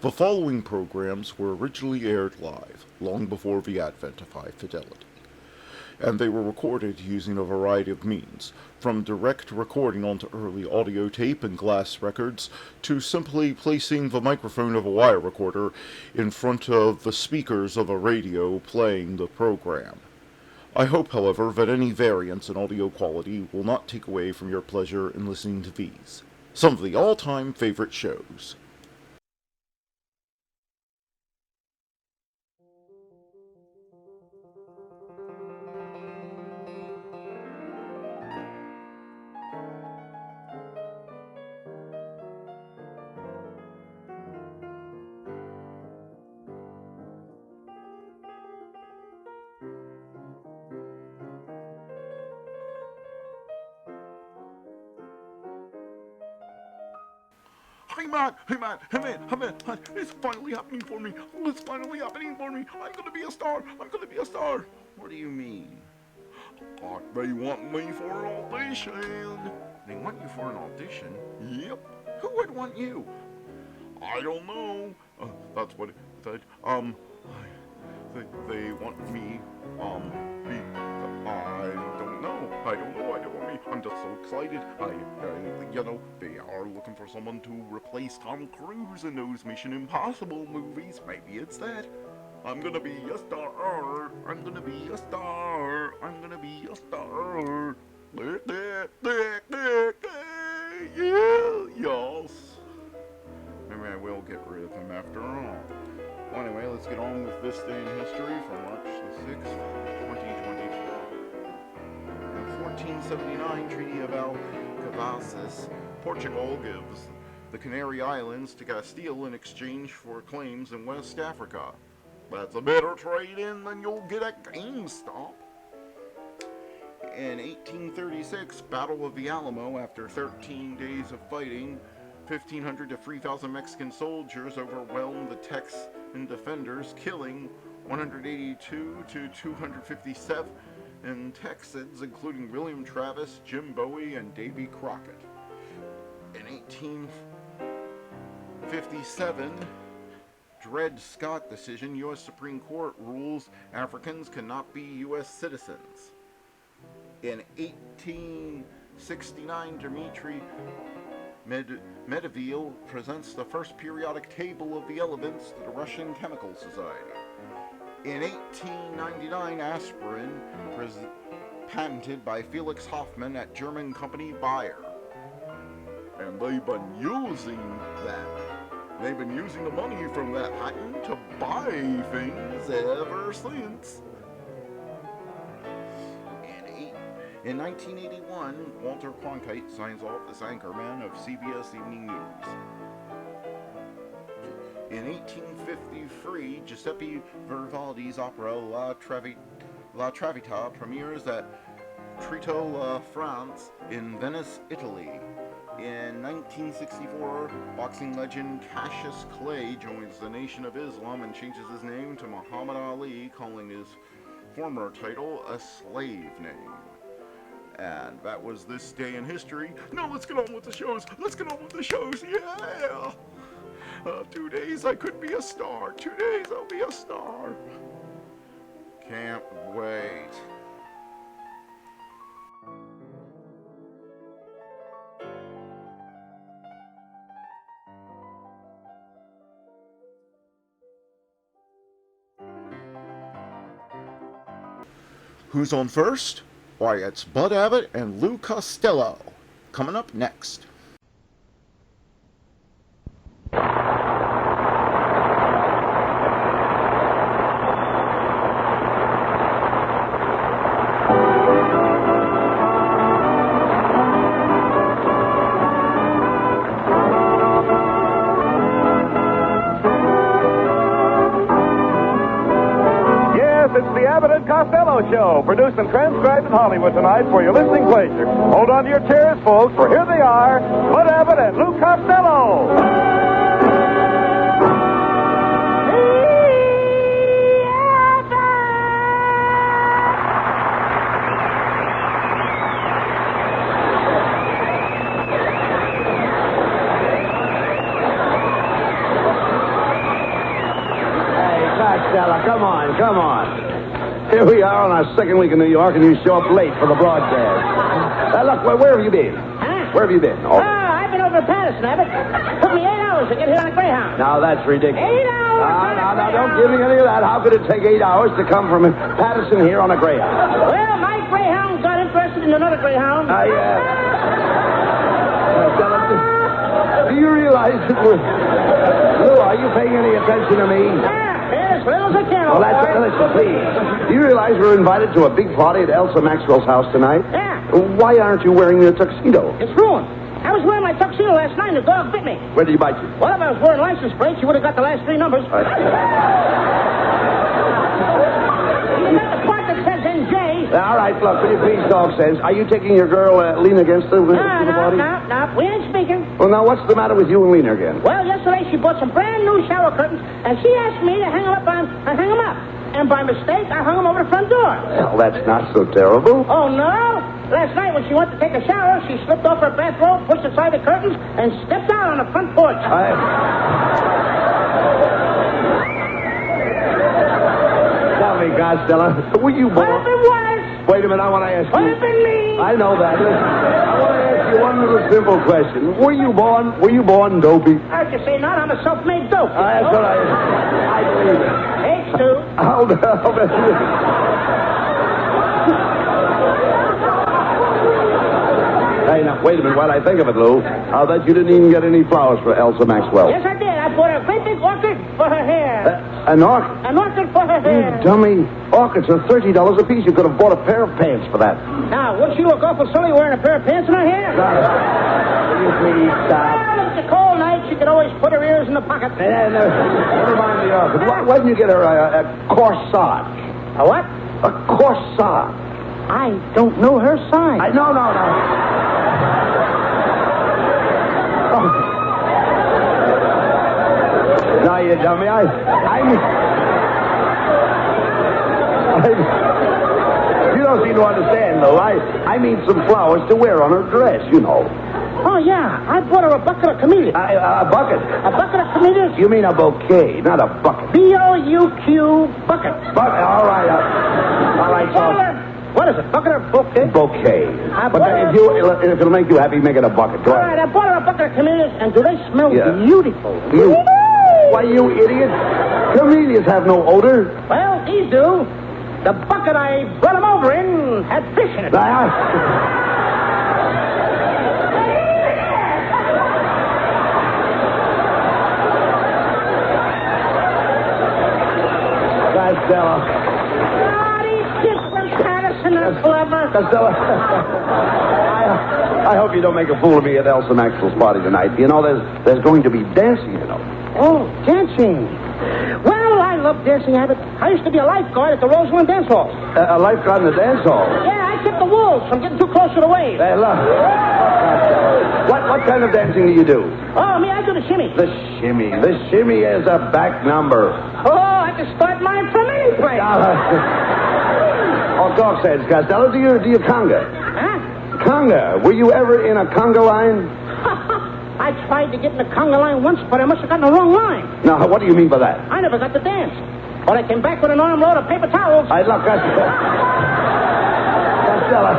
The following programs were originally aired live, long before the advent of high fidelity, and they were recorded using a variety of means, from direct recording onto early audio tape and glass records, to simply placing the microphone of a wire recorder in front of the speakers of a radio playing the program. I hope, however, that any variance in audio quality will not take away from your pleasure in listening to these, some of the all-time favorite shows. Hey man, it's finally happening for me. It's finally happening for me. I'm gonna be a star. I'm gonna be a star. What do you mean? They want me for an audition. They want you for an audition? Yep. Who would want you? I don't know. That's what it said. They want me. I don't know why they want me. I'm just so excited. They are looking for someone to replace Tom Cruise in those Mission Impossible movies. Maybe it's that. I'm gonna be a star. I'm gonna be a star. I'm gonna be a star. Yeah, yes. Maybe I will get rid of him after all. Well, anyway, let's get on with this day in history from March the 6th, 2024. In 1479, Treaty of Alcobaças, Portugal gives the Canary Islands to Castile in exchange for claims in West Africa. That's a better trade-in than you'll get at GameStop. In 1836, Battle of the Alamo, after 13 days of fighting, 1,500 to 3,000 Mexican soldiers overwhelmed the Texan defenders, killing 182 to 257 Texans, including William Travis, Jim Bowie, and Davy Crockett. In 1857, Dred Scott decision, U.S. Supreme Court rules Africans cannot be U.S. citizens. In 1869, Dmitry Mendeleev presents the first periodic table of the elements to the Russian Chemical Society. In 1899, aspirin patented by Felix Hoffmann at German company Bayer. And they've been using the money from that patent to buy things ever since. In 1981, Walter Cronkite signs off as anchorman of CBS Evening News. In 1853, Giuseppe Vivaldi's opera La Traviata premieres at Trito La France in Venice, Italy. In 1964, boxing legend Cassius Clay joins the Nation of Islam and changes his name to Muhammad Ali, calling his former title a slave name. And that was this day in history. Now let's get on with the shows. Yeah! 2 days I could be a star. 2 days I'll be a star. Can't wait. Who's on first? Why, it's Bud Abbott and Lou Costello. Coming up next. Costello Show, produced and transcribed in Hollywood tonight for your listening pleasure. Hold on to your chairs, folks, for here they are, Bud Abbott and Lou Costello. Costello, come on. Here we are on our second week in New York, and you show up late for the broadcast. Look, where have you been? Huh? Where have you been? Oh, I've been over to Patterson, Abbott. Took me 8 hours to get here on a Greyhound. Now, that's ridiculous. 8 hours on a No, don't Greyhound. give me any of that. How could it take 8 hours to come from Patterson here on a Greyhound? Well, my Greyhound got interested in another Greyhound. Do you realize that we're... Lou, are you paying any attention to me? Yeah, as little as I can. Well, listen, please. Do you realize we're invited to a big party at Elsa Maxwell's house tonight? Yeah. Why aren't you wearing your tuxedo? It's ruined. I was wearing my tuxedo last night and the dog bit me. Where did he bite you? Well, if I was wearing license plates, you would have got the last 3 numbers. You got the part that says NJ. All right, look, will you please, dog says. Are you taking your girl, Lena, against the party? No. We ain't speaking. Well, now, what's the matter with you and Lena again? Well, yesterday she bought some brand new shower curtains, and she asked me to hang them up. And by mistake, I hung them over the front door. Well, that's not so terrible. Oh, no? Last night when she went to take a shower, she slipped off her bathrobe, pushed aside the curtains, and stepped out on the front porch. Tell me, Costello, were you What born... if it was? Wait a minute, I want to ask What you... if it me? I know that. Listen, I want to ask you one little simple question. Were you born dopey? How'd you say not? I'm a self-made dope. That's what I believe it. H2. I'll bet you. Hey, now, wait a minute. While I think of it, Lou, I'll bet you didn't even get any flowers for Elsa Maxwell. Yes, I did. I bought a great big orchid for her hair. An orchid? An orchid for her hair. You dummy. Orchids are $30 a piece. You could have bought a pair of pants for that. Now, wouldn't she look awful silly wearing a pair of pants in her hair? Will you please stop? Well, if it's a cold night, she could always put her ears in the pocket. Never mind the orchid. Why didn't you get her a corsage? A what? A corsage. I don't know her size. No. Now, you dummy, you don't seem to understand, though. I mean some flowers to wear on her dress, you know. Oh, yeah. I bought her a bucket of camellias. A bucket? A bucket of camellias? You mean a bouquet, not a bucket. B-O-U-Q bucket. Bucket, all right, Bought her, what is it, bucket or bouquet? Bouquet. I But bought her- if it'll make you happy, make it a bucket. Go All ahead. right, I bought her a bucket of camellias, and do they smell Yeah. beautiful? Why, you idiot. Camellias have no odor. Well, these do. The bucket I brought them over in had fish in it. Costello. Oh, these kids from Patterson are clever. Costello. I hope you don't make a fool of me at Elsa Maxwell's party tonight. You know, there's going to be dancing, you know. Oh, dancing. Well, I love dancing, Abbott. I used to be a lifeguard at the Roseland Dance Hall. A lifeguard in the dance hall. Yeah, I kept the wolves from getting too close to the waves. Hey, look. What kind of dancing do you do? Oh, me, I do the shimmy. The shimmy. The shimmy is a back number. Oh, I can start mine from any place. Oh, dog says, Costello, do you conga? Huh? Conga. Were you ever in a conga line? I tried to get in the conga line once, but I must have gotten the wrong line. Now, what do you mean by that? I never got to dance. But I came back with an armload of paper towels. Look, Costello,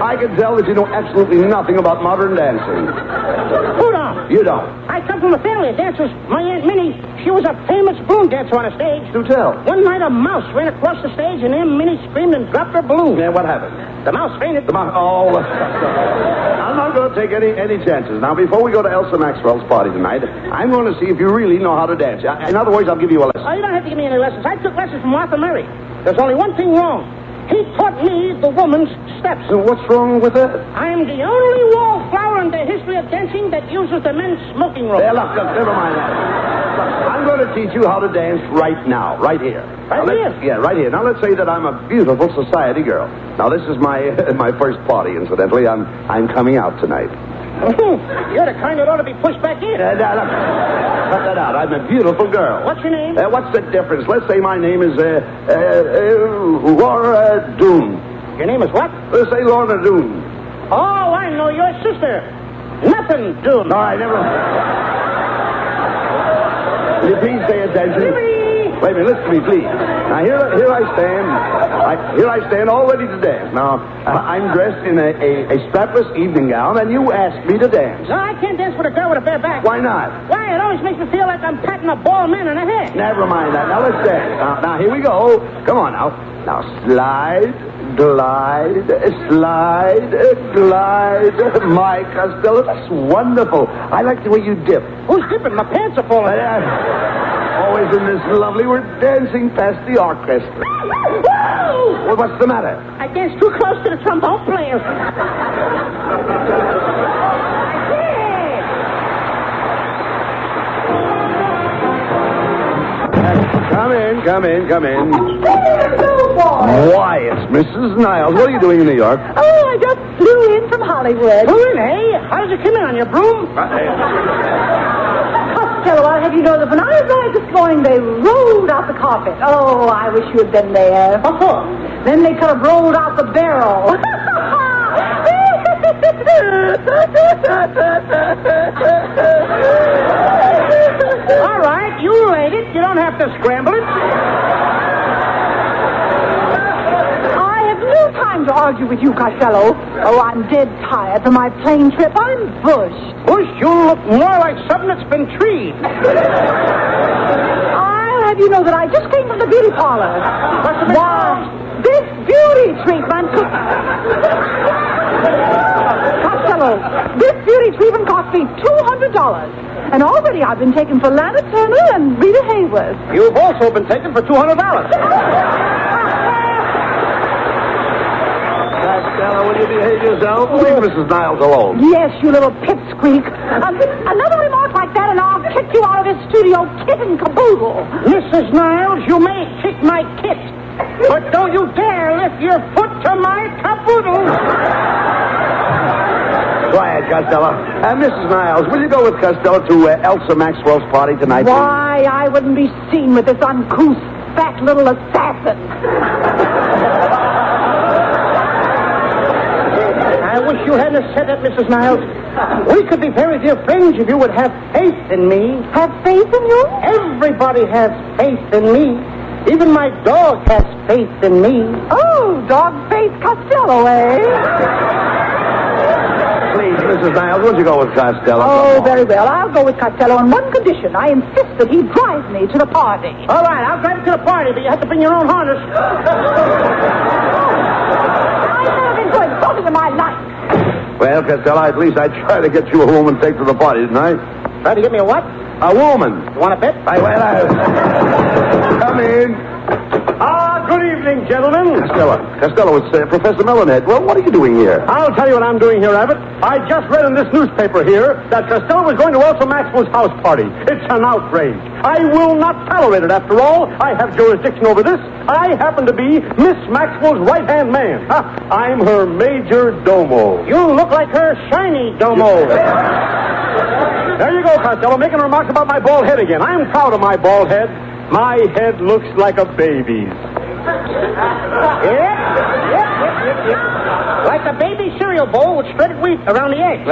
I can tell that you know absolutely nothing about modern dancing. Who don't? You don't. I come from a family of dancers. My Aunt Minnie, she was a famous balloon dancer on a stage. Do tell. One night a mouse ran across the stage and Aunt Minnie screamed and dropped her balloon. Yeah, what happened? The mouse fainted. I'm not going to take any chances. Now, before we go to Elsa Maxwell's party tonight, I'm going to see if you really know how to dance. In other words, I'll give you a lesson. Oh, you don't have to give me any lessons. I took lessons from Martha Murray. There's only one thing wrong. He taught me the woman's steps. So what's wrong with that? I'm the only wallflower in the history of dancing that uses the men's smoking room. Look, never mind that. Look, I'm going to teach you how to dance right now, right here. Right here? Yeah, right here. Now, let's say that I'm a beautiful society girl. Now, this is my my first party, incidentally. I'm coming out tonight. You're the kind that ought to be pushed back in. Look, cut that out. I'm a beautiful girl. What's your name? What's the difference? Let's say my name is Laura Doon. Your name is what? Let's say Lorna Doon. Oh, I know your sister. Nothing, Doom. All right, never. Will you please pay attention? Liberty! Wait a minute, listen to me, please. Now, here I stand. Here I stand all ready to dance. Now, I'm dressed in a strapless evening gown, and you asked me to dance. No, I can't dance with a girl with a bare back. Why not? Why? It always makes me feel like I'm patting a bald man on the head. Never mind that. Now, let's dance. Now, here we go. Come on, now. Now, slide, glide, slide, glide. My Costello, that's wonderful. I like the way you dip. Who's dipping? My pants are falling. Always in this lovely, we're dancing past the orchestra. Well, what's the matter? I danced too close to the trombone player. Come in. Why, it's Mrs. Niles. What are you doing in New York? Oh, I just flew in from Hollywood. Who in, eh? How did you come in on your broom? Costello, I'll have you know that when I arrived this morning, they rolled out the carpet. Oh, I wish you had been there. What for? Then they could have rolled out the barrel. All right, you laid it. You don't have to scramble it. I have no time to argue with you, Costello. Oh, I'm dead tired from my plane trip. I'm bushed. Bush, you look more like something that's been treed. I'll have you know that I just came from the beauty parlor. What's the matter? This beauty treatment... Costello, this beauty treatment cost me $200. And already I've been taken for Lana Turner and Rita Hayworth. You've also been taken for $200. Costello, will you behave yourself? Leave Mrs. Niles alone. Yes, you little pipsqueak. Another remark like that and I'll kick you out of this studio kit and caboodle. Mrs. Niles, you may kick my kit, but don't you dare lift your foot to my caboodle. Quiet, Costello. Mrs. Niles, will you go with Costello to Elsa Maxwell's party tonight? Why, I wouldn't be seen with this uncouth, fat little assassin. I wish you hadn't said that, Mrs. Niles. We could be very dear friends if you would have faith in me. Have faith in you? Everybody has faith in me. Even my dog has faith in me. Oh, dog-faced Costello, eh? Please, Mrs. Niles, won't you go with Costello? Oh, very well. I'll go with Costello on one condition. I insist that he drive me to the party. All right, I'll drive you to the party, but you have to bring your own harness. I've never been so exalted in my life. Well, Costello, at least I tried to get you a woman to take to the party, didn't I? Try to get me a what? A woman. You want to bet? Come in. Good evening, gentlemen. Costello, it's Professor Melonhead. Well, what are you doing here? I'll tell you what I'm doing here, Abbott. I just read in this newspaper here that Costello was going to Elsa Maxwell's house party. It's an outrage. I will not tolerate it. After all, I have jurisdiction over this. I happen to be Miss Maxwell's right-hand man. I'm her major domo. You look like her shiny domo. There you go, Costello, making remarks about my bald head again. I'm proud of my bald head. My head looks like a baby's. Yep. Like a baby cereal bowl with shredded wheat around the egg.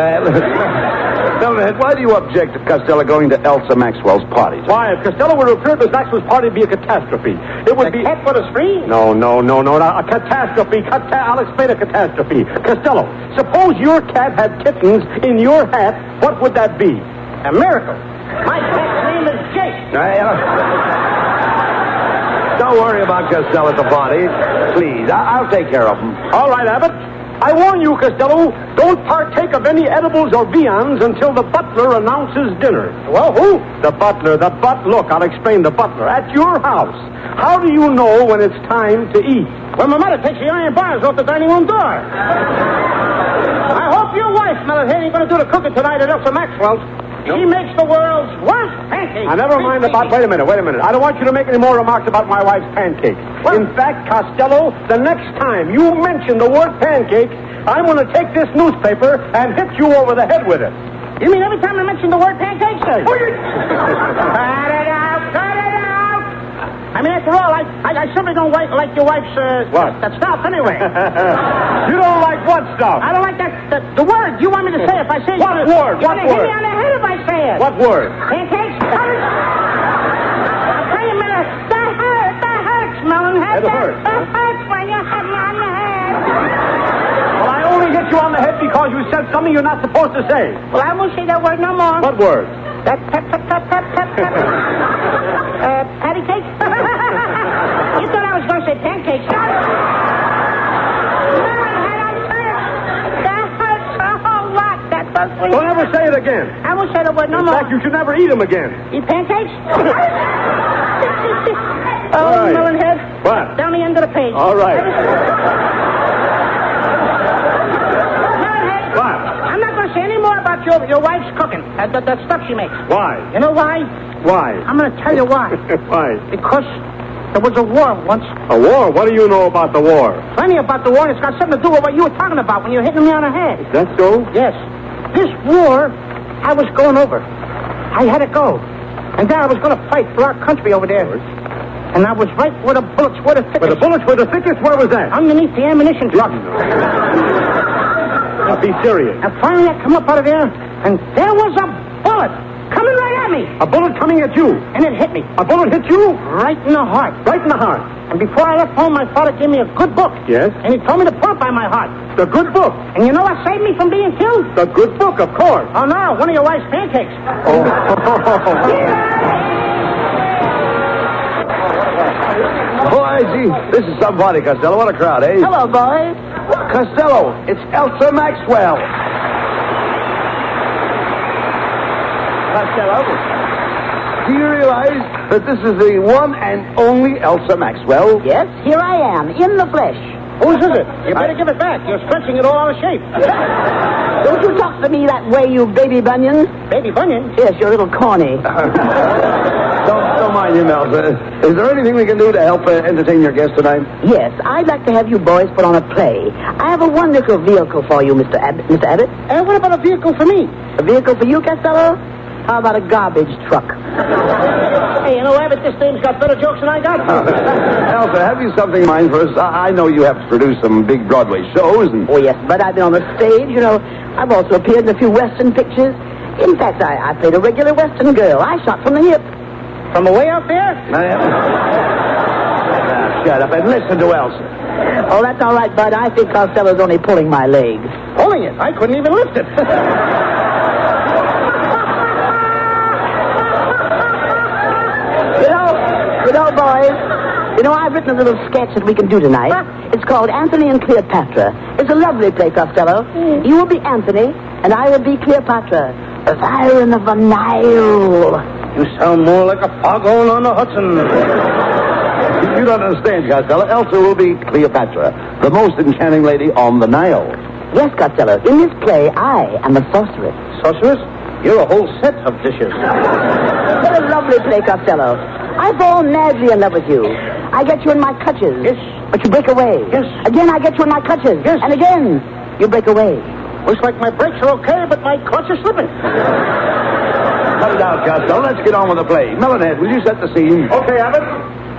Melonhead, why do you object to Costello going to Elsa Maxwell's party? Why, if Costello were to appear at Miss Maxwell's party, it'd be a catastrophe. It would be... cat for the spree? No. A catastrophe. I'll explain a catastrophe. Costello, suppose your cat had kittens in your hat, what would that be? A miracle. My cat's name is Jake. Don't worry about Costello at the party. Please, I'll take care of him. All right, Abbott. I warn you, Costello, don't partake of any edibles or viands until the butler announces dinner. Well, who? The butler. Look, I'll explain the butler. At your house, how do you know when it's time to eat? Well, my mother takes the iron bars off the dining room door. I hope your wife, Melonhead, ain't going to do the cooking tonight at Elsa Maxwell's. She makes the world's worst pancakes. Now, never mind about... Wait a minute. I don't want you to make any more remarks about my wife's pancakes. What? In fact, Costello, the next time you mention the word pancakes, I'm going to take this newspaper and hit you over the head with it. You mean every time I mention the word pancakes, sir? Oh, you... Cut it out! I mean, after all, I simply don't like your wife's, What? that stuff, anyway. You don't like what stuff? I don't like the word you want me to say if I say it. What word? You're going to hit me on the head if I say it. What word? Pancakes? I'll tell you, man, stop It hurts. It hurts when you hit me on the head. Well, I only hit you on the head because you said something you're not supposed to say. Well, I won't say that word no more. What word? That pep. Patty cake? You thought I was going to say pancakes. That hurts a whole lot. That does for you. Don't ever say it again. I won't say the word no In more. fact, you should never eat them again. Eat pancakes? Oh, All right. Melonhead. What? Down the end of the page. All right. Melonhead. What? I'm not going to say any more about your wife's cooking. That stuff she makes. Why? You know why? Why? I'm going to tell you why. Why? Because there was a war once. A war? What do you know about the war? Plenty about the war, and it's got something to do with what you were talking about when you were hitting me on the head. Is that so? Yes. This war, I was going over. I had to go. And then I was going to fight for our country over there. And I was right where the bullets were the thickest. Where the bullets were the thickest? Where was that? Underneath the ammunition truck. Now, be serious. And finally I come up out of there, and there was a bullet coming right at me. A bullet coming at you. And it hit me. A bullet hit you? Right in the heart. Right in the heart. And before I left home, my father gave me a good book. Yes? And he told me to put it by my heart. The good book. And you know what saved me from being killed? The good book, of course. Oh, no, one of your wife's pancakes. Oh. Boy, gee, this is some party, Costello. What a crowd, eh? Hello, boys. Costello, it's Elsa Maxwell. Costello, do you realize that this is the one and only Elsa Maxwell? Yes, here I am, in the flesh. Whose is it? You better give it back. You're stretching it all out of shape. Don't you talk to me that way, you baby bunion. Baby bunion? Yes, you're a little corny. Don't mind him, Elsa. Is there anything we can do to help entertain your guests tonight? Yes, I'd like to have you boys put on a play. I have a wonderful vehicle for you, Mr. Abbott. What about a vehicle for me? A vehicle for you, Costello? How about a garbage truck? Hey, you know, Abbott, this dame's got better jokes than I got. Elsa, have you something in mind for us? I know you have to produce some big Broadway shows and... Oh, yes, but I've been on the stage, you know. I've also appeared in a few Western pictures. In fact, I played a regular Western girl. I shot from the hip. From away out there? Shut up and listen to Elsa. Oh, that's all right, Bud. I think Costello's only pulling my leg. Pulling it. I couldn't even lift it. You know, boys, I've written a little sketch that we can do tonight. It's called Anthony and Cleopatra. It's a lovely play, Costello. You will be Anthony, and I will be Cleopatra, the Siren of the Nile. You sound more like a foghorn on the Hudson. You don't understand, Costello. Elsa will be Cleopatra, the most enchanting lady on the Nile. Yes, Costello. In this play, I am a sorceress. Sorceress? You're a whole set of dishes. What a lovely play, Costello. I fall madly in love with you. I get you in my clutches. Yes. But you break away. Yes. Again, I get you in my clutches. Yes. And again, you break away. Looks like my brakes are okay, but my clutch is slipping. Cut it out, Costello. Let's get on with the play. Melonhead, will you set the scene? Okay, Abbott.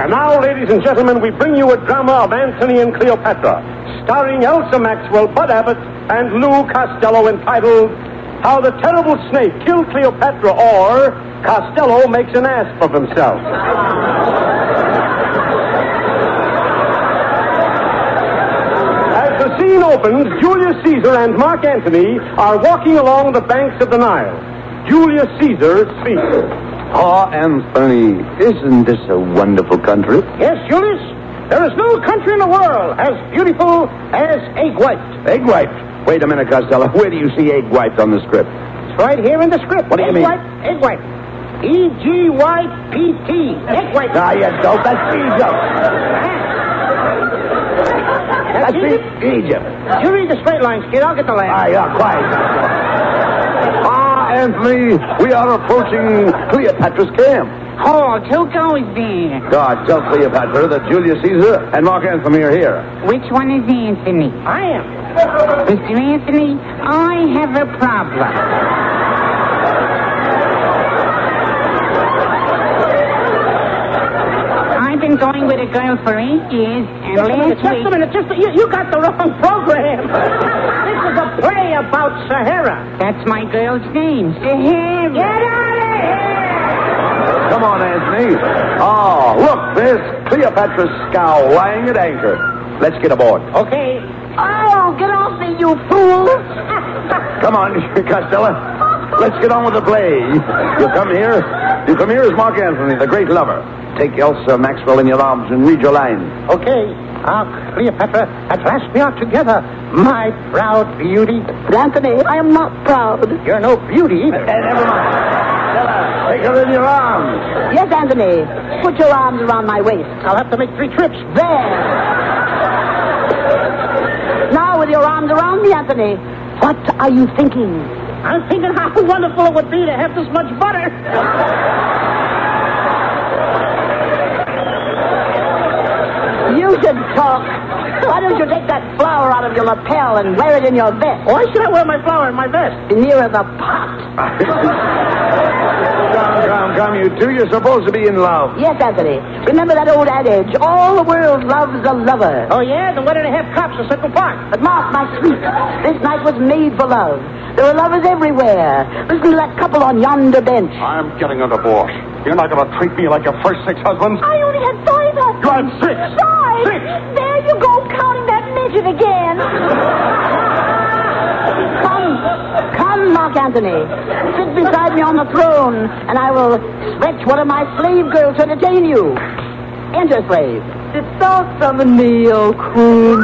And now, ladies and gentlemen, we bring you a drama of Anthony and Cleopatra, starring Elsa Maxwell, Bud Abbott, and Lou Costello, entitled How the Terrible Snake Killed Cleopatra, or Costello Makes an Ass of Himself. As the scene opens, Julius Caesar and Mark Antony are walking along the banks of the Nile. Julius Caesar speaks. Oh, Anthony, isn't this a wonderful country? Yes, Julius. There is no country in the world as beautiful as egg white. Egg white. Wait a minute, Costello. Where do you see egg white on the script? It's right here in the script. What do you mean? Egg white. E-G-Y-P-T. Egg white. Ah, you don't. That's Egypt. That's Egypt? Egypt. You read the straight lines, kid. I'll get the laugh. Ah, yeah, quiet. Anthony, we are approaching Cleopatra's camp. Oh, who goes there? God, tell Cleopatra that Julius Caesar and Mark Antony are here. Which one is Anthony? I am. Mr. Anthony, I have a problem. I've been going with a girl for 8 years, and Just a minute. You got the wrong program. This is a play about Sahara. That's my girl's name, Sahara. Get out of here! Come on, Anthony. Oh, look, There's Cleopatra's scow lying at anchor. Let's get aboard. Okay. Oh, get off me, you fool! Come on, Costello. Let's get on with the play. You come here as Mark Antony, the great lover. Take Elsa Maxwell in your arms and read your line. Okay. Cleopatra, at last we are together. My proud beauty. But Anthony, I am not proud. You're no beauty either. Never mind. Stella, take her in your arms. Yes, Anthony. Put your arms around my waist. I'll have to make 3 trips. There. Now, with your arms around me, Anthony, what are you thinking? I'm thinking how wonderful it would be to have this much butter. You should talk. Why don't you take that flower out of your lapel and wear it in your vest? Why should I wear my flower in my vest? Nearer the pot. Come, you two. You're supposed to be in love. Yes, Anthony. Remember that old adage, all the world loves a lover. Oh, yeah? Then why did I have cops in Central Park? But Mark, my sweet, this night was made for love. There are lovers everywhere. Listen to that couple on yonder bench. I'm getting a divorce. You're not going to treat me like your first 6 husbands. I only had 5 husbands. You had 6. 5. 6. There you go, counting that midget again. Come, Mark Antony. Sit beside me on the throne, and I will stretch one of my slave girls to entertain you. Enter, slave. Did thou summon me, O queen?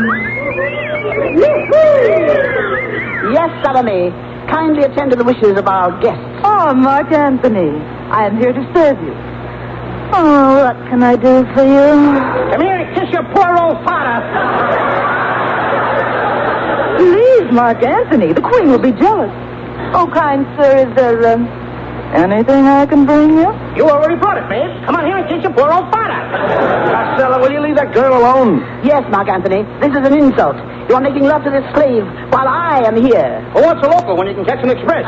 Yes, Salome. Kindly attend to the wishes of our guests. Oh, Mark Antony, I am here to serve you. Oh, what can I do for you? Come here and kiss your poor old father. Please, Mark Antony, the queen will be jealous. Oh, kind sir, is there anything I can bring you? You already brought it, babe. Come on here and kiss your poor old father. Costello, will you leave that girl alone? Yes, Mark Antony. This is an insult. You are making love to this slave while I am here. Well, what's a local when you can catch an express?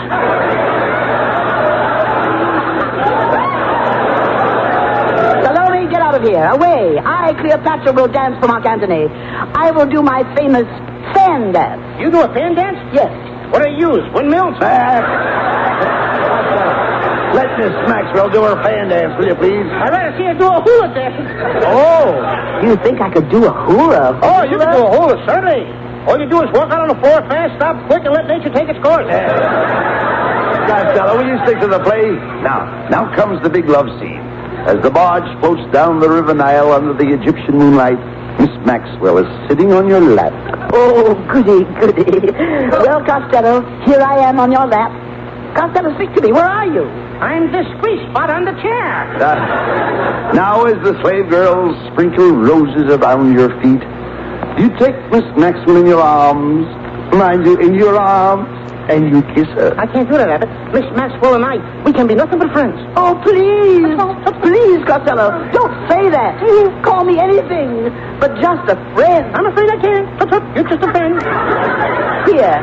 Salome, get out of here. Away. I, Cleopatra, will dance for Mark Antony. I will do my famous fan dance. You do a fan dance? Yes. What do you use? Windmills? Let Miss Maxwell do her fan dance, will you, please? I'd rather see her do a hula dance. Oh, you think I could do a hula? Oh, you can do a hula, certainly. All you do is walk out on the floor fast, stop quick, and let nature take its course. Costello, will you stick to the play? Now comes the big love scene. As the barge floats down the River Nile under the Egyptian moonlight, Miss Maxwell is sitting on your lap. Oh, goody, goody. Well, Costello, here I am on your lap. Costello, speak to me. Where are you? I'm this squeeze spot on the chair. Now, as the slave girls sprinkle roses around your feet, you take Miss Maxwell in your arms, mind you, in your arms, and you kiss her. I can't do that, Abbott. Miss Maxwell and I, we can be nothing but friends. Oh, please. Please, Costello, don't say that. Call me anything but just a friend. I'm afraid I can't. You're just a friend. Here,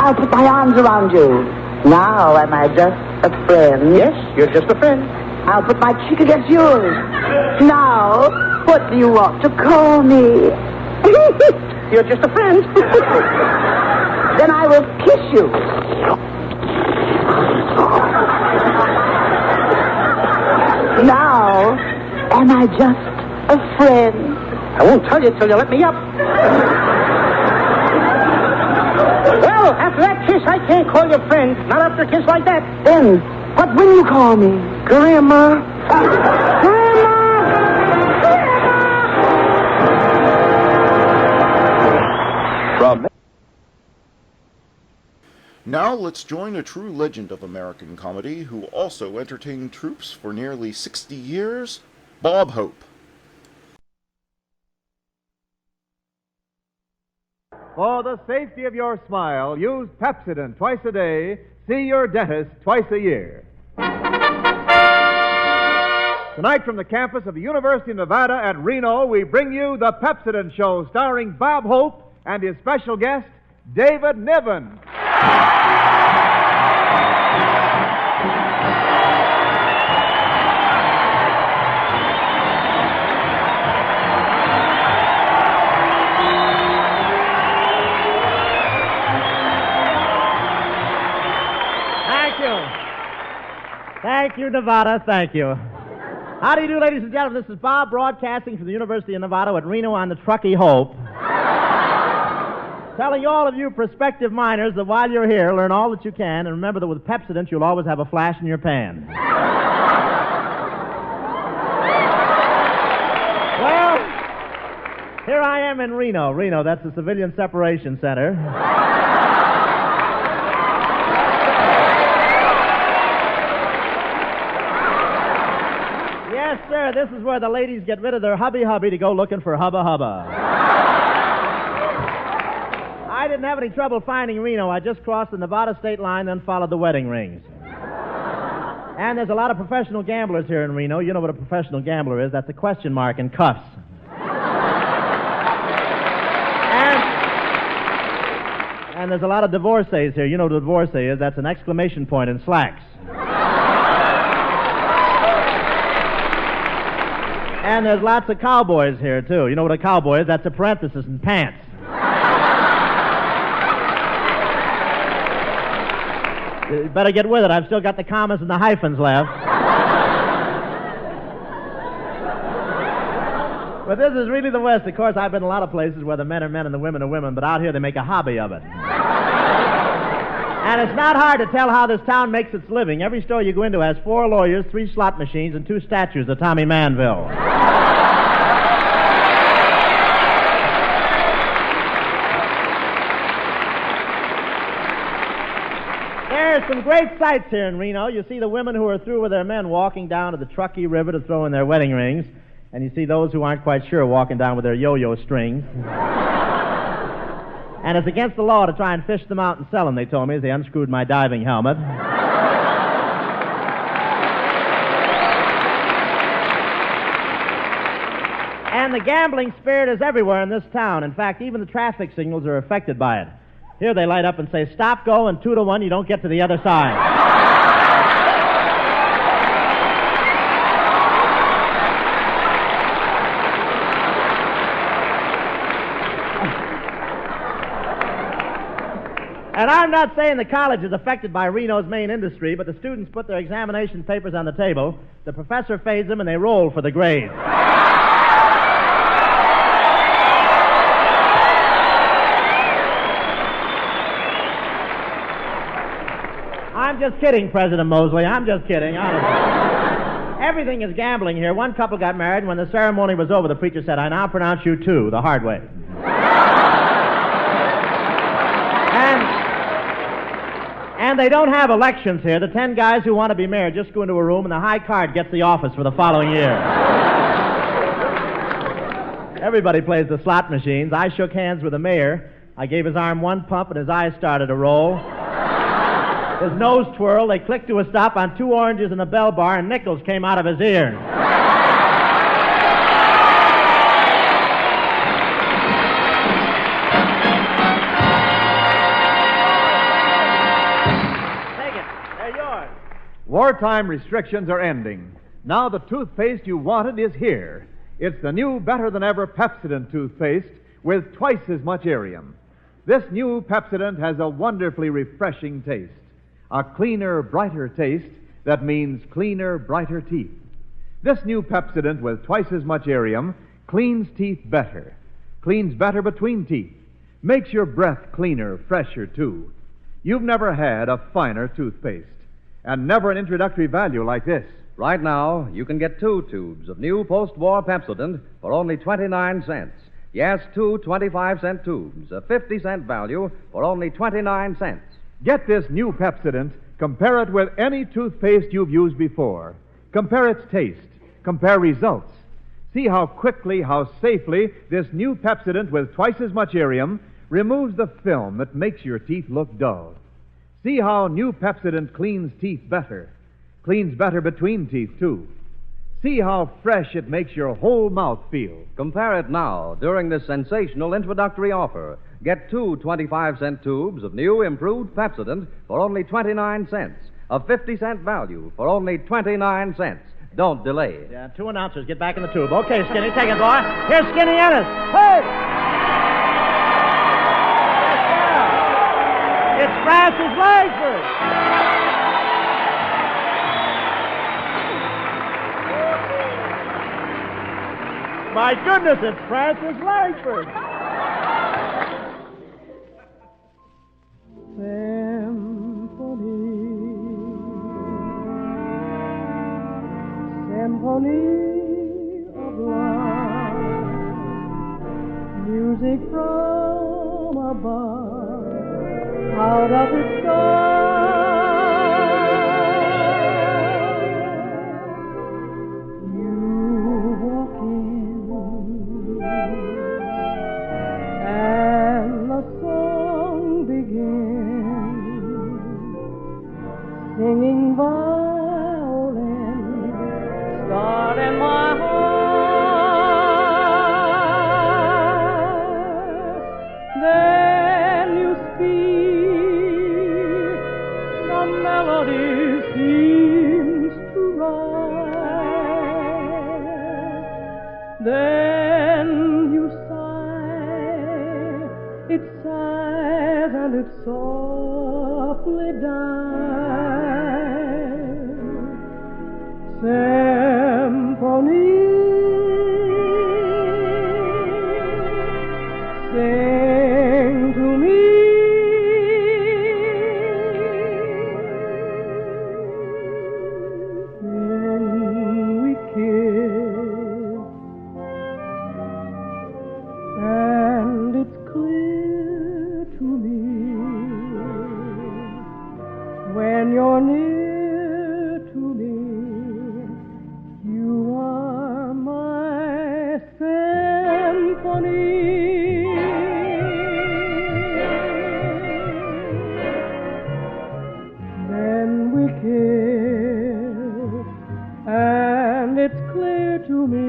I'll put my arms around you. Now am I just a friend? Yes, you're just a friend. I'll put my cheek against yours. Now, what do you want to call me? You're just a friend. Then I will kiss you. Now, am I just a friend? I won't tell you till you let me up. Well, after that kiss, I can't call you friend. Not after a kiss like that. Then, what will you call me? Grandma. From Now let's join a true legend of American comedy who also entertained troops for nearly 60 years, Bob Hope. For the safety of your smile, use Pepsodent twice a day. See your dentist twice a year. Tonight from the campus of the University of Nevada at Reno, we bring you The Pepsodent Show, starring Bob Hope and his special guest, David Niven. Thank you, Nevada. Thank you. How do you do, ladies and gentlemen? This is Bob broadcasting from the University of Nevada at Reno on the Truckee Hope. Telling all of you prospective miners that while you're here, learn all that you can, and remember that with Pepsodent, you'll always have a flash in your pan. Well, here I am in Reno. Reno, that's the Civilian Separation Center. Yes, sir, this is where the ladies get rid of their hubby-hubby to go looking for hubba-hubba. I didn't have any trouble finding Reno. I just crossed the Nevada state line, then followed the wedding rings. And there's a lot of professional gamblers here in Reno. You know what a professional gambler is. That's a question mark in cuffs. And there's a lot of divorcees here. You know what a divorcee is. That's an exclamation point in slacks. And there's lots of cowboys here, too. You know what a cowboy is? That's a parenthesis in pants. You better get with it. I've still got the commas and the hyphens left. But this is really the West. Of course, I've been in a lot of places where the men are men and the women are women, but out here they make a hobby of it. And it's not hard to tell how this town makes its living. Every store you go into has 4 lawyers, 3 slot machines, and 2 statues of Tommy Manville. There's some great sights here in Reno. You see the women who are through with their men walking down to the Truckee River to throw in their wedding rings. And you see those who aren't quite sure walking down with their yo-yo strings. And it's against the law to try and fish them out and sell them, they told me, as they unscrewed my diving helmet. And the gambling spirit is everywhere in this town. In fact, even the traffic signals are affected by it. Here they light up and say, stop, go, and 2 to 1, you don't get to the other side. And I'm not saying the college is affected by Reno's main industry, but the students put their examination papers on the table, the professor fades them, and they roll for the grades. I'm just kidding, President Mosley. I'm just kidding, honestly. Everything is gambling here. One couple got married, and when the ceremony was over, the preacher said, I now pronounce you 2, the hard way. And they don't have elections here. The 10 guys who want to be mayor just go into a room, and the high card gets the office for the following year. Everybody plays the slot machines. I shook hands with the mayor. I gave his arm 1 pump, and his eyes started to roll. His nose twirled. They clicked to a stop on 2 oranges and a bell bar, and nickels came out of his ear. Take it. They're yours. Wartime restrictions are ending. Now the toothpaste you wanted is here. It's the new, better-than-ever Pepsodent toothpaste with twice as much Arium. This new Pepsodent has a wonderfully refreshing taste. A cleaner, brighter taste that means cleaner, brighter teeth. This new Pepsodent with twice as much Arium cleans teeth better, cleans better between teeth, makes your breath cleaner, fresher, too. You've never had a finer toothpaste, and never an introductory value like this. Right now, you can get 2 tubes of new post-war Pepsodent for only 29 cents. Yes, 2 25-cent tubes, a 50-cent value for only 29 cents. Get this new Pepsodent, compare it with any toothpaste you've used before. Compare its taste, compare results. See how quickly, how safely this new Pepsodent with twice as much Arium removes the film that makes your teeth look dull. See how new Pepsodent cleans teeth better, cleans better between teeth, too. See how fresh it makes your whole mouth feel. Compare it now during this sensational introductory offer. Get 2 25-cent tubes of new improved Pepsodent for only 29 cents. A 50-cent value for only 29 cents. Don't delay. Yeah, 2 announcers. Get back in the tube. Okay, Skinny, take it, boy. Here's Skinny Ennis. Hey! It's Francis Langford. my goodness, it's Francis Langford. Symphony of love, music from above. How does it start? You walk in, and the song begins, singing violin, start in my heart. Then you speak, the melody seems to rise. Then you sigh, it sighs and it softly dies. Symphony, sing to me. Then we kiss, and it's clear to me when you're near to me. You are my symphony. Then we kiss, and it's clear to me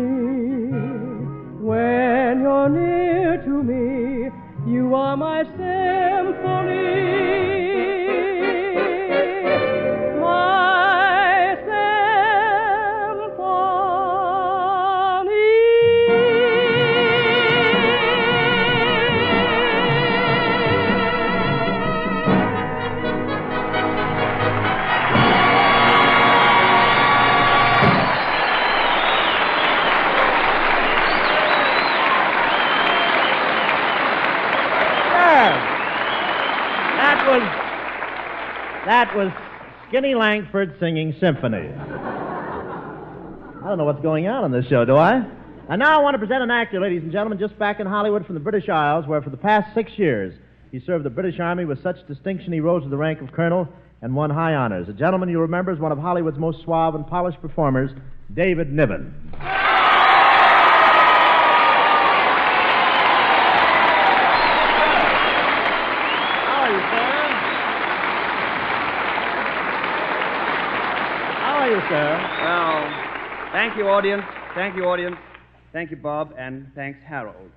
when you're near to me. You are my symphony. That was Skinny Langford singing Symphony. I don't know what's going on this show, do I? And now I want to present an actor, ladies and gentlemen, just back in Hollywood from the British Isles, where for the past 6 years he served the British Army with such distinction he rose to the rank of colonel and won high honors. A gentleman you remember as one of Hollywood's most suave and polished performers, David Niven. Well, thank you, audience. Thank you, audience. Thank you, Bob, and thanks, Harold.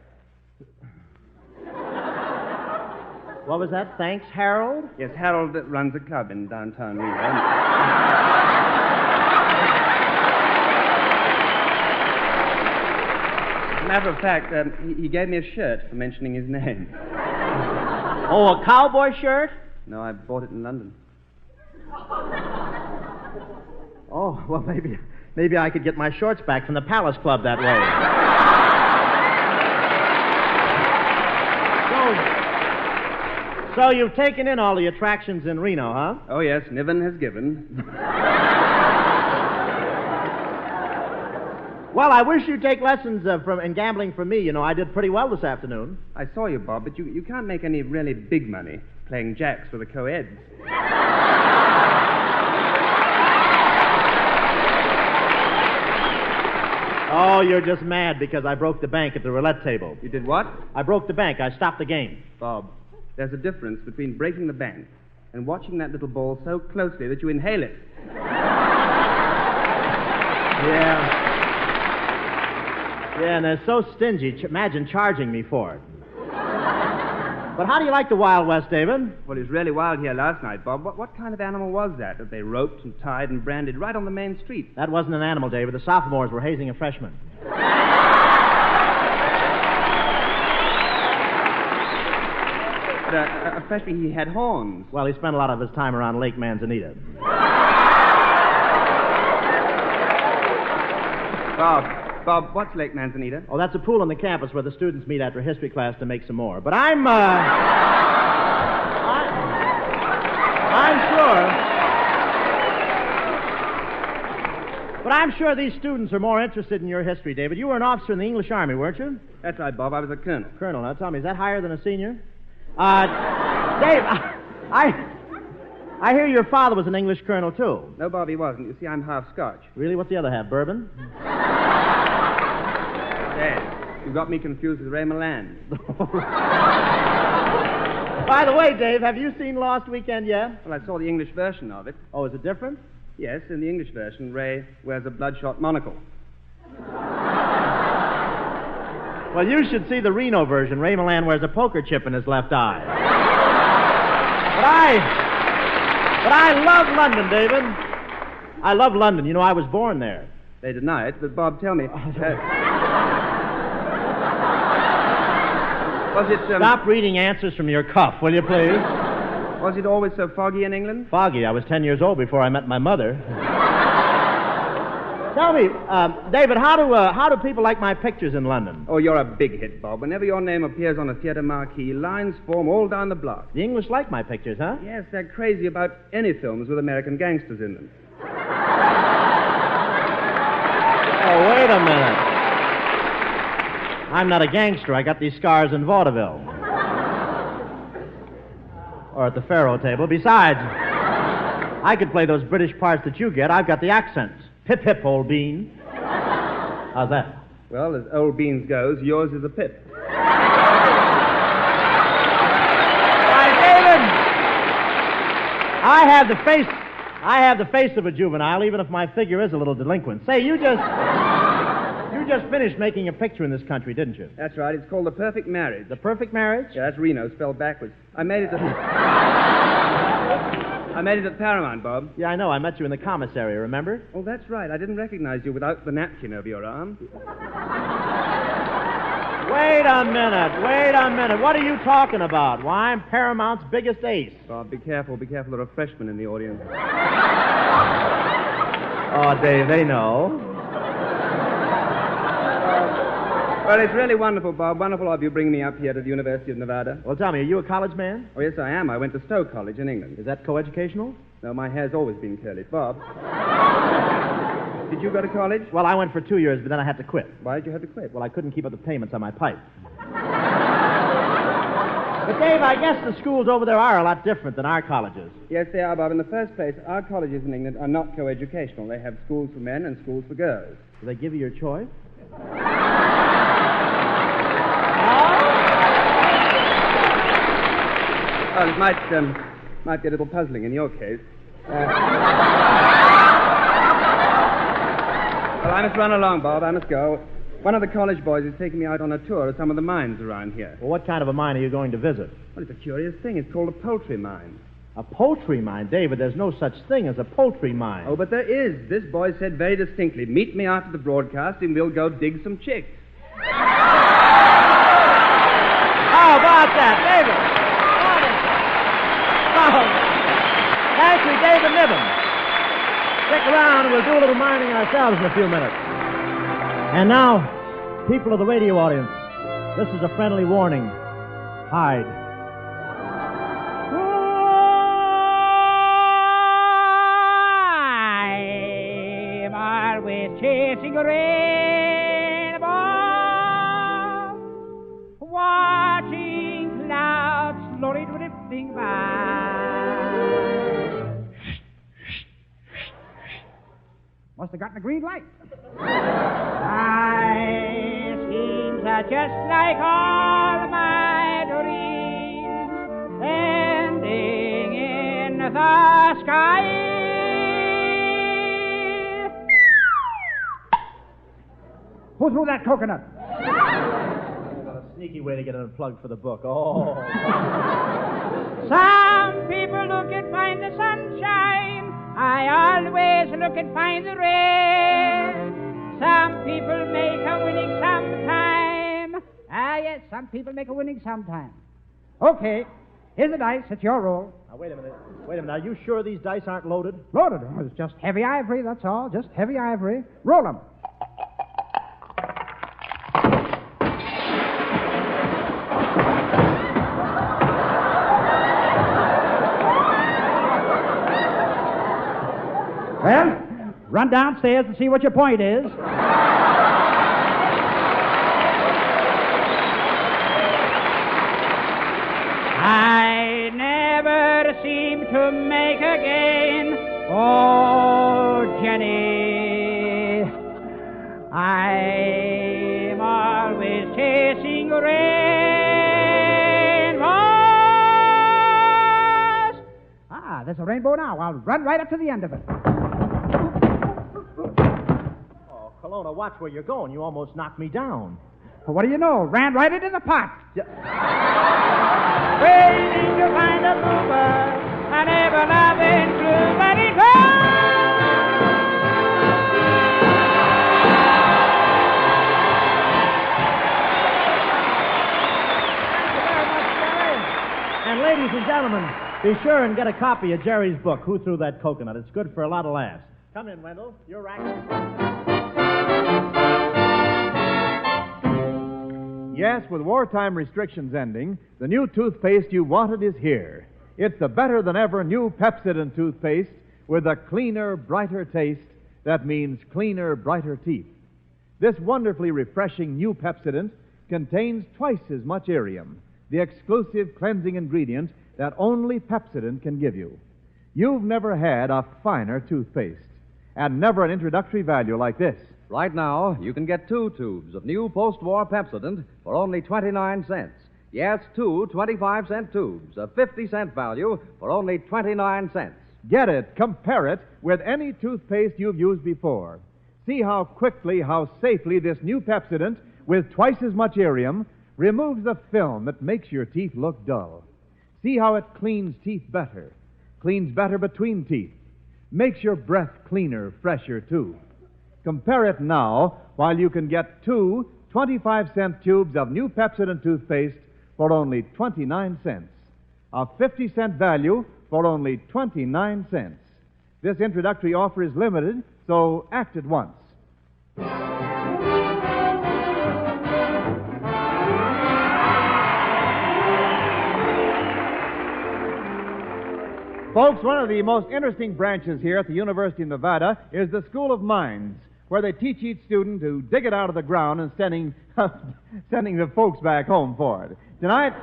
What was that? Thanks, Harold? Yes, Harold runs a club in downtown Reno. As a matter of fact, he gave me a shirt for mentioning his name. Oh, a cowboy shirt? No, I bought it in London. Oh, well, maybe I could get my shorts back from the Palace Club that way. So you've taken in all the attractions in Reno, huh? Oh, yes, Niven has given. Well, I wish you'd take lessons in gambling from me. You know, I did pretty well this afternoon. I saw you, Bob, but you can't make any really big money playing jacks with the co-eds. Oh, you're just mad because I broke the bank at the roulette table. You did what? I broke the bank. I stopped the game. Bob, there's a difference between breaking the bank and watching that little ball so closely that you inhale it. Yeah, and they're so stingy. Imagine charging me for it. But how do you like the Wild West, David? Well, it was really wild here last night, Bob. What kind of animal was that they roped and tied and branded right on the main street? That wasn't an animal, David. The sophomores were hazing a freshman. But a freshman, he had horns. Well, he spent a lot of his time around Lake Manzanita. Bob, what's Lake Manzanita? Oh, that's a pool on the campus where the students meet after history class to make some more. But I'm sure these students are more interested in your history, David. You were an officer in the English Army, weren't you? That's right, Bob. I was a colonel. Colonel. Now, tell me, is that higher than a senior? Dave, I hear your father was an English colonel, too. No, Bob, he wasn't. You see, I'm half Scotch. Really? What's the other half? Bourbon? Dad, you got me confused with Ray Milland. By the way, Dave, have you seen Lost Weekend yet? Well, I saw the English version of it. Oh, is it different? Yes, in the English version, Ray wears a bloodshot monocle. Well, you should see the Reno version. Ray Milland wears a poker chip in his left eye. But I love London, David. I love London. You know, I was born there. They deny it, but Bob, tell me. Was it... Stop reading answers from your cuff, will you, please? Was it always so foggy in England? Foggy. I was 10 years old before I met my mother. Tell me, David, how do people like my pictures in London? Oh, you're a big hit, Bob. Whenever your name appears on a theater marquee, lines form all down the block. The English like my pictures, huh? Yes, they're crazy about any films with American gangsters in them. Oh, wait a minute. I'm not a gangster. I got these scars in vaudeville. Or at the faro table. Besides, I could play those British parts that you get. I've got the accents. Pip, pip, old bean. How's that? Well, as old beans goes, yours is a pip. Why, David! I have the face of a juvenile, even if my figure is a little delinquent. Say, you just finished making a picture in this country, didn't you? That's right. It's called The Perfect Marriage. The Perfect Marriage? Yeah, that's Reno, spelled backwards. I made it at Paramount, Bob. Yeah, I know. I met you in the commissary, remember? Oh, that's right. I didn't recognize you without the napkin over your arm. Wait a minute. What are you talking about? Why, I'm Paramount's biggest ace. Bob, be careful. Be careful. There are freshmen in the audience. Oh, Dave, they know. Well, it's really wonderful, Bob. Wonderful of you bringing me up here to the University of Nevada. Well, tell me, are you a college man? Oh, yes, I am. I went to Stowe College in England. Is that coeducational? No, my hair's always been curly. Bob, did you go to college? Well, I went for 2 years, but then I had to quit. Why did you have to quit? Well, I couldn't keep up the payments on my pipe. But, Dave, I guess the schools over there are a lot different than our colleges. Yes, they are, Bob. In the first place, our colleges in England are not coeducational. They have schools for men and schools for girls. Do they give you your choice? Well, it might be a little puzzling in your case. Well, I must run along, Bob. I must go. One of the college boys is taking me out on a tour of some of the mines around here. Well, what kind of a mine are you going to visit? Well, it's a curious thing. It's called a poultry mine. A poultry mine? David, there's no such thing as a poultry mine. Oh, but there is. This boy said very distinctly, meet me after the broadcast and we'll go dig some chicks. How about that, David? Oh, thank you, David Niven. Stick around and we'll do a little mining ourselves in a few minutes. And now, people of the radio audience, this is a friendly warning. Hide. I'm always chasing a rainbow, watching clouds slowly drifting by. Must have gotten a green light. My schemes are just like all my dreams, ending in the sky. Who threw that coconut? What a sneaky way to get unplugged for the book. Oh. Some people look and find the sunshine. I always look and find the rain. Some people make a winning sometime. Ah, yes, some people make a winning sometime. Okay, here's the dice. It's your roll. Now, wait a minute. Are you sure these dice aren't loaded? Loaded. It's just heavy ivory, that's all. Just heavy ivory. Roll them. run downstairs and see what your point is. I never seem to make a gain. Oh, Jenny, I'm always chasing rainbows. Ah, there's a rainbow now. I'll run right up to the end of it. Oh, Kelowna, watch where you're going. You almost knocked me down. Well, what do you know? Ran right into the pot. Waiting to find a mover, I never loving true, but it And ladies and gentlemen, be sure and get a copy of Jerry's book, Who Threw That Coconut? It's good for a lot of laughs. Come in, Wendell. You're acting. Yes, with wartime restrictions ending, the new toothpaste you wanted is here. It's the better-than-ever new Pepsodent toothpaste with a cleaner, brighter taste that means cleaner, brighter teeth. This wonderfully refreshing new Pepsodent contains twice as much Arium, the exclusive cleansing ingredient that only Pepsodent can give you. You've never had a finer toothpaste, and never an introductory value like this. Right now, you can get 2 tubes of new post-war Pepsodent for only 29 cents. Yes, 2 25-cent tubes, a 50-cent value for only 29 cents. Get it, compare it with any toothpaste you've used before. See how quickly, how safely this new Pepsodent, with twice as much Arium, removes the film that makes your teeth look dull. See how it cleans teeth better between teeth, makes your breath cleaner, fresher, too. Compare it now while you can get 2 25-cent tubes of new Pepsodent toothpaste for only 29 cents. A 50-cent value for only 29 cents. This introductory offer is limited, so act at once. Folks, one of the most interesting branches here at the University of Nevada is the School of Mines, where they teach each student to dig it out of the ground and sending the folks back home for it. Tonight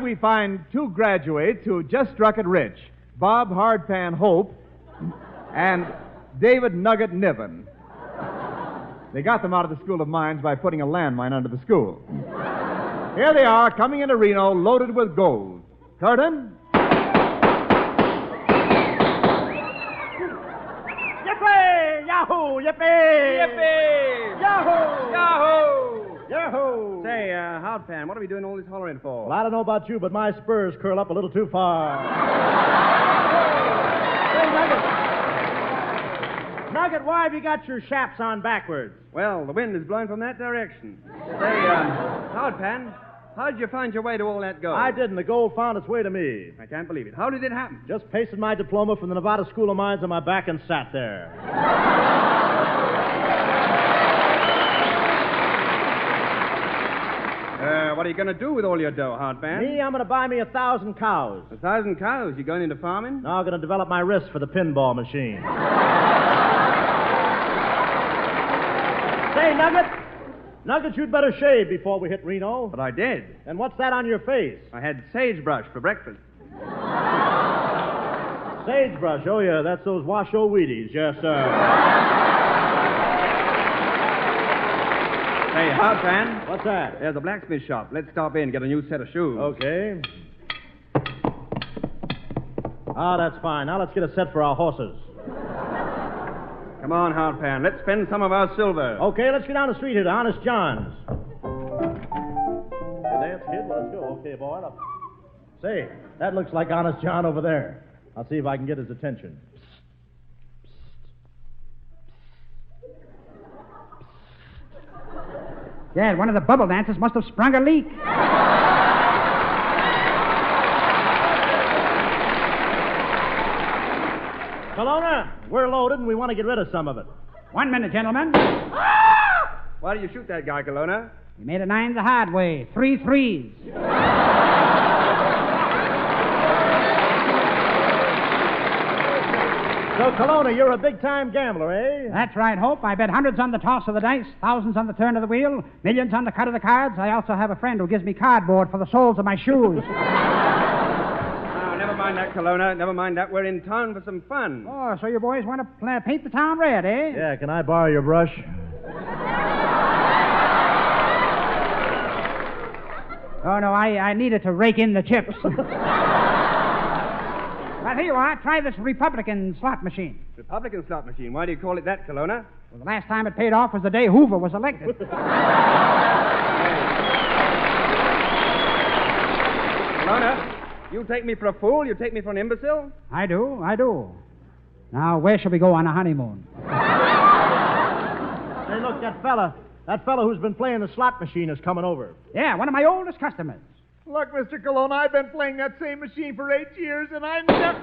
we find 2 graduates who just struck it rich, Bob Hardpan Hope and David Nugget Niven. They got them out of the School of Mines by putting a landmine under the school. Here they are, coming into Reno, loaded with gold. Curtin? Yahoo! Yippee! Yippee! Yahoo! Yahoo! Yahoo! Say, Hardpan, what are we doing all this hollering for? Well, I don't know about you, but my spurs curl up a little too far. Hey, Nugget, why have you got your chaps on backwards? Well, the wind is blowing from that direction. Say, Hardpan, how did you find your way to all that gold? I didn't. The gold found its way to me. I can't believe it. How did it happen? Just pasted my diploma from the Nevada School of Mines on my back and sat there. What are you going to do with all your dough, Hardpan? Me, I'm going to buy me 1,000 cows. 1,000 cows? You going into farming? No, I'm going to develop my wrist for the pinball machine. Say, Nugget, you'd better shave before we hit Reno. But I did. And what's that on your face? I had sagebrush for breakfast. Sagebrush, oh yeah, that's those Washoe Wheaties, yes, sir. Hey, Hardpan. What's that? There's a blacksmith shop. Let's stop in and get a new set of shoes. Okay. That's fine. Now let's get a set for our horses. Come on, Hardpan. Let's spend some of our silver. Okay, let's get down the street here to Honest John's. Hey, dance, kid. Let's go. Okay, boy. Say, that looks like Honest John over there. I'll see if I can get his attention. Dad, one of the bubble dancers must have sprung a leak. Kelowna, we're loaded and we want to get rid of some of it. 1 minute, gentlemen. Why do you shoot that guy, Kelowna? You made a 9 the hard way. 3 threes. So, Kelowna, you're a big-time gambler, eh? That's right, Hope. I bet hundreds on the toss of the dice, thousands on the turn of the wheel, millions on the cut of the cards. I also have a friend who gives me cardboard for the soles of my shoes. Oh, never mind that, Kelowna. Never mind that. We're in town for some fun. Oh, so you boys want to paint the town red, eh? Yeah, can I borrow your brush? Oh, no, I needed to rake in the chips. Well, here you are. Try this Republican slot machine. Republican slot machine. Why do you call it that, Kelowna? Well, the last time it paid off was the day Hoover was elected. Kelowna, you take me for a fool? You take me for an imbecile? I do. Now, where shall we go on a honeymoon? Hey, look, that fella who's been playing the slot machine is coming over. Yeah, one of my oldest customers. Look, Mr. Kelowna, I've been playing that same machine for 8 years, and I never...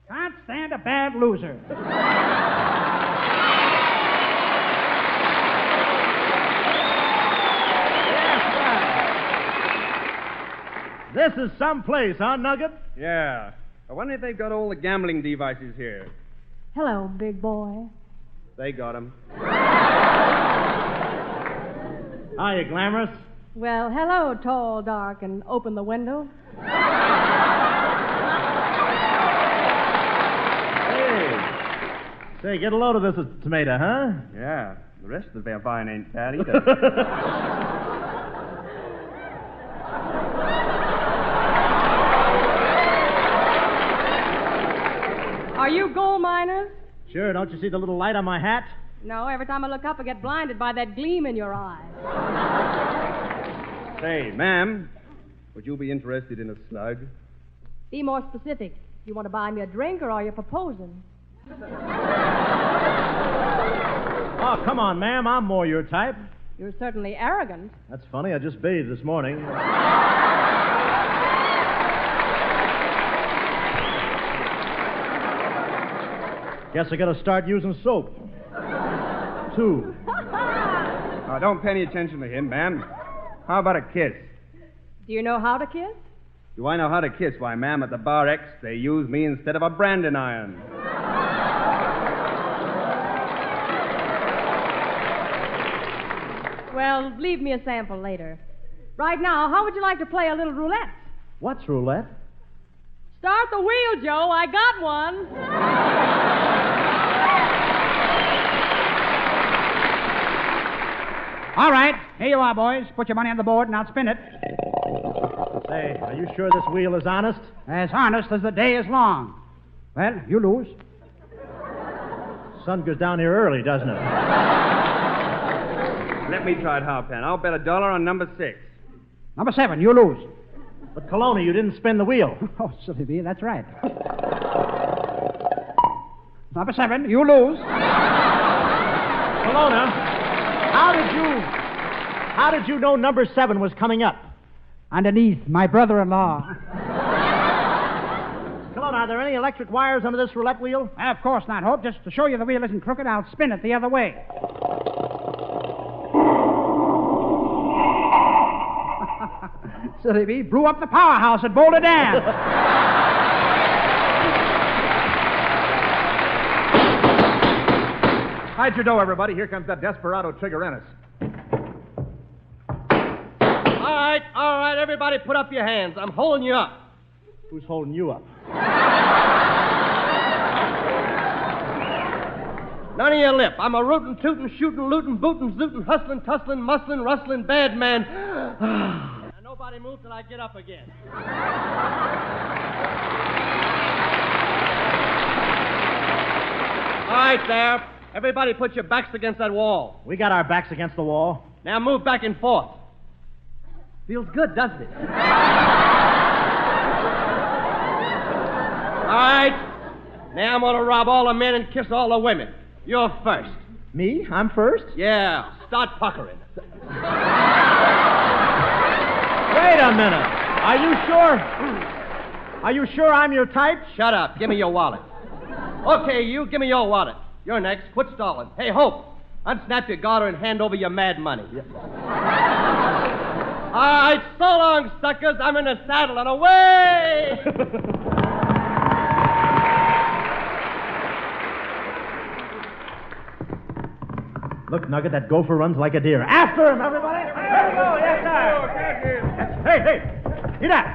Can't stand a bad loser. This is some place, huh, Nugget? Yeah. I wonder if they've got all the gambling devices here. Hello, big boy. They got them. Hiya, Glamorous. Well, hello, tall, dark, and open the window. Say, get a load of this tomato, huh? Yeah. The rest of the vine ain't bad either. Are you gold miners? Sure, don't you see the little light on my hat? No, every time I look up, I get blinded by that gleam in your eye. Say, ma'am, would you be interested in a slug? Be more specific. You want to buy me a drink, or are you proposing? Oh, come on, ma'am. I'm more your type. You're certainly arrogant. That's funny. I just bathed this morning. Guess I gotta start using soap. 2. Oh, don't pay any attention to him, ma'am. How about a kiss? Do you know how to kiss? Do I know how to kiss? Why, ma'am, at the Bar X, they use me instead of a branding iron. Well, leave me a sample later. Right now, how would you like to play a little roulette? What's roulette? Start the wheel, Joe. I got one. All right, here you are, boys. Put your money on the board, and I'll spin it. Say, are you sure this wheel is honest? As honest as the day is long. Well, you lose. Sun goes down here early, doesn't it? Let me try it, Harpan. I'll bet $1 on number 6. Number 7, you lose. But, Kelowna, you didn't spin the wheel. Oh, silly me, that's right. Number 7, you lose. Kelowna, how did you know number 7 was coming up? Underneath my brother-in-law. Kelowna, are there any electric wires under this roulette wheel? Of course not, Hope. Just to show you the wheel isn't crooked, I'll spin it the other way. Silly me, blew up the powerhouse at Boulder Dam. Hide your dough, everybody. Here comes that desperado Trigger Ennis. All right, everybody put up your hands. I'm holding you up. Who's holding you up? None of your lip. I'm a rootin', tootin', shootin', lootin', bootin', zootin', hustlin', tusslin', musslin', rustlin', bad man. Now, nobody move till I get up again. All right, there. Everybody put your backs against that wall. We got our backs against the wall. Now move back and forth. Feels good, doesn't it? All right. Now I'm going to rob all the men and kiss all the women. You're first. Me? I'm first? Yeah. Start puckering. Wait a minute. Are you sure? Are you sure I'm your type? Shut up. Give me your wallet. Okay, you. Give me your wallet. You're next. Quit stalling. Hey, Hope. Unsnap your garter and hand over your mad money. Yeah. All right, so long, suckers. I'm in the saddle and away! Look, Nugget, that gopher runs like a deer. After him, everybody! There we go, yes, sir! Hey! Get up!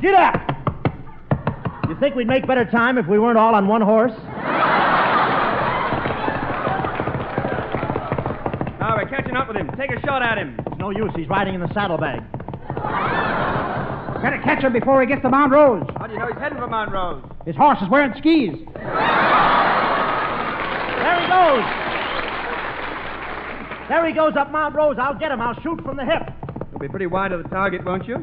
Get up! You think we'd make better time if we weren't all on one horse? Now we're catching up with him. Take a shot at him. It's no use. He's riding in the saddlebag. Better catch him before he gets to Mount Rose. How do you know he's heading for Mount Rose? His horse is wearing skis. There he goes. There he goes up Mount Rose. I'll get him. I'll shoot from the hip. You'll be pretty wide of the target, won't you?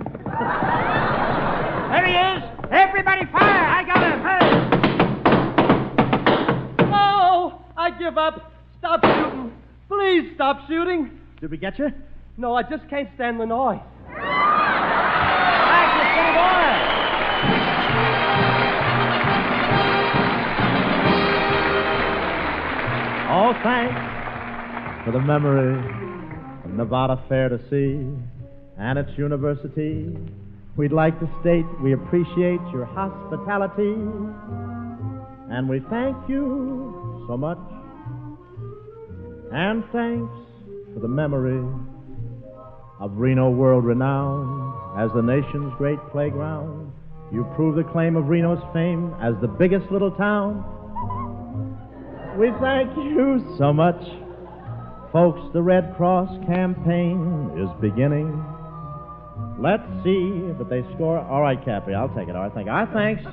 There he is. Everybody fire. I got him. Hey. Oh, I give up. Stop shooting. Please stop shooting. Did we get you? No, I just can't stand the noise. Back, you silly boy. Oh, thanks for the memory of Nevada Fair to see and its university. We'd like to state we appreciate your hospitality, and we thank you so much. And thanks for the memory of Reno, world renowned as the nation's great playground. You prove the claim of Reno's fame as the biggest little town. We thank you so much. Folks, the Red Cross campaign is beginning. Let's see if they score. All right, Cappy, I'll take it. All right, thank you. Our thanks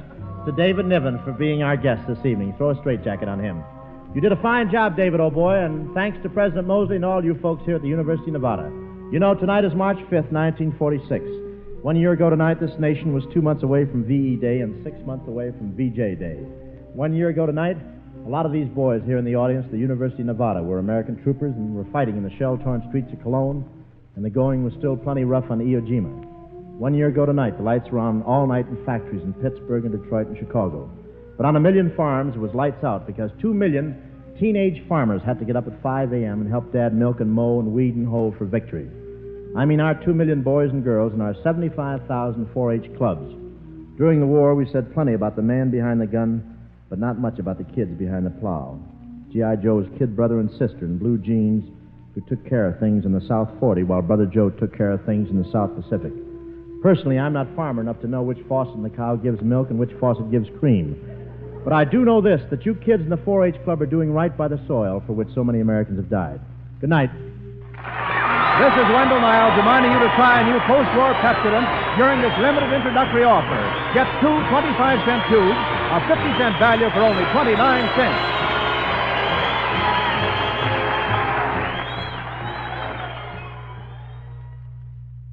to David Niven for being our guest this evening. Throw a straitjacket on him. You did a fine job, David, old boy, and thanks to President Mosley and all you folks here at the University of Nevada. You know, tonight is March 5th, 1946. 1 year ago tonight, this nation was 2 months away from VE Day and 6 months away from VJ Day. 1 year ago tonight, a lot of these boys here in the audience at the University of Nevada were American troopers and were fighting in the shell-torn streets of Cologne, and the going was still plenty rough on Iwo Jima. 1 year ago tonight, the lights were on all night in factories in Pittsburgh and Detroit and Chicago. But on 1 million farms, it was lights out because 2 million teenage farmers had to get up at 5 a.m. and help Dad milk and mow and weed and hoe for victory. I mean our 2 million boys and girls in our 75,000 4-H clubs. During the war, we said plenty about the man behind the gun, but not much about the kids behind the plow. G.I. Joe's kid brother and sister in blue jeans who took care of things in the South 40 while Brother Joe took care of things in the South Pacific. Personally, I'm not farmer enough to know which faucet in the cow gives milk and which faucet gives cream. But I do know this, that you kids in the 4-H Club are doing right by the soil for which so many Americans have died. Good night. This is Wendell Niles reminding you to try a new post-war Pepsodent during this limited introductory offer. Get 2 25-cent tubes of 50-cent value for only 29 cents.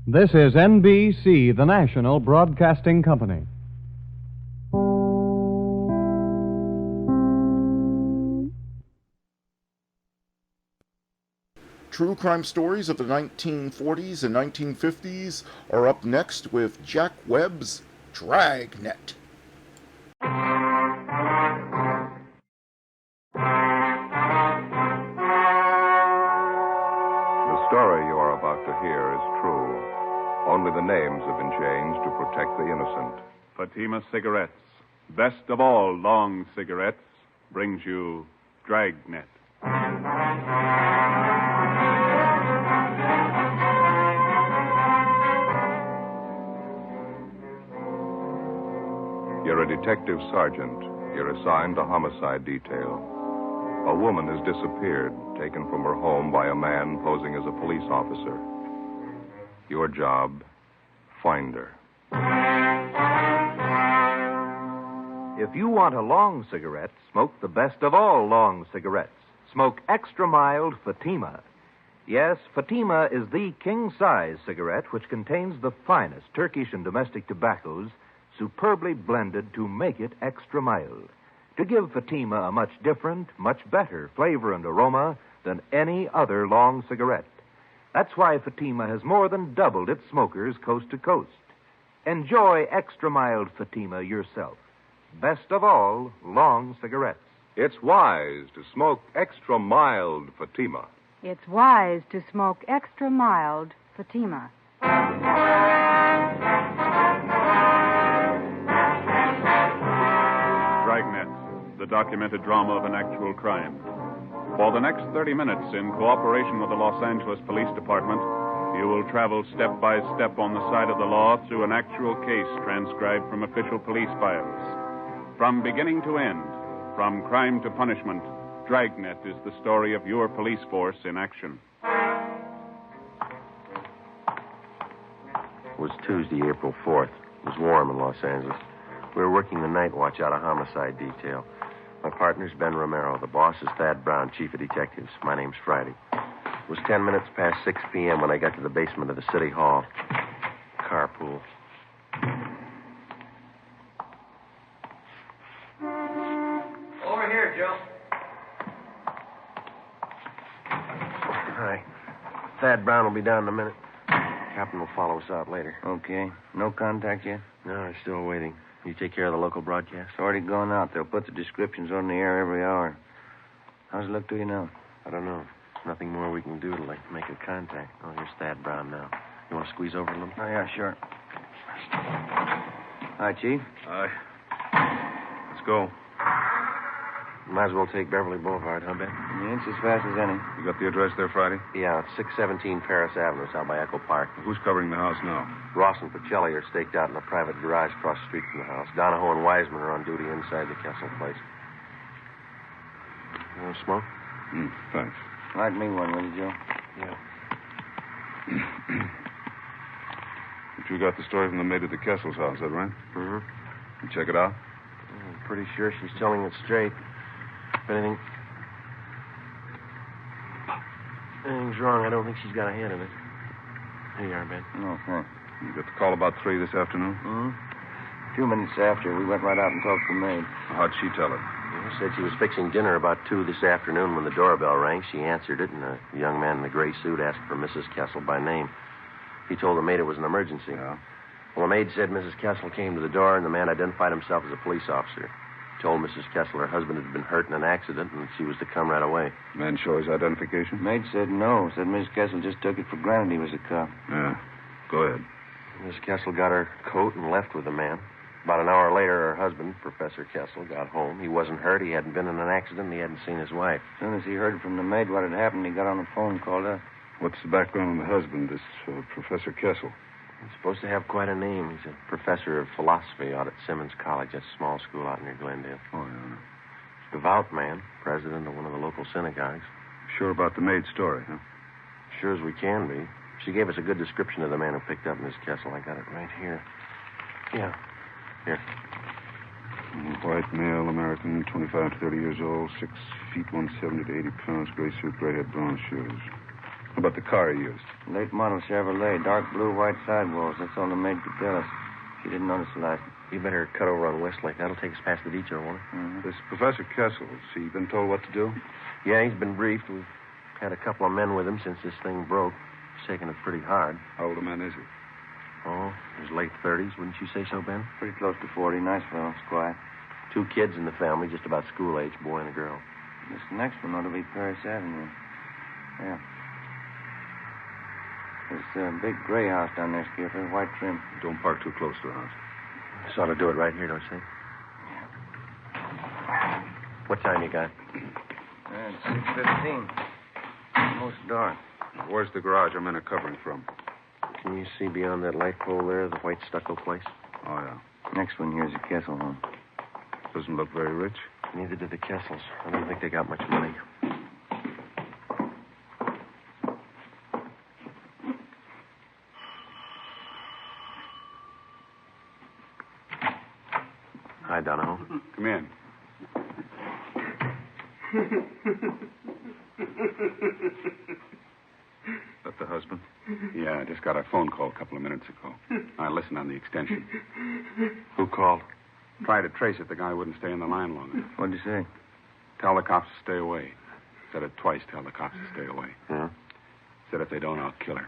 This is NBC, the national broadcasting company. True crime stories of the 1940s and 1950s are up next with Jack Webb's Dragnet. The story you are about to hear is true. Only the names have been changed to protect the innocent. Fatima Cigarettes, best of all long cigarettes, brings you Dragnet. You're a detective sergeant. You're assigned to homicide detail. A woman has disappeared, taken from her home by a man posing as a police officer. Your job, find her. If you want a long cigarette, smoke the best of all long cigarettes. Smoke extra mild Fatima. Yes, Fatima is the king-size cigarette which contains the finest Turkish and domestic tobaccos superbly blended to make it extra mild, to give Fatima a much different, much better flavor and aroma than any other long cigarette. That's why Fatima has more than doubled its smokers coast to coast. Enjoy extra mild Fatima yourself. Best of all, long cigarettes. It's wise to smoke extra mild Fatima. It's wise to smoke extra mild Fatima. Dragnet, the documented drama of an actual crime. For the next 30 minutes, in cooperation with the Los Angeles Police Department, you will travel step by step on the side of the law through an actual case transcribed from official police files. From beginning to end, from crime to punishment, Dragnet is the story of your police force in action. It was Tuesday, April 4th. It was warm in Los Angeles. We were working the night watch out of homicide detail. My partner's Ben Romero. The boss is Thad Brown, chief of detectives. My name's Friday. It was 10 minutes past 6 p.m. when I got to the basement of the city hall. Carpool. Over here, Joe. Hi. Thad Brown will be down in a minute. Captain will follow us out later. Okay. No contact yet? No, I'm still waiting. You take care of the local broadcast? It's already gone out. They'll put the descriptions on the air every hour. How's it look to you now? I don't know. Nothing more we can do to, make a contact. Oh, here's Thad Brown now. You want to squeeze over a little? Oh, yeah, sure. Hi, Chief. Hi. Let's go. Might as well take Beverly Boulevard, huh, Ben? Yeah, it's as fast as any. You got the address there, Friday? Yeah, it's 617 Paris Avenue, it's out by Echo Park. Who's covering the house now? Ross and Pacelli are staked out in a private garage across the street from the house. Donahoe and Wiseman are on duty inside the Kessel place. You want to smoke? Thanks. Light me one, will you, Joe? Yeah. But you got the story from the maid at the Kessel's house, is that right? Mm-hmm. You check it out? I'm pretty sure she's telling it straight. If anything's wrong, I don't think she's got a hand in it. Here you are, Ben. Okay. You got the call about 3 this afternoon? Mm-hmm. A few minutes after, we went right out and talked to the maid. How'd she tell it? She said she was fixing dinner about 2 this afternoon when the doorbell rang. She answered it, and a young man in a gray suit asked for Mrs. Kessel by name. He told the maid it was an emergency. Yeah. Well, the maid said Mrs. Kessel came to the door, and the man identified himself as a police officer. Told Mrs. Kessel her husband had been hurt in an accident, and she was to come right away. Man show his identification? Maid said no. Said Mrs. Kessel just took it for granted he was a cop. Yeah. Go ahead. Mrs. Kessel got her coat and left with the man. About an hour later, her husband, Professor Kessel, got home. He wasn't hurt. He hadn't been in an accident. He hadn't seen his wife. As soon as he heard from the maid what had happened, he got on the phone and called us. What's the background on the husband, this Professor Kessel? He's supposed to have quite a name. He's a professor of philosophy out at Simmons College. That's a small school out near Glendale. Oh, yeah. Devout man, president of one of the local synagogues. Sure about the maid's story, huh? Sure as we can be. She gave us a good description of the man who picked up Miss Kessel. I got it right here. Yeah. Here. White male, American, 25 to 30 years old, 6 feet, 170 to 80 pounds, gray suit, gray head, brown shoes. How about the car he used? Late model Chevrolet, dark blue, white sidewalls. That's all the maid could tell us. She didn't notice the license. You better cut over on Westlake. That'll take us past the detour, won't it? Mm-hmm. This Professor Kessel, has he been told what to do? Yeah, he's been briefed. We've had a couple of men with him since this thing broke. He's taken it pretty hard. How old a man is he? Oh, his late 30s, wouldn't you say so, Ben? Pretty close to 40. Nice fellow. It's quiet. 2 kids in the family, just about school age, boy and a girl. This next one ought to be Paris Avenue. Yeah. There's a big gray house down there, Skipper, white trim. Don't park too close to the house. This ought to do it right here, don't you think? Yeah. What time you got? It's 6:15. Almost dark. Where's the garage our men are covering from? Can you see beyond that light pole there, the white stucco place? Oh, yeah. Next one here's a Kessel home. Doesn't look very rich. Neither do the Kessels. I don't think they got much money. Hi, Donahoe. Come in. That the husband? Yeah, I just got a phone call a couple of minutes ago. I listened on the extension. Who called? Tried to trace it. The guy wouldn't stay on the line long enough. What'd you say? Tell the cops to stay away. Said it twice. Tell the cops to stay away. Yeah? Said if they don't, I'll kill her.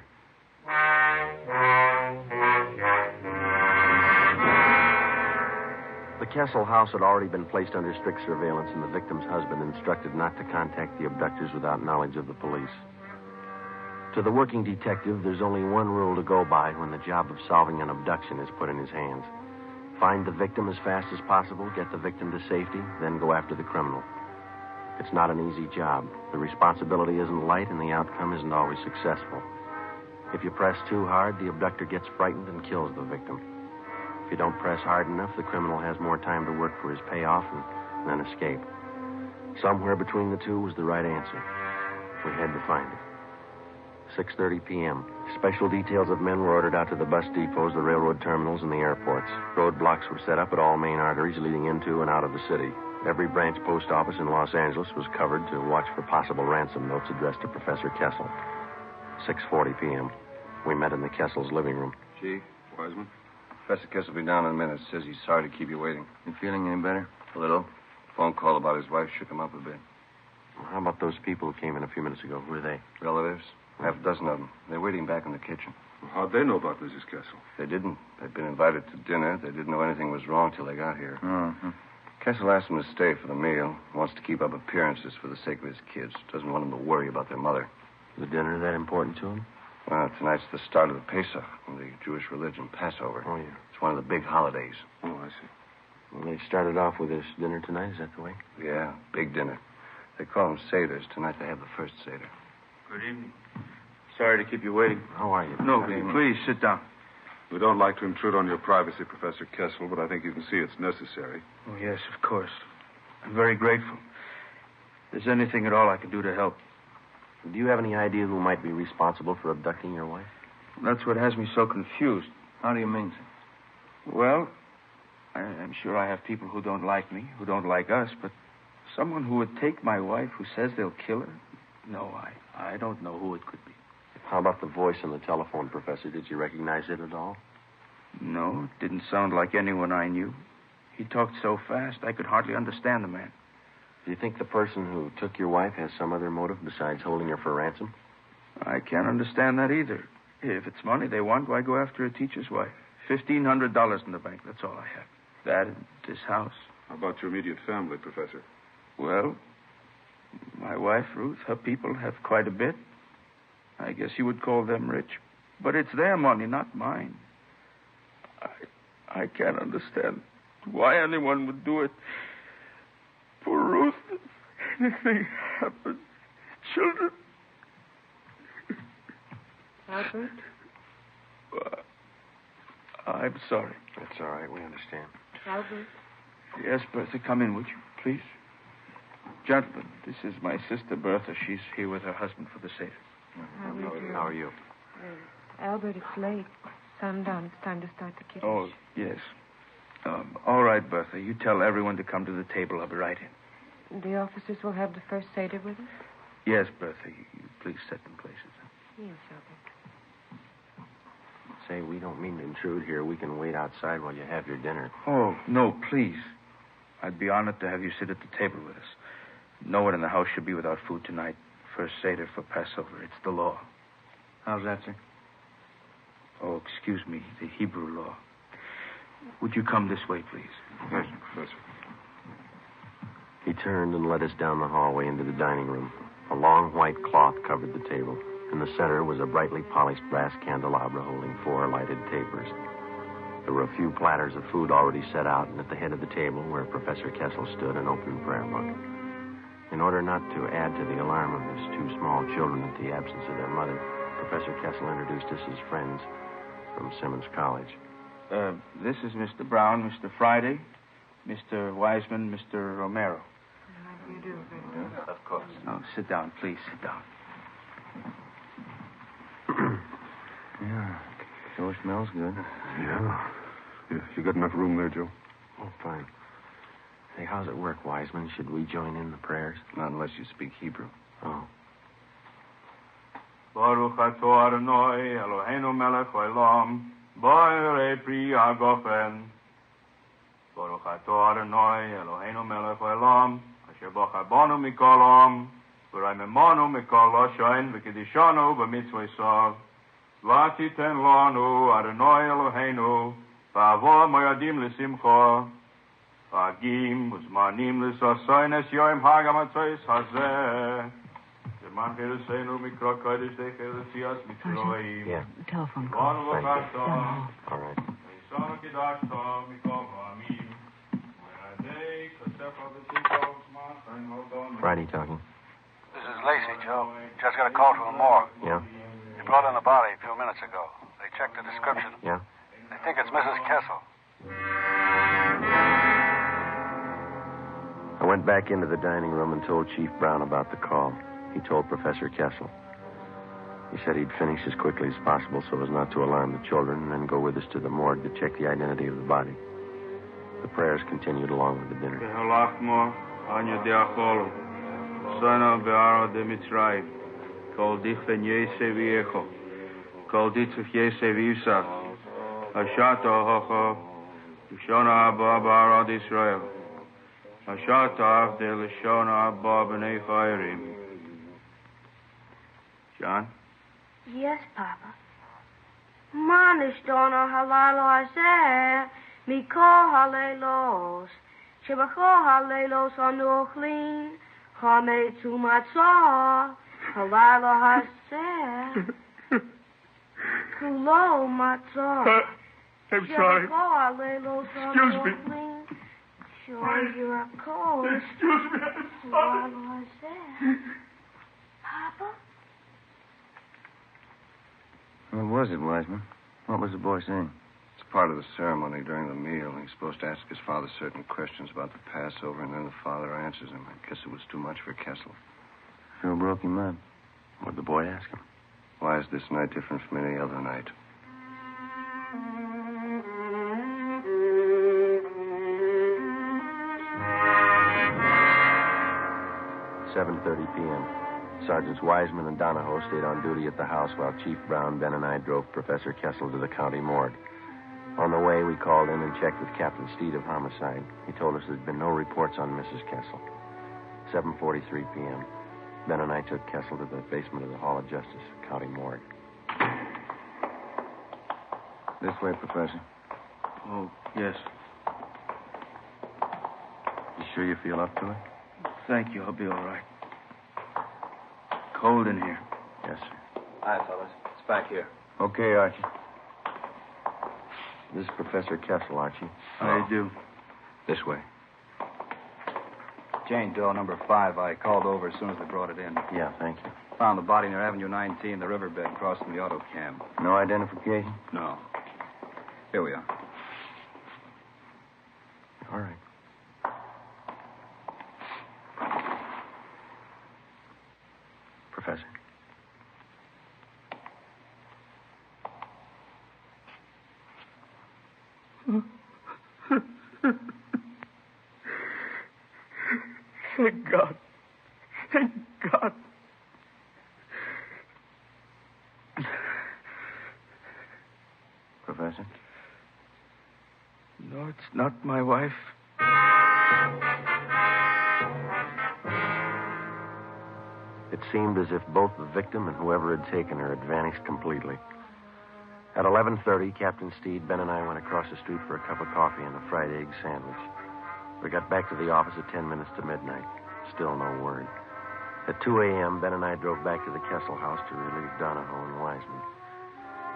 The Kessel house had already been placed under strict surveillance, and the victim's husband instructed not to contact the abductors without knowledge of the police. To the working detective, there's only one rule to go by when the job of solving an abduction is put in his hands. Find the victim as fast as possible, get the victim to safety, then go after the criminal. It's not an easy job. The responsibility isn't light, and the outcome isn't always successful. If you press too hard, the abductor gets frightened and kills the victim. If you don't press hard enough, the criminal has more time to work for his payoff and then escape. Somewhere between the two was the right answer. We had to find it. 6:30 p.m. Special details of men were ordered out to the bus depots, the railroad terminals, and the airports. Roadblocks were set up at all main arteries leading into and out of the city. Every branch post office in Los Angeles was covered to watch for possible ransom notes addressed to Professor Kessel. 6:40 p.m. We met in the Kessel's living room. Chief, Wiseman. Professor Kessel will be down in a minute. Says he's sorry to keep you waiting. You feeling any better? A little. Phone call about his wife shook him up a bit. Well, how about those people who came in a few minutes ago? Who are they? Relatives. Half a dozen of them. They're waiting back in the kitchen. Well, how'd they know about Mrs. Kessel? They didn't. They'd been invited to dinner. They didn't know anything was wrong till they got here. Mm-hmm. Kessel asked them to stay for the meal. Wants to keep up appearances for the sake of his kids. Doesn't want them to worry about their mother. The dinner that important to him? Well, tonight's the start of the Pesach, the Jewish religion, Passover. Oh, yeah. It's one of the big holidays. Oh, I see. Well, they started off with this dinner tonight. Is that the way? Yeah, big dinner. They call them Seders. Tonight they have the first Seder. Good evening. Sorry to keep you waiting. How are you? No, please sit down. We don't like to intrude on your privacy, Professor Kessel, but I think you can see it's necessary. Oh, yes, of course. I'm very grateful. If there's anything at all I can do to help. Do you have any idea who might be responsible for abducting your wife? That's what has me so confused. How do you mean? Well, I'm sure I have people who don't like me, who don't like us, but someone who would take my wife, who says they'll kill her? No, I don't know who it could be. How about the voice on the telephone, Professor? Did you recognize it at all? No, it didn't sound like anyone I knew. He talked so fast, I could hardly understand the man. Do you think the person who took your wife has some other motive besides holding her for ransom? I can't understand that either. If it's money they want, why go after a teacher's wife? $1,500 in the bank, that's all I have. That and this house. How about your immediate family, Professor? Well, my wife, Ruth, her people have quite a bit. I guess you would call them rich. But it's their money, not mine. I can't understand why anyone would do it. For Ruth, anything happens. Children. Albert? I'm sorry. That's all right. We understand. Albert? Yes, Bertha, come in, would you, please? Gentlemen, this is my sister, Bertha. She's here with her husband for the Seder. How are you? Albert, it's late. Sundown. It's time to start the Kiddush. Oh, yes. All right, Bertha. You tell everyone to come to the table. I'll be right in. The officers will have the first Seder with us? Yes, Bertha. You please set them places. Yes, Albert. Say, we don't mean to intrude here. We can wait outside while you have your dinner. Oh, no, please. I'd be honored to have you sit at the table with us. No one in the house should be without food tonight. First Seder for Passover. It's the law. How's that, sir? Oh, excuse me. The Hebrew law. Would you come this way, please? Yes, Professor. He turned and led us down the hallway into the dining room. A long white cloth covered the table. In the center was a brightly polished brass candelabra holding 4 lighted tapers. There were a few platters of food already set out, and at the head of the table, where Professor Kessel stood, an open prayer book. In order not to add to the alarm of his 2 small children at the absence of their mother, Professor Kessel introduced us as friends from Simmons College. This is Mr. Brown, Mr. Friday, Mr. Wiseman, Mr. Romero. How do you do, Of course. Oh, sit down, please. Sit down. Yeah. Sure smells good. Yeah. You got enough room there, Joe? Oh, fine. Hey, how's it work, Wiseman? Should we join in the prayers? Not unless you speak Hebrew. Oh. Baruch atah Adonai Eloheinu melech haolam, bo'erei pri hagofen. Baruch atah Adonai Eloheinu melech haolam, asher bachar banu mikol ha'am, v'raimemanu mikol ha'shayin v'kedishanu b'mitzvosav. V'atiten lanu Adonai Eloheinu, v'avo moyadim l'simcha. Hagim uzmanim l'sasoin es yoim hagamatzos hazeh. Yeah. Telephone call. All right. Friday talking. This is Lacey, Joe. Just got a call from the morgue. Yeah? They brought in the body a few minutes ago. They checked the description. Yeah? They think it's Mrs. Kessel. I went back into the dining room and told Chief Brown about the call. He told Professor Kessel. He said he'd finish as quickly as possible so as not to alarm the children and then go with us to the morgue to check the identity of the body. The prayers continued along with the dinner. Sana bearo de Mitzrayim, kol dich ven Yese viejo, kol dich Yese visa, Ashata hocho, Ushona abba bearo de Israel, Ashata avde Lashona abba b'nei chayrim. John? Yes, Papa. Manishtono halalo asher, mikol halelos, shebachol halelos anuchlin, Hame to matzah, halala haser, kulo matzah. I'm sorry. Excuse me. Sure, you're a cold. Excuse me, I'm sorry. Halala haser. Papa? What was it, Wiseman? What was the boy saying? It's part of the ceremony during the meal. He's supposed to ask his father certain questions about the Passover, and then the father answers him. I guess it was too much for Kessel. Phil broke him up. What'd the boy ask him? Why is this night different from any other night? "7:30 p.m. Sergeants Wiseman and Donahoe stayed on duty at the house while Chief Brown, Ben, and I drove Professor Kessel to the county morgue. On the way, we called in and checked with Captain Steed of Homicide. He told us there'd been no reports on Mrs. Kessel. 7:43 p.m. Ben and I took Kessel to the basement of the Hall of Justice, county morgue. This way, Professor. Oh, yes. You sure you feel up to it? Thank you. I'll be all right. Cold in here. Yes, sir. Hi, fellas. It's back here. Okay, Archie. This is Professor Kessel, Archie. How do you do? This way. Jane Doe, number 5. I called over as soon as they brought it in. Yeah, thank you. Found the body near Avenue 19, the riverbed, crossing the auto cam. No identification? No. Here we are. All right. Professor. Thank God. Thank God. Professor? No, it's not my wife. It seemed as if both the victim and whoever had taken her had vanished completely. At 11:30, Captain Steed, Ben, and I went across the street for a cup of coffee and a fried egg sandwich. We got back to the office at 10 minutes to midnight. Still no word. At 2 a.m., Ben and I drove back to the Kessel house to relieve Donahoe and Wiseman.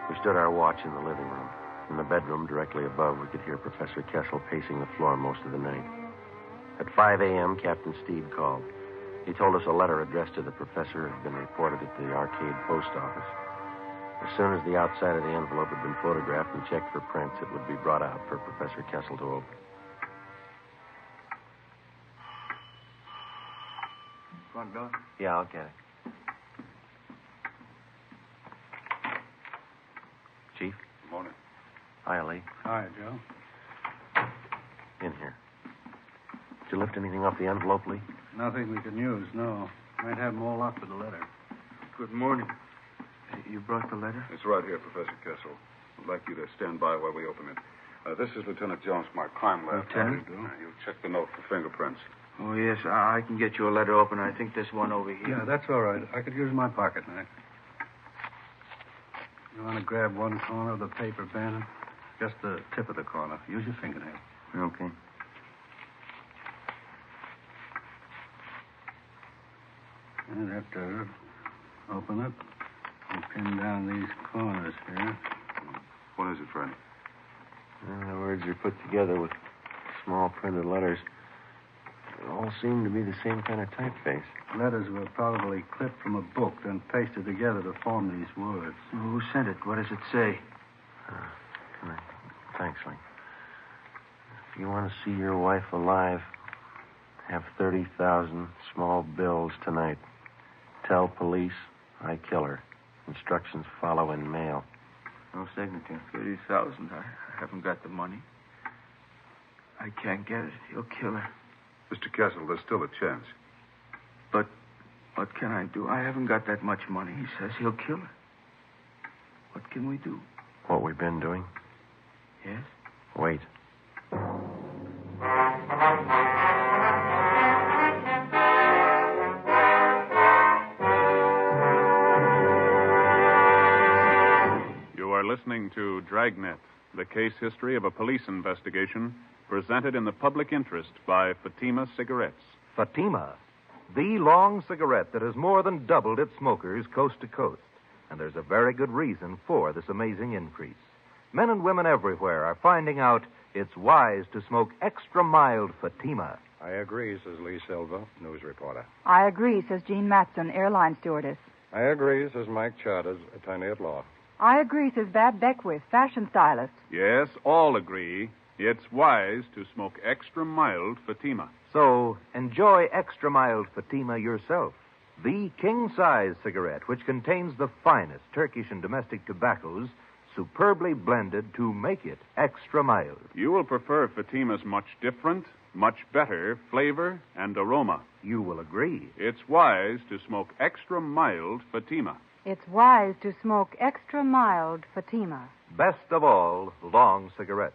We stood our watch in the living room. In the bedroom directly above, we could hear Professor Kessel pacing the floor most of the night. At 5 a.m., Captain Steed called. He told us a letter addressed to the professor had been reported at the Arcade Post Office. As soon as the outside of the envelope had been photographed and checked for prints, it would be brought out for Professor Kessel to open. Front door? Yeah, I'll get it. Chief? Good morning. Hi, Lee. Hi, Joe. In here. Did you lift anything off the envelope, Lee? Nothing we can use, no. Might have them all up with the letter. Good morning. You brought the letter? It's right here, Professor Kessel. I'd like you to stand by while we open it. This is Lieutenant Jones from our crime lab. Lieutenant? You check the note for fingerprints. Oh, yes. I can get you a letter open. I think this one over here. Yeah, that's all right. I could use my pocket knife. You want to grab one corner of the paper, Ben? Just the tip of the corner. Use your fingernail. Okay. And have to open it and pin down these corners here. What is it, Freddie? The words are put together with small printed letters. all seem to be the same kind of typeface. Letters were probably clipped from a book, then pasted together to form these words. Who sent it? What does it say? Thanks, Lee. If you want to see your wife alive, have 30,000 small bills tonight. Tell police I kill her. Instructions follow in mail. No signature. 30,000. I haven't got the money. I can't get it. He'll kill her. Mr. Kessel, there's still a chance. But what can I do? I haven't got that much money. He says he'll kill her. What can we do? What we've been doing? Yes? Wait. You are listening to Dragnet, the case history of a police investigation presented in the public interest by Fatima Cigarettes. Fatima, the long cigarette that has more than doubled its smokers coast to coast. And there's a very good reason for this amazing increase. Men and women everywhere are finding out it's wise to smoke extra mild Fatima. I agree, says Lee Silva, news reporter. I agree, says Jean Matson, airline stewardess. I agree, says Mike Charters, attorney at law. I agree, says Bab Beckwith, fashion stylist. Yes, all agree. It's wise to smoke extra mild Fatima. So enjoy extra mild Fatima yourself. The king-size cigarette, which contains the finest Turkish and domestic tobaccos, superbly blended to make it extra mild. You will prefer Fatima's much different, much better flavor and aroma. You will agree. It's wise to smoke extra mild Fatima. It's wise to smoke extra mild Fatima. Best of all, long cigarettes.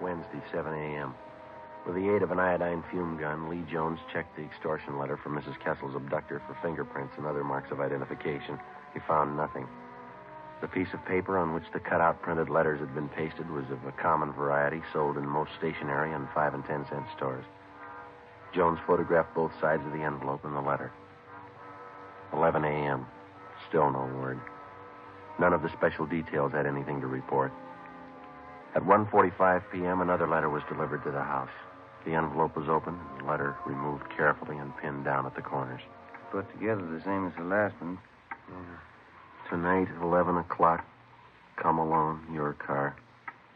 Wednesday, 7 a.m. With the aid of an iodine fume gun, Lee Jones checked the extortion letter from Mrs. Kessel's abductor for fingerprints and other marks of identification. He found nothing. The piece of paper on which the cutout printed letters had been pasted was of a common variety sold in most stationery and 5 and 10 cent stores. Jones photographed both sides of the envelope and the letter. 11 a.m. Still no word. None of the special details had anything to report. At 1:45 p.m., another letter was delivered to the house. The envelope was opened, and the letter removed carefully and pinned down at the corners. Put together the same as the last one. Tonight, 11 o'clock. Come alone, your car.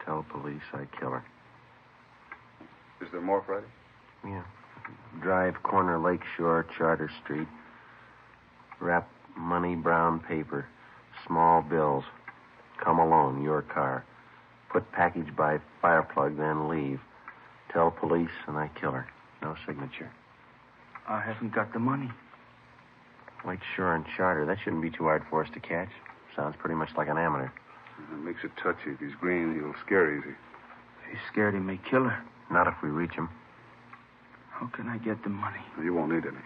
Tell police I kill her. Is there more, Friday? Yeah. Drive corner Lakeshore, Charter Street. Wrap money, brown paper. Small bills. Come alone, your car. Put package by fireplug, then leave. Tell police and I kill her. No signature. I haven't got the money. Lakeshore and Charter. That shouldn't be too hard for us to catch. Sounds pretty much like an amateur. It makes it touchy. If he's green, he'll scare easy. If he's scared, he may kill her. Not if we reach him. How can I get the money? You won't need any.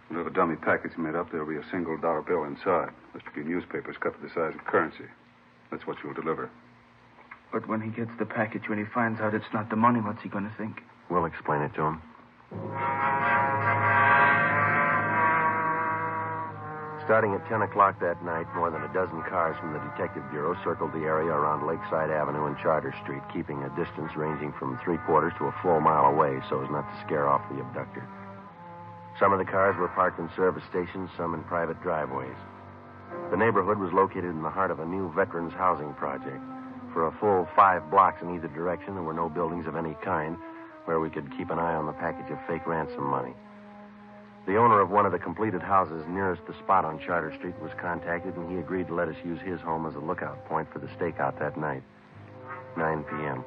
We'll have a dummy package made up. There'll be a $1 bill inside. There's a few newspapers cut to the size of currency. That's what you'll deliver. But when he gets the package, when he finds out it's not the money, what's he going to think? We'll explain it to him. Starting at 10 o'clock that night, more than a dozen cars from the Detective Bureau circled the area around Lakeside Avenue and Charter Street, keeping a distance ranging from 3/4 to a full mile away so as not to scare off the abductor. Some of the cars were parked in service stations, some in private driveways. The neighborhood was located in the heart of a new veterans housing project. For a full 5 blocks in either direction, there were no buildings of any kind where we could keep an eye on the package of fake ransom money. The owner of one of the completed houses nearest the spot on Charter Street was contacted, and he agreed to let us use his home as a lookout point for the stakeout that night. 9 p.m.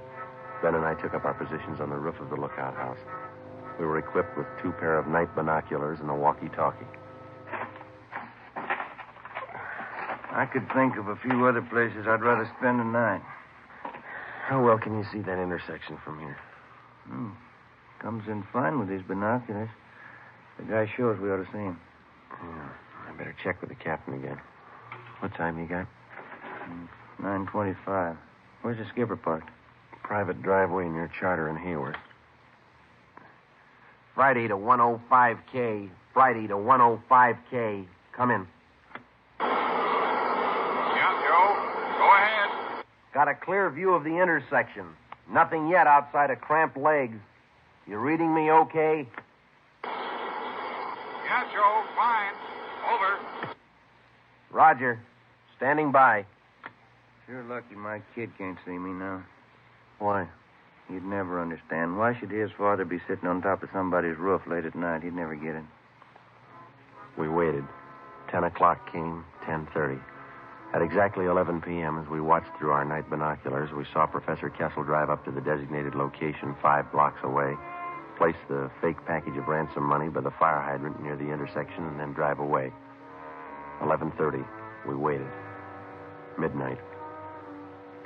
Ben and I took up our positions on the roof of the lookout house. We were equipped with 2 pair of night binoculars and a walkie-talkie. I could think of a few other places I'd rather spend the night. How well can you see that intersection from here? Comes in fine with these binoculars. The guy shows we ought to see him. Yeah, I better check with the captain again. What time you got? 9:25. Where's the skipper parked? Private driveway near Charter and Hayward. Friday to 105K. Friday to 105K. Come in. Yeah, Joe? a clear view of the intersection. Nothing yet outside of cramped legs. You reading me okay? Yeah, Joe. Fine. Over. Roger. Standing by. Sure lucky my kid can't see me now. Why? He'd never understand. Why should his father be sitting on top of somebody's roof late at night? He'd never get it. We waited. 10 o'clock came, 10:30. At exactly 11 p.m., as we watched through our night binoculars, we saw Professor Kessel drive up to the designated location 5 blocks away, place the fake package of ransom money by the fire hydrant near the intersection, and then drive away. 11:30. We waited. Midnight.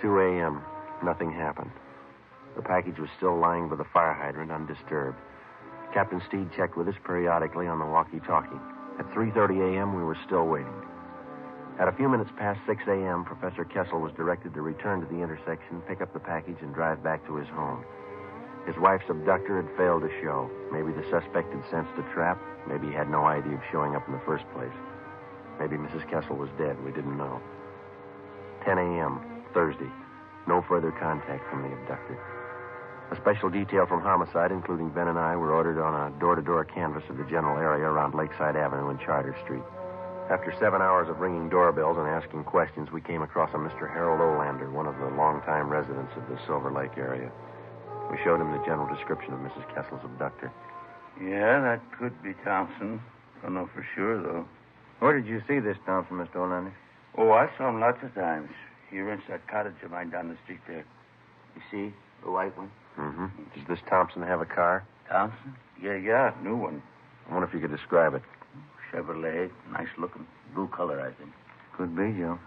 2 a.m. Nothing happened. The package was still lying by the fire hydrant, undisturbed. Captain Steed checked with us periodically on the walkie-talkie. At 3:30 a.m., we were still waiting. At a few minutes past 6 a.m., Professor Kessel was directed to return to the intersection, pick up the package, and drive back to his home. His wife's abductor had failed to show. Maybe the suspect had sensed a trap. Maybe he had no idea of showing up in the first place. Maybe Mrs. Kessel was dead. We didn't know. 10 a.m., Thursday. No further contact from the abductor. A special detail from Homicide, including Ben and I, were ordered on a door-to-door canvass of the general area around Lakeside Avenue and Charter Street. After 7 hours of ringing doorbells and asking questions, we came across a Mr. Harold Olander, one of the longtime residents of the Silver Lake area. We showed him the general description of Mrs. Kessel's abductor. Yeah, that could be Thompson. Don't know for sure, though. Where did you see this Thompson, Mr. Olander? Oh, I saw him lots of times. He rents that cottage of mine down the street there. You see? The white one? Mm-hmm. Does this Thompson have a car? Thompson? Yeah, new one. I wonder if you could describe it. Chevrolet, nice looking. Blue color, I think. Could be, Joe.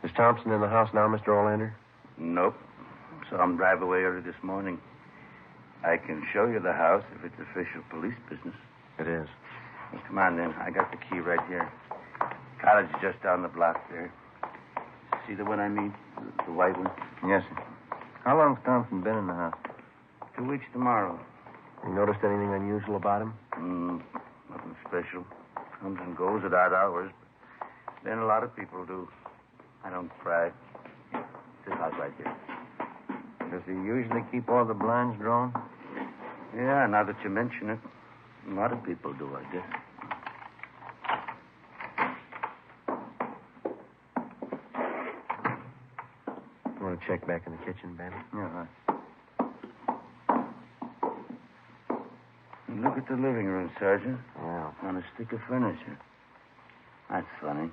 Is Thompson in the house now, Mr. Olander? Nope. Saw him drive away early this morning. I can show you the house if it's official police business. It is. Well, come on, then. I got the key right here. Cottage is just down the block there. See the one I mean? The white one? Yes, sir. How long's Thompson been in the house? 2 weeks tomorrow. You noticed anything unusual about him? Nothing special. Comes and goes at odd hours. Then a lot of people do. I don't pry. This house right here. Does he usually keep all the blinds drawn? Yeah, now that you mention it. A lot of people do, I guess. You want to check back in the kitchen, Ben? Yeah, right. Look at the living room, Sergeant. Yeah. On a stick of furniture. That's funny.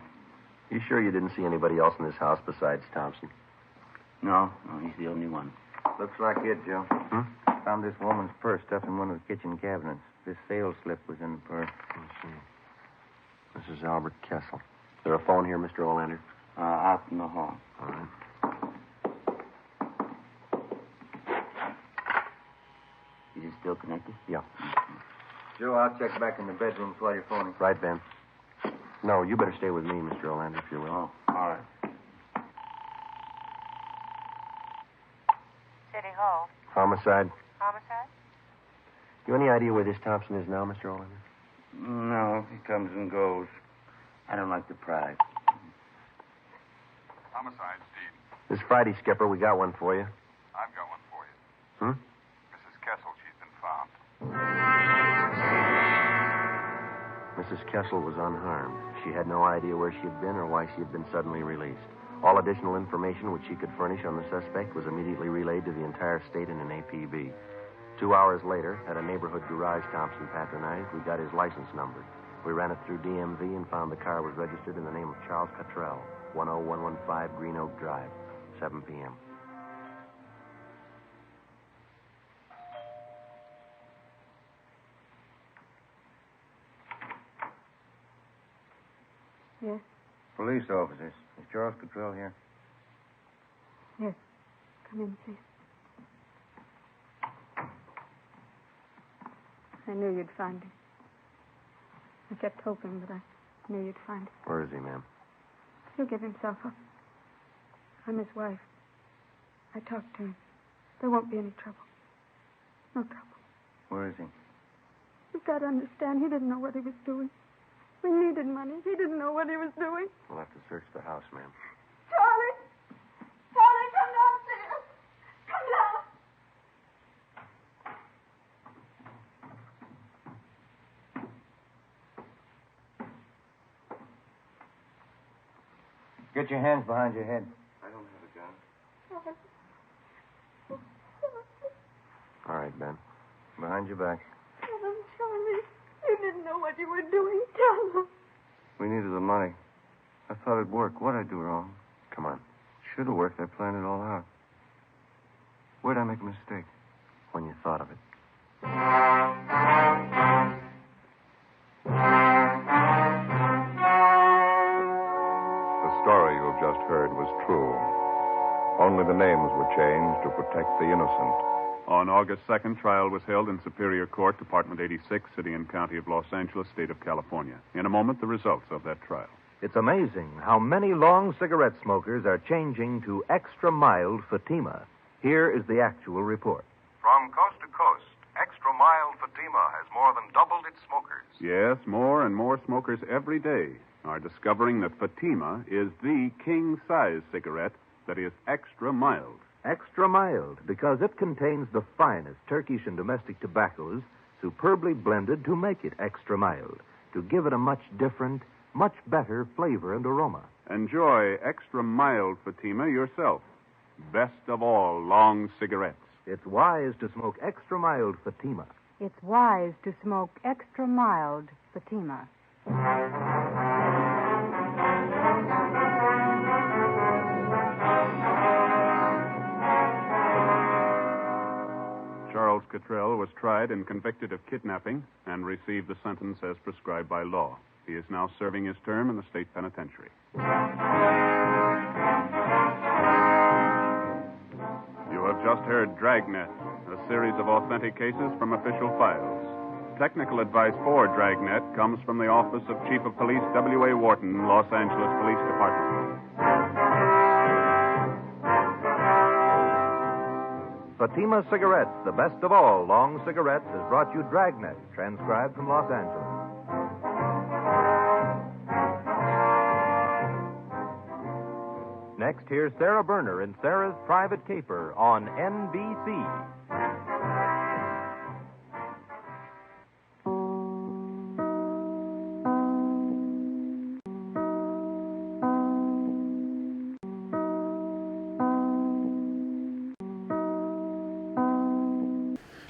You sure you didn't see anybody else in this house besides Thompson? No, he's the only one. Looks like it, Joe. Found this woman's purse stuffed in one of the kitchen cabinets. This sales slip was in the purse. Let's see. This is Albert Kessel. Is there a phone here, Mr. Olander? Out in the hall. All right. Is it still connected? Yeah. Joe, I'll check back in the bedrooms while you're phoning. Right, Ben. No, you better stay with me, Mr. Olander, if you will. Oh, all right. City Hall. Homicide. Homicide? You any idea where this Thompson is now, Mr. Olander? No, he comes and goes. I don't like to pry. Homicide, Steve. This Friday, Skipper, we got one for you. I've got one for you. Mrs. Kessel, she's been found. Mrs. Kessel was unharmed. She had no idea where she had been or why she had been suddenly released. All additional information which she could furnish on the suspect was immediately relayed to the entire state in an APB. 2 hours later, at a neighborhood garage Thompson patronized, we got his license number. We ran it through DMV and found the car was registered in the name of Charles Cottrell, 10115 Green Oak Drive, 7 p.m. Yes, Police officers. Is Charles Cottrell here? yes. Come in, please. I knew you'd find him. I kept hoping, but I knew you'd find him. Where is he, ma'am? He'll give himself up. I'm his wife. I talked to him. There won't be any trouble. No trouble. Where is he? You've got to understand, he didn't know what he was doing. We needed money. He didn't know what he was doing. We'll have to search the house, ma'am. Charlie! Charlie, come downstairs! Get your hands behind your head. I don't have a gun. All right, Ben. Behind your back. Tell them, Charlie. You didn't know what you were doing. Tell them. We needed the money. I thought it'd work. What'd I do wrong? Come on. Should have worked. I planned it all out. Where'd I make a mistake? When you thought of it. The story you've just heard was true. Only the names were changed to protect the innocent. On August 2nd, trial was held in Superior Court, Department 86, City and County of Los Angeles, State of California. In a moment, the results of that trial. It's amazing how many long cigarette smokers are changing to extra mild Fatima. Here is the actual report. From coast to coast, extra mild Fatima has more than doubled its smokers. Yes, more and more smokers every day are discovering that Fatima is the king-size cigarette that is extra mild. Extra mild because it contains the finest Turkish and domestic tobaccos superbly blended to make it extra mild, to give it a much different, much better flavor and aroma. Enjoy extra mild Fatima yourself. Best of all long cigarettes. It's wise to smoke extra mild Fatima. It's wise to smoke extra mild Fatima. Charles Cottrell was tried and convicted of kidnapping and received the sentence as prescribed by law. He is now serving his term in the state penitentiary. You have just heard Dragnet, a series of authentic cases from official files. Technical advice for Dragnet comes from the Office of Chief of Police W.A. Wharton, Los Angeles Police Department. Fatima Cigarettes, the best of all long cigarettes, has brought you Dragnet, transcribed from Los Angeles. Next, here's Sarah Berner in Sarah's Private Caper on NBC.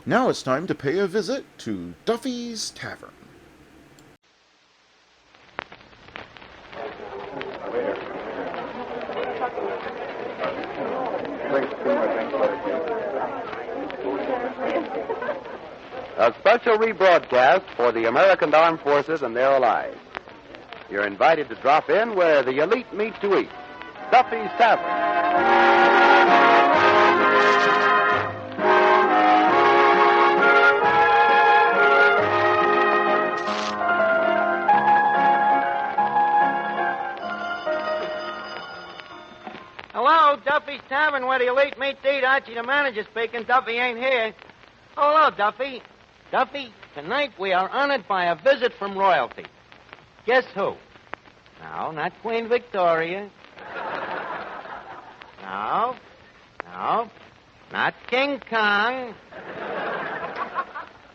Now it's time to pay a visit to Duffy's Tavern. A special rebroadcast for the American Armed Forces and their allies. You're invited to drop in where the elite meet to eat. Duffy's Tavern. Hello, Duffy's Tavern, where the elite meet to eat. Archie, the manager, speaking. Duffy ain't here. Oh, hello, Duffy. Duffy, tonight we are honored by a visit from royalty. Guess who? No, not Queen Victoria. No, not King Kong.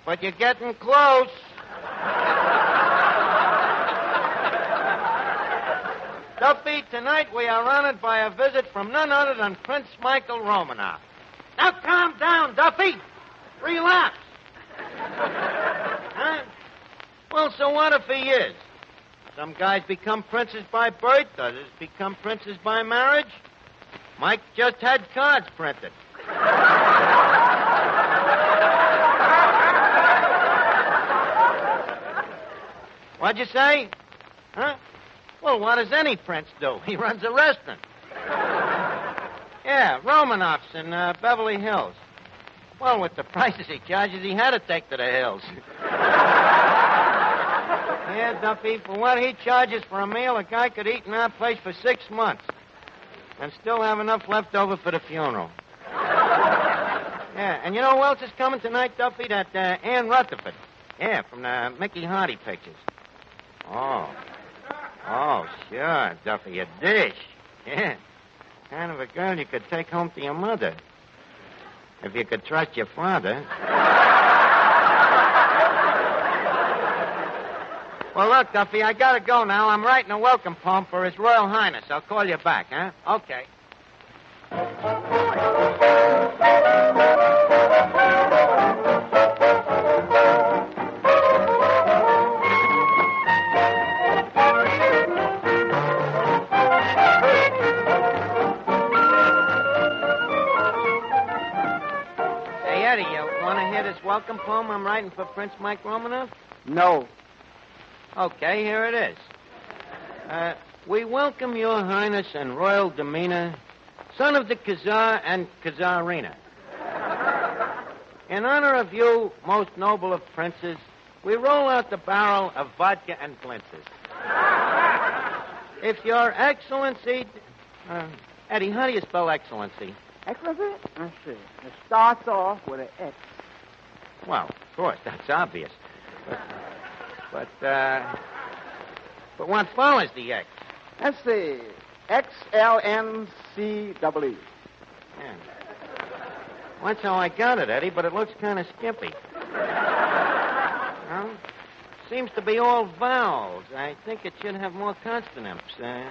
But you're getting close. Duffy, tonight we are honored by a visit from none other than Prince Michael Romanoff. Now calm down, Duffy. Relax. Huh? Well, so what if he is? Some guys become princes by birth, others become princes by marriage. Mike just had cards printed. What'd you say? Huh? Well, what does any prince do? He runs a restaurant. Yeah, Romanoff's in Beverly Hills. Well, with the prices he charges, he had to take to the hills. Yeah, Duffy, for what he charges for a meal, a guy could eat in our place for 6 months and still have enough left over for the funeral. Yeah, and you know who else is coming tonight, Duffy? That Ann Rutherford. Yeah, from the Mickey Hardy pictures. Oh, sure, Duffy, a dish. Yeah, kind of a girl you could take home to your mother. If you could trust your father. Well, look, Duffy, I gotta go now. I'm writing a welcome poem for His Royal Highness. I'll call you back, huh? Okay. Hey, Eddie, you want to hear this welcome poem I'm writing for Prince Mike Romanoff? No. Okay, here it is. We welcome your highness and royal demeanor, son of the Khazar and Khazarina. In honor of you, most noble of princes, we roll out the barrel of vodka and blintzes. If your excellency... Eddie, how do you spell excellency? Excellency? Let's see. It starts off with an X. Well, of course, that's obvious. But what follows the X? Let's see. XLNCEE. Yeah. Well, that's how I got it, Eddie, but it looks kind of skimpy. Well, seems to be all vowels. I think it should have more consonants. XL,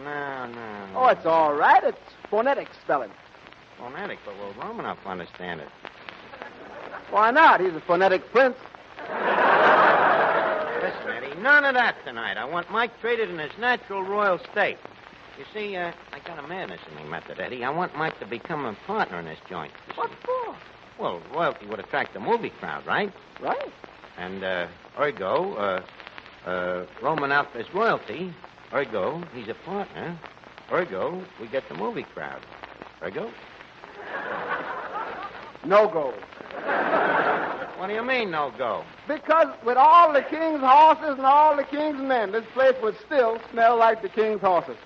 no. Oh, it's all right. It's phonetic spelling. Phonetic, but will Romanoff understand it? Why not? He's a phonetic prince. Listen, Eddie, none of that tonight. I want Mike treated in his natural royal state. You see, I got a madness in me method, Eddie. I want Mike to become a partner in this joint. What for? Well, royalty would attract the movie crowd, right? Right. And, ergo, Romanoff is royalty. Ergo, he's a partner. Ergo, we get the movie crowd. Ergo? No go. What do you mean, no go? Because with all the king's horses and all the king's men, this place would still smell like the king's horses.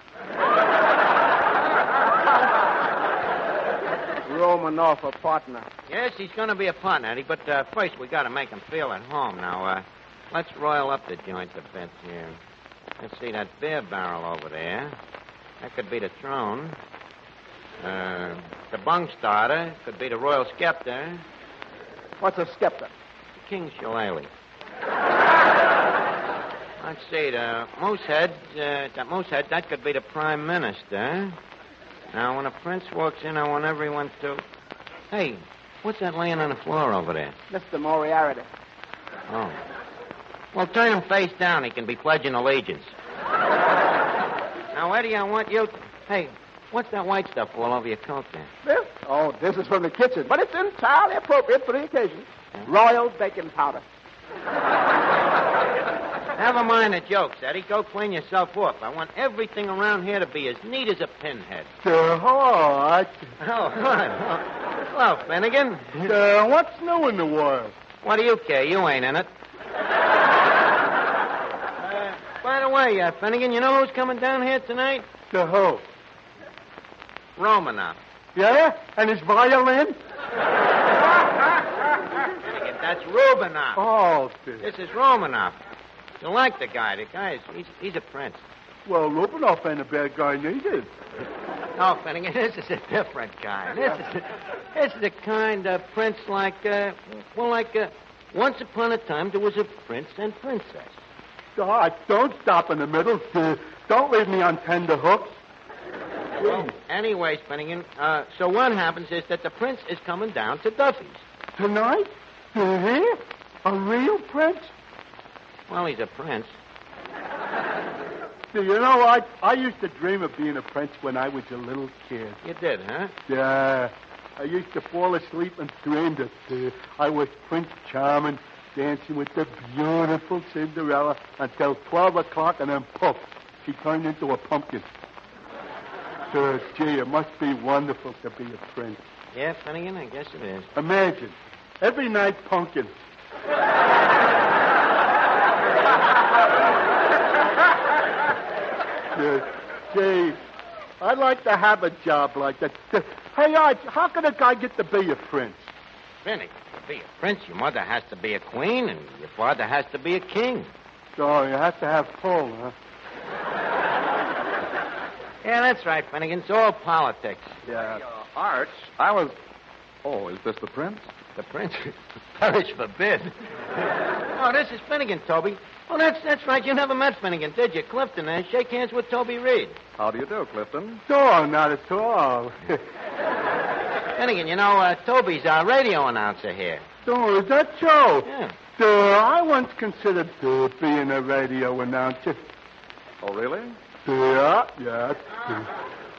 Romanoff, a partner. Yes, he's going to be a partner, Eddie, but first we got to make him feel at home. Now, let's royal up the joint a bit here. Let's see that beer barrel over there. That could be the throne. The bung starter could be the royal scepter. What's a scepter? The king's shillelagh. Let's see, the moose head, that could be the prime minister. Now, when a prince walks in, I want everyone to... Hey, what's that laying on the floor over there? Mr. Moriarty. Oh. Well, turn him face down. He can be pledging allegiance. Now, Eddie, I want you... Hey, what's that white stuff all over your coat there? This? Oh, this is from the kitchen, but it's entirely appropriate for the occasion. Yeah. Royal baking powder. Never mind the jokes, Eddie. Go clean yourself off. I want everything around here to be as neat as a pinhead. What? Oh, what? Hello, Finnegan. What's new in the world? What do you care? You ain't in it. By the way, Finnegan, you know who's coming down here tonight? The who? Romanoff. Yeah? And his violin? Finnegan, that's Rubinoff. Oh, this is Romanoff. You like the guy. The guy he's a prince. Well, Rubinoff ain't a bad guy neither. No, Finnegan, this is a different kind. This is a kind of prince like, once upon a time there was a prince and princess. God, don't stop in the middle. Don't leave me on tender hooks. Well, anyways, Finnegan, so what happens is that the prince is coming down to Duffy's. Tonight? Here? A real prince? Well, he's a prince. You know, I used to dream of being a prince when I was a little kid. You did, huh? Yeah. I used to fall asleep and dream that I was Prince Charming dancing with the beautiful Cinderella until 12 o'clock, and then poof, she turned into a pumpkin. Gee, it must be wonderful to be a prince. Yeah, Finnegan, I guess it is. Imagine, every night pumpkin. Gee, I'd like to have a job like that. Hey, Arch, how can a guy get to be a prince? Finnegan, to be a prince, your mother has to be a queen, and your father has to be a king. So you have to have pull, huh? Yeah, that's right, Finnegan. It's all politics. Yeah. Arch, I was Oh, is this the prince? The prince? Perish forbid. Oh, this is Finnegan, Toby. Oh, that's right. You never met Finnegan, did you? Clifton, shake hands with Toby Reed. How do you do, Clifton? No, not at all. Finnegan, you know, Toby's our radio announcer here. Oh, is that so? Yeah. I once considered being a radio announcer. Oh, really? Yeah.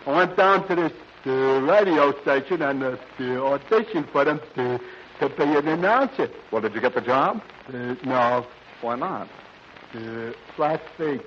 I went down to this radio station and auditioned for them to be an announcer. Well, did you get the job? No. Why not? Flat feet.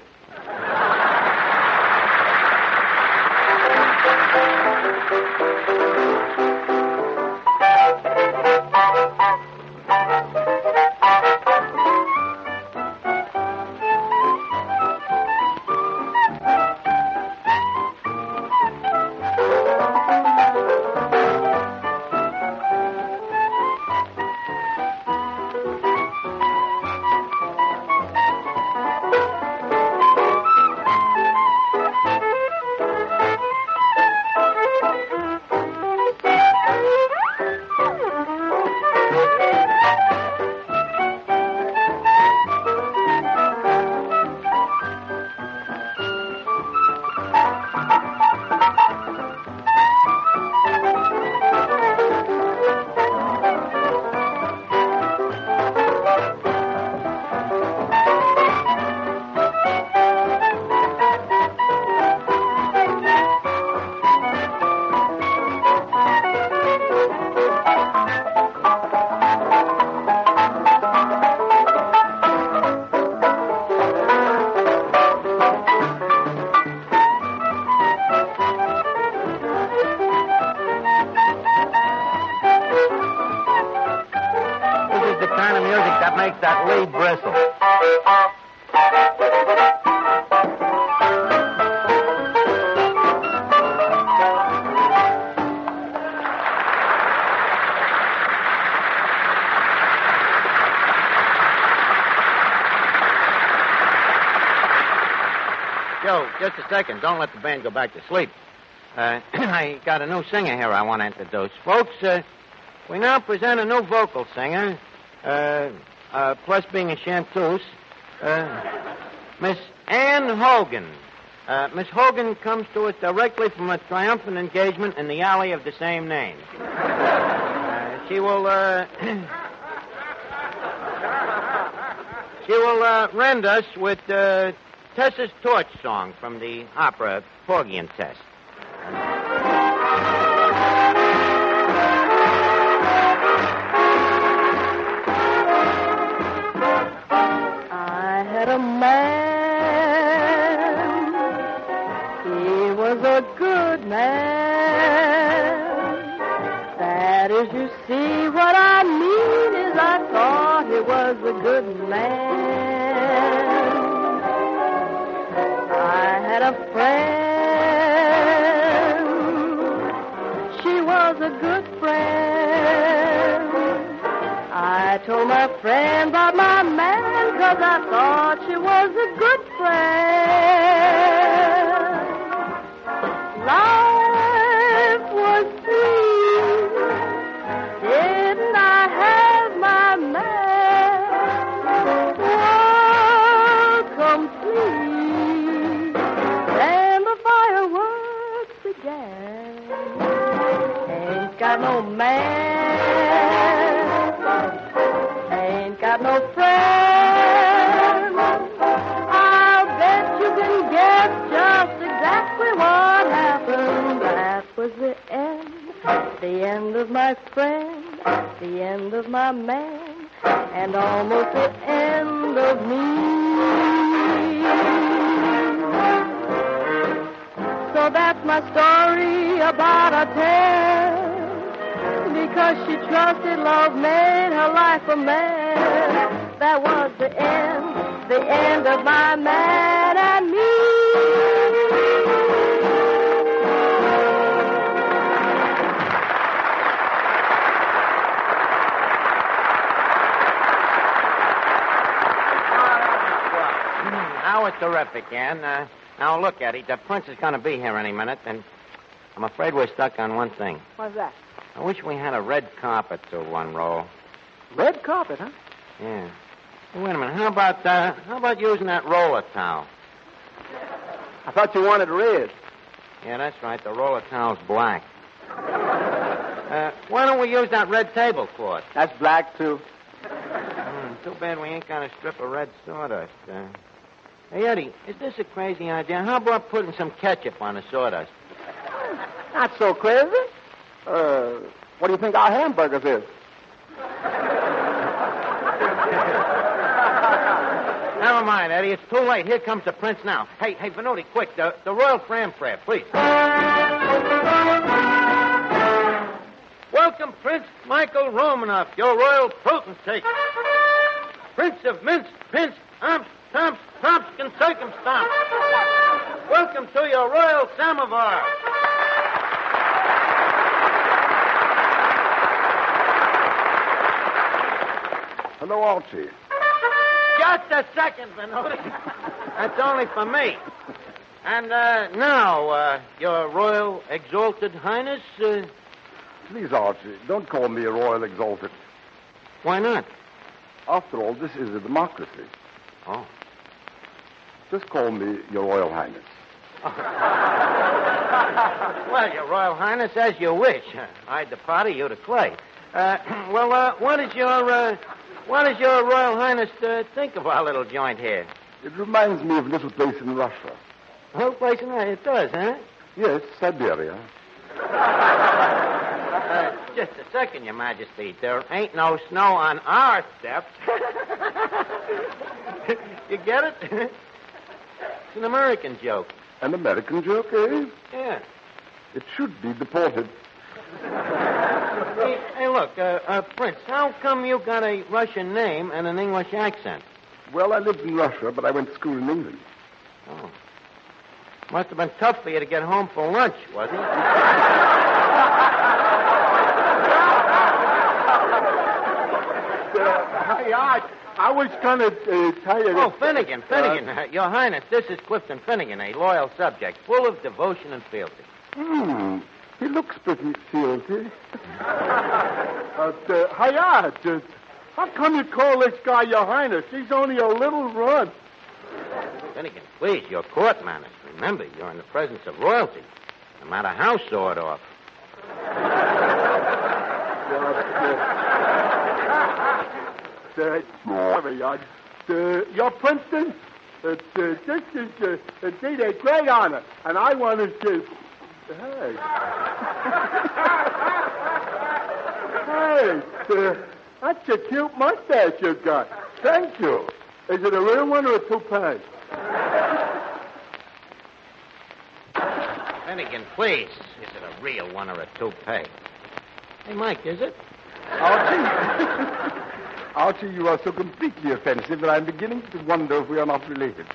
That lead bristle. Joe, just a second. Don't let the band go back to sleep. I got a new singer here I want to introduce. Folks, we now present a new vocal singer. Plus being a chanteuse, Miss Ann Hogan. Miss Hogan comes to us directly from a triumphant engagement in the alley of the same name. She will rend us with Tessa's Torch song from the opera Porgy and Tess. A man, he was a good man. That is, you see, what I mean is I thought he was a good man. I had a friend, she was a good friend. I told my friend about my man, 'cause I thought she was a good friend. Life was sweet, didn't I have my man? World complete, and the fireworks began. Ain't got no man, ain't got no friend. I'll bet you can guess just exactly what happened. That was the end of my friend, the end of my man, and almost the end of me. So that's my story about a tale. Because she trusted love made her life a man. That was the end of my man and me. Now it's terrific, Ann. Now look, Eddie, the prince is going to be here any minute, and I'm afraid we're stuck on one thing. What's that? I wish we had a red carpet to unroll. Red carpet, huh? Yeah. Hey, wait a minute. How about using that roller towel? I thought you wanted red. Yeah, that's right. The roller towel's black. Why don't we use that red tablecloth? That's black, too. Too bad we ain't got a strip of red sawdust. Hey, Eddie, is this a crazy idea? How about putting some ketchup on the sawdust? Not so crazy. What do you think our hamburgers is? Never mind, Eddie. It's too late. Here comes the prince now. Hey, Venuti, quick. The royal fanfare, please. Welcome, Prince Michael Romanoff, your royal potentate. Prince of Minsk, Pinch, Umps, Tumps, Tompkins, Circumstance. Welcome to your royal samovar. Hello, Archie. Just a second, Venuti. That's only for me. And now, your royal exalted highness... Please, Archie, don't call me a royal exalted. Why not? After all, this is a democracy. Oh. Just call me your royal highness. Well, your royal highness, as you wish. I'd depart you to clay. What is your royal highness think of our little joint here? It reminds me of a little place in Russia. A little place in Russia? It does, huh? Yes, Siberia. Just a second, Your Majesty. There ain't no snow on our steppes. You get it? It's an American joke. An American joke, eh? Yeah. It should be deported. Hey, look, Prince, how come you got a Russian name and an English accent? Well, I lived in Russia, but I went to school in England. Oh. Must have been tough for you to get home for lunch, wasn't it? Hey, I was going to tell you... Oh, Finnegan. Your Highness, this is Clifton Finnegan, a loyal subject, full of devotion and fealty. He looks pretty fealty. How come you call this guy Your Highness? He's only a little runt. Finnegan, please, your court manners. Remember, you're in the presence of royalty, no matter how sawed off. Your Princeton, this is indeed a great honor, and I wanted to... Hey, that's a cute mustache you've got. Thank you. Is it a real one or a toupee? Finnegan, please. Is it a real one or a toupee? Hey, Mike, is it? Archie, you are so completely offensive that I'm beginning to wonder if we are not related.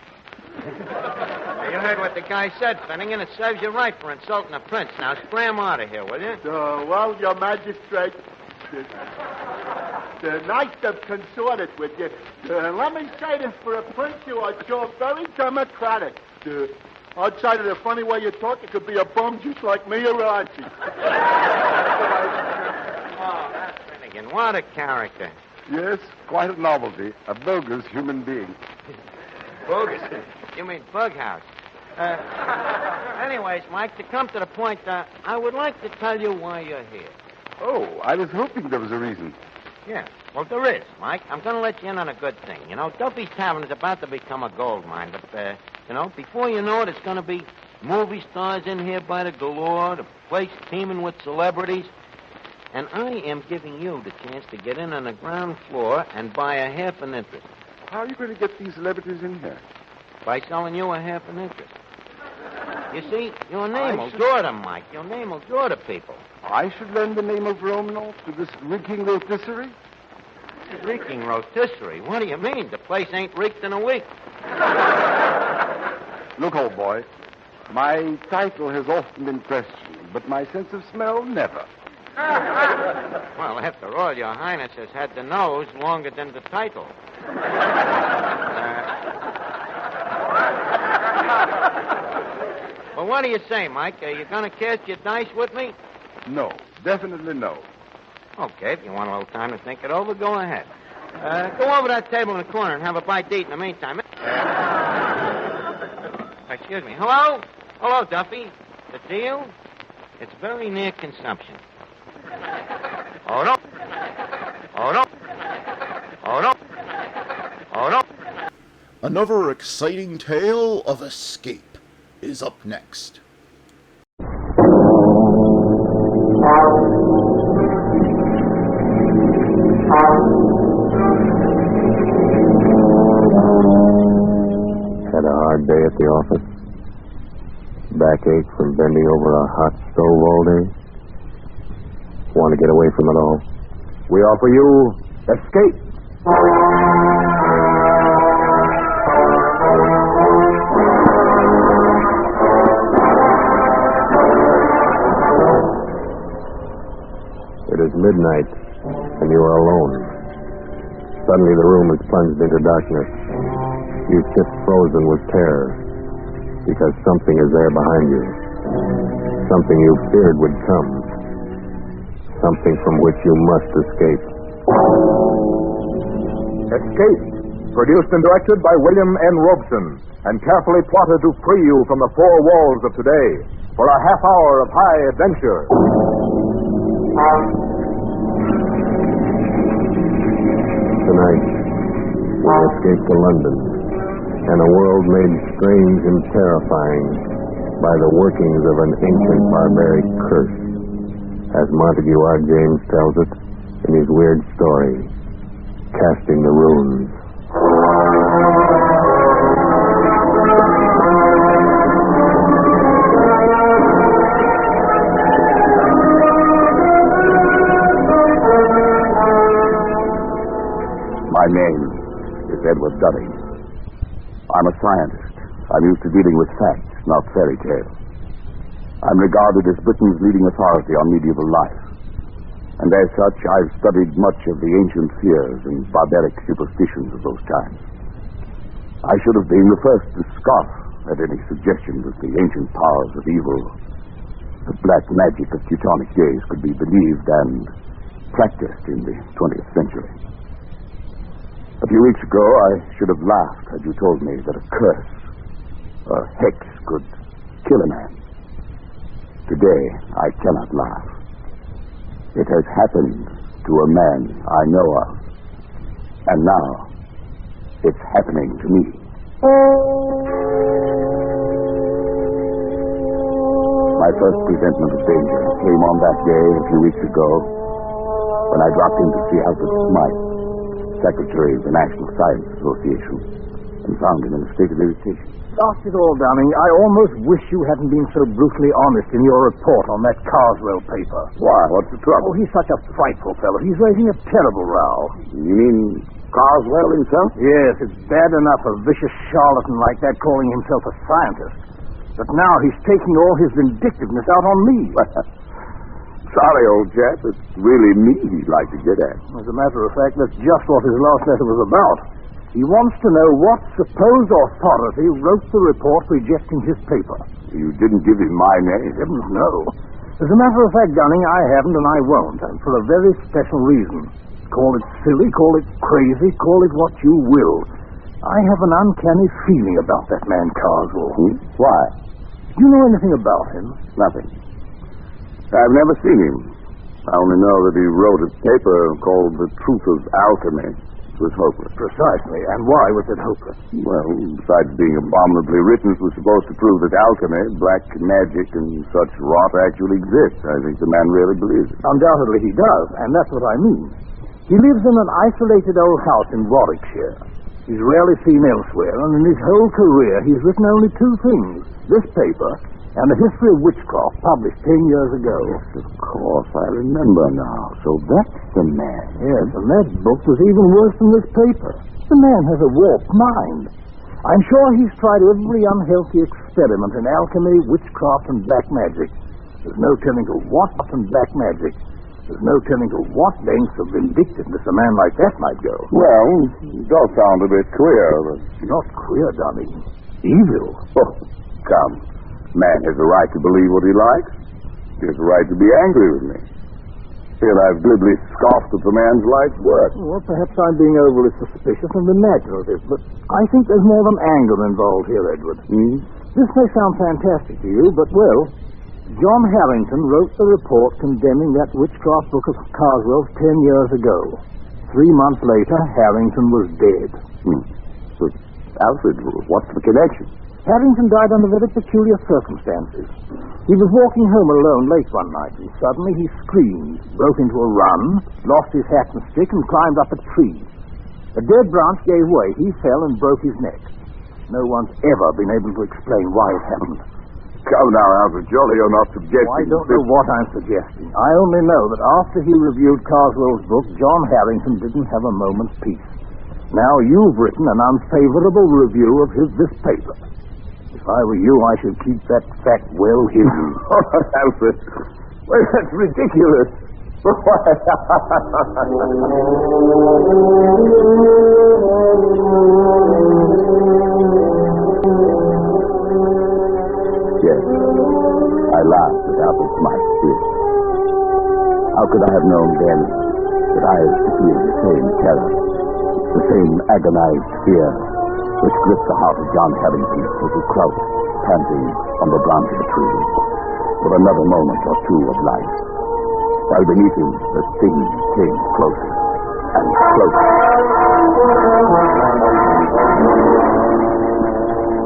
You heard what the guy said, Finnegan. It serves you right for insulting a prince. Now, scram out of here, will you? Well, Your Magistrate, nice to have consorted with you. Let me say this, for a prince, you are sure very democratic. Outside of the funny way you talk, you could be a bum just like me or Archie. Oh, that's Finnegan. What a character. Yes, quite a novelty. A bogus human being. Bogus? You mean bughouse. Anyways, Mike, to come to the point, I would like to tell you why you're here. Oh, I was hoping there was a reason. Yeah, well, there is, Mike. I'm going to let you in on a good thing. You know, Duffy's Tavern is about to become a gold mine, but, before you know it, it's going to be movie stars in here by the galore, the place teeming with celebrities. And I am giving you the chance to get in on the ground floor and buy a half an interest. How are you going to get these celebrities in here? By selling you a half an interest. You see, your name will draw them, Mike. Your name will draw the people. I should lend the name of Romanoff to this reeking rotisserie? Reeking rotisserie? What do you mean? The place ain't reeked in a week. Look, old boy, my title has often been questioned, but my sense of smell, never. Well, after all, Your Highness has had the nose longer than the title. Well, what do you say, Mike? Are you going to cast your dice with me? No, Definitely no. Okay, if you want a little time to think it over, go ahead. Go over that table in the corner and have a bite to eat in the meantime. Excuse me. Hello? Hello, Duffy. The deal? It's very near consumption. Oh, no. Oh, no. Oh, no. Oh, no. Another exciting tale of escape is up next. Had a hard day at the office. Backache from bending over a hot stove all day. Want to get away from it all? We offer you escape. It is midnight, and you are alone. Suddenly the room is plunged into darkness. You sit frozen with terror, because something is there behind you. Something you feared would come. Something from which you must escape. Escape, produced and directed by William N. Robeson, and carefully plotted to free you from the four walls of today for a half hour of high adventure. Tonight, we escape to London and a world made strange and terrifying by the workings of an ancient barbaric curse, as Montague R. James tells it in his weird story, Casting the Runes. My name is Edward Dunning. I'm a scientist. I'm used to dealing with facts, not fairy tales. I'm regarded as Britain's leading authority on medieval life. And as such, I've studied much of the ancient fears and barbaric superstitions of those times. I should have been the first to scoff at any suggestion that the ancient powers of evil, the black magic of Teutonic days, could be believed and practiced in the 20th century. A few weeks ago, I should have laughed had you told me that a curse, a hex, could kill a man. Today, I cannot laugh. It has happened to a man I know of. And now, it's happening to me. My first presentiment of danger came on that day a few weeks ago when I dropped in to see Alfred Smythe, Secretary of the National Science Association, and found him in a state of irritation. After it all, Dunning, I almost wish you hadn't been so brutally honest in your report on that Carswell paper. Why? What's the trouble? Oh, he's such a frightful fellow. He's raising a terrible row. You mean Carswell himself? Yes, it's bad enough a vicious charlatan like that calling himself a scientist. But now he's taking all his vindictiveness out on me. Sorry, old chap. It's really me he'd like to get at. As a matter of fact, that's just what his last letter was about. He wants to know what supposed authority wrote the report rejecting his paper. You didn't give him my name? Heavens, no. As a matter of fact, Dunning, I haven't and I won't, and for a very special reason. Call it silly, call it crazy, call it what you will. I have an uncanny feeling about that man Carswell. Why? Do you know anything about him? Nothing. I've never seen him. I only know that he wrote a paper called The Truth of Alchemy. It was hopeless. Precisely. And why was it hopeless? Well, besides being abominably written, it was supposed to prove that alchemy, black magic, and such rot actually exists. I think the man really believes it. Undoubtedly he does, and that's what I mean. He lives in an isolated old house in Warwickshire. He's rarely seen elsewhere, and in his whole career he's written only two things. This paper and the history of witchcraft, published 10 years ago. Yes, of course, I remember now. So that's the man. Yes, and that book was even worse than this paper. The man has a warped mind. I'm sure he's tried every unhealthy experiment in alchemy, witchcraft, and black magic. There's no telling to what and black magic. There's no telling to what lengths of vindictiveness a man like that might go. Well, it does sound a bit queer, but... Not queer, Dunning. Evil. Oh, come. Man has a right to believe what he likes. He has a right to be angry with me. feel I've glibly scoffed at the man's life's work. Well, perhaps I'm being overly suspicious and imaginative, but I think there's more than anger involved here, Edward. This may sound fantastic to you, but, well, John Harrington wrote the report condemning that witchcraft book of Carswell's 10 years ago. 3 months later, Harrington was dead. But, Alfred, what's the connection? Harrington died under very peculiar circumstances. He was walking home alone late one night, and suddenly he screamed, broke into a run, lost his hat and stick, and climbed up a tree. A dead branch gave way. He fell and broke his neck. No one's ever been able to explain why it happened. Come now, Alfred, surely you're not suggesting... I don't know what I'm suggesting. I only know that after he reviewed Carswell's book, John Harrington didn't have a moment's peace. Now you've written an unfavorable review of this paper. If I were you, I should keep that fact well hidden. Alfred, well, that's ridiculous. Yes, I laughed at Apple's smart spirit. How could I have known then that I was to feel the same terror, the same agonized fear which gripped the heart of John Harrington as he crouched, panting on the branch of a tree, for another moment or two of life, while beneath him the sting came closer and closer.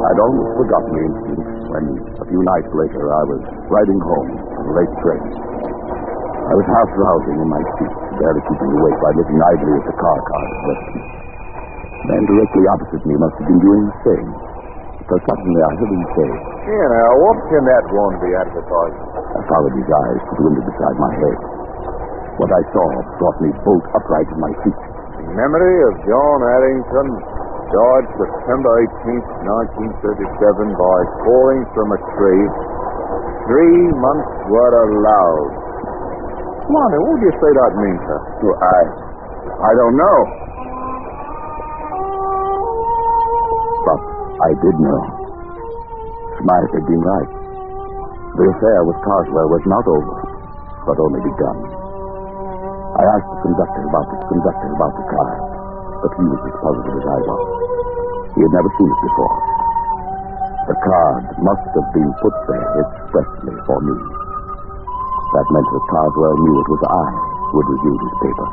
I'd almost forgotten the instant when, a few nights later, I was riding home on a late train. I was half drowsing in my seat, barely keeping awake by looking idly at the car cars west. The man directly opposite me must have been doing the same, because suddenly I heard him say, "Here now, what can that one be advertising?" I followed his eyes to the window beside my head. What I saw brought me bolt upright in my seat. In memory of John Harrington, died September 18th, 1937, by falling from a tree. 3 months were allowed. Lonnie, what do you say that means, sir? Well, I don't know. But I did know. Smythe had been right. The affair with Carswell was not over, but only begun. I asked the conductor about the car, but he was as positive as I was. He had never seen it before. The card must have been put there expressly for me. That meant that Carswell knew it was I who had reviewed his paper.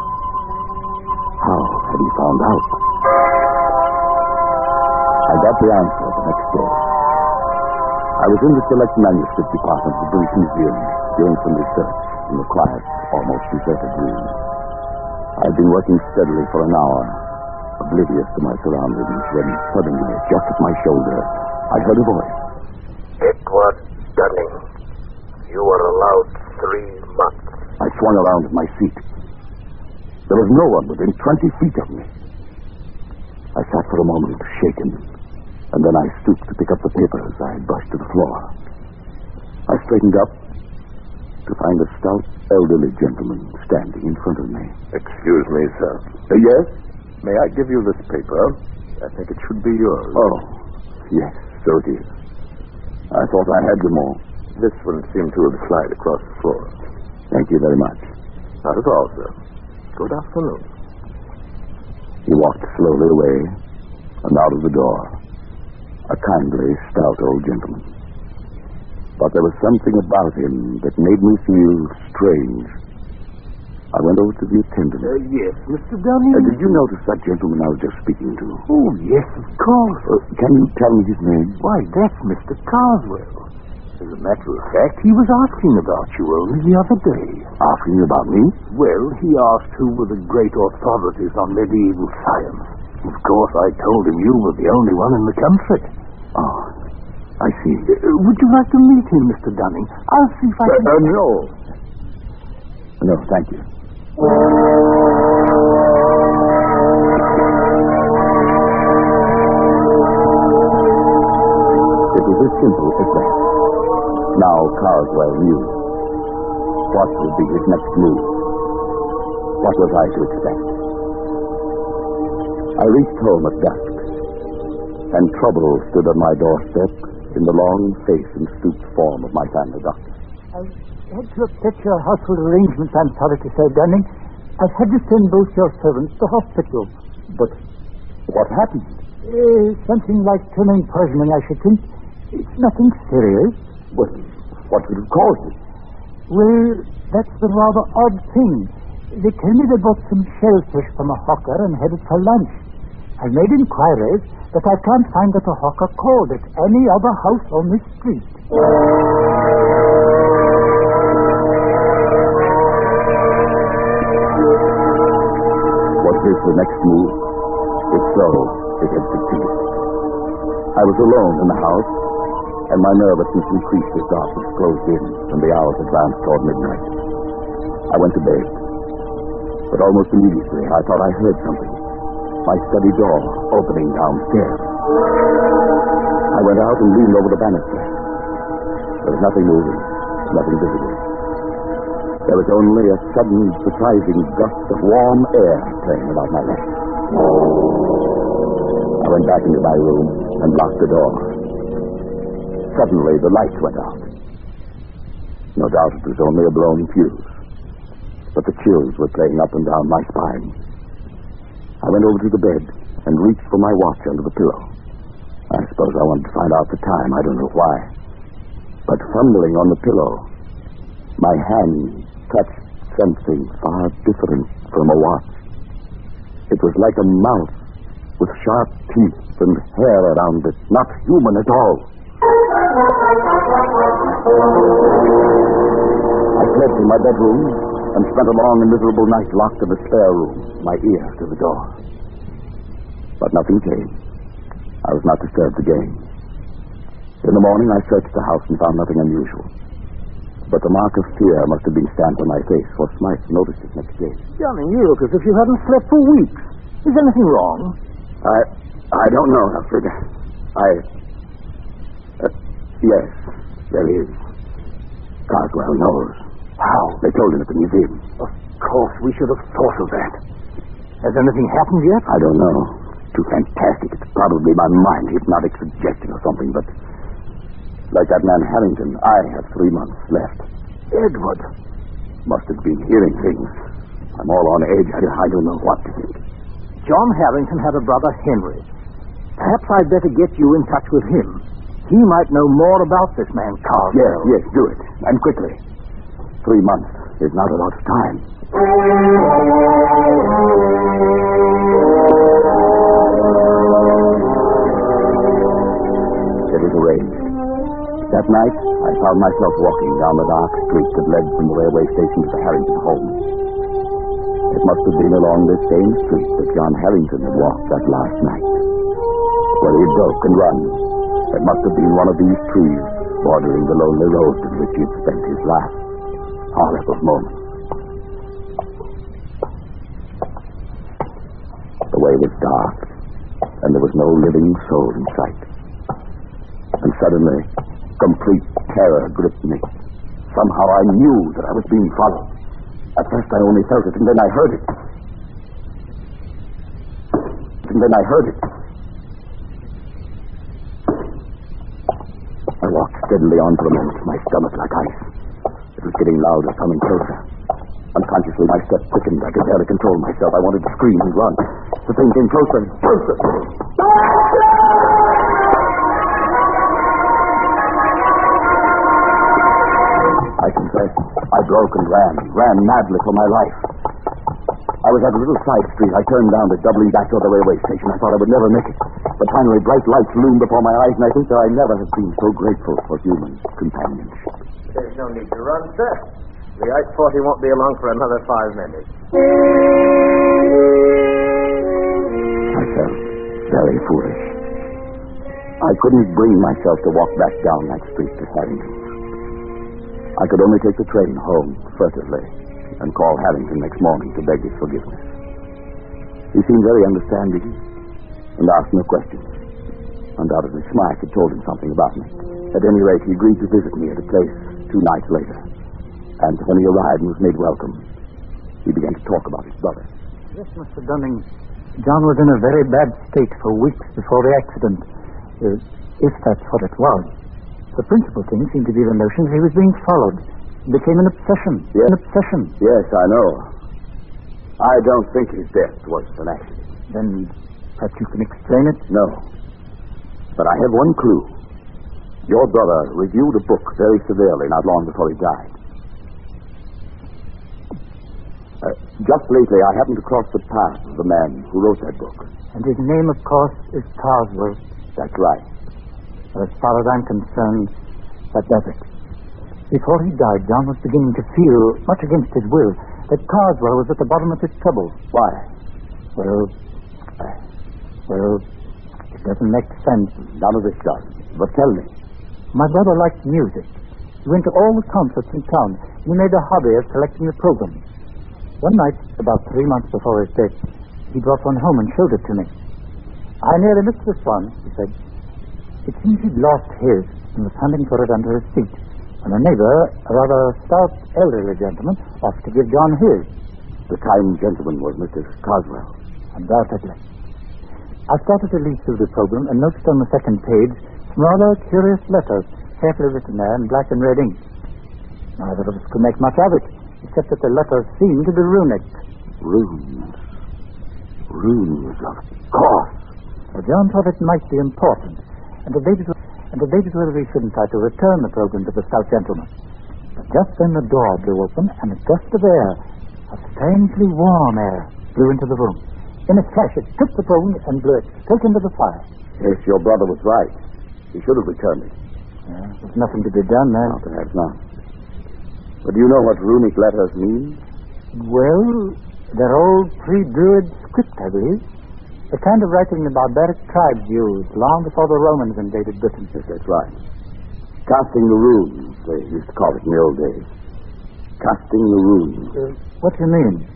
How had he found out? I got the answer the next day. I was in the select manuscript department of the British Museum doing some research in the quiet, almost deserted room. I had been working steadily for an hour, oblivious to my surroundings, when suddenly, just at my shoulder, I heard a voice. Edward Dunning, you were allowed 3 months. I swung around in my seat. There was no one within 20 feet of me. I sat for a moment, shaken, and then I stooped to pick up the papers I had brushed to the floor. I straightened up to find a stout, elderly gentleman standing in front of me. Excuse me, sir. Yes? May I give you this paper? I think it should be yours. Oh, yes, so it is. I thought I had them all. This one seemed to have slid across the floor. Thank you very much. Not at all, sir. Good afternoon. He walked slowly away and out of the door. A kindly, stout old gentleman. But there was something about him that made me feel strange. I went over to the attendant. Yes, Mr. Dunning. Did you notice that gentleman I was just speaking to? Oh, yes, of course. Can you tell me his name? Why, that's Mr. Carswell. As a matter of fact, he was asking about you only the other day. Asking about me? Well, he asked who were the great authorities on medieval science. Of course, I told him you were the only one in the country. Oh, I see. Would you like to meet him, Mr. Dunning? I'll see if I can... No. No, thank you. It was as simple as that. Now Carswell knew. What would be his next move? What was I to expect? I reached home at dusk, and trouble stood on my doorstep in the long face and stooped form of my family doctor. had to upset your household arrangements, I'm sorry to say, Dunning. I've had to send both your servants to hospital. But what happened? Something like turning poisoning, I should think. It's nothing serious. But what could have caused it? Well, that's the rather odd thing. They tell me they bought some shellfish from a hawker and had it for lunch. I've made inquiries, but I can't find that the hawker called at any other house on this street. Was this the next move? If so, it had succeeded. I was alone in the house, and my nervousness increased as darkness closed in and the hours advanced toward midnight. I went to bed, but almost immediately I thought I heard something. My study door opening downstairs. I went out and leaned over the banister. There was nothing moving, nothing visible. There was only a sudden, surprising gust of warm air playing about my neck. I went back into my room and locked the door. Suddenly, the lights went out. No doubt it was only a blown fuse, but the chills were playing up and down my spine. I went over to the bed and reached for my watch under the pillow. I suppose I wanted to find out the time. I don't know why. But fumbling on the pillow, my hand touched something far different from a watch. It was like a mouth with sharp teeth and hair around it, not human at all. I fled from my bedroom and spent a long and miserable night locked in the spare room, my ear to the door. But nothing came. I was not disturbed again. In the morning, I searched the house and found nothing unusual. But the mark of fear must have been stamped on my face, for Smythe noticed it next day. Johnny, you look as if you hadn't slept for weeks. Is anything wrong? I don't know, Alfred. Yes, there is. Carswell knows. How? They told him at the museum. Of course, we should have thought of that. Has anything happened yet? I don't know. Too fantastic. It's probably my mind, hypnotic suggestion or something, but like that man Harrington, I have 3 months left. Edward. Must have been hearing things. I'm all on edge. I don't know what to think. John Harrington had a brother, Henry. Perhaps I'd better get you in touch with him. He might know more about this man, Carswell. Yes, do it. And quickly. 3 months is not a lot of time. It was arranged. That night, I found myself walking down the dark street that led from the railway station to the Harrington home. It must have been along this same street that John Harrington had walked that last night. Where he broke and run. It must have been one of these trees bordering the lonely road in which he had spent his last horrible moments. The way was dark, and there was no living soul in sight. And suddenly, complete terror gripped me. Somehow I knew that I was being followed. At first I only felt it, and then I heard it. I walked steadily on for a moment, my stomach like ice. It was getting louder, coming closer. Unconsciously, my step quickened. I could barely control myself. I wanted to scream and run. The thing came closer and closer. I confess, I broke and ran madly for my life. I was at a little side street. I turned down it, doubling back toward the railway station. I thought I would never make it. But finally, bright lights loomed before my eyes, and I think that I never have been so grateful for human companionship. There's no need to run, sir. The I-40 won't be along for another 5 minutes. I felt very foolish. I couldn't bring myself to walk back down that street to Harrington. I could only take the train home furtively and call Harrington next morning to beg his forgiveness. He seemed very understanding and asked no questions. Undoubtedly, Smythe had told him something about me. At any rate, he agreed to visit me at a place 2 nights later. And when he arrived and was made welcome, he began to talk about his brother. Yes, Mr. Dunning. John was in a very bad state for weeks before the accident, if that's what it was. The principal thing seemed to be the notion that he was being followed. became an obsession. Yes. An obsession. Yes, I know. I don't think his death was an accident. Then perhaps you can explain it? No. But I have one clue. Your brother reviewed a book very severely not long before he died. Just lately, I happened to cross the path of the man who wrote that book. And his name, of course, is Carswell. That's right. As far as I'm concerned, that does it. Before he died, John was beginning to feel, much against his will, that Carswell was at the bottom of his trouble. Why? Well, it doesn't make sense. None of this does. But tell me. My brother liked music. He went to all the concerts in town. He made a hobby of collecting the programs. One night, about 3 months before his death, he brought one home and showed it to me. I nearly missed this one, he said. It seems he'd lost his and was hunting for it under his seat. And a neighbor, a rather stout elderly gentleman, offered to give John his. The kind gentleman was Mr. Carswell. Undoubtedly. I started to leaf through the program and noticed on the second page some rather curious letters, carefully written there in black and red ink. Neither of us could make much of it, except that the letters seemed to be runic. Runes. Runes, of course. Well, John thought it might be important, and debated whether he shouldn't try to return the program to the stout gentleman. But just then the door blew open, and a gust of air, a strangely warm air, blew into the room. In a flash, it took the program and blew it straight into the fire. Yes, your brother was right. He should have returned it. Yeah, there's nothing to be done then. No, perhaps not. But do you know what runic letters mean? Well, they're old pre-Druid script, I believe. The kind of writing the barbaric tribes used long before the Romans invaded Britain. Yes, that's right. Casting the runes, they used to call it in the old days. Casting the runes. What do you mean?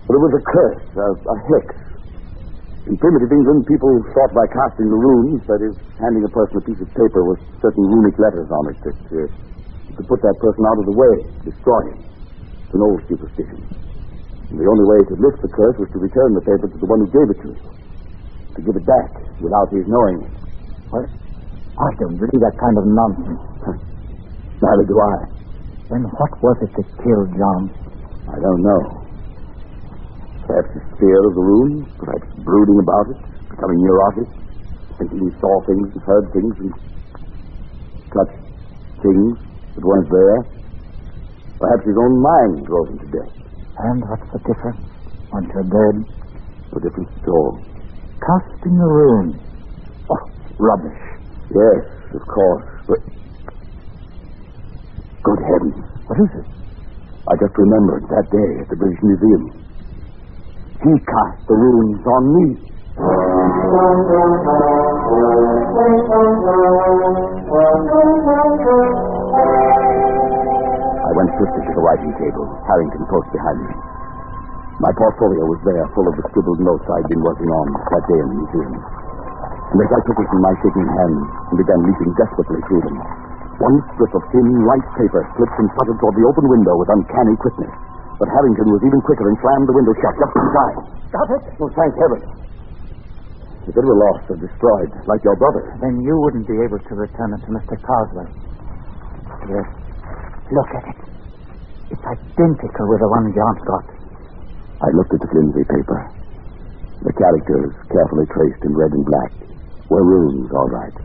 Well, it was a curse, a hex. In primitive England, people thought by casting the runes, that is, handing a person a piece of paper with certain runic letters on it, that to put that person out of the way, destroy him. It's an old superstition. And the only way to lift the curse was to return the paper to the one who gave it to you. To give it back without his knowing it. Well, I don't believe that kind of nonsense. Neither do I. Then what was it that killed John? I don't know. Perhaps his fear of the runes, perhaps brooding about it, becoming neurotic, thinking he saw things and heard things and touched things that weren't there. Perhaps his own mind drove him to death. And what's the difference? Once you're dead? No difference at all. Casting the rune. Oh, rubbish. Yes, of course, but... Good heavens. What is it? I just remembered that day at the British Museum. He cast the runes on me. I went swiftly to the writing table, Harrington close behind me. My portfolio was there, full of the scribbled notes I'd been working on that day in the museum. And as I took it in my shaking hand and began leaping desperately through them, one strip of thin, light paper slipped and fluttered toward the open window with uncanny quickness. But Harrington was even quicker and slammed the window shut just inside. Got it? Oh, thank heaven. If it were lost or destroyed, like your brother... Then you wouldn't be able to return it to Mr. Carswell. Yes. Look at it. It's identical with the one John's got. I looked at the flimsy paper. The characters, carefully traced in red and black, were runes, all right.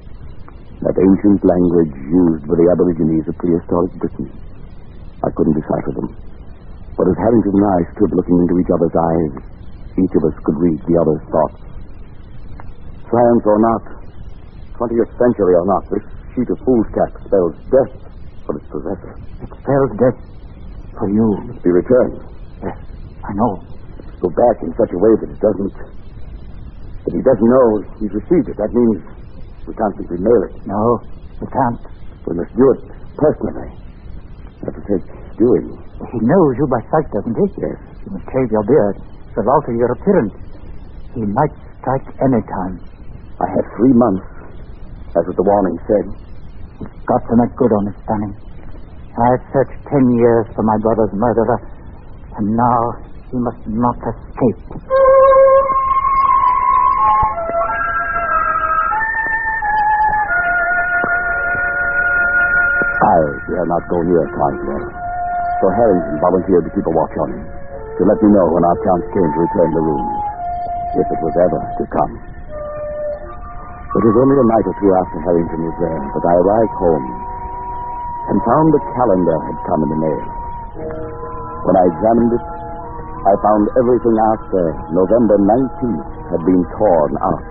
That ancient language used by the Aborigines of prehistoric Britain. I couldn't decipher them. But as Harrington and I stood looking into each other's eyes, each of us could read the other's thoughts. Science or not, 20th century or not, this sheet of foolscap spells death for its possessor. It spells death for you. Must be returned. Yes, I know. Go back in such a way that it doesn't... that he doesn't know he's received it. That means we can't simply mail it. No, we can't. We must do it personally. That will take doing. He knows you by sight, doesn't he? Yes. You must shave your beard. It will alter your appearance. He might strike any time. I have 3 months, as what the warning said. He's got to make good on his stunning. I've searched 10 years for my brother's murderer, and now he must not escape. I dare not go near Carswell. So Harrington volunteered to keep a watch on him, to let me know when our chance came to return the room, if it was ever to come. It was only a night or two after Harrington was there that I arrived home and found the calendar had come in the mail. When I examined it, I found everything after November 19th had been torn out.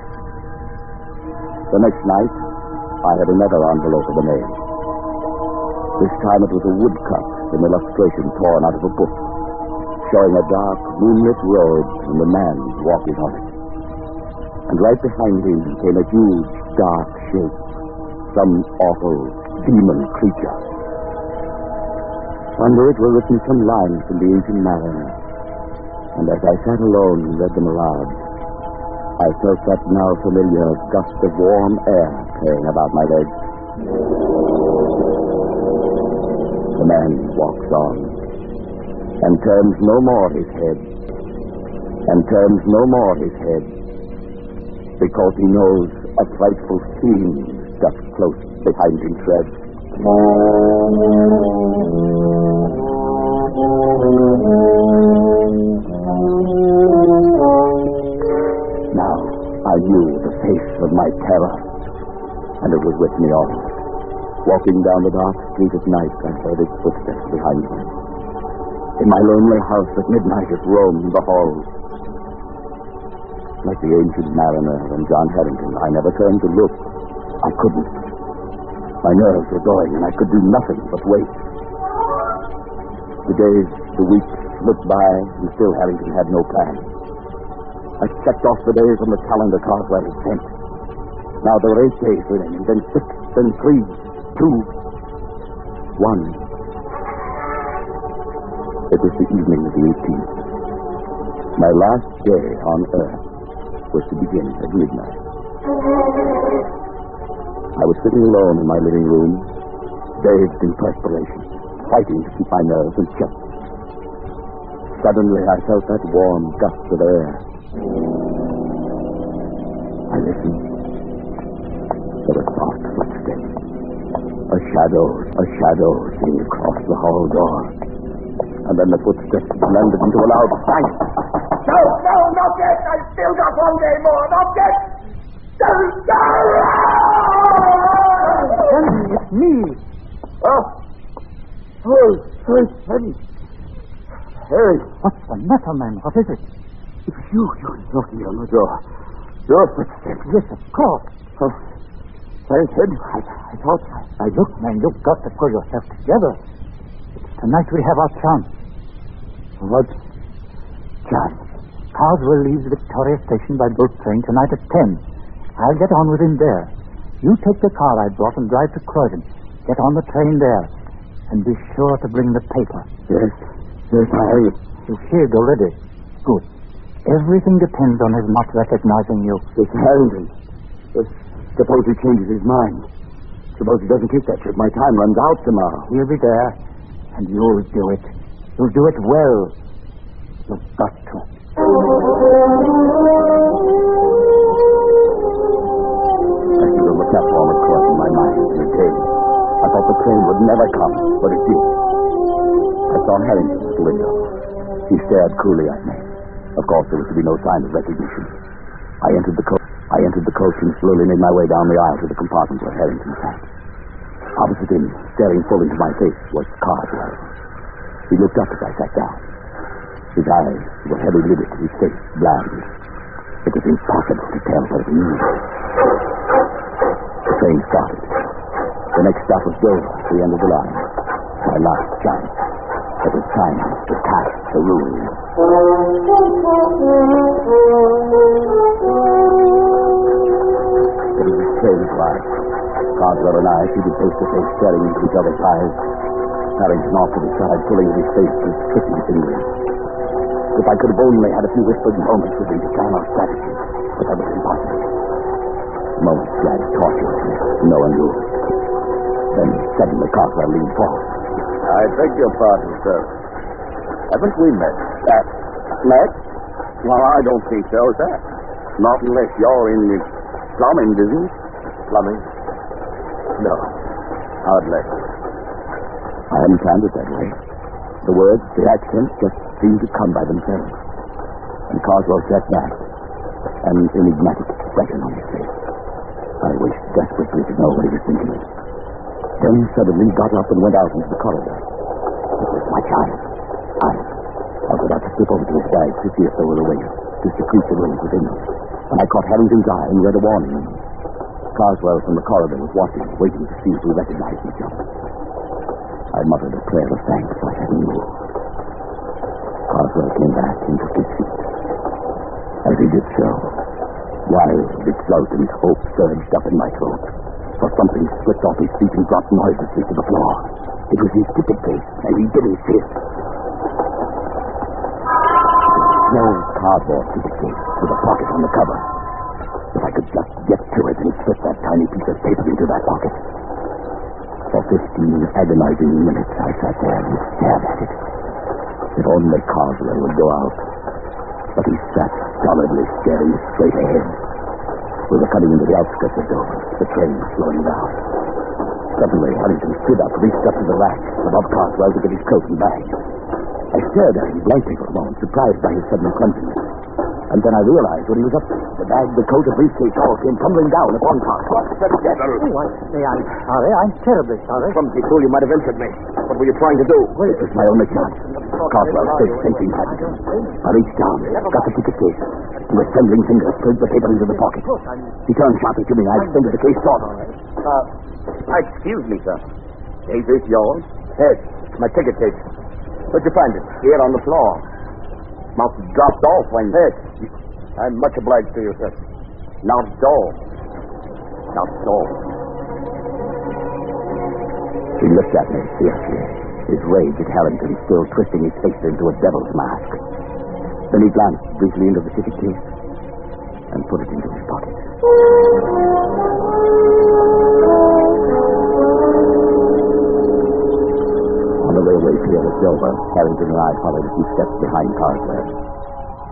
The next night, I had another envelope of the mail. This time it was a woodcut, an illustration torn out of a book, showing a dark, moonlit road and a man walking on it. And right behind him came a huge, dark shape, some awful demon creature. Under it were written some lines from the Ancient Mariner, and as I sat alone and read them aloud, I felt that now familiar gust of warm air playing about my legs. The man walks on, and turns no more his head, and turns no more his head, because he knows a frightful fiend doth close behind him tread. Now I knew the face of my terror, and it was with me always. Walking down the dark street at night, I heard his footsteps behind me. In my lonely house at midnight, it roamed the halls. Like the Ancient Mariner and John Harrington, I never turned to look. I couldn't. My nerves were going, and I could do nothing but wait. The days, the weeks slipped by, and still Harrington had no plan. I checked off the days on the calendar card where he sent. Now there were 8 days remaining, then 6, then 3, 2, 1. It was the evening of the 18th. My last day on Earth was to begin at midnight. I was sitting alone in my living room, bathed in perspiration, fighting to keep my nerves in check. Suddenly I felt that warm gust of air. I listened. There were soft footsteps. A shadow came across the hall door. And then the footsteps blended into a loud bang. No, not yet. I've still got 1 day more. Not yet. Henry, it's me. Oh, thank heaven. Harry. What's the matter, man? What is it? It was you knocking on the door. Your footsteps. Yes, of course. Oh, thank heaven. I thought, look, man, you've got to pull yourself together. Tonight we have our chance. What chance? Carswell leaves Victoria Station by boat train tonight at 10. I'll get on with him there. You take the car I brought and drive to Croydon. Get on the train there. And be sure to bring the paper. Yes, I... You've shaved already. Good. Everything depends on his not recognizing you. It's Harrington. Suppose he changes his mind. Suppose he doesn't keep that trip. My time runs out tomorrow. He'll be there. And you'll do it. You'll do it well. You've got to. I stood on the platform at court in my mind in a day. I thought the train would never come, but it did. I saw Harrington at the window. He stared coolly at me. Of course, there was to be no sign of recognition. I entered the coach and slowly made my way down the aisle to the compartment where Harrington sat. Opposite him, staring full into my face, was Carswell. He looked up as I sat down. His eyes were heavy-lidded, his face bland. It was impossible to tell what he knew. The train started. The next stop was Dover, the end of the line. My last chance. It was time to pass the room. It was a strange ride. Carswell and I seated face to face, staring into each other's eyes. Harrington off to the side, pulling at his face with twitching fingers. If I could have only had a few whispered moments with him to plan our strategy, but that was impossible. Moments dragged tortuously, no one knew. Then suddenly Carswell leaned forward. I beg your pardon, sir. Haven't we met? Met? Well, I don't think so, sir. Not unless you're in the plumbing business. Plumbing? No, hardly. I hadn't planned it that way. The words, the accents just seemed to come by themselves. And Carswell sat back, an enigmatic expression on his face. I wished desperately to know what he was thinking. Then suddenly he got up and went out into the corridor. It was my child. I was about to slip over to his bag to see if they were awake, to secrete the rooms within them. And I caught Harrington's eye and read a warning in him. Carswell from the corridor was watching, waiting to see if we recognized each other. I muttered a prayer of thanks I hadn't moved. Carswell came back and took his seat. As he did so, wild, exultant hope surged up in my throat. For something slipped off his feet and dropped noiselessly to the floor. It was his ticket case, and he didn't see it. No cardboard ticket case with a pocket on the cover. If I could just get to it and slip that tiny piece of paper into that pocket. For 15 agonizing minutes, I sat there and stared at it. If only Carswell would go out. But he sat stolidly staring straight ahead. We were cutting into the outskirts of Dover. The train was slowing down. Suddenly, Harrington stood up, reached up to the rack above Carswell to get his coat and bag. I stared at him blankly for a moment, surprised by his sudden clumsiness. And then I realized what he was up to. The bag, the coat, the briefcase all came tumbling down upon Carswell. I'm sorry. I'm terribly sorry. Clumsy fool, you might have injured me. What were you trying to do? It was my only chance. Carswell's face facing Harrington. I reached down, got the ticket case. With trembling fingers, pulled the paper into the pocket. He turned sharply to me. I extended the case toward him. Excuse me, sir. Is this yours? Yes, my ticket case. Where'd you find it? Here on the floor. Must have dropped off when... Yes. I'm much obliged to you, sir. Not so. Not so. He looked at me fiercely, his rage at Harrington still twisting his face into a devil's mask. Then he glanced briefly into the ticket case and put it into his pocket. On the railway pier at Dover, Harrington and I followed a few steps behind Carswell.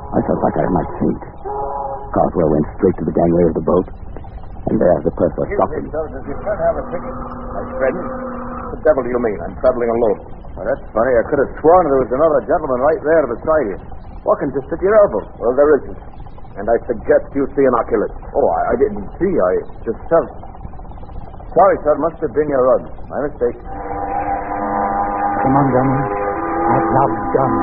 I felt like I might faint. Carswell went straight to the gangway of the boat, and there the purser stopped him. Does your friend have a ticket? My friend? What the devil do you mean? I'm traveling alone. Well, that's funny. I could have sworn there was another gentleman right there beside you. Walking just at your elbow. Well, there isn't. And I suggest you see an oculist. Oh, I didn't see. I just felt. Sorry, sir. Must have been your rug. My mistake. Come on, gentlemen. I've now done.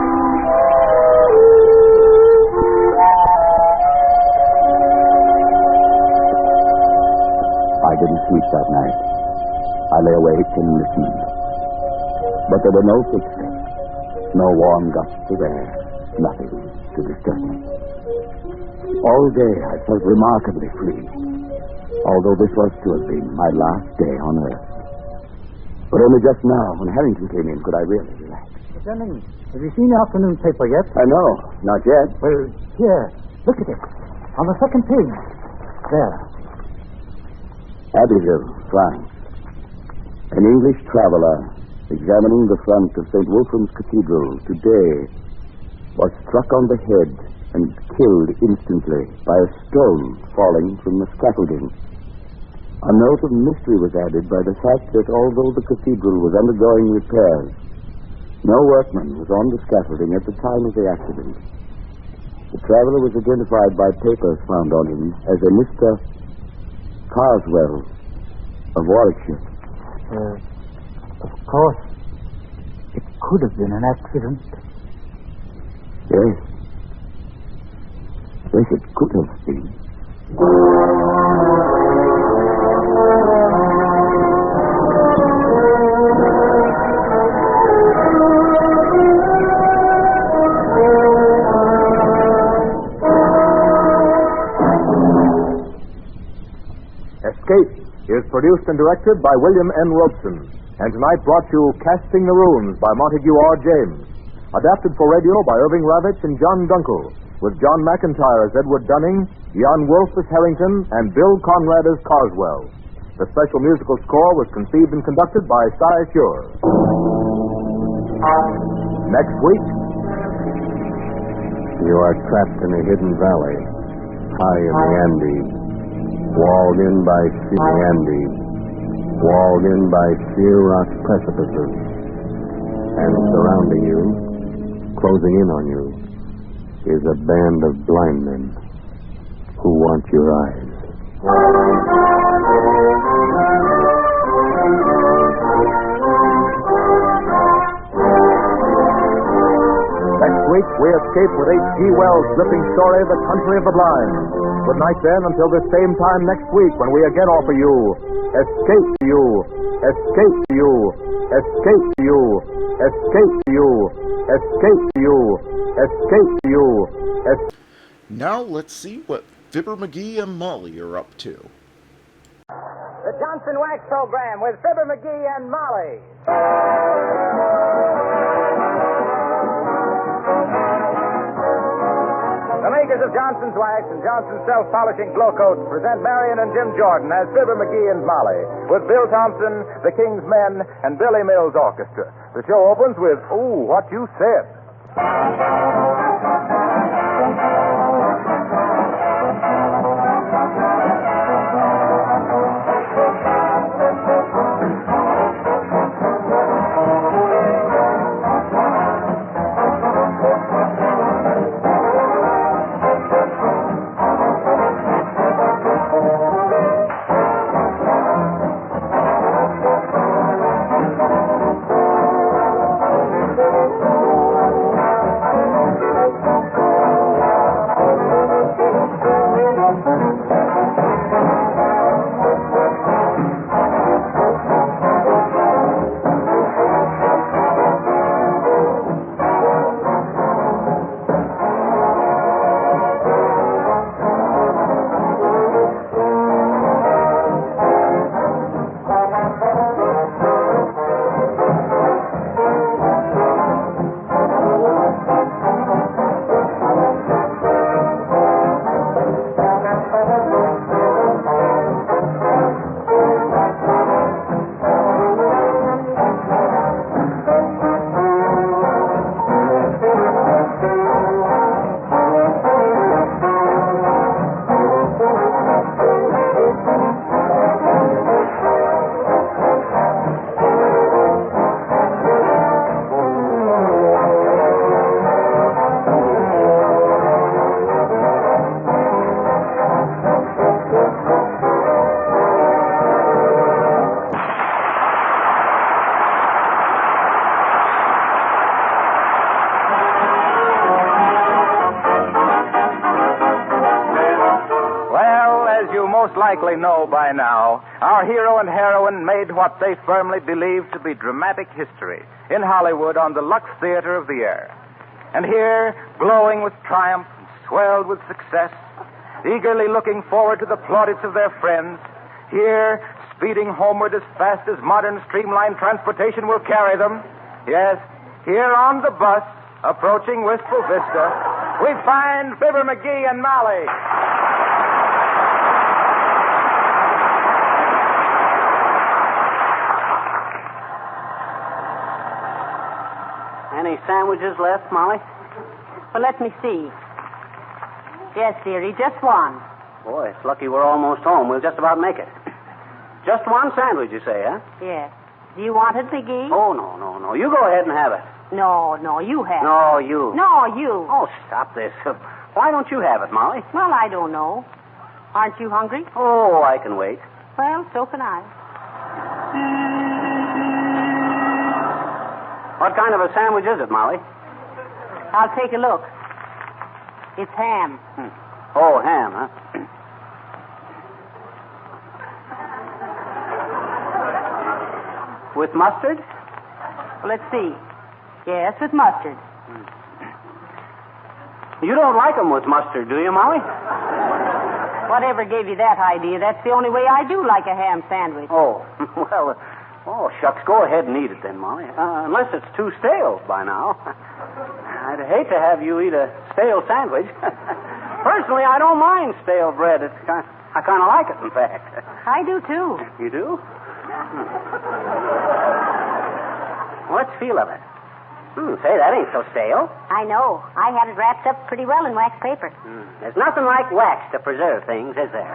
I didn't sleep that night. I lay awake and listened. But there were no footsteps, no warm gusts of air, nothing to disturb me. All day I felt remarkably free, although this was to have been my last day on Earth. But only just now, when Harrington came in, could I really relax. Jennings, have you seen the afternoon paper yet? No, not yet. Well, here, look at it. On the second page. There. Abbeville, France. An English traveler examining the front of St. Wolfram's Cathedral today was struck on the head and killed instantly by a stone falling from the scaffolding. A note of mystery was added by the fact that although the cathedral was undergoing repairs, no workman was on the scaffolding at the time of the accident. The traveler was identified by papers found on him as a Mr. Carswell of Warwickshire. Of course, it could have been an accident. Yes. Yes, it could have been. Escape is produced and directed by William N. Robeson, and tonight brought you Casting the Runes by Montague R. James, adapted for radio by Irving Ravitch and John Dunkel, with John McIntyre as Edward Dunning, Jan Wolfe as Harrington, and Bill Conrad as Carswell. The special musical score was conceived and conducted by Cy Shure. Next week, you are trapped in a hidden valley, high in the Andes, walled in by sheer rock precipices, and surrounded Surrounding you, closing in on you, is a band of blind men who want your eyes. Next week, we escape with H.G. Wells' gripping story, The Country of the Blind. Good night, then, until this same time next week when we again offer you Escape to You, Escape to You, Escape to You, Escape to You, Escape to You, Escape to You, Now let's see what Fibber McGee and Molly are up to. The Johnson Wax Program with Fibber McGee and Molly. The makers of Johnson's Wax and Johnson's Self-Polishing Glow Coats present Marion and Jim Jordan as Fibber McGee and Molly, with Bill Thompson, the King's Men, and Billy Mills Orchestra. The show opens with, "Ooh, What You Said." Likely know by now, our hero and heroine made what they firmly believed to be dramatic history in Hollywood on the Lux Theater of the Air. And here, glowing with triumph and swelled with success, eagerly looking forward to the plaudits of their friends, here, speeding homeward as fast as modern streamlined transportation will carry them, yes, here on the bus, approaching Wistful Vista, we find Fibber McGee and Molly. Any sandwiches left, Molly? Well, let me see. Yes, dearie, just one. Boy, it's lucky we're almost home. We'll just about make it. Just one sandwich, you say, huh? Yes. Do you want it, McGee? Oh, no. You go ahead and have it. No, you have it. No, you. No, you. Oh, stop this. Why don't you have it, Molly? Well, I don't know. Aren't you hungry? Oh, I can wait. Well, so can I. What kind of a sandwich is it, Molly? I'll take a look. It's ham. Oh, ham, huh? With mustard? Well, let's see. Yes, with mustard. You don't like them with mustard, do you, Molly? Whatever gave you that idea? That's the only way I do like a ham sandwich. Oh, well, shucks, go ahead and eat it then, Molly. Unless it's too stale by now. I'd hate to have you eat a stale sandwich. Personally, I don't mind stale bread. I kind of like it, in fact. I do, too. You do? Let's feel of it. Say, that ain't so stale. I know. I had it wrapped up pretty well in wax paper. There's nothing like wax to preserve things, is there?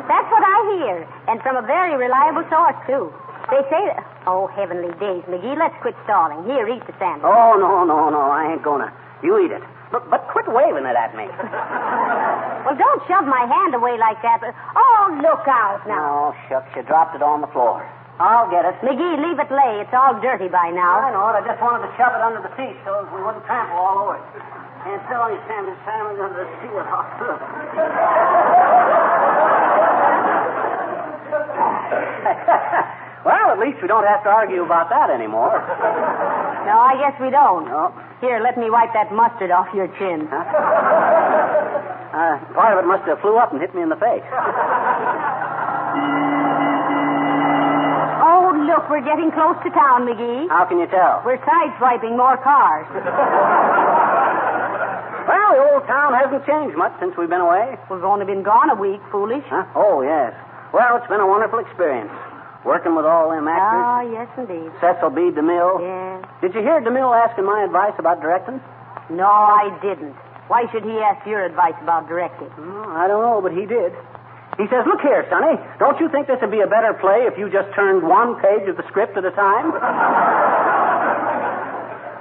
That's what I hear. And from a very reliable source, too. They say that... Oh, heavenly days, McGee, let's quit stalling. Here, eat the sandwich. Oh, no, I ain't gonna. You eat it. But quit waving it at me. Well, don't shove my hand away like that. Oh, look out now. Oh, shucks, you dropped it on the floor. I'll get it. McGee, leave it lay. It's all dirty by now. I know it. I just wanted to shove it under the seat so we wouldn't trample all over it. Can't still understand this sandwich under the seat at all. Well, at least we don't have to argue about that anymore. No, I guess we don't. No. Here, let me wipe that mustard off your chin. Part of it must have flew up and hit me in the face. Oh, look, we're getting close to town, McGee. How can you tell? We're sideswiping more cars. Well, the old town hasn't changed much since we've been away. We've only been gone a week, foolish. Huh? Oh, yes. Well, it's been a wonderful experience. Working with all them actors. Oh, yes, indeed. Cecil B. DeMille. Yes. Did you hear DeMille asking my advice about directing? No, I didn't. Why should he ask your advice about directing? Oh, I don't know, but he did. He says, look here, Sonny, don't you think this would be a better play if you just turned one page of the script at a time?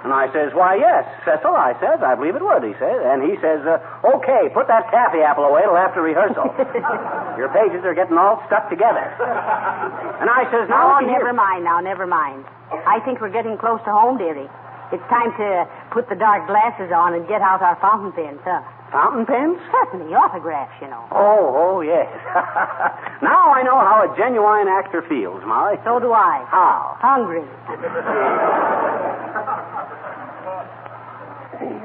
And I says, why, yes, Cecil, I says, I believe it would, he says. And he says, okay, put that taffy apple away till after rehearsal. Your pages are getting all stuck together. And I says, now, never mind. I think we're getting close to home, dearie. It's time to put the dark glasses on and get out our fountain pens, huh? Fountain pens? Certainly, autographs, you know. Oh, yes. Now I know how a genuine actor feels, Molly. So do I. How? Hungry.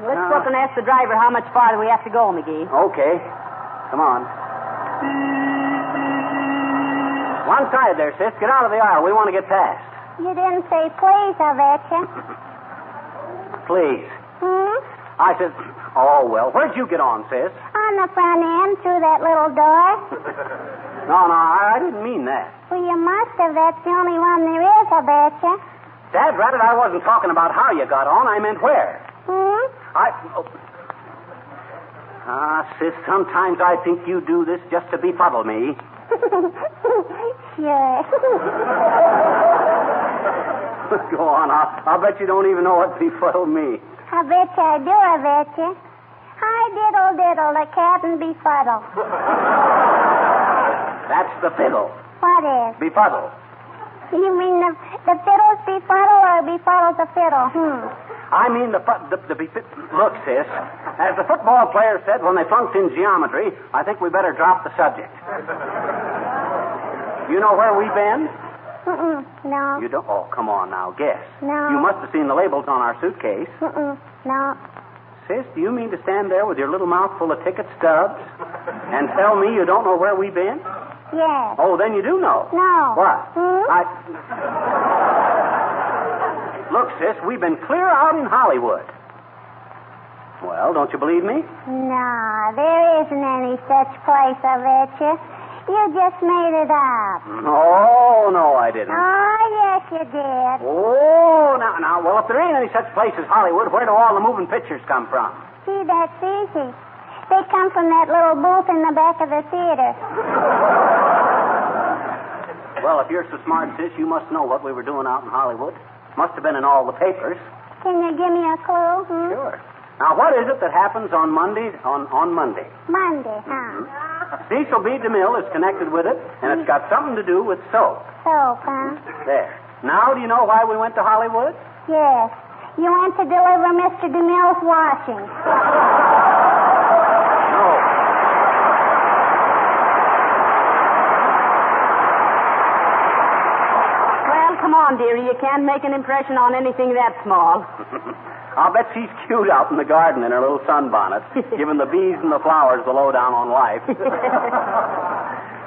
Let's look and ask the driver how much farther we have to go, McGee. Okay. Come on. One side there, sis. Get out of the aisle. We want to get past. You didn't say please, I bet you. Please. I said, oh, well, where'd you get on, sis? On the front end, through that little door. No, I didn't mean that. Well, you must have. That's the only one there is, I bet you. Dad, rat it, I wasn't talking about how you got on. I meant where. Sis, sometimes I think you do this just to befuddle me. Sure. Go on. I'll bet you don't even know what befuddled me. I bet you I do, I bet you. Hi, diddle, diddle, the cat and befuddle. That's the fiddle. What is? Befuddle. You mean the fiddle's befuddle or befuddle's a fiddle? I mean Look, sis, as the football player said when they flunked in geometry, I think we better drop the subject. You know where we've been? No. You don't? Oh, come on now, guess. No. You must have seen the labels on our suitcase. No. Sis, do you mean to stand there with your little mouth full of ticket stubs and tell me you don't know where we've been? Yes. Oh, then you do know. No. What? Look, sis, we've been clear out in Hollywood. Well, don't you believe me? No, there isn't any such place, I bet you. You just made it up. Oh, no, I didn't. Oh, yes, you did. Oh, now, well, if there ain't any such place as Hollywood, where do all the moving pictures come from? See, that's easy. They come from that little booth in the back of the theater. Well, if you're so smart, sis, you must know what we were doing out in Hollywood. Must have been in all the papers. Can you give me a clue? Sure. Now, what is it that happens on Monday? On Monday? Monday, huh? Cecil B. DeMille is connected with it, and it's got something to do with soap. Soap, huh? There. Now, do you know why we went to Hollywood? Yes. You went to deliver Mr. DeMille's washing. No. Well, come on, dearie. You can't make an impression on anything that small. I'll bet she's cute out in the garden in her little sunbonnet, giving the bees and the flowers the lowdown on life.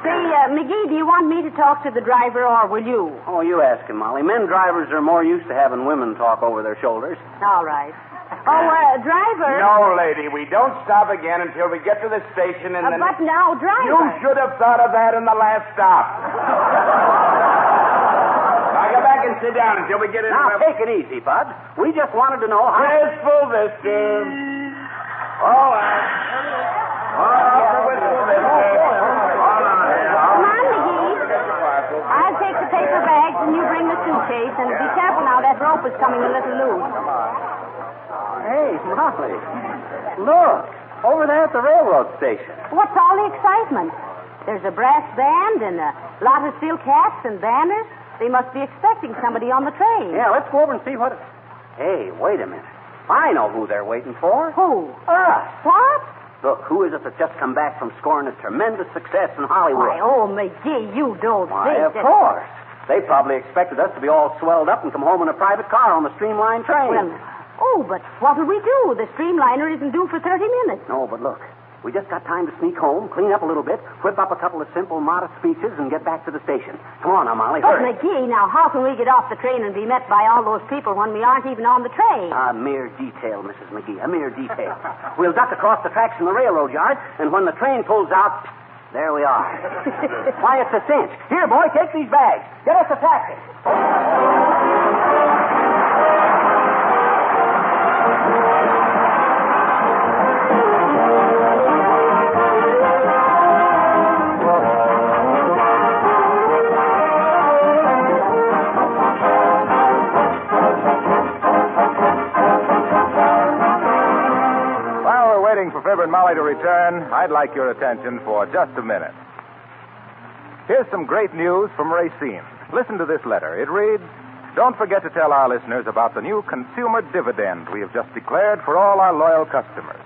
Say, McGee, do you want me to talk to the driver, or will you? Oh, you ask him, Molly. Men drivers are more used to having women talk over their shoulders. All right. Oh, driver. No, lady, we don't stop again until we get to the station and then... But now, driver. You should have thought of that in the last stop. Now, go back and sit down until we get in... Now, take it easy, Bud. We just wanted to know how... Wistful Vista. All right. Come on, McGee. I'll take the paper bags and you Chase, and be careful now. That rope is coming a little loose. Hey, Molly. Look, over there at the railroad station. What's all the excitement? There's a brass band and a lot of silk hats and banners. They must be expecting somebody on the train. Yeah, let's go over and see what... Hey, wait a minute. I know who they're waiting for. Who? Us. What? Look, who is it that's just come back from scoring a tremendous success in Hollywood? Why, oh, McGee, you don't Why, think of that... course. They probably expected us to be all swelled up and come home in a private car on the Streamline train. Well, but what'll we do? The Streamliner isn't due for 30 minutes. No, but look. We just got time to sneak home, clean up a little bit, whip up a couple of simple, modest speeches, and get back to the station. Come on now, Molly, But, hurry. McGee, now, how can we get off the train and be met by all those people when we aren't even on the train? A mere detail, Mrs. McGee, a mere detail. We'll duck across the tracks from the railroad yard, and when the train pulls out, there we are. Why, it's a cinch. Here, boy, take these bags. Get us a taxi. For Fib and Molly to return, I'd like your attention for just a minute. Here's some great news from Racine. Listen to this letter. It reads, "Don't forget to tell our listeners about the new consumer dividend we have just declared for all our loyal customers.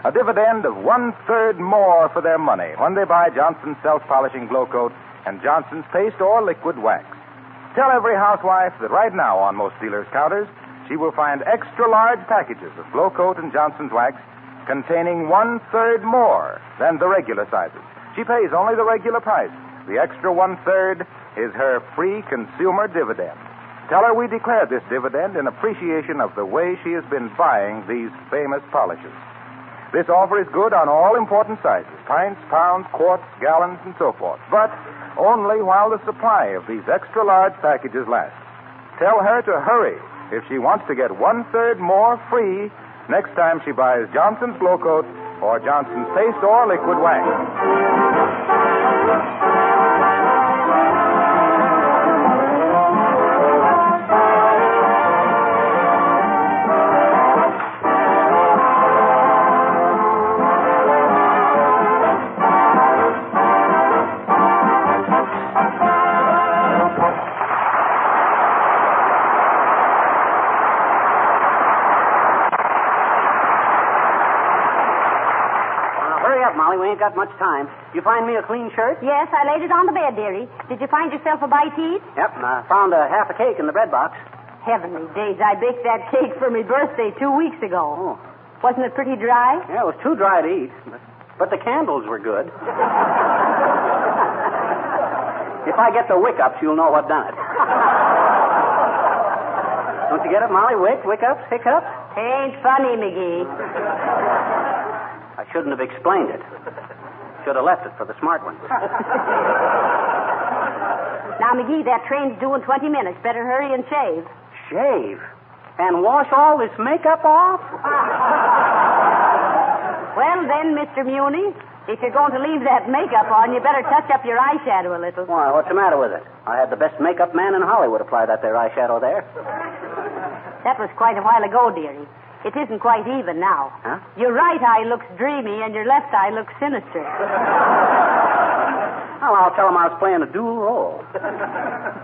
A dividend of 1/3 more for their money when they buy Johnson's self-polishing glow coat and Johnson's paste or liquid wax. Tell every housewife that right now on most dealers' counters, she will find extra large packages of glow coat and Johnson's wax containing 1/3 more than the regular sizes. She pays only the regular price. The extra 1/3 is her free consumer dividend. Tell her we declared this dividend in appreciation of the way she has been buying these famous polishes. This offer is good on all important sizes, pints, pounds, quarts, gallons, and so forth, but only while the supply of these extra large packages lasts. Tell her to hurry if she wants to get 1/3 more free next time she buys Johnson's Glow Coat or Johnson's paste or liquid wax. Molly, we ain't got much time. You find me a clean shirt? Yes, I laid it on the bed, dearie. Did you find yourself a bite to eat? Yep, and I found a half a cake in the bread box. Heavenly days, I baked that cake for my birthday 2 weeks ago. Oh. Wasn't it pretty dry? Yeah, it was too dry to eat, but the candles were good. If I get the wick-ups, you'll know what done it. Don't you get it, Molly? Wick-ups, hiccups? Ain't funny, McGee. I shouldn't have explained it. Should have left it for the smart ones. Now, McGee, that train's due in 20 minutes. Better hurry and shave. Shave? And wash all this makeup off? Well, then, Mr. Muni, if you're going to leave that makeup on, you better touch up your eyeshadow a little. Why, what's the matter with it? I had the best makeup man in Hollywood apply that there eyeshadow there. That was quite a while ago, dearie. It isn't quite even now. Huh? Your right eye looks dreamy and your left eye looks sinister. Well, I'll tell them I was playing a dual role.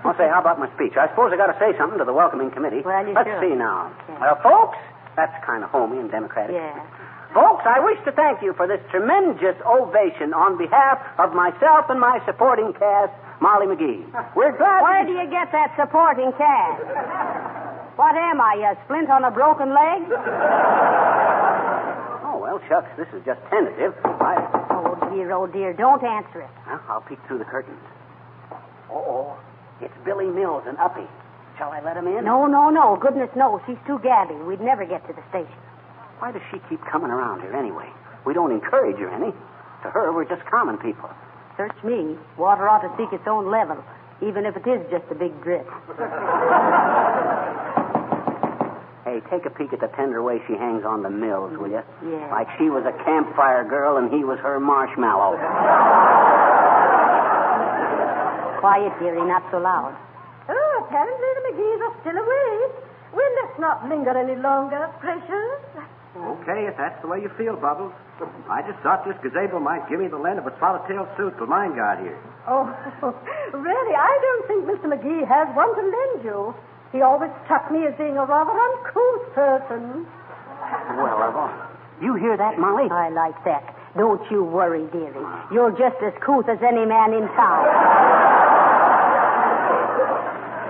I'll say, how about my speech? I suppose I got to say something to the welcoming committee. Well, you Let's should. see now. Okay. Folks, that's kind of homey and democratic. Yeah. Folks, I wish to thank you for this tremendous ovation on behalf of myself and my supporting cast, Molly McGee. We're glad... Where do you get that supporting cast? What am I, a splint on a broken leg? Oh, well, shucks, this is just tentative. Oh, dear, don't answer it. Well, I'll peek through the curtains. Oh, it's Billy Mills and Uppy. Shall I let him in? No. Goodness knows, she's too gabby. We'd never get to the station. Why does she keep coming around here anyway? We don't encourage her any. To her, we're just common people. Search me. Water ought to seek its own level, even if it is just a big drip. Hey, take a peek at the tender way she hangs on the Mills, will you? Yeah. Like she was a campfire girl and he was her marshmallow. Quiet, dearie, not so loud. Oh, apparently the McGees are still awake. Well, let's not linger any longer, precious. Okay, if that's the way you feel, Bubbles. I just thought this gazebo might give me the lend of a swallowtail suit till mine got here. Oh, really, I don't think Mr. McGee has one to lend you. He always struck me as being a rather uncouth person. Well, you hear that, Molly? I like that. Don't you worry, dearie. You're just as couth as any man in town.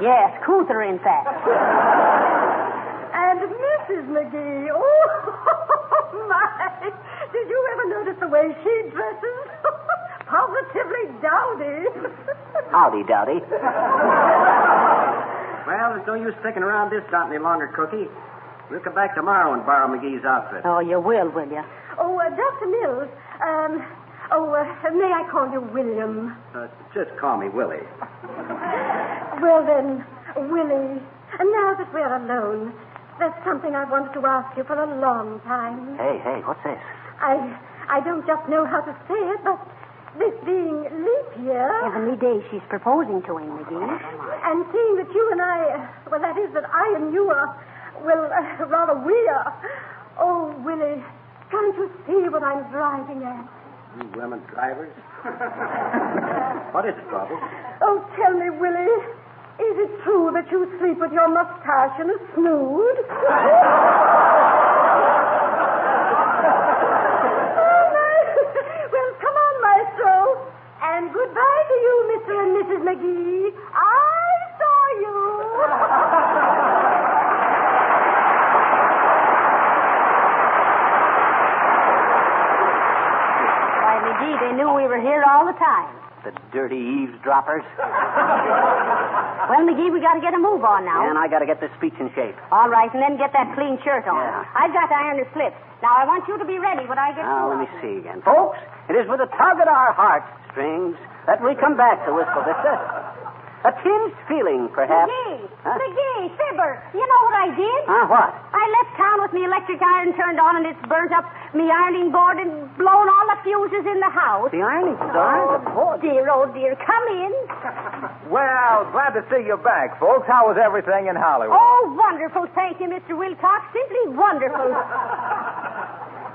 Yes, couther, in fact. And Mrs. McGee, oh, my. Did you ever notice the way she dresses? Positively dowdy. Howdy, Dowdy. Well, there's no use sticking around this dot any longer, Cookie. We'll come back tomorrow and borrow McGee's outfit. Oh, you will you? Oh, Dr. Mills, may I call you William? Just call me Willie. Well, then, Willie, now that we're alone, there's something I wanted to ask you for a long time. Hey, what's this? I don't just know how to say it, but this being leap year... Heavenly day, she's proposing to him, McGee. And seeing that you and I... Well, that is that I and you are... Well, rather we are... Oh, Willie, can't you see what I'm driving at? You women drivers. What is it, Bubbles? Oh, tell me, Willie, is it true that you sleep with your mustache in a snood? Well, come on, Maestro. And goodbye to you, Mr. and Mrs. McGee. I saw you. Why, McGee, they knew we were here all the time. The dirty eavesdroppers. Well, McGee, we got to get a move on now. And I got to get this speech in shape. All right, and then get that clean shirt on. Yeah. I've got to iron the slips. Now, I want you to be ready when I get Now, through. let me see again. Folks, it is with a tug at our heartstrings that we come back to Wistful Vista. A tinged feeling, perhaps. McGee! Huh? McGee! Fibber! You know what I did? What? I left town with me electric iron turned on and it's burnt up me ironing board and blown all the fuses in the house. The ironing board? Oh, dear. Come in. Well, glad to see you back, folks. How was everything in Hollywood? Oh, wonderful. Thank you, Mr. Wilcox. Simply wonderful.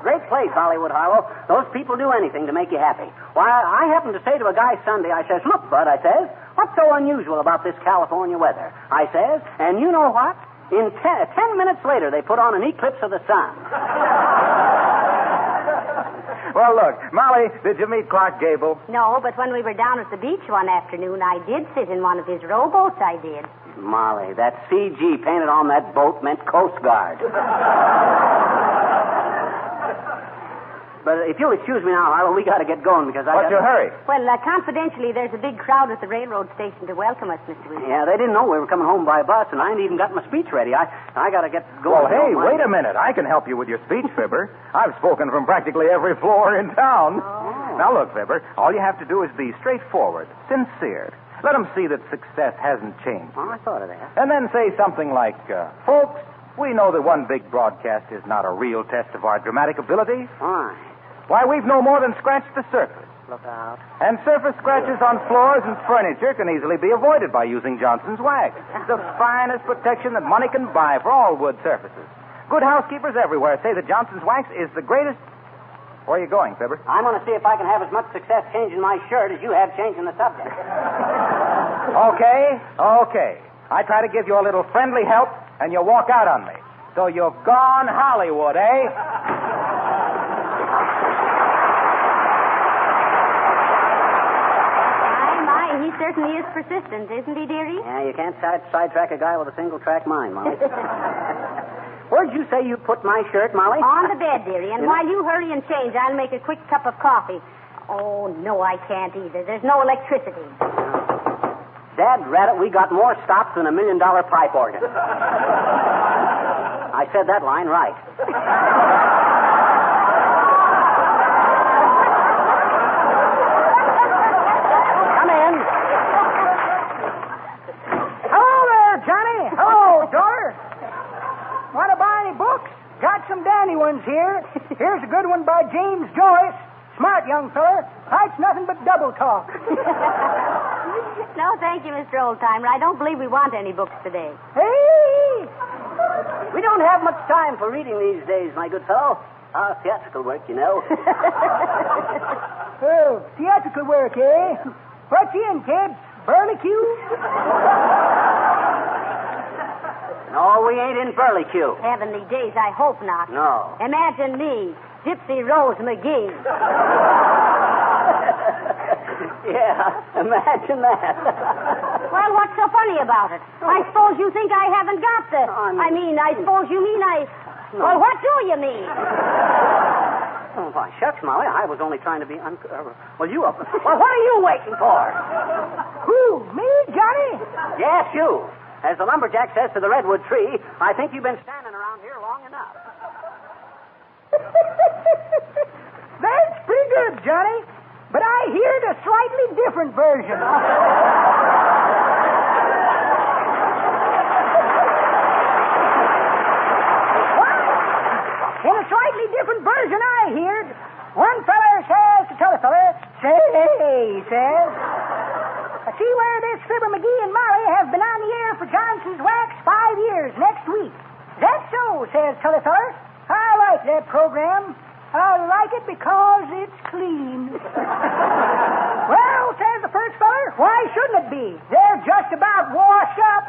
Great place, Hollywood, Harlow. Those people do anything to make you happy. Why, I happened to say to a guy Sunday, I says, look, Bud, I says, what's so unusual about this California weather? I says, and you know what? In 10 minutes later, they put on an eclipse of the sun. Well, look, Molly, did you meet Clark Gable? No, but when we were down at the beach one afternoon, I did sit in one of his rowboats, I did. Molly, that CG painted on that boat meant Coast Guard. But if you'll excuse me now, Harlow, we got to get going because What's your hurry? Well, confidentially, there's a big crowd at the railroad station to welcome us, Mr. Williams. Yeah, they didn't know we were coming home by bus, and I ain't even got my speech ready. I got to get going. Well, hey, wait a minute. I can help you with your speech, Fibber. I've spoken from practically every floor in town. Oh. Now, look, Fibber, all you have to do is be straightforward, sincere. Let them see that success hasn't changed. Oh, I thought of that. And then say something like, folks, we know that one big broadcast is not a real test of our dramatic ability. Why? Why, we've no more than scratched the surface. Look out. And surface scratches on floors and furniture can easily be avoided by using Johnson's Wax. The finest protection that money can buy for all wood surfaces. Good housekeepers everywhere say that Johnson's Wax is the greatest... Where are you going, Fibber? I'm going to see if I can have as much success changing my shirt as you have changing the subject. Okay. I try to give you a little friendly help, and you walk out on me. So you've gone Hollywood, eh? He certainly is persistent, isn't he, dearie? Yeah, you can't sidetrack a guy with a single-track mind, Molly. Where'd you say you put my shirt, Molly? On the bed, dearie. And while you hurry and change, I'll make a quick cup of coffee. Oh, no, I can't either. There's no electricity. Dad rat it, we got more stops than $1 million pipe organ. I said that line right. Want to buy any books? Got some dandy ones here. Here's a good one by James Joyce. Smart young feller. Writes nothing but double talk. No, thank you, Mr. Oldtimer. I don't believe we want any books today. Hey! We don't have much time for reading these days, my good fellow. Theatrical work, you know. Oh, theatrical work, eh? What's in, kids? Burlicue? No, we ain't in Burlicue. Heavenly days, I hope not. No. Imagine me, Gypsy Rose McGee. Yeah, imagine that. Well, what's so funny about it? I suppose you think I haven't got the... I suppose you mean I... No. Well, what do you mean? Oh, why, shucks, Molly, I was only trying to be Well, you... Well, what are you waiting for? Who, me, Johnny? Yes, you. As the lumberjack says to the redwood tree, I think you've been standing around here long enough. That's pretty good, Johnny. But I heard a slightly different version. In a slightly different version I heard, one feller says to t'other feller, say, he says, I see where this Fibber McGee and Molly have been on the air for Johnson's Wax 5 years next week. That's so, says t'other feller. I like that program. I like it because it's clean. Well, says the first feller, why shouldn't it be? They're just about washed up.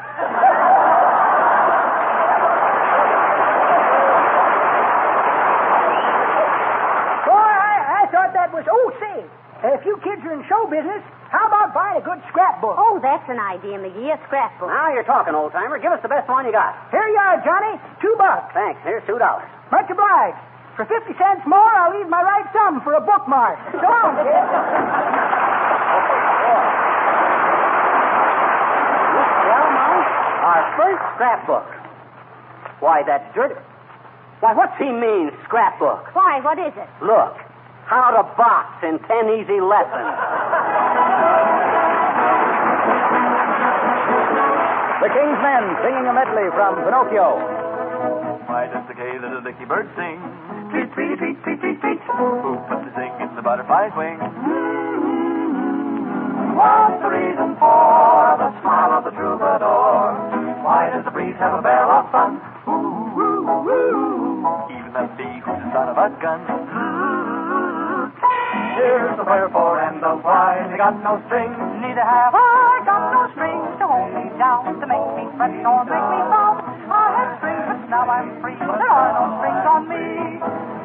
Boy, I thought that was... Oh, say, if you kids are in show business, how about buying a good scrapbook? Oh, that's an idea, McGee, a scrapbook. Now you're talking, old-timer. Give us the best one you got. Here you are, Johnny. $2. Thanks. Here's $2. Much obliged. For 50 cents more, I'll leave my right thumb for a bookmark. So long, kid. Well, Mom, our first scrapbook. Why, that's dirty. Why, what's he mean, scrapbook? Why, what is it? Look, how to box in 10 easy lessons. The King's Men singing a medley from Pinocchio. Why does the gay little dicky bird sing? Tweet, tweet, tweet, tweet, tweet, tweet. Who put the sing in the butterfly's wing? What's the reason for the smile of the troubadour? Why does the breeze have a barrel of fun? Ooh, ooh, ooh. Even the bee who's the son of a gun. Here's the wherefore and the why. They got no strings, neither have I got no strings to hold me down, to make me fret or make me frown. I had strings, but now I'm free. There are no strings on me.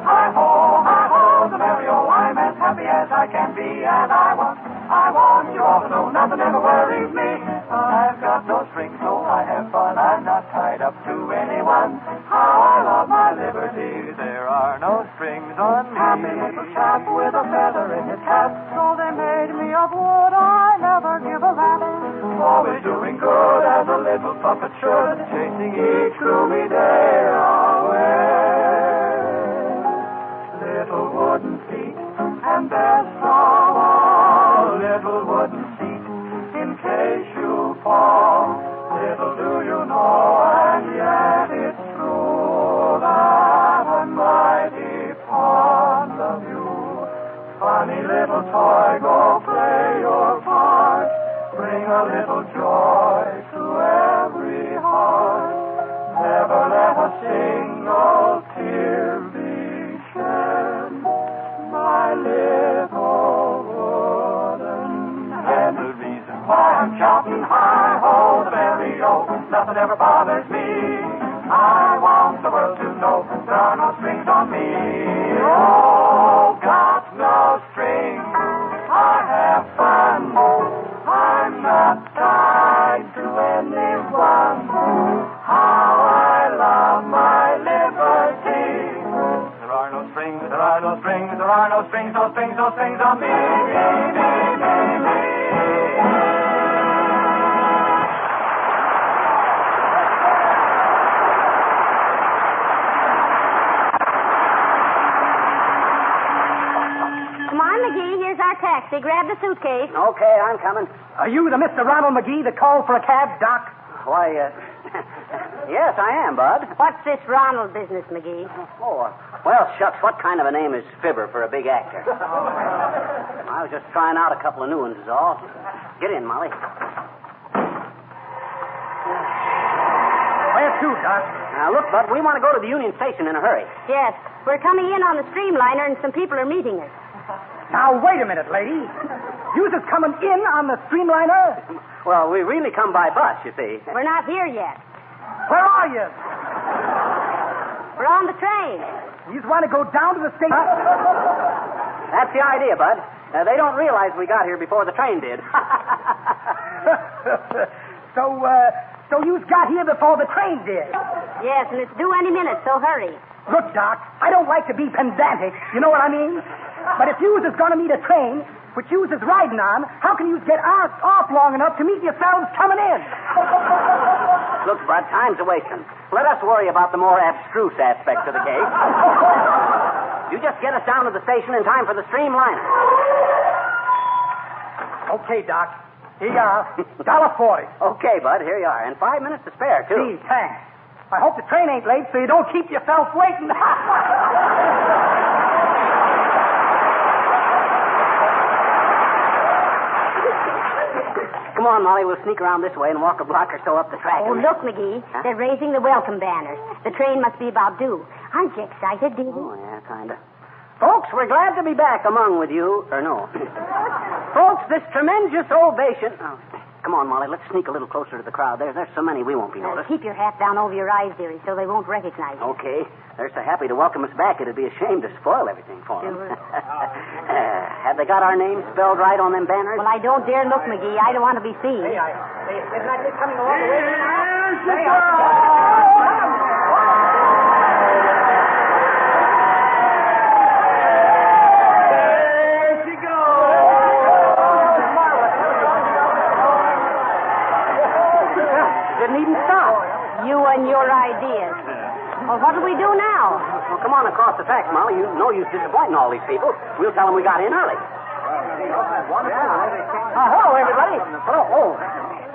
Hi-ho, the merry-o. I'm as happy as I can be, and I want you all to know nothing ever worries me. I've got no strings, so I have fun. I'm not tied up to anyone. How I love my liberty. There are no strings on me. Happy little chap with a feather in his hat. So they made me of wood. I never give a rap. Always doing good as a little puppet should, chasing each gloomy day away. Little wooden feet, and there's a little wooden seat in case you fall. Little do you know, and yet it's true that I'm mighty fond of you. Funny little toy, go play your part. Bring a little joy to every heart. Never let a single tear be shed. My little wooden head. The reason why I'm shouting hi-ho, the merry-o, nothing ever bothers me. I want the world to know there are no strings on me. Oh, got no strings. I have fun. I'm not tied to anyone. How I love my liberty. There are no strings, there are no strings, there are no strings, no strings, no strings on me, me. Come on, McGee, here's our taxi. Grab the suitcase. Okay, I'm coming. Are you the Mr. Ronald McGee that called for a cab, Doc? Why, Yes, I am, Bud. What's this Ronald business, McGee? Oh, well, shucks, what kind of a name is Fibber for a big actor? I was just trying out a couple of new ones, is all. Get in, Molly. Where to, Doc? Now, look, Bud, we want to go to the Union Station in a hurry. Yes, we're coming in on the Streamliner, and some people are meeting us. Now, wait a minute, lady. You just coming in on the Streamliner? Well, we really come by bus, you see. We're not here yet. Where are you? We're on the train. You just want to go down to the station? That's the idea, Bud. They don't realize we got here before the train did. So you got here before the train did? Yes, and it's due any minute, so hurry. Look, Doc, I don't like to be pedantic. You know what I mean? But if you was going to meet a train, which you was riding on, how can you get off long enough to meet yourselves coming in? Look, Bud, time's a wasting. Let us worry about the more abstruse aspects of the case. You just get us down to the station in time for the Streamliner. Okay, Doc. Here you are. $1.40. Okay, Bud, here you are. And 5 minutes to spare, too. Gee, thanks. I hope the train ain't late so you don't keep yourself waiting. Come on, Molly. We'll sneak around this way and walk a block or so up the track. Oh, look, McGee. Huh? They're raising the welcome banners. The train must be about due. Aren't you excited, dearie? Oh, yeah, kind of. Folks, we're glad to be back among with you. Or no. Folks, this tremendous ovation... Oh, come on, Molly. Let's sneak a little closer to the crowd. There's so many we won't be noticed. Keep your hat down over your eyes, dearie, so they won't recognize you. Okay. They're so happy to welcome us back, it'd be a shame to spoil everything for them. Sure. Have they got our names spelled right on them banners? Well, I don't dare look, McGee. I don't want to be seen. Isn't that just coming along the way now? Didn't even stop. You and your ideas. Well, what'll we do now? Well, come on across the tracks, Molly. You know you're disappointing all these people. We'll tell them we got in early. Hello, everybody. Hello. Oh,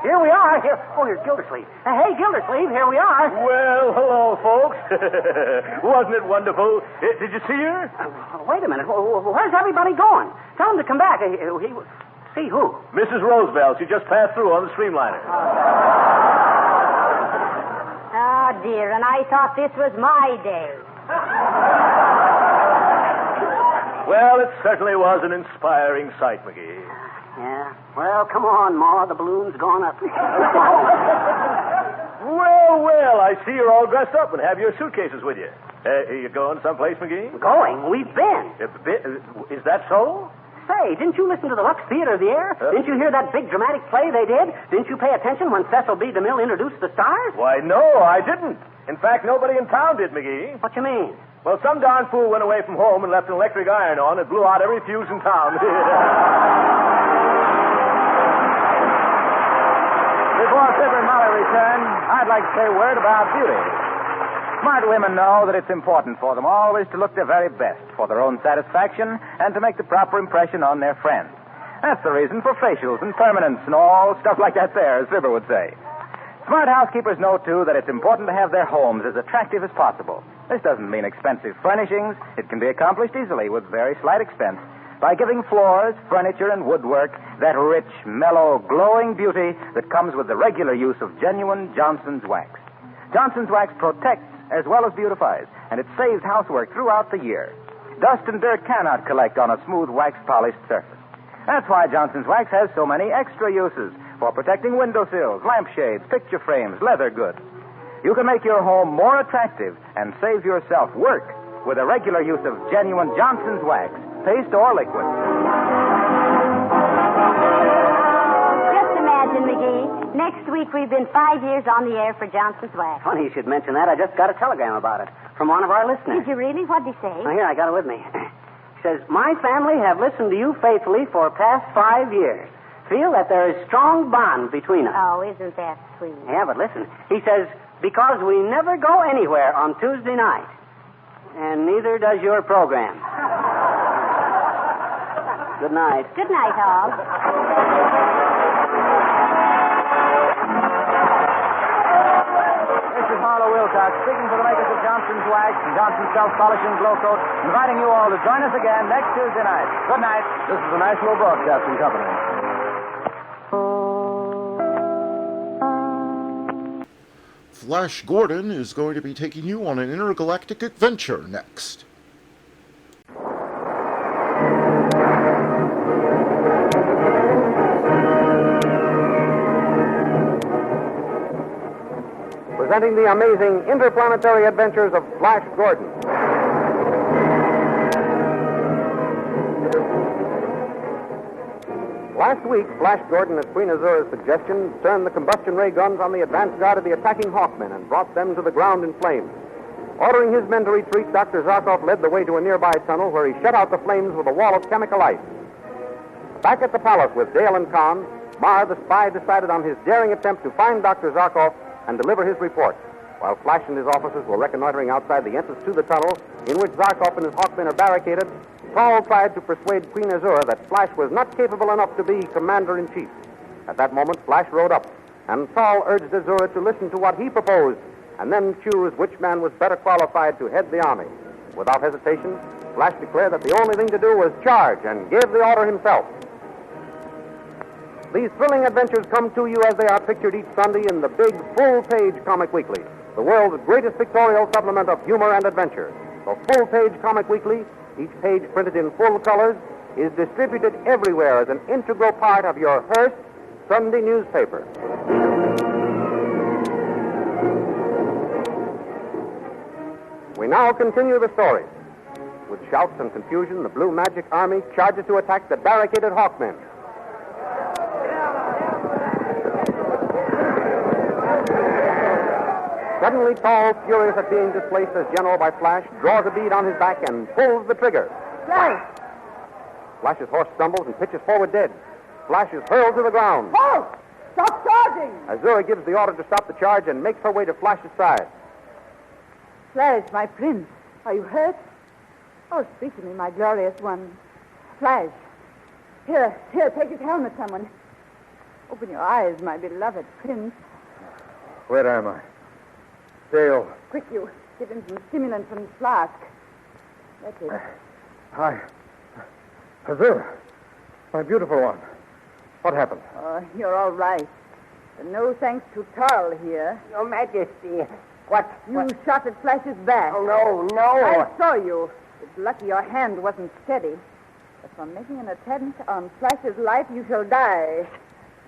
here we are. Here's Gildersleeve. Hey, Gildersleeve, here we are. Well, hello, folks. Wasn't it wonderful? Did you see her? Wait a minute. Where's everybody going? Tell them to come back. See who? Mrs. Roosevelt. She just passed through on the Streamliner. Oh, dear, and I thought this was my day. Well, it certainly was an inspiring sight, McGee. Yeah. Well, come on, Ma. The balloon's gone up. Well, I see you're all dressed up and have your suitcases with you. You going someplace, McGee? Going? We've been. Is that so? Say, didn't you listen to the Lux Theater of the Air? Didn't you hear that big dramatic play they did? Didn't you pay attention when Cecil B. DeMille introduced the stars? Why, no, I didn't. In fact, nobody in town did, McGee. What you mean? Well, some darn fool went away from home and left an electric iron on and blew out every fuse in town. Before Fibber and Molly return, I'd like to say a word about beauty. Smart women know that it's important for them always to look their very best for their own satisfaction and to make the proper impression on their friends. That's the reason for facials and permanents and all stuff like that there, as Fibber would say. Smart housekeepers know, too, that it's important to have their homes as attractive as possible. This doesn't mean expensive furnishings. It can be accomplished easily with very slight expense by giving floors, furniture, and woodwork that rich, mellow, glowing beauty that comes with the regular use of genuine Johnson's wax. Johnson's wax protects as well as beautifies, and it saves housework throughout the year. Dust and dirt cannot collect on a smooth wax-polished surface. That's why Johnson's wax has so many extra uses for protecting windowsills, lampshades, picture frames, leather goods. You can make your home more attractive and save yourself work with a regular use of genuine Johnson's wax, paste or liquid. Just imagine, McGee, next week we've been 5 years on the air for Johnson's wax. Funny you should mention that. I just got a telegram about it from one of our listeners. Did you really? What'd he say? Oh, here, I got it with me. He says, my family have listened to you faithfully for past 5 years. Feel that there is strong bond between us. Oh, isn't that sweet? Yeah, but listen. He says, because we never go anywhere on Tuesday night. And neither does your program. Good night. Good night, all. This is Wilcox, speaking for the makers of Johnson's Wax and Johnson's Self Polish and Glow Coat, inviting you all to join us again next Tuesday night. Good night. This is the National Broadcasting Company. Flash Gordon is going to be taking you on an intergalactic adventure next. Presenting the amazing interplanetary adventures of Flash Gordon. Last week, Flash Gordon, at Queen Azura's suggestion, turned the combustion ray guns on the advance guard of the attacking Hawkmen and brought them to the ground in flames. Ordering his men to retreat, Dr. Zarkov led the way to a nearby tunnel where he shut out the flames with a wall of chemical ice. Back at the palace with Dale and Khan, Mar, the spy, decided on his daring attempt to find Dr. Zarkov and deliver his report, while Flash and his officers were reconnoitering outside the entrance to the tunnel in which Zarkov and his Hawkmen are barricaded. Saul tried to persuade Queen Azura that Flash was not capable enough to be commander-in-chief. At that moment, Flash rode up, and Saul urged Azura to listen to what he proposed and then choose which man was better qualified to head the army. Without hesitation, Flash declared that the only thing to do was charge and give the order himself. These thrilling adventures come to you as they are pictured each Sunday in the big, full-page Comic Weekly, the world's greatest pictorial supplement of humor and adventure. The full-page Comic Weekly, each page printed in full colors, is distributed everywhere as an integral part of your Hearst Sunday newspaper. We now continue the story. With shouts and confusion, the Blue Magic Army charges to attack the barricaded Hawkmen. Suddenly, Saul, furious at being displaced as general by Flash, draws a bead on his back and pulls the trigger. Flash! Flash's horse stumbles and pitches forward dead. Flash is hurled to the ground. Halt! Stop charging! Azura gives the order to stop the charge and makes her way to Flash's side. Flash, my prince, are you hurt? Oh, speak to me, my glorious one. Flash, here, take his helmet, someone. Open your eyes, my beloved prince. Where am I? Dale. Quick, you. Give him some stimulant from the flask. That's it. Hi. Azura, my beautiful one. What happened? Oh, you're all right. But no thanks to Tarl here. Your Majesty, what? You shot at Flash's back. Oh, no. I saw you. It's lucky your hand wasn't steady. But for making an attempt on Flash's life, you shall die.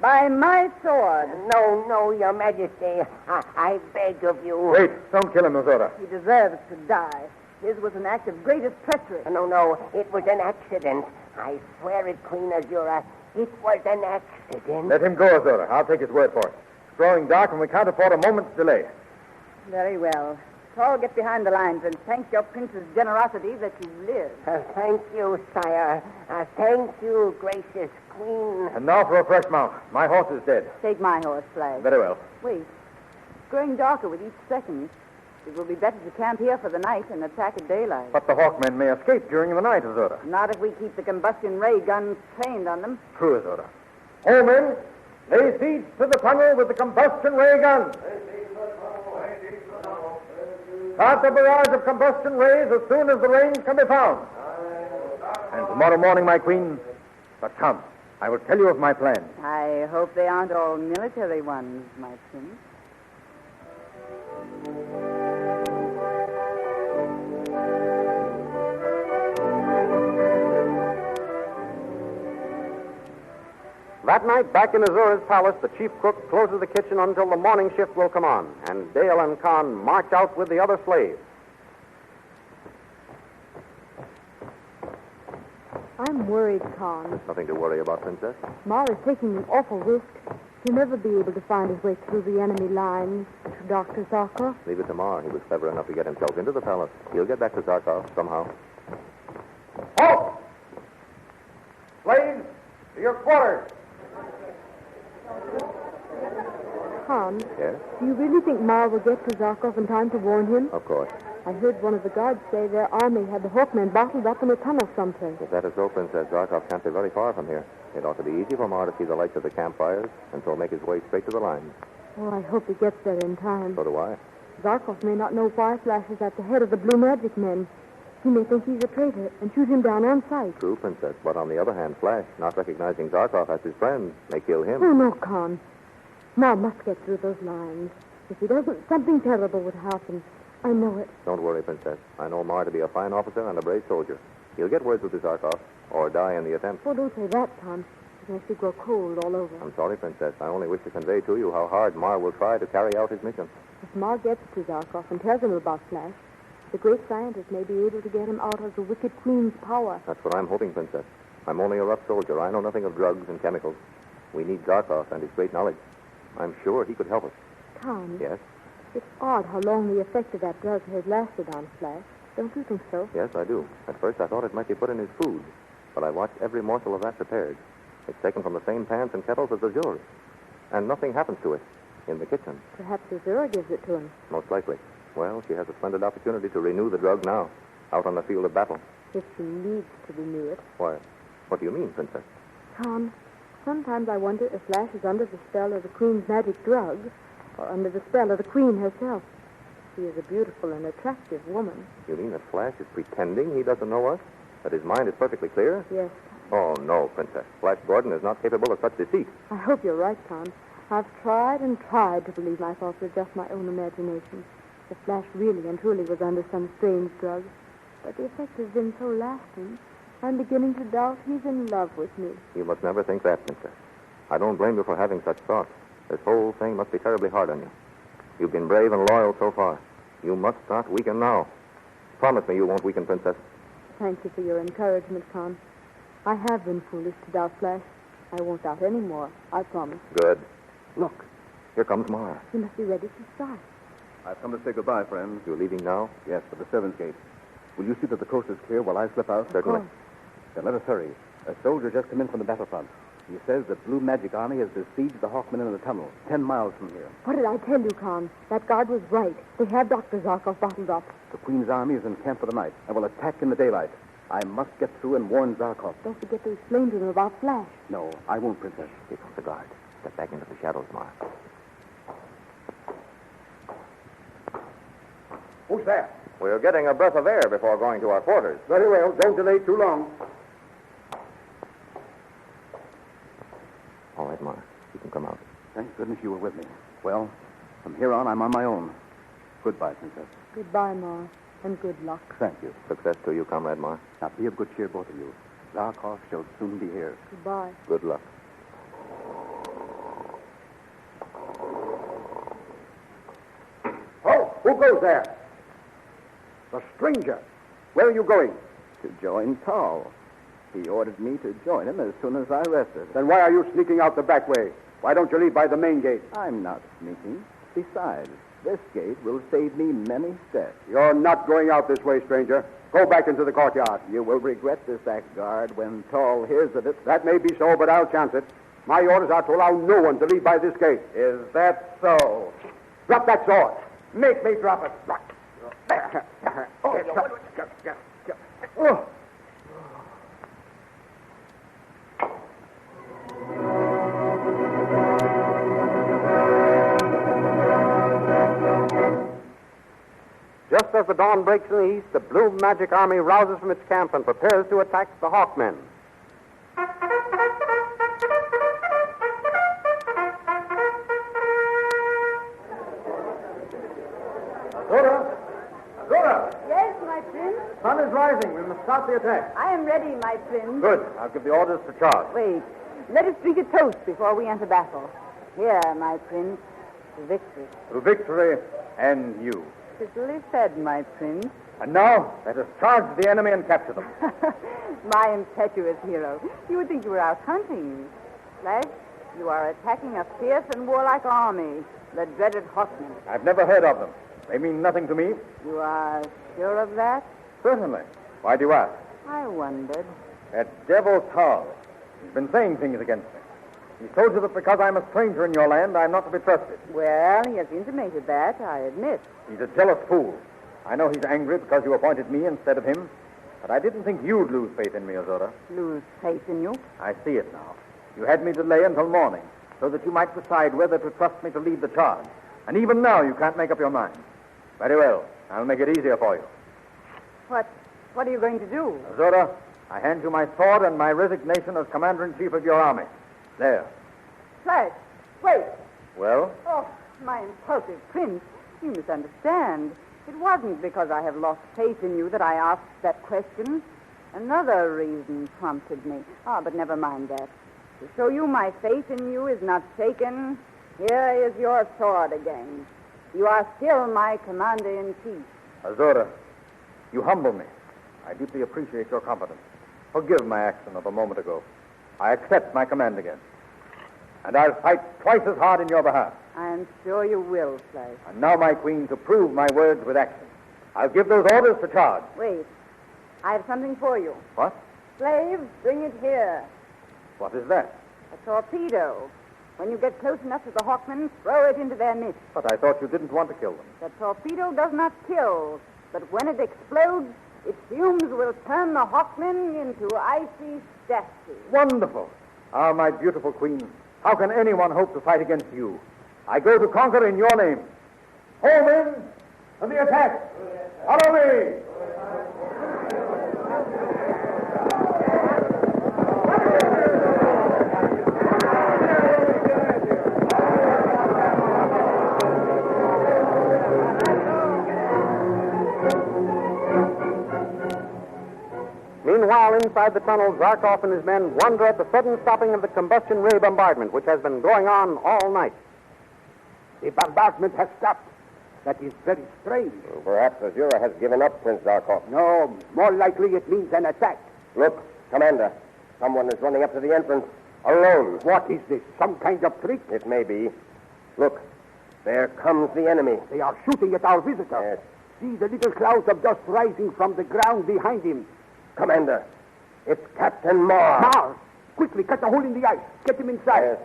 By my sword. No, Your Majesty. I beg of you. Wait, don't kill him, Azura. He deserves to die. His was an act of greatest treachery. No, it was an accident. I swear it, Queen Azura. It was an accident. Let him go, Azura. I'll take his word for it. It's growing dark and we can't afford a moment's delay. Very well. Saul, get behind the lines and thank your prince's generosity that you live. Thank you, sire. Thank you, gracious queen. And now for a fresh mount. My horse is dead. Take my horse, Flash. Very well. Wait. It's growing darker with each second. It will be better to camp here for the night and attack at daylight. But the Hawkmen may escape during the night, Azura. Not if we keep the combustion ray guns trained on them. True, Azura. All men, lay siege to the tunnel with the combustion ray guns. Start the barrage of combustion rays as soon as the range can be found. And tomorrow morning, my queen, but come, I will tell you of my plan. I hope they aren't all military ones, my prince. That night, back in Azura's palace, the chief cook closes the kitchen until the morning shift will come on, and Dale and Khan march out with the other slaves. I'm worried, Khan. Nothing to worry about, Princess. Mar is taking an awful risk. He'll never be able to find his way through the enemy lines to Dr. Zarkov. Leave it to Mar. He was clever enough to get himself into the palace. He'll get back to Zarkov somehow. Halt! Slaves, to your quarters. Khan, Yes? do you really think Mar will get to Zarkov in time to warn him? Of course. I heard one of the guards say their army had the Hawkmen bottled up in a tunnel someplace. If that is so, Princess, Zarkov can't be very far from here. It ought to be easy for Mar to see the lights of the campfires and so make his way straight to the lines. Oh, I hope he gets there in time. So do I. Zarkov may not know why Flash is at the head of the Blue Magic men. He may think he's a traitor and shoot him down on sight. True, Princess. But on the other hand, Flash, not recognizing Zarkov as his friend, may kill him. Oh, no, Con. Ma must get through those lines. If he doesn't, something terrible would happen. I know it. Don't worry, Princess. I know Mar to be a fine officer and a brave soldier. He'll get words with the Zarkov, or die in the attempt. Oh, don't say that, Con. It makes you grow cold all over. I'm sorry, Princess. I only wish to convey to you how hard Mar will try to carry out his mission. If Ma gets to Zarkov and tells him about Flash, the great scientist may be able to get him out of the wicked Queen's power. That's what I'm hoping, Princess. I'm only a rough soldier. I know nothing of drugs and chemicals. We need Zarkov and his great knowledge. I'm sure he could help us. Con. Yes? It's odd how long the effect of that drug has lasted on Flash. Don't you think so? Yes, I do. At first I thought it might be put in his food, but I watched every morsel of that prepared. It's taken from the same pans and kettles as Azura's, and nothing happens to it in the kitchen. Perhaps Azura gives it to him. Most likely. Well, she has a splendid opportunity to renew the drug now, out on the field of battle. If she needs to renew it. Why, what do you mean, Princess? Tom, sometimes I wonder if Flash is under the spell of the Queen's magic drug, or under the spell of the Queen herself. She is a beautiful and attractive woman. You mean that Flash is pretending he doesn't know us? That his mind is perfectly clear? Yes. Oh, no, Princess. Flash Gordon is not capable of such deceit. I hope you're right, Tom. I've tried and tried to believe my thoughts were just my own imagination. The Flash really and truly was under some strange drug. But the effect has been so lasting, I'm beginning to doubt he's in love with me. You must never think that, Princess. I don't blame you for having such thoughts. This whole thing must be terribly hard on you. You've been brave and loyal so far. You must not weaken now. Promise me you won't weaken, Princess. Thank you for your encouragement, Con. I have been foolish to doubt Flash. I won't doubt any more, I promise. Good. Look, here comes Mara. He must be ready to start. I've come to say goodbye, friends. You're leaving now? Yes, for the servants' gate. Will you see that the coast is clear while I slip out? Certainly. Then let us hurry. A soldier just come in from the battlefront. He says the Blue Magic Army has besieged the Hawkmen in the tunnel, 10 miles from here. What did I tell you, Con? That guard was right. They have Dr. Zarkov bottled up. The Queen's army is in camp for the night and will attack in the daylight. I must get through and warn Zarkov. Don't forget to explain to him about Flash. No, I won't, Princess. Here comes the guard. Step back into the shadows, Mara. Who's there? We're getting a breath of air before going to our quarters. Very well. Don't delay too long. All right, Mara. You can come out. Thank goodness you were with me. Well, from here on, I'm on my own. Goodbye, Princess. Goodbye, Ma, and good luck. Thank you. Success to you, Comrade Mara. Now, be of good cheer, both of you. Zarkov shall soon be here. Goodbye. Good luck. Oh, who goes there? The stranger. Where are you going? To join Tall. He ordered me to join him as soon as I rested. Then why are you sneaking out the back way? Why don't you leave by the main gate? I'm not sneaking. Besides, this gate will save me many steps. You're not going out this way, stranger. Go back into the courtyard. You will regret this act, guard, when Tall hears of it. That may be so, but I'll chance it. My orders are to allow no one to leave by this gate. Is that so? Drop that sword. Make me drop it. Oh. Just as the dawn breaks in the east, the Blue Magic Army rouses from its camp and prepares to attack the Hawkmen. Azura! Yes, my prince. Sun is rising. We must start the attack. I am ready, my prince. Good. I'll give the orders to charge. Wait. Let us drink a toast before we enter battle. Here, my prince, to victory. To victory and you. Prettily said, my prince. And now, let us charge the enemy and capture them. My impetuous hero. You would think you were out hunting. Flash, you are attacking a fierce and warlike army, the dreaded Hawkmen. I've never heard of them. They mean nothing to me. You are sure of that? Certainly. Why do you ask? I wondered. That devil Tall. He's been saying things against me. He's told you that because I'm a stranger in your land, I'm not to be trusted. Well, he has intimated that, I admit. He's a jealous fool. I know he's angry because you appointed me instead of him, but I didn't think you'd lose faith in me, Azura. Lose faith in you? I see it now. You had me delay until morning, so that you might decide whether to trust me to lead the charge. And even now, you can't make up your mind. Very well. I'll make it easier for you. What are you going to do? Azura, I hand you my sword and my resignation as Commander-in-Chief of your army. There. Flash, wait. Well? Oh, my impulsive prince. You misunderstand. It wasn't because I have lost faith in you that I asked that question. Another reason prompted me. But never mind that. To show you my faith in you is not shaken, here is your sword again. You are still my commander-in-chief. Azura, you humble me. I deeply appreciate your confidence. Forgive my action of a moment ago. I accept my command again. And I'll fight twice as hard in your behalf. I am sure you will, Flash. And now, my queen, to prove my words with action. I'll give those orders to charge. Wait. I have something for you. What? Slaves, bring it here. What is that? A torpedo. When you get close enough to the Hawkmen, throw it into their midst. But I thought you didn't want to kill them. The torpedo does not kill, but when it explodes, its fumes will turn the Hawkmen into icy statues. Wonderful. Ah, my beautiful queen, how can anyone hope to fight against you? I go to conquer in your name. Home in to the attack. Follow me. Meanwhile, inside the tunnel, Zarkov and his men wonder at the sudden stopping of the combustion ray bombardment, which has been going on all night. The bombardment has stopped. That is very strange. Perhaps Azura has given up, Prince Zarkov. No, more likely it means an attack. Look, Commander, someone is running up to the entrance, alone. What is this, some kind of trick? It may be. Look, there comes the enemy. They are shooting at our visitor. Yes. See the little clouds of dust rising from the ground behind him. Commander, it's Captain Marr. Marr! Quickly, cut a hole in the ice. Get him inside. Yes.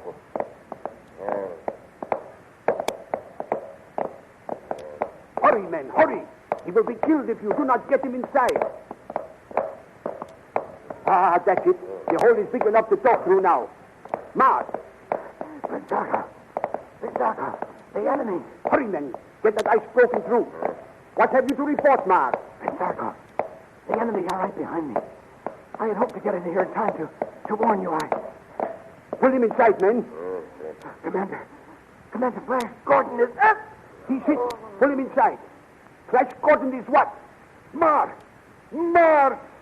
Hurry, men, hurry. He will be killed if you do not get him inside. Ah, that's it. The hole is big enough to talk through now. Marr! Pensaca! The enemy. Hurry, men. Get that ice broken through. What have you to report, Marr? Pensaca! The enemy are right behind me. I had hoped to get into here in time to warn you. Pull him inside, men. Commander Flash Gordon is up. He's hit. Pull him inside. Flash Gordon is what? Marr!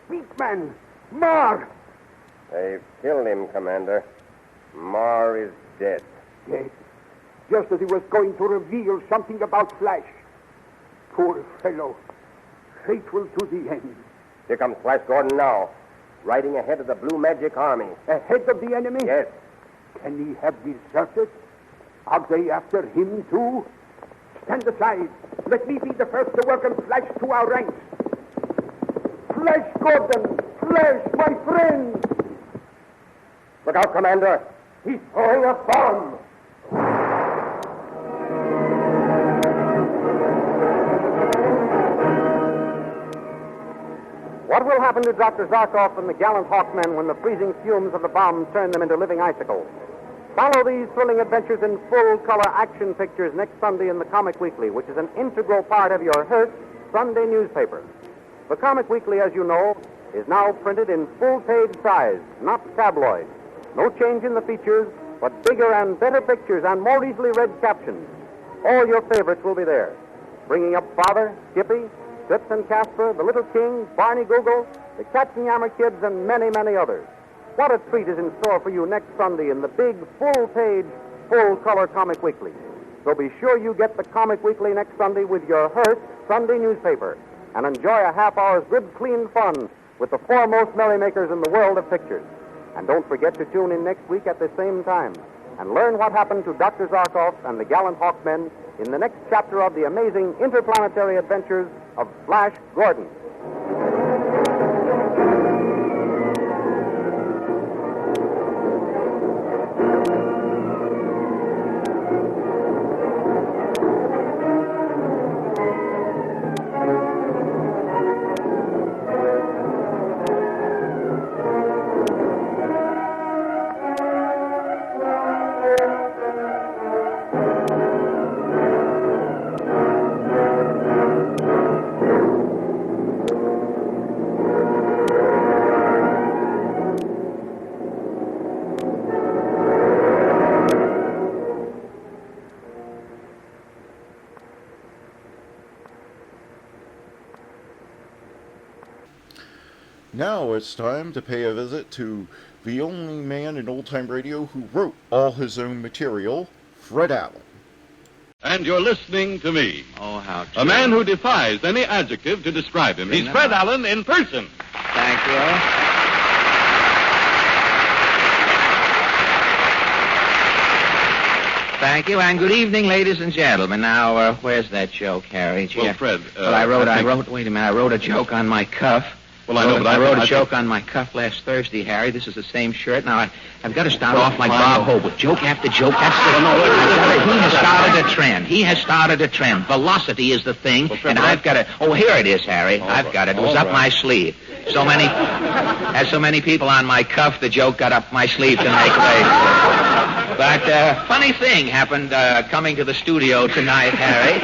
Speak, man! Marr! They've killed him, Commander. Marr is dead. Dead? Just as he was going to reveal something about Flash. Poor fellow. Faithful to the end. Here comes Flash Gordon now, riding ahead of the Blue Magic Army. Ahead of the enemy? Yes. Can he have deserted? Are they after him, too? Stand aside. Let me be the first to welcome Flash to our ranks. Flash Gordon! Flash, my friend! Look out, Commander. He's throwing a bomb! What will happen to Dr. Zarkov and the gallant Hawkmen when the freezing fumes of the bomb turn them into living icicles? Follow these thrilling adventures in full-color action pictures next Sunday in the Comic Weekly, which is an integral part of your Hearst Sunday newspaper. The Comic Weekly, as you know, is now printed in full-page size, not tabloid. No change in the features, but bigger and better pictures and more easily read captions. All your favorites will be there, bringing up Father, Skippy, Fritz and Casper, the Little King, Barney Google, the Katzenjammer Kids, and many, many others. What a treat is in store for you next Sunday in the big, full-page, full-color Comic Weekly. So be sure you get the Comic Weekly next Sunday with your Hearst Sunday newspaper and enjoy a half hour's good, clean fun with the foremost merrymakers in the world of pictures. And don't forget to tune in next week at the same time and learn what happened to Dr. Zarkov and the gallant Hawkmen in the next chapter of the amazing interplanetary adventures of Flash Gordon. Now it's time to pay a visit to the only man in old-time radio who wrote all his own material, Fred Allen. And you're listening to me. Oh, how true. A man who defies any adjective to describe him. He's Fred Allen in person. Thank you. Thank you, and good evening, ladies and gentlemen. Now, where's that joke, Harry? Well, Fred, I wrote a joke on my cuff. Well, I know, but I wrote a joke on my cuff last Thursday, Harry. This is the same shirt. Now, I've got to start off like Bob Hope with joke after joke. That's it. He has started a trend. He has started a trend. Velocity is the thing, and I've got to... Oh, here it is, Harry. I've got it. It was up my sleeve. Had so many people on my cuff, the joke got up my sleeve to make way. But funny thing happened coming to the studio tonight, Harry.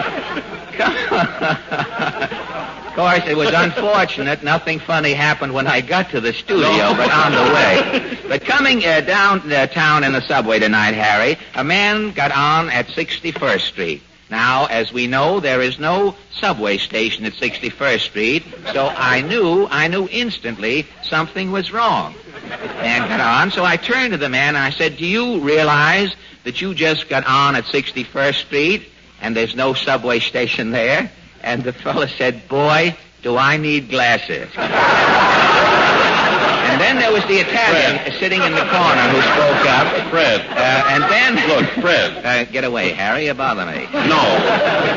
Of course, it was unfortunate. Nothing funny happened when I got to the studio, but on the way. But coming downtown in the subway tonight, Harry, a man got on at 61st Street. Now, as we know, there is no subway station at 61st Street, so I knew instantly something was wrong. Man got on, so I turned to the man and I said, "Do you realize that you just got on at 61st Street and there's no subway station there?" And the fellow said, "Boy, do I need glasses." And then there was the Italian sitting in the corner who spoke up. Fred. And then... Look, Fred. Get away, Harry. You bother me. No.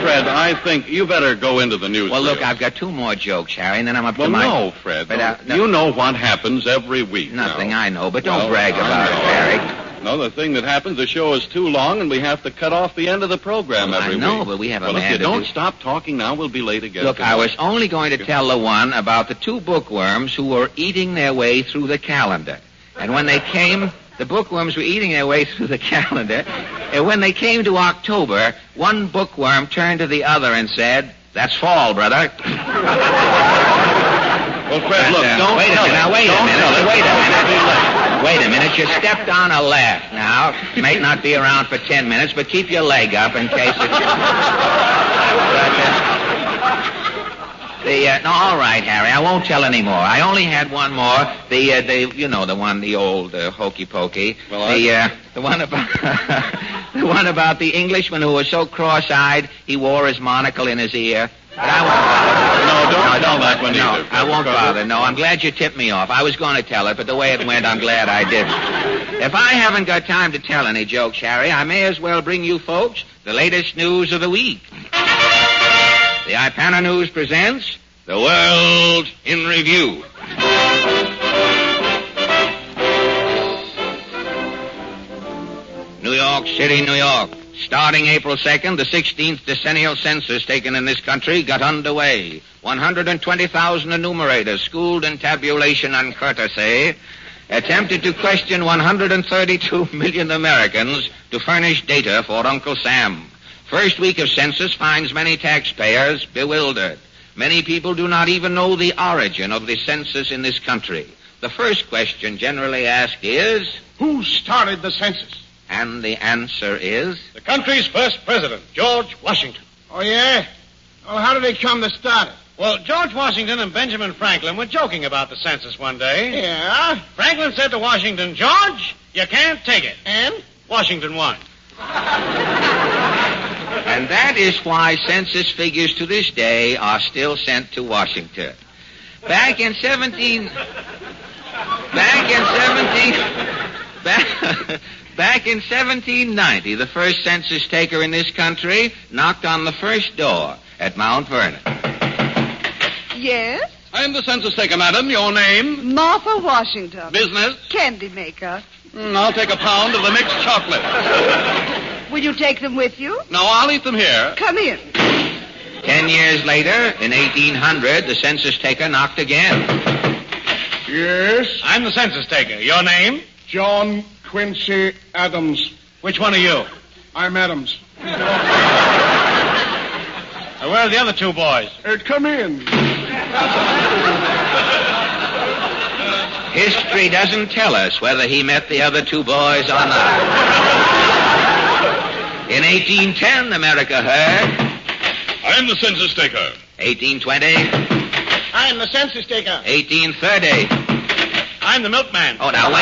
Fred, I think you better go into the news. Well, look, I've got two more jokes, Harry, and then I'm up Well, to my... no, Fred. But, You know what happens every week. Nothing, now. I know, but don't brag about it, Harry. No, the thing that happens, the show is too long, and we have to cut off the end of the program every week. I know, but we have a Well, man if you to don't do- stop talking now, we'll be late again. Look, I was only going to tell the one about the two bookworms who were eating their way through the calendar. And when they came, the bookworms were eating their way through the calendar. And when they came to October, one bookworm turned to the other and said, "That's fall, brother." Well, Fred, look, don't wait a tell minute. it. Now, wait a Don't minute. tell it. Wait a minute. Wait a minute. You stepped on a laugh now. You may not be around for 10 minutes, but keep your leg up in case it... No, all right, Harry. I won't tell any more. I only had one more. The old hokey pokey. Well, the one about the one about the Englishman who was so cross-eyed he wore his monocle in his ear. But I won't. don't tell that one No, either. I won't bother. No, I'm glad you tipped me off. I was going to tell it, but the way it went, I'm glad I didn't. If I haven't got time to tell any jokes, Harry, I may as well bring you folks the latest news of the week. The Ipana News presents The World in Review. New York City, New York. Starting April 2nd, the 16th decennial census taken in this country got underway. 120,000 enumerators, schooled in tabulation and courtesy, attempted to question 132 million Americans to furnish data for Uncle Sam. First week of census finds many taxpayers bewildered. Many people do not even know the origin of the census in this country. The first question generally asked is, who started the census? And the answer is... The country's first president, George Washington. Oh, yeah? Well, how did they come to start it? Well, George Washington and Benjamin Franklin were joking about the census one day. Yeah? Franklin said to Washington, "George, you can't take it." And Washington won. And that is why census figures to this day are still sent to Washington. Back in 1790, the first census taker in this country knocked on the first door at Mount Vernon. Yes? I am the census taker, madam. Your name? Martha Washington. Business? Candy maker. I'll take a pound of the mixed chocolate. Will you take them with you? No, I'll eat them here. Come in. 10 years later, in 1800, the census taker knocked again. Yes? I'm the census taker. Your name? John Quincy Adams. Which one are you? I'm Adams. Where are the other two boys? Come in. History doesn't tell us whether he met the other two boys or not. In 1810, America heard. I am the census taker. 1820. I I'm the census taker. 1830. I'm the milkman. Oh, now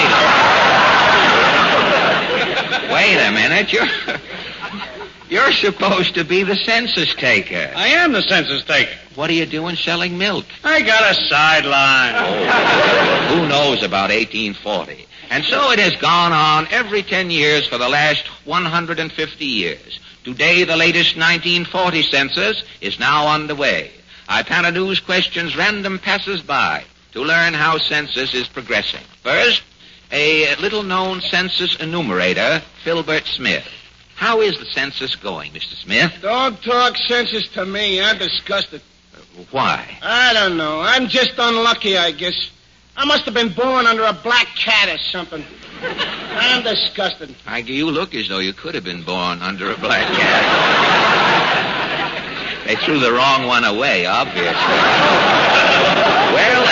wait a minute. You're supposed to be the census taker. I am the census taker. What are you doing selling milk? I got a sideline. Oh. Who knows about 1840? And so it has gone on every 10 years for the last 150 years. Today, the latest 1940 census is now underway. Ipana News questions random passers-by to learn how census is progressing. First, a little-known census enumerator, Filbert Smith. How is the census going, Mr. Smith? Don't talk census to me. I'm disgusted. Why? I don't know. I'm just unlucky, I guess. I must have been born under a black cat or something. I'm disgusted. You look as though you could have been born under a black cat. They threw the wrong one away, obviously. Well,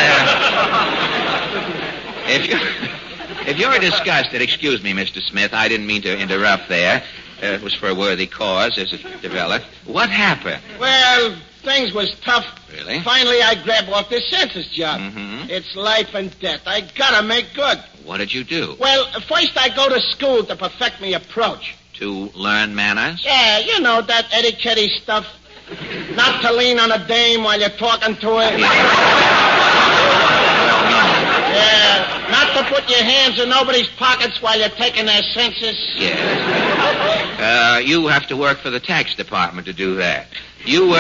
if you're disgusted, excuse me, Mr. Smith, I didn't mean to interrupt there. It was for a worthy cause as it developed. What happened? Well, things was tough. Really? Finally, I grabbed off this census job. Mm-hmm. It's life and death. I gotta make good. What did you do? Well, first I go to school to perfect me approach. To learn manners? Yeah, you know, that etiquette stuff. Not to lean on a dame while you're talking to her. Yeah, not to put your hands in nobody's pockets while you're taking their census. Yes. You have to work for the tax department to do that. You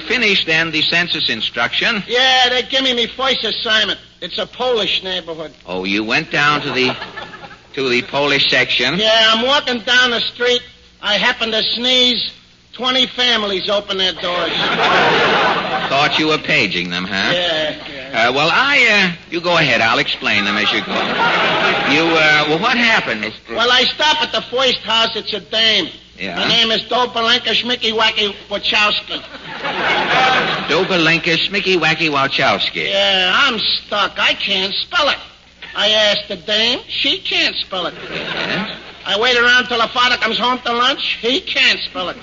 finished then the census instruction? Yeah, they give me my first assignment. It's a Polish neighborhood. Oh, you went down to the Polish section? Yeah, I'm walking down the street. I happen to sneeze. 20 families open their doors. Thought you were paging them, huh? Yeah. You go ahead. I'll explain them as you go. What happened, Mr. Well, I stop at the first house. It's a dame. Yeah? Her name is Dopalenka Schmicky Wacky Wachowski. Dopalenka Schmicky Wacky Wachowski. Yeah, I'm stuck. I can't spell it. I asked the dame. She can't spell it. Yeah? I wait around till her father comes home to lunch. He can't spell it.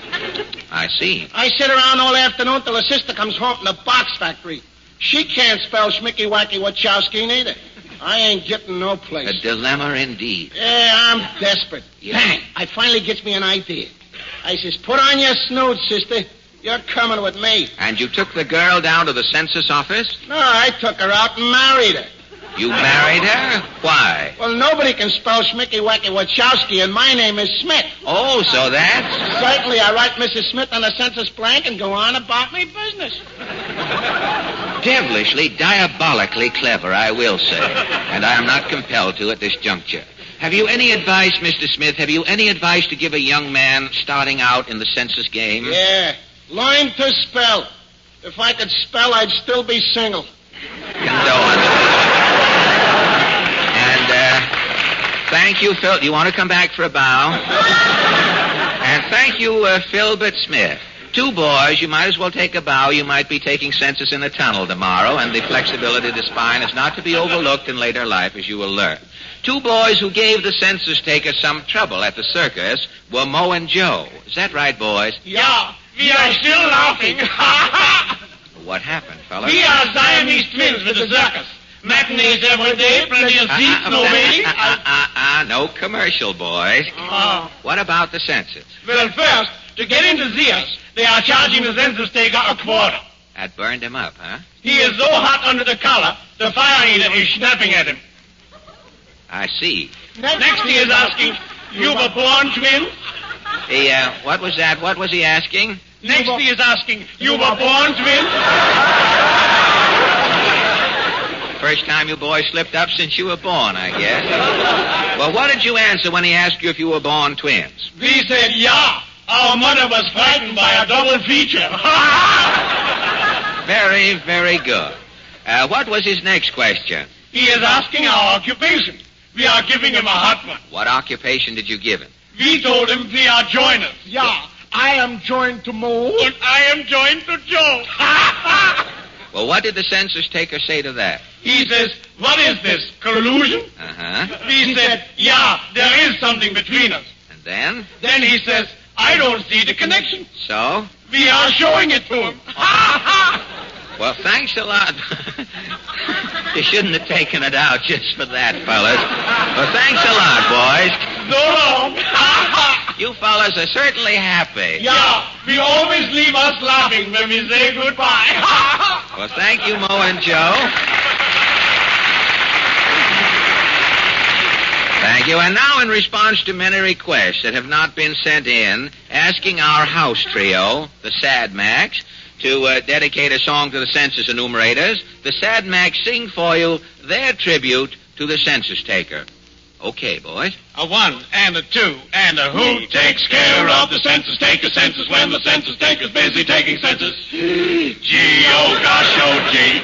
I see. I sit around all afternoon till her sister comes home from the box factory. She can't spell Schmicky Wacky Wachowski neither. I ain't getting no place. A dilemma indeed. Yeah, I'm desperate. Yeah. Bang! I finally gets me an idea. I says, put on your snoot, sister. You're coming with me. And you took the girl down to the census office? No, I took her out and married her. You married her? Why? Well, nobody can spell Schmicky Wacky Wachowski, and my name is Smith. Oh, so that's... Certainly, I write Mrs. Smith on the census blank and go on about my business. Devilishly, diabolically clever, I will say. And I am not compelled to at this juncture. Have you any advice, Mr. Smith, have you any advice to give a young man starting out in the census game? Yeah. Learn to spell. If I could spell, I'd still be single. Condolences. And, thank you, Phil. Do you want to come back for a bow? And thank you, Filbert Smith. Two boys, you might as well take a bow. You might be taking census in the tunnel tomorrow, and the flexibility of the spine is not to be overlooked in later life, as you will learn. Two boys who gave the census taker some trouble at the circus were Mo and Joe. Is that right, boys? Yeah, we are still laughing. What happened, fella? We are Siamese twins with the circus. Matinees every day, plenty of seats, no waiting. No commercial, boys. What about the census? Well, first, to get into Zias, they are charging the census taker a quarter. That burned him up, huh? He is so hot under the collar, the fire eater is snapping at him. I see. Next he is asking, you were born twins? What was that? What was he asking? Next he is asking, you were born twins? First time you boys slipped up since you were born, I guess. Well, what did you answer when he asked you if you were born twins? We said, yeah. Our mother was frightened by a double feature. Very, very good. What was his next question? He is asking our occupation. We are giving him a hot one. What occupation did you give him? We told him we are joiners. Yeah. I am joined to Mo. And I am joined to Joe. Well, what did the census taker say to that? He says, what is this, collusion? Uh-huh. We said, yeah, there is something between us. And then? Then he says, I don't see the connection. So? We are showing it to him. Well, thanks a lot. You shouldn't have taken it out just for that, fellas. Well, thanks a lot, boys. So long. You fellas are certainly happy. Yeah, we always leave us laughing when we say goodbye. Well, thank you, Mo and Joe. Thank you. And now, in response to many requests that have not been sent in, asking our house trio, the Sad Macs, to dedicate a song to the census enumerators, the Sad Macs sing for you their tribute to the census taker. Okay, boys. A 1 and a 2 and a who takes care of the census taker census when the census taker's busy taking census? G-O, gosh, O-G.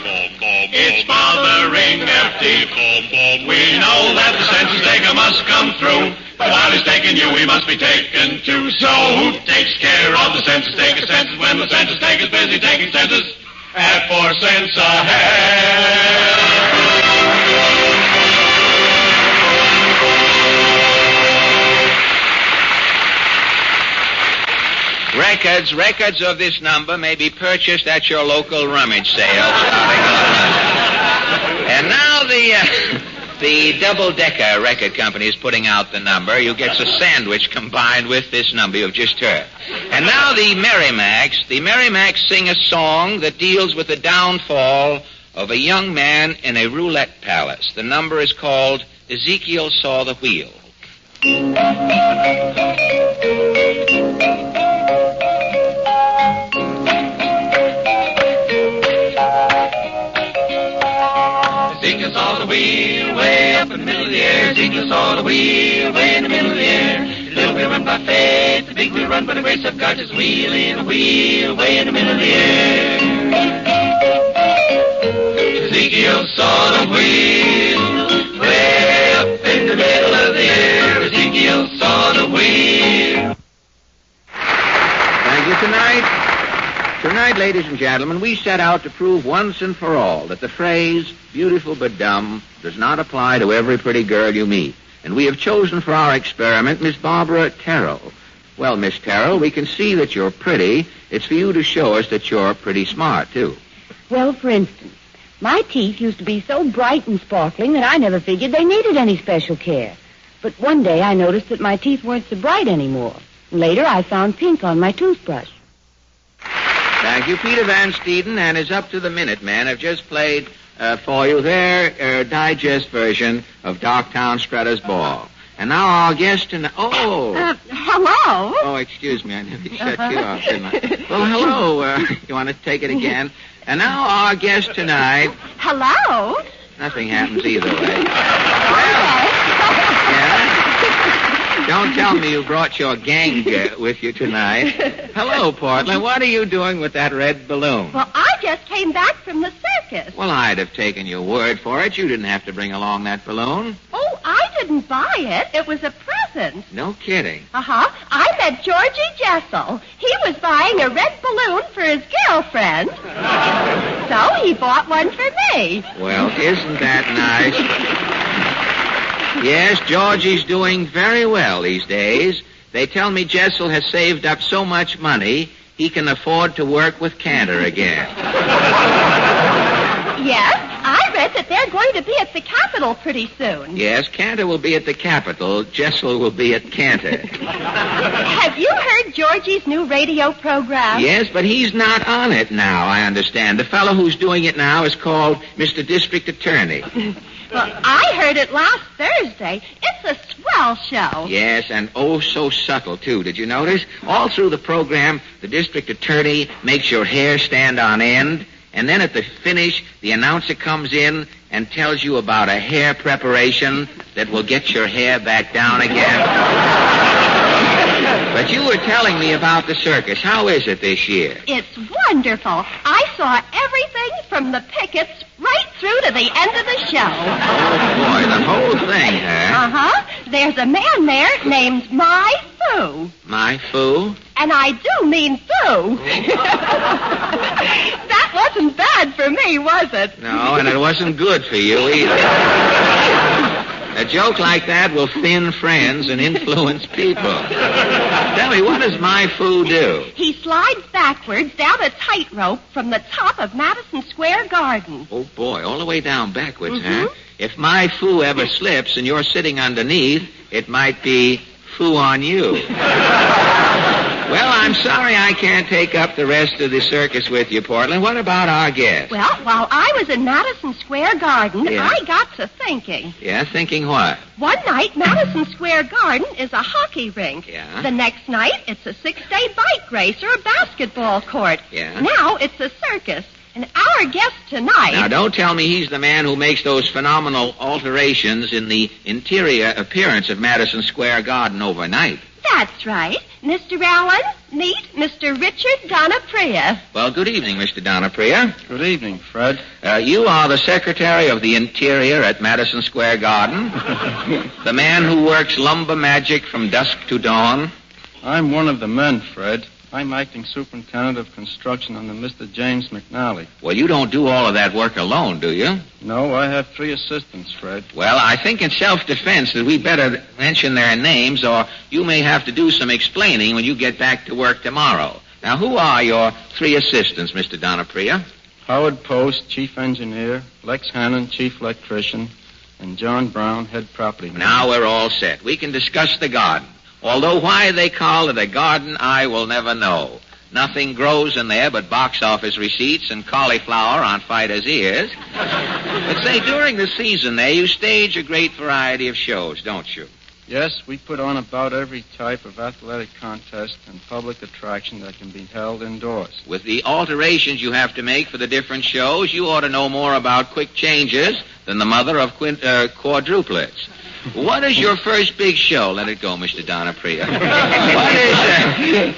It's bothering FD. We know that the census taker must come through, but while he's taking you, he must be taken too. So who takes care of the census taker census when the census taker's busy taking census? At 4 cents a head. Records of this number may be purchased at your local rummage sale. And now the double-decker record company is putting out the number. You get a sandwich combined with this number you've just heard. And now the Merry Macs sing a song that deals with the downfall of a young man in a roulette palace. The number is called Ezekiel Saw the Wheel. Ezekiel saw the wheel way up in the middle of the air. Ezekiel saw the wheel way in the middle of the air. The little wheel run by faith, the big wheel run by the grace of God. Just wheel in a wheel way in the middle of the air. Ezekiel saw the wheel way up in the middle of the air. Ezekiel saw the wheel. Thank you. Tonight, ladies and gentlemen, we set out to prove once and for all that the phrase beautiful but dumb does not apply to every pretty girl you meet. And we have chosen for our experiment Miss Barbara Terrell. Well, Miss Terrell, we can see that you're pretty. It's for you to show us that you're pretty smart, too. Well, for instance, my teeth used to be so bright and sparkling that I never figured they needed any special care. But one day I noticed that my teeth weren't so bright anymore. Later I found pink on my toothbrush. Thank you. Peter Van Steeden and his Up to the Minute Men have just played for you their digest version of Darktown Strutter's Ball. And now our guest tonight... Hello? Oh, excuse me. I nearly shut you off, didn't I? Well, hello. You want to take it again? And now our guest tonight... Hello? Nothing happens either way. Yeah? Don't tell me you brought your gang with you tonight. Hello, Portland. What are you doing with that red balloon? Well, I just came back from the circus. Well, I'd have taken your word for it. You didn't have to bring along that balloon. Oh, I didn't buy it. It was a present. No kidding. Uh-huh. I met Georgie Jessel. He was buying a red balloon for his girlfriend. So he bought one for me. Well, isn't that nice? Yes, Georgie's doing very well these days. They tell me Jessel has saved up so much money he can afford to work with Cantor again. Yes, I read that they're going to be at the Capitol pretty soon. Yes, Cantor will be at the Capitol. Jessel will be at Cantor. Have you heard Georgie's new radio program? Yes, but he's not on it now, I understand. The fellow who's doing it now is called Mr. District Attorney. Well, I heard it last Thursday. It's a swell show. Yes, and oh so subtle, too. Did you notice? All through the program, the district attorney makes your hair stand on end, and then at the finish, the announcer comes in and tells you about a hair preparation that will get your hair back down again. But you were telling me about the circus. How is it this year? It's wonderful. I saw everything from the pickets right through to the end of the show. Oh, boy, the whole thing, huh? Uh-huh. There's a man there named My Foo. My Foo? And I do mean Foo. That wasn't bad for me, was it? No, and it wasn't good for you either. A joke like that will thin friends and influence people. Tell me, what does my foo do? He slides backwards down a tightrope from the top of Madison Square Garden. Oh, boy, all the way down backwards, huh? If my foo ever slips and you're sitting underneath, it might be foo on you. Well, I'm sorry I can't take up the rest of the circus with you, Portland. What about our guest? Well, while I was in Madison Square Garden, Yeah. I got to thinking. Yeah, thinking what? One night, Madison Square Garden is a hockey rink. Yeah. The next night, it's a 6-day bike race or a basketball court. Yeah. Now, it's a circus. And our guest tonight... Now, don't tell me he's the man who makes those phenomenal alterations in the interior appearance of Madison Square Garden overnight. That's right. Mr. Allen, meet Mr. Richard Donapria. Well, good evening, Mr. Donapria. Good evening, Fred. You are the Secretary of the Interior at Madison Square Garden. The man who works lumber magic from dusk to dawn. I'm one of the men, Fred. I'm acting superintendent of construction under Mr. James McNally. Well, you don't do all of that work alone, do you? No, I have 3 assistants, Fred. Well, I think in self-defense that we better mention their names, or you may have to do some explaining when you get back to work tomorrow. Now, who are your 3 assistants, Mr. Donapria? Howard Post, chief engineer, Lex Hannon, chief electrician, and John Brown, head property manager. Now we're all set. We can discuss the garden. Although why they call it a garden, I will never know. Nothing grows in there but box office receipts and cauliflower on fighters' ears. But say, during the season there, you stage a great variety of shows, don't you? Yes, we put on about every type of athletic contest and public attraction that can be held indoors. With the alterations you have to make for the different shows, you ought to know more about quick changes than the mother of quadruplets. What is your first big show? Let it go, Mr. Donapria.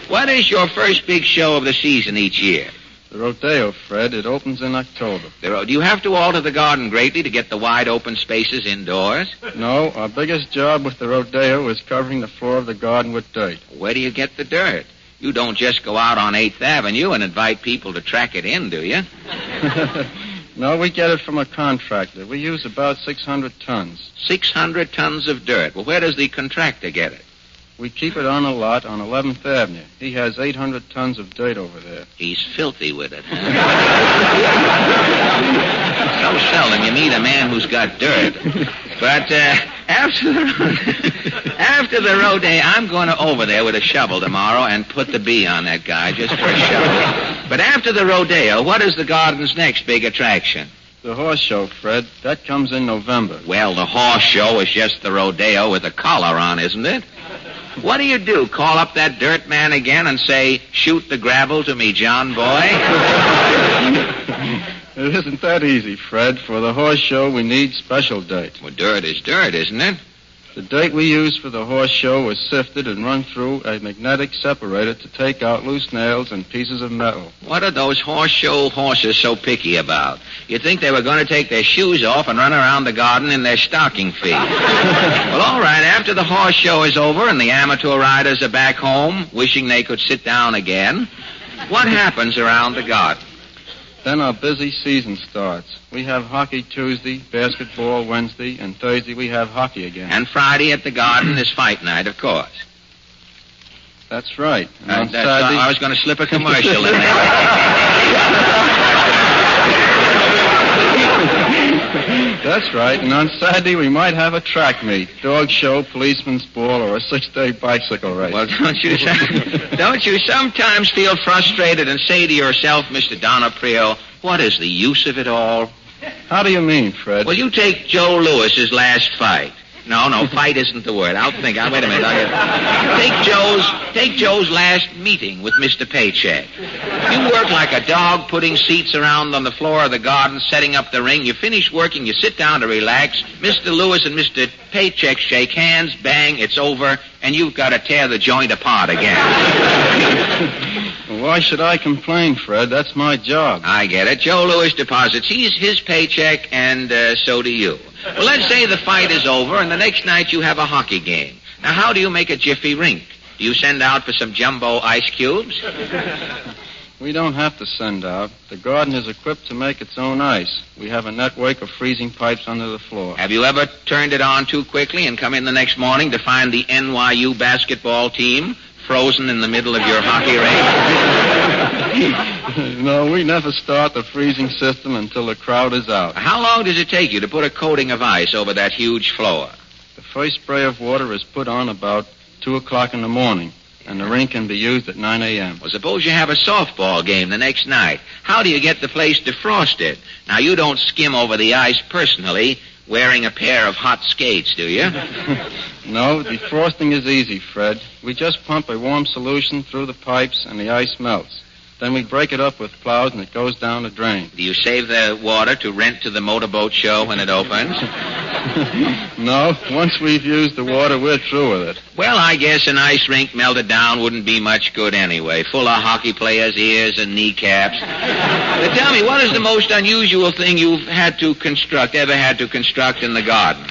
What is your first big show of the season each year? The rodeo, Fred. It opens in October. Do you have to alter the garden greatly to get the wide open spaces indoors? No, our biggest job with the rodeo is covering the floor of the garden with dirt. Where do you get the dirt? You don't just go out on 8th Avenue and invite people to track it in, do you? No, we get it from a contractor. We use about 600 tons. 600 tons of dirt. Well, where does the contractor get it? We keep it on a lot on 11th Avenue. He has 800 tons of dirt over there. He's filthy with it, huh? So seldom you meet a man who's got dirt. But after the rodeo, I'm going over there with a shovel tomorrow and put the bee on that guy just for a shovel. But after the rodeo, what is the garden's next big attraction? The horse show, Fred. That comes in November. Well, the horse show is just the rodeo with a collar on, isn't it? What do? Call up that dirt man again and say, shoot the gravel to me, John boy? It isn't that easy, Fred. For the horse show, we need special dirt. Well, dirt is dirt, isn't it? The dirt we use for the horse show was sifted and run through a magnetic separator to take out loose nails and pieces of metal. What are those horse show horses so picky about? You'd think they were going to take their shoes off and run around the garden in their stocking feet. Well, all right, after the horse show is over and the amateur riders are back home, wishing they could sit down again, what happens around the garden? Then our busy season starts. We have hockey Tuesday, basketball Wednesday, and Thursday we have hockey again. And Friday at the garden is fight night, of course. That's right. And on Saturday... I was going to slip a commercial in there. That's right. And on Saturday we might have a track meet, dog show, policeman's ball, or a 6-day bicycle race. Well, don't you sometimes feel frustrated and say to yourself, Mr. Donaprio, what is the use of it all? How do you mean, Fred? Well, you take Joe Lewis's last fight. No, fight isn't the word. Wait a minute. Take Joe's last meeting with Mr. Paycheck. You work like a dog putting seats around on the floor of the garden, setting up the ring. You finish working, you sit down to relax. Mr. Lewis and Mr. Paycheck shake hands, bang, it's over, and you've got to tear the joint apart again. Well, why should I complain, Fred? That's my job. I get it. Joe Lewis deposits his paycheck, and so do you. Well, let's say the fight is over, and the next night you have a hockey game. Now, how do you make a jiffy rink? Do you send out for some jumbo ice cubes? We don't have to send out. The garden is equipped to make its own ice. We have a network of freezing pipes under the floor. Have you ever turned it on too quickly and come in the next morning to find the NYU basketball team frozen in the middle of your hockey rink? No, we never start the freezing system until the crowd is out. How long does it take you to put a coating of ice over that huge floor? The first spray of water is put on about 2 o'clock in the morning, and the rink can be used at 9 a.m. Well, suppose you have a softball game the next night. How do you get the place defrosted? Now, you don't skim over the ice personally wearing a pair of hot skates, do you? No, defrosting is easy, Fred. We just pump a warm solution through the pipes and the ice melts. Then we break it up with plows and it goes down the drain. Do you save the water to rent to the motorboat show when it opens? No, once we've used the water, we're through with it. Well, I guess an ice rink melted down wouldn't be much good anyway, full of hockey players' ears and kneecaps. But tell me, what is the most unusual thing you've ever had to construct in the garden?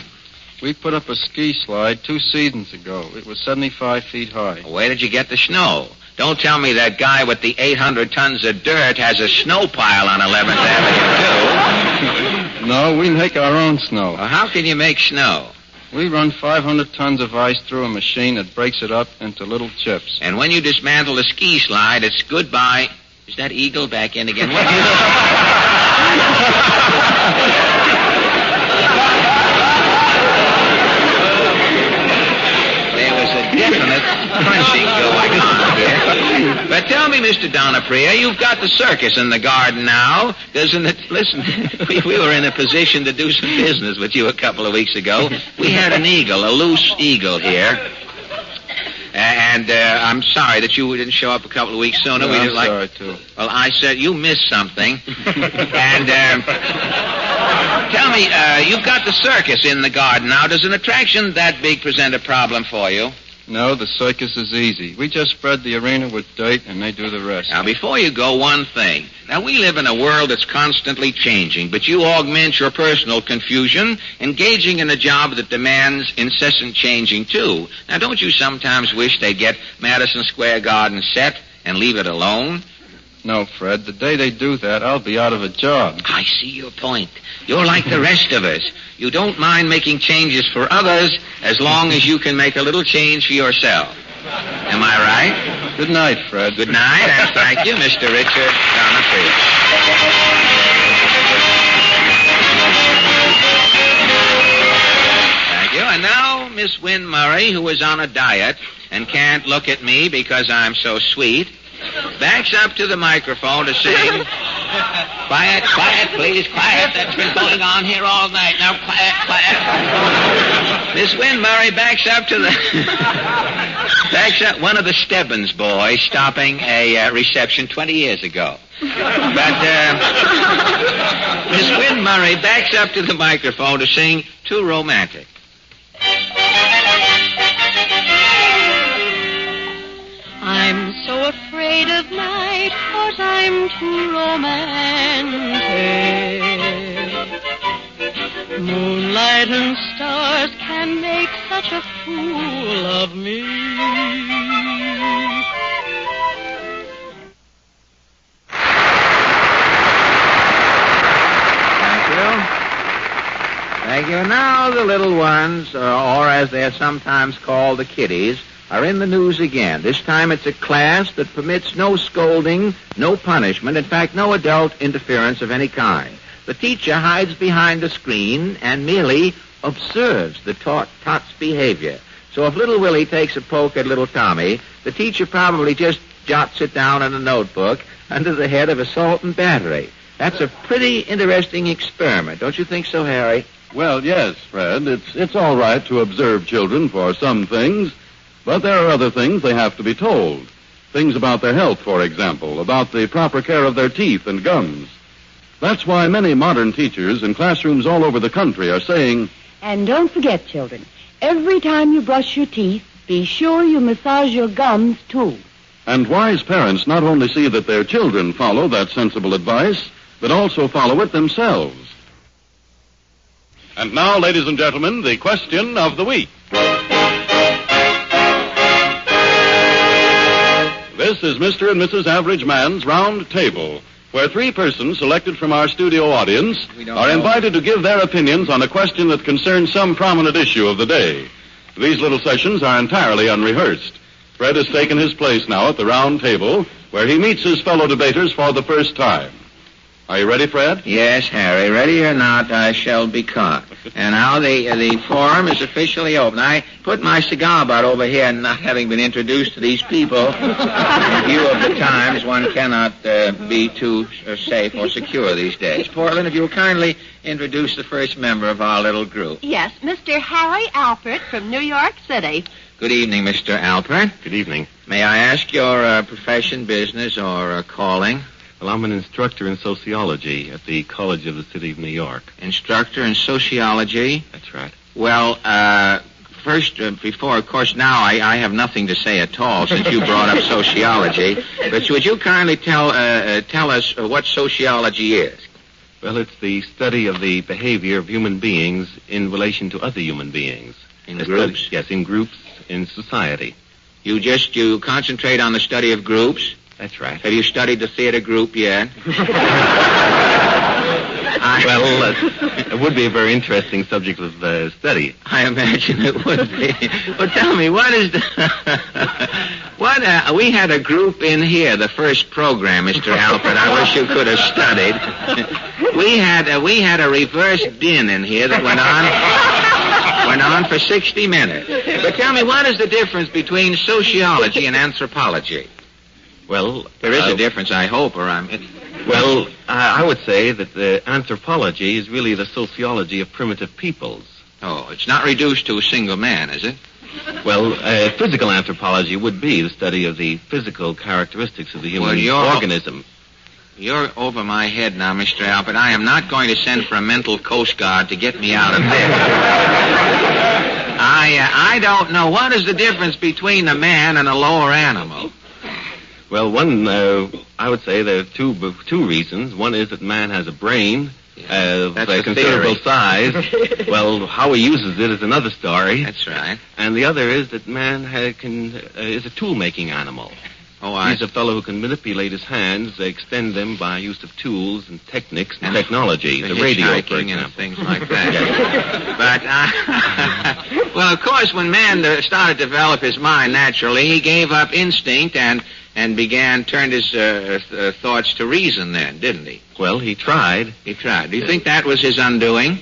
We put up a ski slide 2 seasons ago. It was 75 feet high. Where did you get the snow? Don't tell me that guy with the 800 tons of dirt has a snow pile on 11th Avenue, too. No, we make our own snow. Well, how can you make snow? We run 500 tons of ice through a machine that breaks it up into little chips. And when you dismantle the ski slide, it's goodbye. Is that eagle back in again? There was a definite crunching going on here. But tell me, Mr. Donapria, you've got the circus in the garden now. Doesn't it? Listen, we were in a position to do some business with you a couple of weeks ago. We had an eagle, a loose eagle here. And I'm sorry that you didn't show up a couple of weeks sooner. No, I'm sorry, too. Well, I said you missed something. And tell me, you've got the circus in the garden now. Does an attraction that big present a problem for you? No, the circus is easy. We just spread the arena with dirt, and they do the rest. Now, before you go, one thing. Now, we live in a world that's constantly changing, but you augment your personal confusion, engaging in a job that demands incessant changing, too. Now, don't you sometimes wish they'd get Madison Square Garden set and leave it alone? No, Fred. The day they do that, I'll be out of a job. I see your point. You're like the rest of us. You don't mind making changes for others as long as you can make a little change for yourself. Am I right? Good night, Fred. Good night, and thank you, Mr. Richard Donapria. Thank you. And now, Miss Wynne Murray, who is on a diet and can't look at me because I'm so sweet, backs up to the microphone to sing, "Quiet, quiet, please, quiet. That's been going on here all night. Now, quiet, quiet." Miss Wynne Murray backs up one of the Stebbins boys stopping a reception 20 years ago. But Miss Wynne Murray backs up to the microphone to sing "Too Romantic." I'm so afraid of night, 'cause I'm too romantic. Moonlight and stars can make such a fool of me. Thank you. Now the little ones, or as they're sometimes called, the kiddies, are in the news again. This time it's a class that permits no scolding, no punishment, in fact, no adult interference of any kind. The teacher hides behind the screen and merely observes the tot's behavior. So if little Willie takes a poke at little Tommy, the teacher probably just jots it down in a notebook under the head of assault and battery. That's a pretty interesting experiment. Don't you think so, Harry? Well, yes, Fred. It's all right to observe children for some things, but there are other things they have to be told. Things about their health, for example, about the proper care of their teeth and gums. That's why many modern teachers in classrooms all over the country are saying, and don't forget, children, every time you brush your teeth, be sure you massage your gums, too. And wise parents not only see that their children follow that sensible advice, but also follow it themselves. And now, ladies and gentlemen, the question of the week. This This is Mr. and Mrs. Average Man's Round Table, where three persons selected from our studio audience are invited to give their opinions on a question that concerns some prominent issue of the day. These little sessions are entirely unrehearsed. Fred has taken his place now at the round table, where he meets his fellow debaters for the first time. Are you ready, Fred? Yes, Harry. Ready or not, I shall be caught. And now the forum is officially open. I put my cigar butt over here, not having been introduced to these people. In view of the times, one cannot be too safe or secure these days. Portland, if you'll kindly introduce the first member of our little group. Yes, Mr. Harry Alpert from New York City. Good evening, Mr. Alpert. Good evening. May I ask your profession, business, or calling? Well, I'm an instructor in sociology at the College of the City of New York. Instructor in sociology? That's right. Well, first, before, of course, now I have nothing to say at all since you brought up sociology. But would you kindly tell us what sociology is? Well, it's the study of the behavior of human beings in relation to other human beings. In groups? Yes, in groups, in society. You concentrate on the study of groups? That's right. Have you studied the theater group yet? It would be a very interesting subject of study. I imagine it would be. But tell me, what is we had a group in here, the first program, Mr. Alfred. I wish you could have studied. We had a reverse din in here that went on for 60 minutes. But tell me, what is the difference between sociology and anthropology? Well, there is a difference, I hope, or I'm... Well, I would say that the anthropology is really the sociology of primitive peoples. Oh, it's not reduced to a single man, is it? Well, physical anthropology would be the study of the physical characteristics of the human organism. You're over my head now, Mr. Albert. I am not going to send for a mental coast guard to get me out of this. I don't know. What is the difference between a man and a lower animal? Well, I would say there are two reasons. One is that man has a brain of a considerable size. Well, how he uses it is another story. That's right. And the other is that man is a tool-making animal. Oh, He's a fellow who can manipulate his hands, extend them by use of tools and techniques and technology. The radio, for example. And things like that. But, well, of course, when man started to develop his mind naturally, he gave up instinct and turned his thoughts to reason then, didn't he? Well, he tried. Do you think that was his undoing?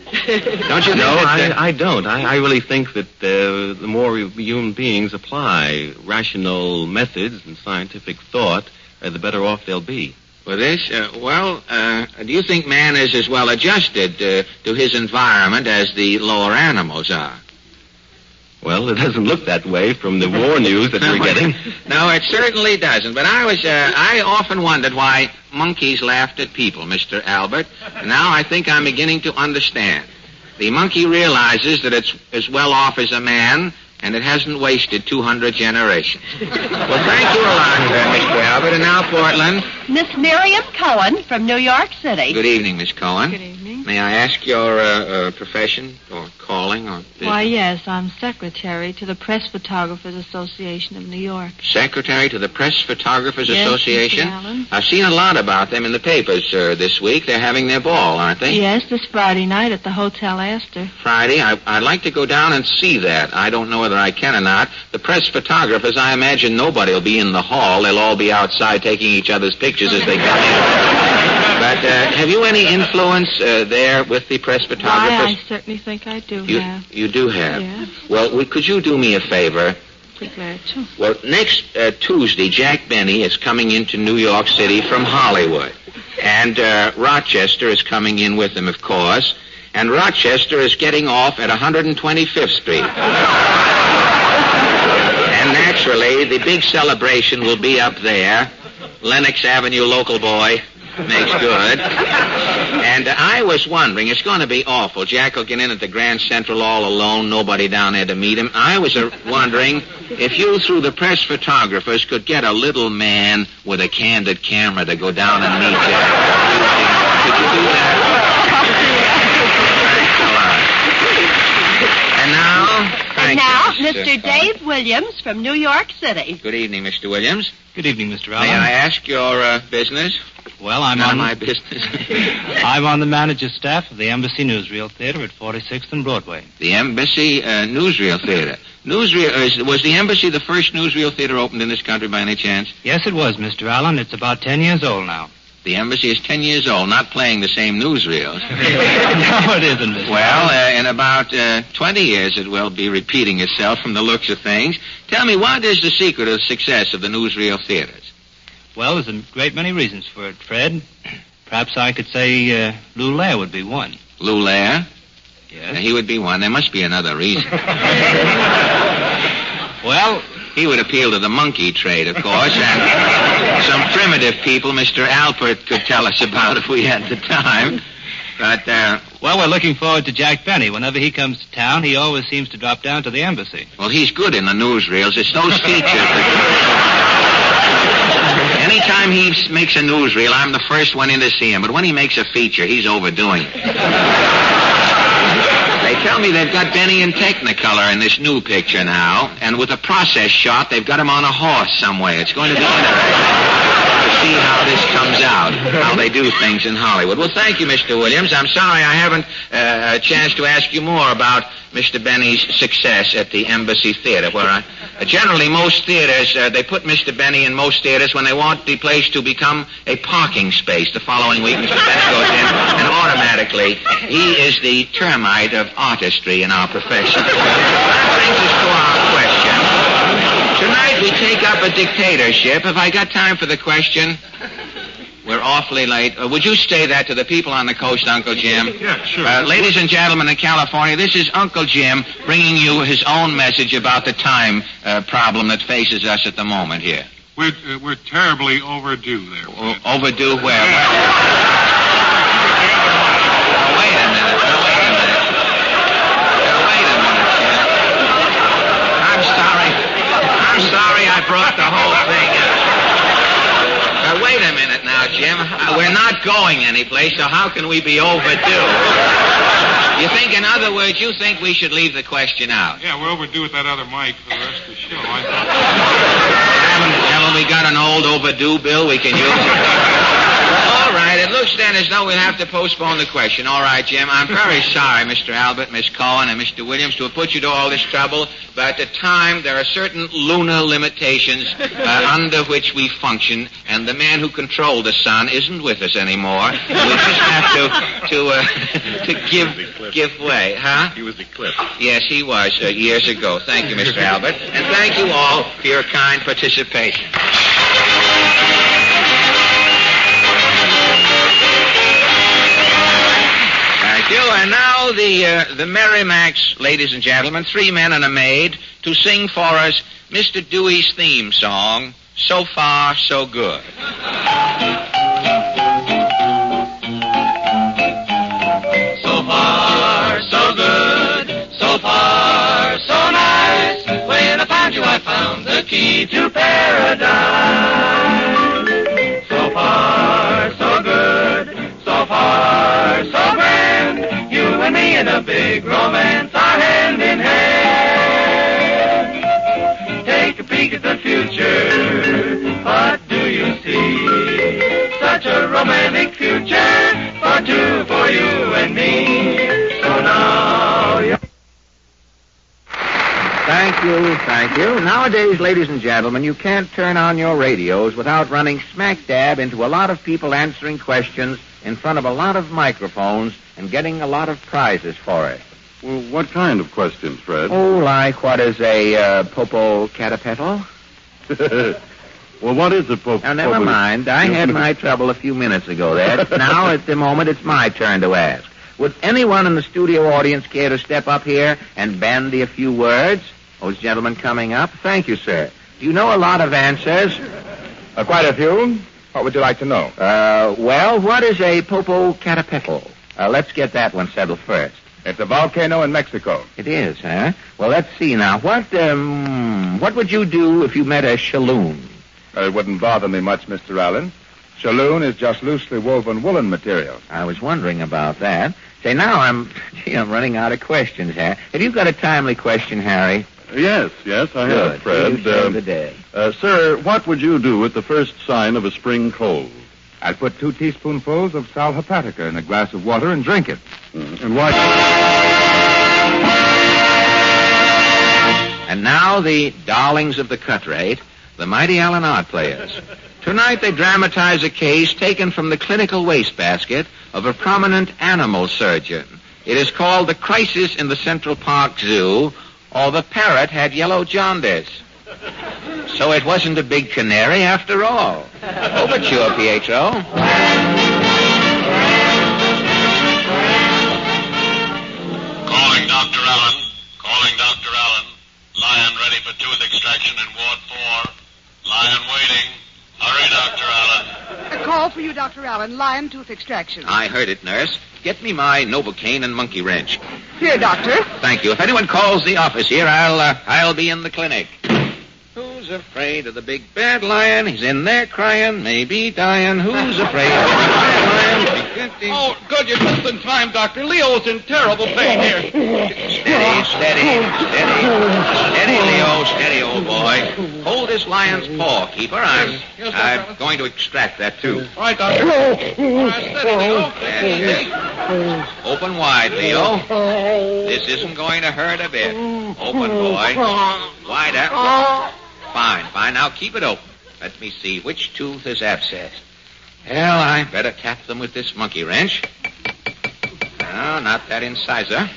Don't you think? No, I don't. I really think that the more human beings apply rational methods and scientific thought, the better off they'll be. Well, do you think man is as well adjusted to his environment as the lower animals are? Well, it doesn't look that way from the war news that we're getting. No, it certainly doesn't. But I often wondered why monkeys laughed at people, Mr. Albert. And now I think I'm beginning to understand. The monkey realizes that it's as well off as a man, and it hasn't wasted 200 generations. Well, thank you a lot, Mr. Albert. And now, Portland. Miss Miriam Cohen from New York City. Good evening, Miss Cohen. Good evening. May I ask your profession or calling or business? Why, yes, I'm secretary to the Press Photographers Association of New York. Secretary to the Press Photographers Yes, Association? Mr. Allen. I've seen a lot about them in the papers this week. They're having their ball, aren't they? Yes, this Friday night at the Hotel Astor. Friday? I'd like to go down and see that. I don't know whether I can or not. The press photographers, I imagine nobody will be in the hall. They'll all be outside taking each other's pictures as they come in. But have you any influence there with the press photographers? Why, I certainly think I do have. You do have? Yes. Well, could you do me a favor? Be glad to. Well, next Tuesday, Jack Benny is coming into New York City from Hollywood. And Rochester is coming in with him, of course. And Rochester is getting off at 125th Street. And naturally, the big celebration will be up there. Lenox Avenue local boy makes good. And I was wondering, it's going to be awful. Jack will get in at the Grand Central all alone, nobody down there to meet him. I was wondering if you, through the press photographers, could get a little man with a candid camera to go down and meet Jack. Could you do that? And now, And Thank now, you, Miss, Mr. Dave Williams from New York City. Good evening, Mr. Williams. Good evening, Mr. Allen. May I ask your business? Well, I'm None on of my business. I'm on the manager's staff of the Embassy Newsreel Theater at 46th and Broadway. The Embassy Newsreel Theater. Was the Embassy the first newsreel theater opened in this country by any chance? Yes, it was, Mr. Allen. It's about 10 years old now. The Embassy is 10 years old, not playing the same newsreels. No, it isn't, Mr. Well, in about 20 years it will be repeating itself from the looks of things. Tell me, what is the secret of the success of the newsreel theaters? Well, there's a great many reasons for it, Fred. Perhaps I could say Lou Lair would be one. Lou Lair? Yes. He would be one. There must be another reason. Well, he would appeal to the monkey trade, of course, and some primitive people Mr. Alpert could tell us about if we had the time. But, well, we're looking forward to Jack Benny. Whenever he comes to town, he always seems to drop down to the Embassy. Well, he's good in the newsreels. It's those features. Anytime he makes a newsreel, I'm the first one in to see him. But when he makes a feature, he's overdoing it. They tell me they've got Benny in Technicolor in this new picture now, and with a process shot, they've got him on a horse somewhere. It's going to be interesting to see how this comes out, how they do things in Hollywood. Well, thank you, Mr. Williams. I'm sorry I haven't a chance to ask you more about Mr. Benny's success at the Embassy Theater, where generally most theaters, they put Mr. Benny in most theaters when they want the place to become a parking space. The following week, Mr. Benny goes in, and automatically, he is the termite of artistry in our profession. That brings us to our question. Tonight we take up a dictatorship. Have I got time for the question? We're awfully late. Would you say that to the people on the coast, Uncle Jim? Yeah, sure. Ladies and gentlemen in California, this is Uncle Jim bringing you his own message about the time problem that faces us at the moment here. We're terribly overdue there. Overdue where? Wait a minute. I'm sorry I brought the whole thing up. Wait a minute now, Jim. We're not going anyplace, so how can we be overdue? You think, in other words, you think we should leave the question out? Yeah, we're overdue with that other mic for the rest of the show. Haven't we got an old overdue bill we can use? All right, it looks then as though we'll have to postpone the question. All right, Jim, I'm very sorry, Mr. Albert, Miss Cohen, and Mr. Williams, to have put you to all this trouble, but at the time there are certain lunar limitations under which we function, and the man who controlled the sun isn't with us anymore. We just have to give way, huh? He was eclipsed. Yes, he was years ago. Thank you, Mr. Albert, and thank you all for your kind participation. Thank you. And now the Merrimacs, ladies and gentlemen, 3 men and a maid, to sing for us Mr. Dewey's theme song, So Far, So Good. So far, so good. So far, so nice. When I found you, I found the key to paradise. So far, so good. So far, so grand. You and me in a big romance are hand in hand. Take a peek at the future. What do you see? Such a romantic future for two, for you and me. So now you're... Thank you. Nowadays, ladies and gentlemen, you can't turn on your radios without running smack dab into a lot of people answering questions in front of a lot of microphones and getting a lot of prizes for it. Well, what kind of questions, Fred? Oh, like what is a Popocatépetl? Well, what is a Now, never mind. I had my trouble a few minutes ago there. Now, at the moment, it's my turn to ask. Would anyone in the studio audience care to step up here and bandy a few words? Those gentlemen coming up. Thank you, sir. Do you know a lot of answers? Quite a few. What would you like to know? Well, what is a Popocatépetl? Let's get that one settled first. It's a volcano in Mexico. It is, huh? Well, let's see now. What would you do if you met a shalloon? It wouldn't bother me much, Mr. Allen. Shalloon is just loosely woven woolen material. I was wondering about that. Say, now I'm running out of questions, Harry. Have you got a timely question, Harry? Yes, I have, Fred. You saved the day. Sir, what would you do with the first sign of a spring cold? I'd put 2 teaspoonfuls of sal hepatica in a glass of water and drink it. And why... And now the darlings of the cut rate, the mighty Allen Art Players. Tonight they dramatize a case taken from the clinical wastebasket of a prominent animal surgeon. It is called The Crisis in the Central Park Zoo, or The Parrot Had Yellow Jaundice. So it wasn't a big canary after all. Overture, Pietro. Calling Dr. Allen. Calling Dr. Allen. Lion ready for tooth extraction in Ward 4. Lion waiting. Hurry, Dr. Allen. A call for you, Dr. Allen. Lion tooth extraction. I heard it, nurse. Get me my Novocaine and monkey wrench. Here, Doctor. Thank you. If anyone calls the office here, I'll be in the clinic. Who's afraid of the big bad lion? He's in there crying, maybe dying. Who's afraid of the big bad lion? Oh, good, you're just in time, Doctor. Leo's in terrible pain here. Steady, Leo. Steady, old boy. Hold this lion's paw, keeper. I'm going to extract that tooth. All right, Doctor. All right, steady, Leo. That's it. Open wide, Leo. This isn't going to hurt a bit. Open, boy. Wider. Fine. Now keep it open. Let me see. Which tooth is abscessed? Well, I better tap them with this monkey wrench. No, not that incisor.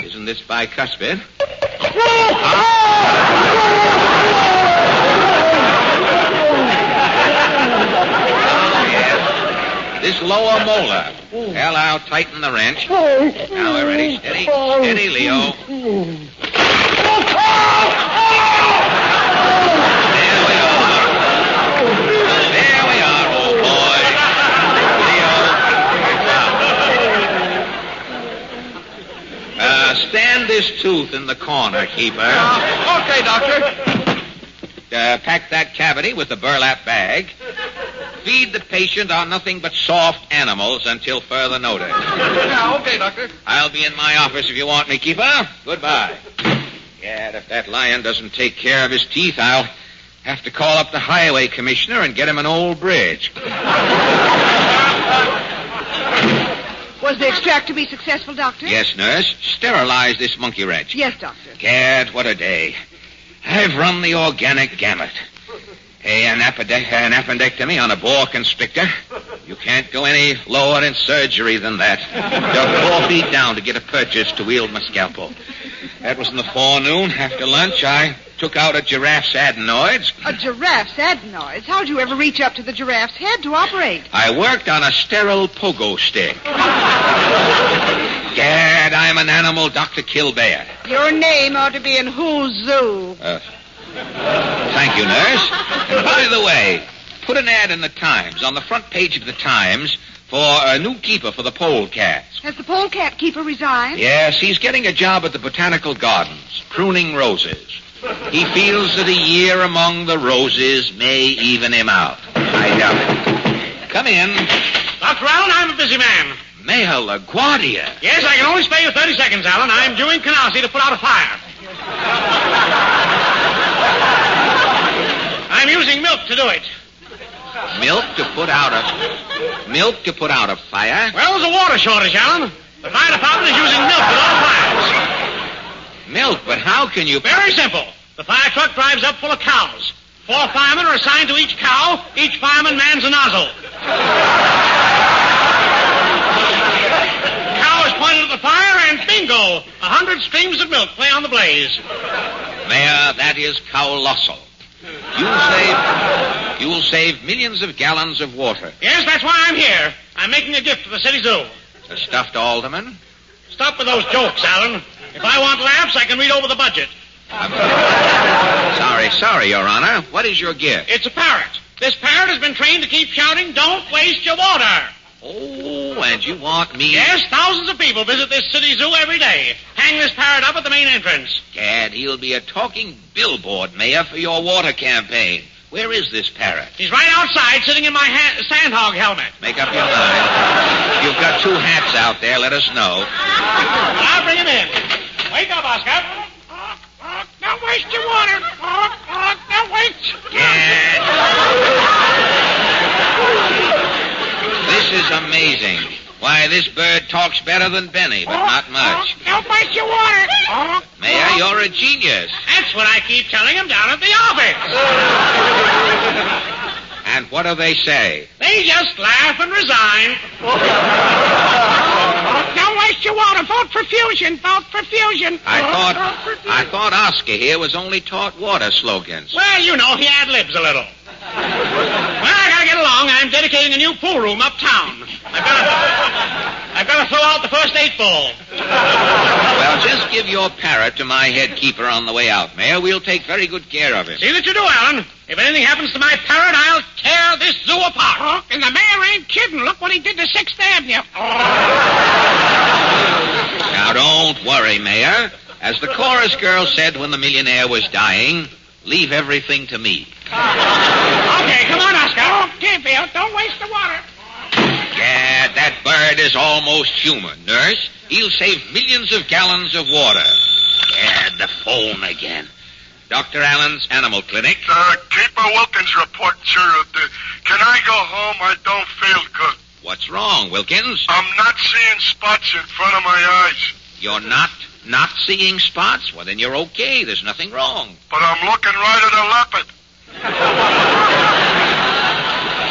Isn't this bicuspid? Yes. This lower molar. Well, I'll tighten the wrench. Now we're ready. Steady, Leo. Stand this tooth in the corner, keeper. Okay, Doctor. Pack that cavity with the burlap bag. Feed the patient on nothing but soft animals until further notice. Yeah, okay, Doctor. I'll be in my office if you want me, keeper. Goodbye. Yeah, if that lion doesn't take care of his teeth, I'll have to call up the highway commissioner and get him an old bridge. Was the extract to be successful, Doctor? Yes, nurse. Sterilize this monkey wrench. Yes, Doctor. Gad, what a day. I've run the organic gamut. An appendectomy on a boa constrictor. You can't go any lower in surgery than that. Dug 4 feet down to get a purchase to wield my scalpel. That was in the forenoon. After lunch, I took out a giraffe's adenoids. A giraffe's adenoids? How'd you ever reach up to the giraffe's head to operate? I worked on a sterile pogo stick. Gad, I'm an animal Dr. Killbear. Your name ought to be in Who's Zoo. Thank you, nurse. And by the way, put an ad in the Times, on the front page of the Times, for a new keeper for the polecats. Has the polecat keeper resigned? Yes, he's getting a job at the Botanical Gardens, pruning roses. He feels that a year among the roses may even him out. I doubt it. Come in. Dr. Allen, I'm a busy man. Mayor LaGuardia. Yes, I can only spare you 30 seconds, Allen. I'm due in Canarsie to put out a fire. I'm using milk to do it. Milk to put out a fire? Well, there's a water shortage, Allen. The fire department is using milk with all fires. Milk, but how can you... Very simple. The fire truck drives up full of cows. 4 firemen are assigned to each cow. Each fireman mans a nozzle. Cow is pointed at the fire, and bingo! 100 streams of milk play on the blaze. Mayor, that is colossal. You'll save millions of gallons of water. Yes, that's why I'm here. I'm making a gift to the city zoo. A stuffed alderman? Stop with those jokes, Allen. If I want laughs, I can read over the budget. Sorry, Your Honor. What is your gift? It's a parrot. This parrot has been trained to keep shouting, "Don't waste your water." Oh, and you want me... Yes, thousands of people visit this city zoo every day. Hang this parrot up at the main entrance. Gad, he'll be a talking billboard, Mayor, for your water campaign. Where is this parrot? He's right outside, sitting in my sandhog helmet. Make up your mind. If you've got two hats out there, let us know. I'll bring him in. Wake up, Oscar. Don't waste your water. Don't waste. Gad. This is amazing. Why, this bird talks better than Benny, but not much. Don't waste your water. Mayor, you're a genius. That's what I keep telling him down at the office. And what do they say? They just laugh and resign. Don't waste your water. Vote for fusion. Vote for fusion. I thought Oscar here was only taught water slogans. Well, you know, he ad-libs a little. Well, I gotta get along. I'm dedicating a new pool room uptown. I've got to throw out the first 8 ball. Well, just give your parrot to my head keeper on the way out, Mayor. We'll take very good care of him. See that you do, Alan. If anything happens to my parrot, I'll tear this zoo apart. And the mayor ain't kidding. Look what he did to 6th Avenue. Now, don't worry, Mayor. As the chorus girl said when the millionaire was dying, leave everything to me. Okay, come on, Oscar. Okay, Bill. Don't waste the water. Yeah, that bird is almost human, Nurse. He'll save millions of gallons of water. Yeah, the phone again. Dr. Allen's Animal Clinic. Keeper Wilkins report, sir. Can I go home? I don't feel good. What's wrong, Wilkins? I'm not seeing spots in front of my eyes. You're not seeing spots? Well, then you're okay. There's nothing wrong. But I'm looking right at a leopard.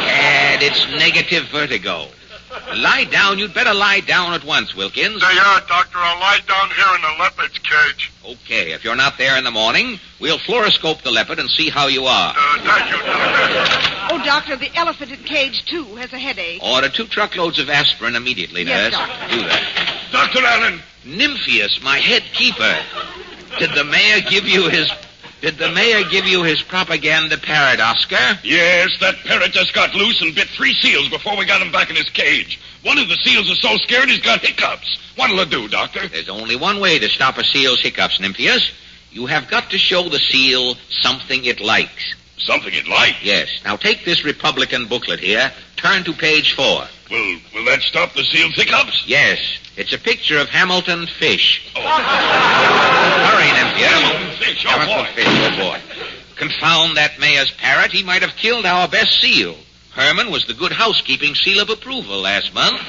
And it's negative vertigo. Lie down. You'd better lie down at once, Wilkins. They are, Doctor. I'll lie down here in the leopard's cage. Okay. If you're not there in the morning, we'll fluoroscope the leopard and see how you are. Thank you, Doctor. Oh, Doctor, the elephant in cage 2 has a headache. Order 2 truckloads of aspirin immediately, Yes, Nurse. Doctor. Do that. Dr. Allen. Nymphius, my head keeper. Did the mayor give you his propaganda parrot, Oscar? Yes, that parrot just got loose and bit 3 seals before we got him back in his cage. One of the seals is so scared he's got hiccups. What'll it do, Doctor? There's only one way to stop a seal's hiccups, Nymphius. You have got to show the seal something it likes. Something it likes? Yes. Now take this Republican booklet here. Turn to page 4. Will that stop the seal's hiccups? Yes. It's a picture of Hamilton Fish. Oh. Hurry, Nymphius. Hamilton Fish, Hamilton Fish, oh boy. Confound that mayor's parrot. He might have killed our best seal. Herman was the good housekeeping seal of approval last month.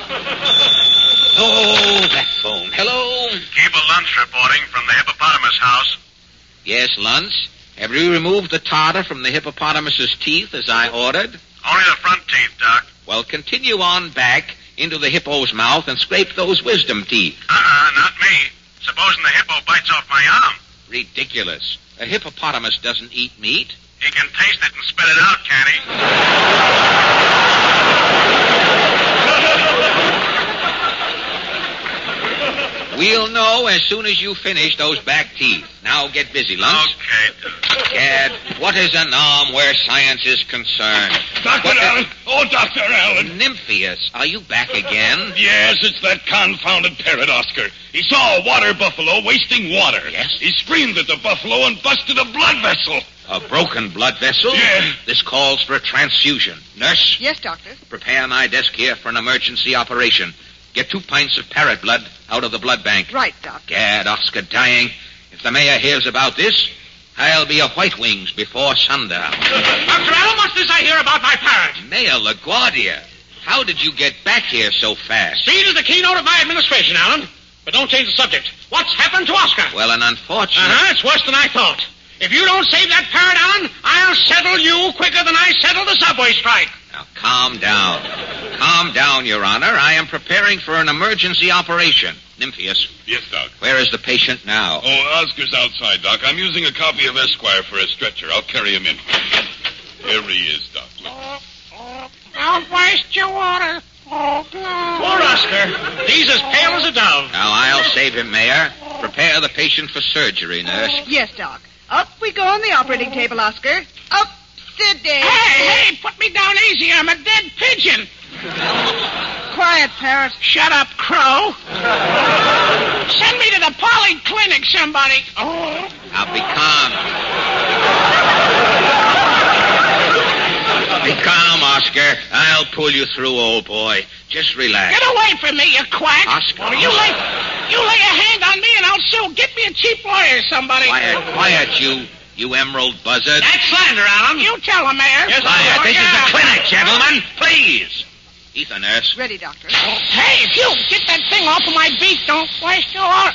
Oh, that phone. Hello? Keep a lunch reporting from the hippopotamus house. Yes, Luntz. Have you removed the tartar from the hippopotamus's teeth as I ordered? Only the front teeth, Doc. Well, continue on back into the hippo's mouth and scrape those wisdom teeth. Not me. Supposing the hippo bites off my arm. Ridiculous. A hippopotamus doesn't eat meat. He can taste it and spit it out, can't he? We'll know as soon as you finish those back teeth. Now get busy, Luntz. Okay, Gad, what is an arm where science is concerned? Dr. Allen. Oh, Dr. Allen. Nymphius, are you back again? Yes, it's that confounded parrot, Oscar. He saw a water buffalo wasting water. Yes? He screamed at the buffalo and busted a blood vessel. A broken blood vessel? Yeah. This calls for a transfusion. Nurse? Yes, Doctor. Prepare my desk here for an emergency operation. Get 2 pints of parrot blood out of the blood bank. Right, Doctor. Gad, Oscar dying. If the mayor hears about this, I'll be a White Wings before sundown. Dr. Allen, what's this I hear about my parrot? Mayor LaGuardia, how did you get back here so fast? Speed is the keynote of my administration, Allen. But don't change the subject. What's happened to Oscar? Well, an unfortunate... It's worse than I thought. If you don't save that parrot, Allen, I'll settle you quicker than I settled the subway strike. Now, calm down. Calm down, Your Honor. I am preparing for an emergency operation. Nymphius. Yes, Doc. Where is the patient now? Oh, Oscar's outside, Doc. I'm using a copy of Esquire for a stretcher. I'll carry him in. Here he is, Doc. Look. Don't waste your water. Poor Oscar. He's as pale as a dove. Now, I'll save him, Mayor. Prepare the patient for surgery, nurse. Yes, Doc. Up we go on the operating table, Oscar. Up, Sidney. Hey, put me down easy. I'm a dead pigeon. Quiet, parrot. Shut up, crow. Send me to the polyclinic, somebody. Now, be calm. Hey, calm, Oscar. I'll pull you through, old boy. Just relax. Get away from me, you quack. Oscar. You lay a hand on me and I'll sue. Get me a cheap lawyer, somebody. Quiet, you emerald buzzard. That's slander, Alan. You tell him, Mayor. Yes, quiet. This is the clinic, gentlemen. Please. Ether, nurse. Ready, Doctor. Hey, if you get that thing off of my beak, don't waste your...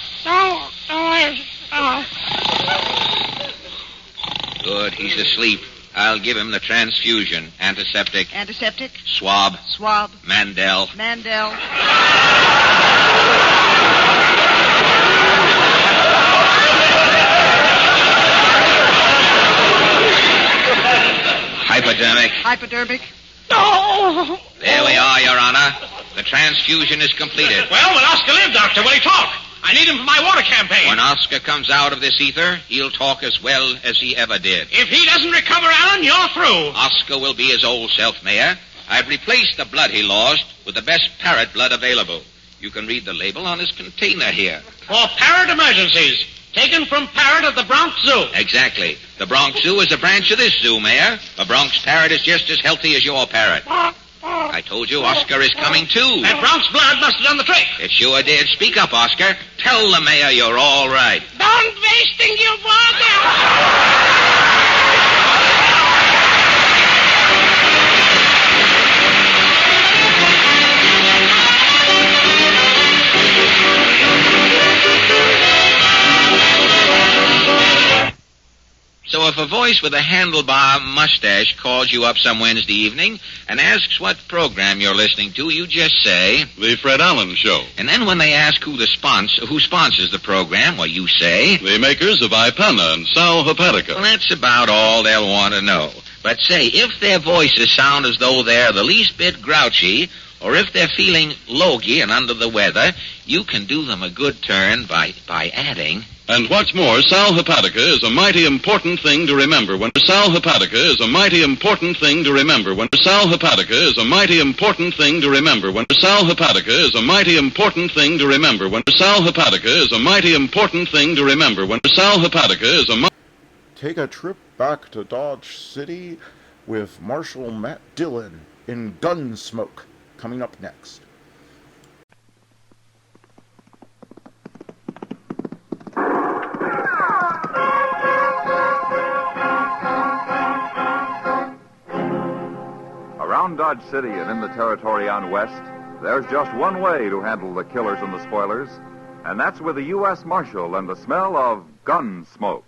Good, he's asleep. I'll give him the transfusion. Antiseptic. Antiseptic. Swab. Swab. Mandel. Mandel. Hypodermic. Hypodermic. No! There we are, Your Honor. The transfusion is completed. Well, will Oscar live, Doctor? Will he talk? I need him for my water campaign. When Oscar comes out of this ether, he'll talk as well as he ever did. If he doesn't recover, Alan, you're through. Oscar will be his old self, Mayor. I've replaced the blood he lost with the best parrot blood available. You can read the label on his container here. For parrot emergencies. Taken from parrot at the Bronx Zoo. Exactly. The Bronx Zoo is a branch of this zoo, Mayor. A Bronx parrot is just as healthy as your parrot. I told you Oscar is coming too. That Bronx blood must have done the trick. It sure did. Speak up, Oscar. Tell the mayor you're all right. Don't wasting your water. So if a voice with a handlebar mustache calls you up some Wednesday evening and asks what program you're listening to, you just say... The Fred Allen Show. And then when they ask who sponsors the program, well, you say... The makers of Ipana and Sal Hepatica. Well, that's about all they'll want to know. But say, if their voices sound as though they're the least bit grouchy, or if they're feeling logy and under the weather, you can do them a good turn by adding... And what's more, Sal Hepatica is a mighty important thing to remember when Sal Hepatica is a mighty important thing to remember when Sal Hepatica is a mighty important thing to remember when Sal Hepatica is a mighty important thing to remember when Sal Hepatica is a mighty important thing to remember when Sal Hepatica is a Take a trip back to Dodge City with Marshal Matt Dillon in Gunsmoke, coming up next. Around Dodge City and in the territory on West, there's just one way to handle the killers and the spoilers, and that's with the U.S. Marshal and the smell of gun smoke.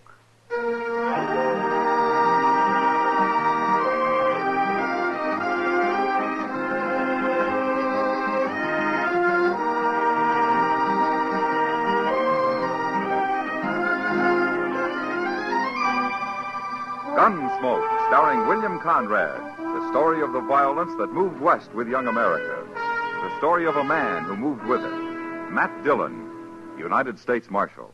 Gunsmoke, starring William Conrad. The story of the violence that moved west with young America. The story of a man who moved with it. Matt Dillon, United States Marshal.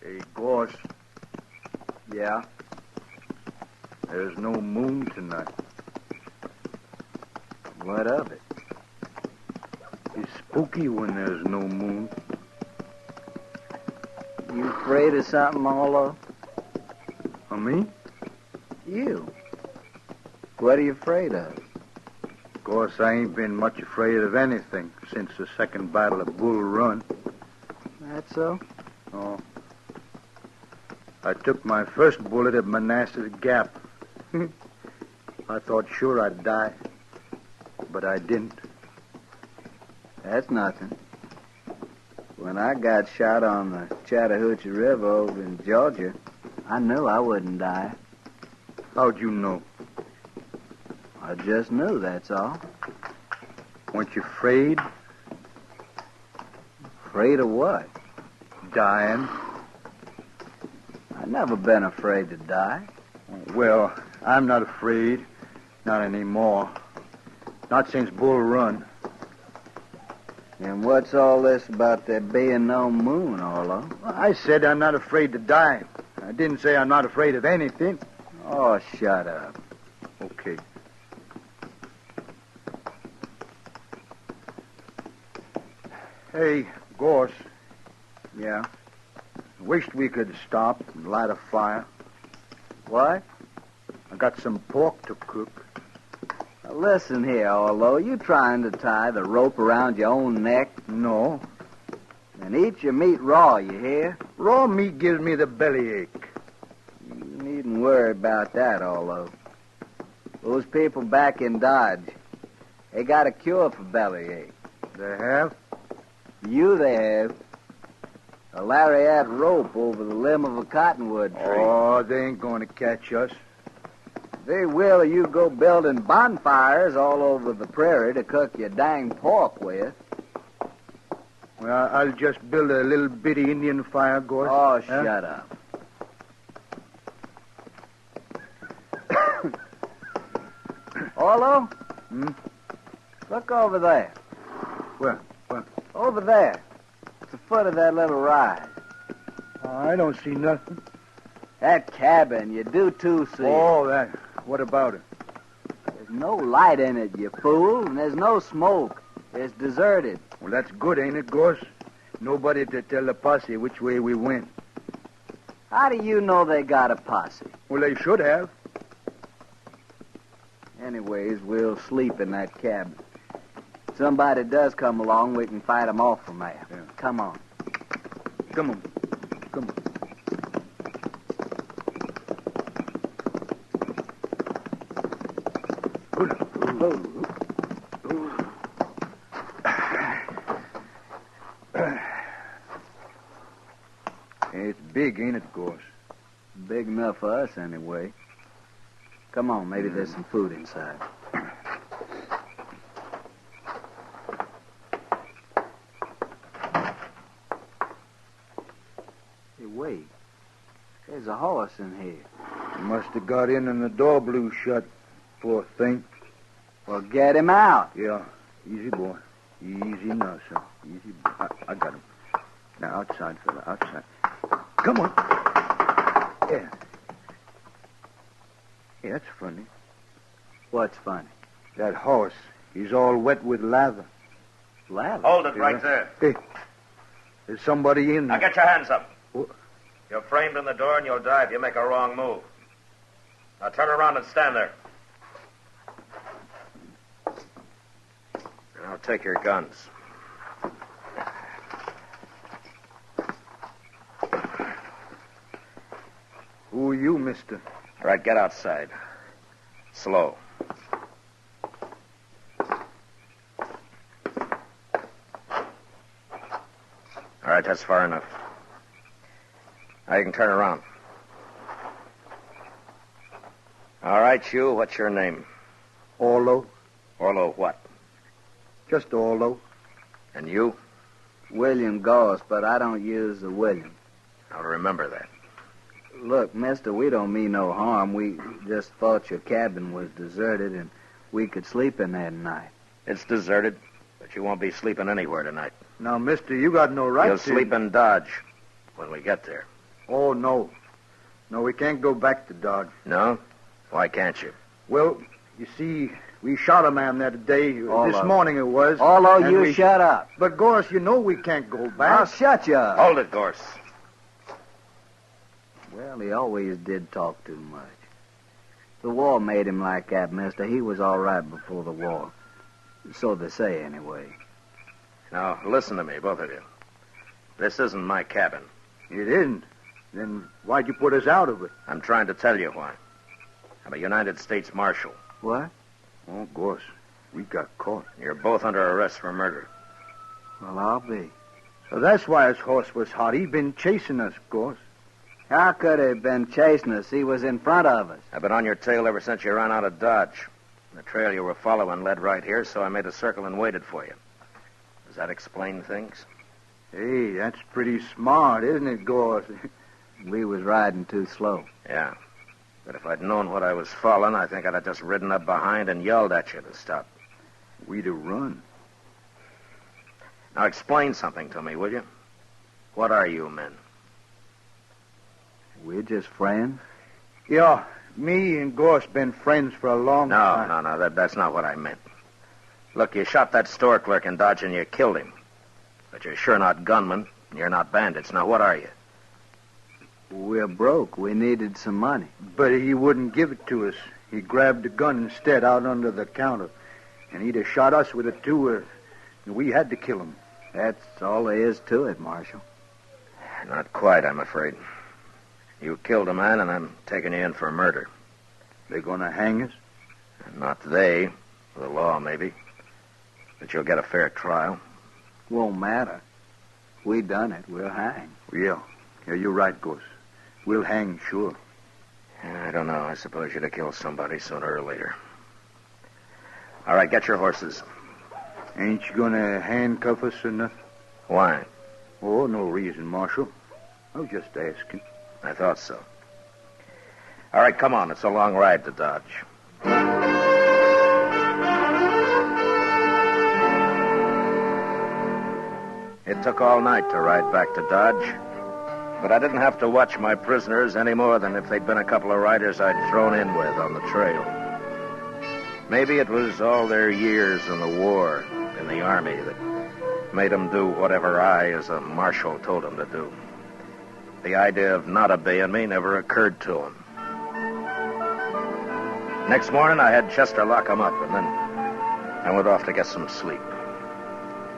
Hey, Gorse. Yeah? There's no moon tonight. What of it? It's spooky when there's no moon. You afraid of something, Arlo? Of me? You. What are you afraid of? Of course, I ain't been much afraid of anything since the second battle of Bull Run. That so? Oh. I took my first bullet at Manassas Gap. I thought sure I'd die, but I didn't. That's nothing. When I got shot on the Chattahoochee River over in Georgia, I knew I wouldn't die. How'd you know? I just knew, that's all. Weren't you afraid? Afraid of what? Dying. I've never been afraid to die. Well, I'm not afraid. Not anymore. Not since Bull Run. And what's all this about there being no moon, Orlo? I said I'm not afraid to die. I didn't say I'm not afraid of anything. Oh, shut up. Okay. Hey, Gorse. Yeah? Wished we could stop and light a fire. What? I got some pork to cook. Now listen here, Orlo. You trying to tie the rope around your own neck? No. And eat your meat raw, you hear? Raw meat gives me the bellyache. You needn't worry about that, Orlo. Those people back in Dodge, they got a cure for bellyache. They have? They have. A lariat rope over the limb of a cottonwood tree. Oh, they ain't going to catch us. They will if you go building bonfires all over the prairie to cook your dang pork with. Well, I'll just build a little bitty Indian fire, Gorse. Oh, shut up. Orlo? Look over there. Where? Over there. At the foot of that little rise. I don't see nothing. That cabin, you do too see. Oh, that. What about it? There's no light in it, you fool, and there's no smoke. It's deserted. Well, that's good, ain't it, Gorse? Nobody to tell the posse which way we went. How do you know they got a posse? Well, they should have. Anyways, we'll sleep in that cabin. If somebody does come along, we can fight them off from there. Yeah. Come on. Come on. It's big, ain't it, Gorse? Big enough for us, anyway. Come on, maybe there's some food inside. Hey, wait. There's a horse in here. He must have got in and the door blew shut, poor thing. Well, get him out. Yeah. Easy, boy. Easy now, son. Easy. I got him. Now, outside, fella. Outside. Come on. Yeah. Hey, that's funny. What's funny? That horse. He's all wet with lather. Lather? Hold it right there. Hey, there's somebody in there. Now get your hands up. What? You're framed in the door and you'll die if you make a wrong move. Now turn around and stand there. Now take your guns. Who are you, mister? All right, get outside. Slow. All right, that's far enough. Now you can turn around. All right, you, what's your name? Orlo. Orlo what? Just Orlo. And you? William Goss, but I don't use the William. I'll remember that. Look, mister, we don't mean no harm. We just thought your cabin was deserted and we could sleep in there tonight. It's deserted, but you won't be sleeping anywhere tonight. Now, mister, you got no right You'll to... sleep in Dodge when we get there. Oh, no. No, we can't go back to Dodge. No? Why can't you? Well, you see, we shot a man that day. Orlo. This morning it was. Orlo, you shut up. But, Gorse, you know we can't go back. I'll shut you up. Hold it, Gorse. Well, he always did talk too much. The war made him like that, mister. He was all right before the war. So they say, anyway. Now, listen to me, both of you. This isn't my cabin. It isn't. Then why'd you put us out of it? I'm trying to tell you why. I'm a United States Marshal. What? Oh, Gorse, we got caught. You're both under arrest for murder. Well, I'll be. So that's why his horse was hot. He'd been chasing us, Gorse. How could he have been chasing us? He was in front of us. I've been on your tail ever since you ran out of Dodge. The trail you were following led right here, so I made a circle and waited for you. Does that explain things? Hey, that's pretty smart, isn't it, Gorse? We was riding too slow. Yeah. But if I'd known what I was following, I think I'd have just ridden up behind and yelled at you to stop. We'd have run. Now explain something to me, will you? What are you men? We're just friends. Yeah, me and Gorse been friends for a long time. No, that's not what I meant. Look, you shot that store clerk in Dodge and you killed him. But you're sure not gunmen, and you're not bandits. Now, what are you? We're broke. We needed some money. But he wouldn't give it to us. He grabbed the gun instead out under the counter. And he'd have shot us with it, too. We had to kill him. That's all there is to it, Marshal. Not quite, I'm afraid. You killed a man, and I'm taking you in for murder. They're going to hang us? Not they. The law, maybe. But you'll get a fair trial. Won't matter. We done it. We'll hang. Yeah, you're right, Gus. We'll hang, sure. I don't know. I suppose you'd have killed somebody sooner or later. All right, get your horses. Ain't you going to handcuff us or nothing? Why? Oh, no reason, Marshal. I was just asking. I thought so. All right, come on. It's a long ride to Dodge. It took all night to ride back to Dodge, but I didn't have to watch my prisoners any more than if they'd been a couple of riders I'd thrown in with on the trail. Maybe it was all their years in the war, in the Army, that made them do whatever I, as a marshal, told them to do. The idea of not obeying me never occurred to them. Next morning, I had Chester lock them up, and then I went off to get some sleep.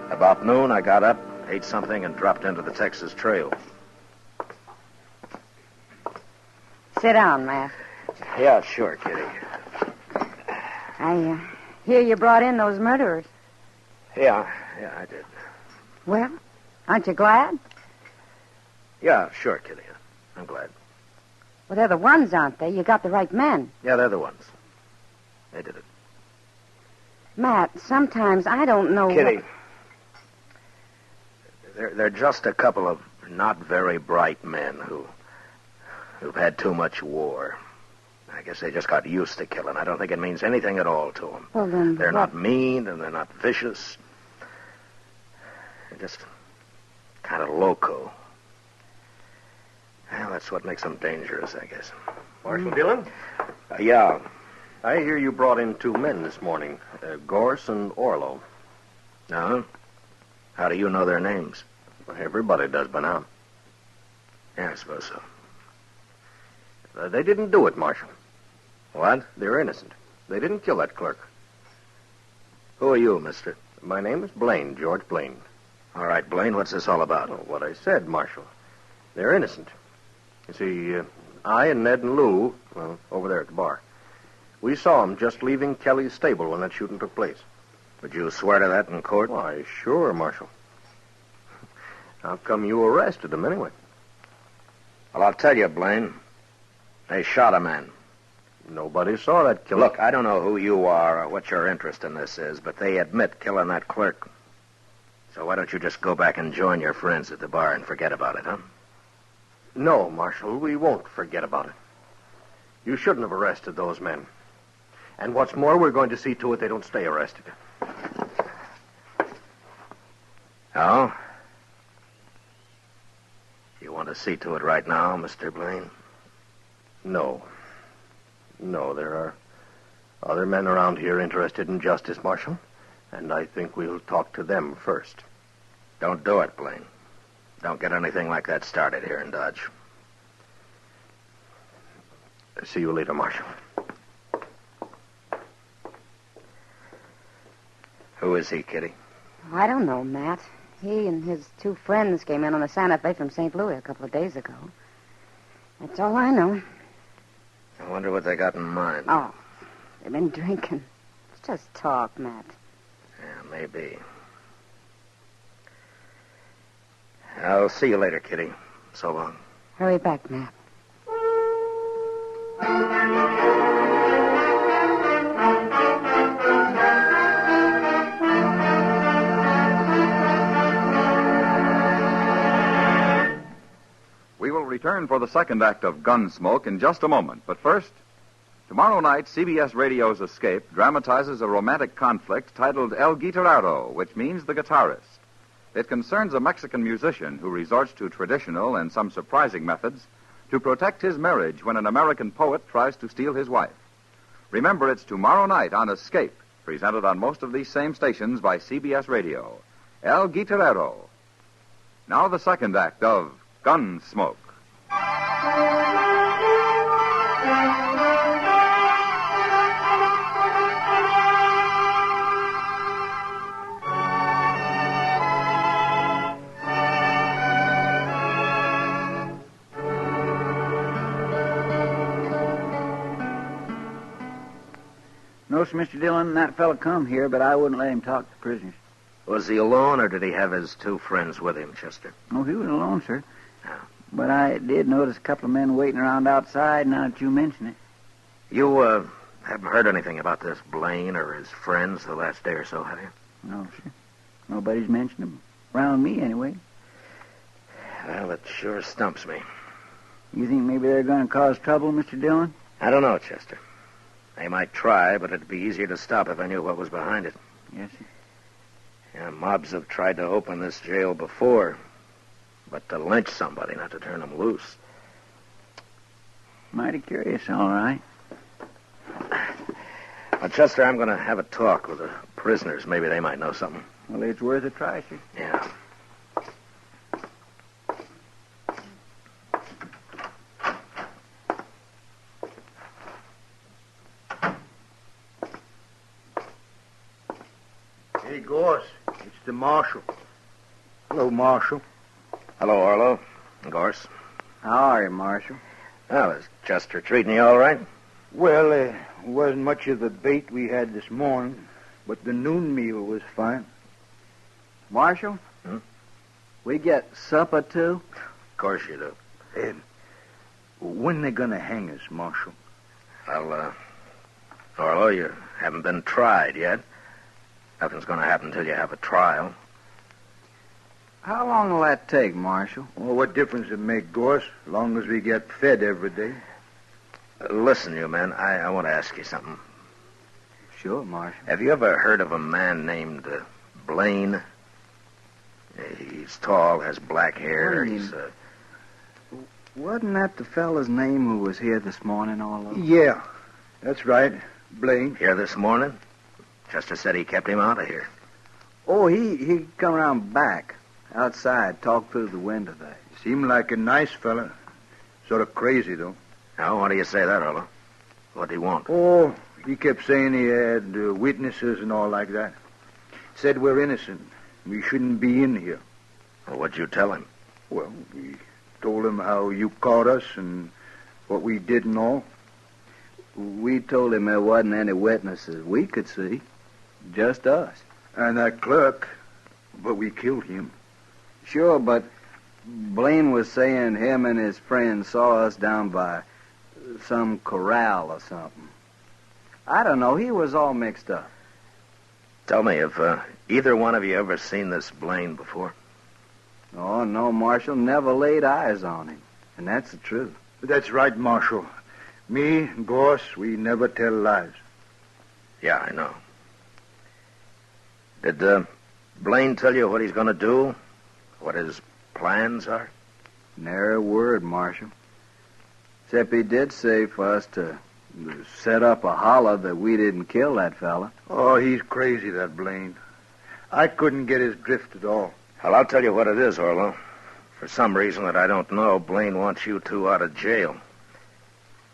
About noon, I got up, ate something, and dropped into the Texas Trail. Sit down, Matt. Yeah, sure, Kitty. I hear you brought in those murderers. Yeah, I did. Well, aren't you glad? Yeah, sure, Kitty. I'm glad. Well, they're the ones, aren't they? You got the right men. Yeah, they're the ones. They did it. Matt, sometimes I don't know Kitty, they're just a couple of not very bright men who've had too much war. I guess they just got used to killing. I don't think it means anything at all to them. Well, then they're not mean, and they're not vicious. They're just kind of loco. Well, that's what makes them dangerous, I guess. Marshal Dillon? Yeah. I hear you brought in two men this morning, Gorse and Orlo. No? How do you know their names? Well, everybody does by now. Yeah, I suppose so. They didn't do it, Marshal. What? They're innocent. They didn't kill that clerk. Who are you, mister? My name is Blaine, George Blaine. All right, Blaine, what's this all about? Oh, what I said, Marshal. They're innocent. You see, I and Ned and Lou, well, over there at the bar, we saw them just leaving Kelly's stable when that shooting took place. Would you swear to that in court? Why, sure, Marshal. How come you arrested them anyway? Well, I'll tell you, Blaine. They shot a man. Nobody saw that killing. Look, I don't know who you are or what your interest in this is, but they admit killing that clerk. So why don't you just go back and join your friends at the bar and forget about it, huh? No, Marshal, we won't forget about it. You shouldn't have arrested those men. And what's more, we're going to see to it they don't stay arrested. Oh? You want to see to it right now, Mr. Blaine? No. No, there are other men around here interested in justice, Marshal. And I think we'll talk to them first. Don't do it, Blaine. Don't get anything like that started here in Dodge. See you later, Marshal. Who is he, Kitty? I don't know, Matt. He and his two friends came in on the Santa Fe from St. Louis a couple of days ago. That's all I know. I wonder what they got in mind. Oh, they've been drinking. It's just talk, Matt. Yeah, maybe. I'll see you later, Kitty. So long. Hurry back, Matt. We will return for the second act of Gunsmoke in just a moment. But first, tomorrow night, CBS Radio's Escape dramatizes a romantic conflict titled El Guitarrero, which means the guitarist. It concerns a Mexican musician who resorts to traditional and some surprising methods to protect his marriage when an American poet tries to steal his wife. Remember, it's tomorrow night on Escape, presented on most of these same stations by CBS Radio. El Guitarrero. Now the second act of Gunsmoke. No, sir, Mr. Dillon, that fellow come here, but I wouldn't let him talk to prisoners. Was he alone, or did he have his two friends with him, Chester? Oh, he was alone, sir. But I did notice a couple of men waiting around outside now that you mention it. You, haven't heard anything about this Blaine or his friends the last day or so, have you? No, sir. Nobody's mentioned them. Around me, anyway. Well, it sure stumps me. You think maybe they're going to cause trouble, Mr. Dillon? I don't know, Chester. They might try, but it'd be easier to stop if I knew what was behind it. Yes, sir. Yeah, mobs have tried to open this jail before, but to lynch somebody, not to turn them loose. Mighty curious, all right. Well, Chester, I'm going to have a talk with the prisoners. Maybe they might know something. Well, it's worth a try, sir. Yeah. Hey, Gorse, it's the marshal. Hello, Marshal. Hello, Arlo. Gorse. How are you, Marshal? Well, is Chester treating you all right? Well, wasn't much of the bait we had this morning, but the noon meal was fine. Marshal? We get supper, too? Of course you do. And when they gonna hang us, Marshal? Well, Arlo, you haven't been tried yet. Nothing's going to happen until you have a trial. How long will that take, Marshal? Well, what difference does it make, Gorse, as long as we get fed every day? Listen, you men, I want to ask you something. Sure, Marshal. Have you ever heard of a man named Blaine? He's tall, has black hair. Blaine. Wasn't that the fella's name who was here this morning all over? Yeah, that's right. Blaine. Here this morning? Chester said he kept him out of here. Oh, he come around back, outside, talked through the window there. Seemed like a nice fella. Sort of crazy, though. Now, why do you say that, Arlo? What do he want? Oh, he kept saying he had witnesses and all like that. Said we're innocent. We shouldn't be in here. Well, what'd you tell him? Well, we told him how you caught us and what we did and all. We told him there wasn't any witnesses we could see. Just us. And that clerk, but we killed him. Sure, but Blaine was saying him and his friends saw us down by some corral or something. I don't know. He was all mixed up. Tell me, have either one of you ever seen this Blaine before? Oh, no, Marshal. Never laid eyes on him. And that's the truth. That's right, Marshal. Me and Gorse, we never tell lies. Yeah, I know. Did Blaine tell you what he's going to do? What his plans are? Nary a word, Marshal. Except he did say for us to set up a holler that we didn't kill that fella. Oh, he's crazy, that Blaine. I couldn't get his drift at all. Well, I'll tell you what it is, Orlo. For some reason that I don't know, Blaine wants you two out of jail.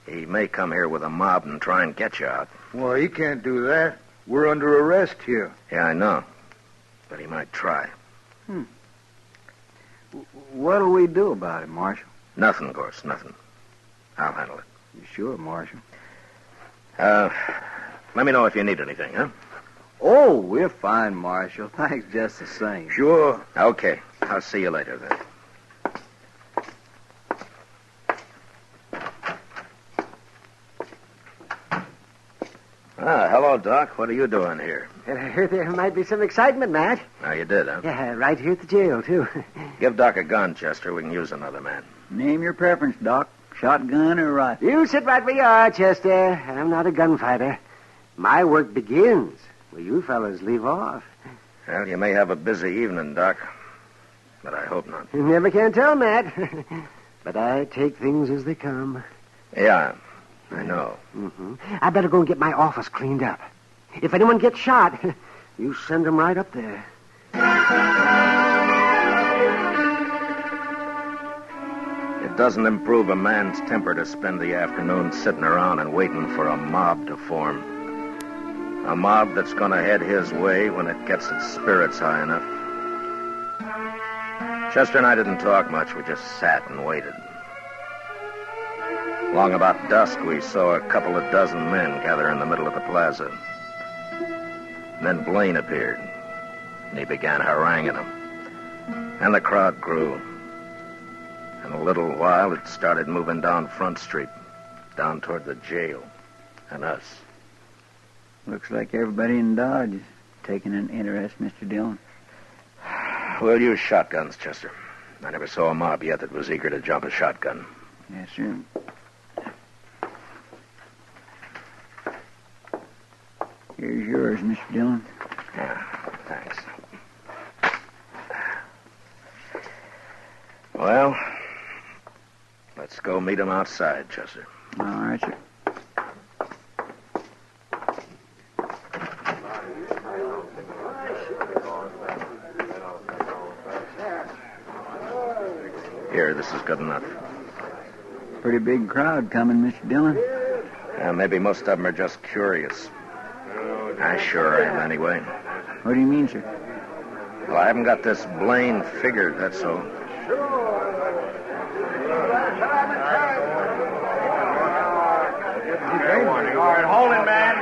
He may come here with a mob and try and get you out. Well, he can't do that. We're under arrest here. Yeah, I know. But he might try. What'll we do about it, Marshal? Nothing, Gorse, nothing. I'll handle it. You sure, Marshal? Let me know if you need anything, huh? Oh, we're fine, Marshal. Thanks just the same. Sure. Okay. I'll see you later, then. Hello, Doc. What are you doing here? I heard there might be some excitement, Matt. Oh, you did, huh? Yeah, right here at the jail, too. Give Doc a gun, Chester. We can use another man. Name your preference, Doc. Shotgun or rifle? You sit right where you are, Chester. I'm not a gunfighter. My work begins where you fellas leave off. Well, you may have a busy evening, Doc. but I hope not. You never can tell, Matt. But I take things as they come. Yeah, I know. Mm-hmm. I better go and get my office cleaned up. If anyone gets shot, you send them right up there. It doesn't improve a man's temper to spend the afternoon sitting around and waiting for a mob to form. A mob that's going to head his way when it gets its spirits high enough. Chester and I didn't talk much. We just sat and waited. Long about dusk, we saw a couple of dozen men gather in the middle of the plaza. And then Blaine appeared, and he began haranguing them. And the crowd grew. In a little while, it started moving down Front Street, down toward the jail, and us. Looks like everybody in Dodge is taking an interest, Mr. Dillon. We'll use shotguns, Chester. I never saw a mob yet that was eager to jump a shotgun. Yes, sir. Here's yours, Mr. Dillon. Yeah, thanks. Well, let's go meet him outside, Chester. All right, sir. Here, this is good enough. Pretty big crowd coming, Mr. Dillon. Maybe most of them are just curious. I sure am, anyway. What do you mean, sir? Well, I haven't got this Blaine figured, that's all. All right, hold it, man.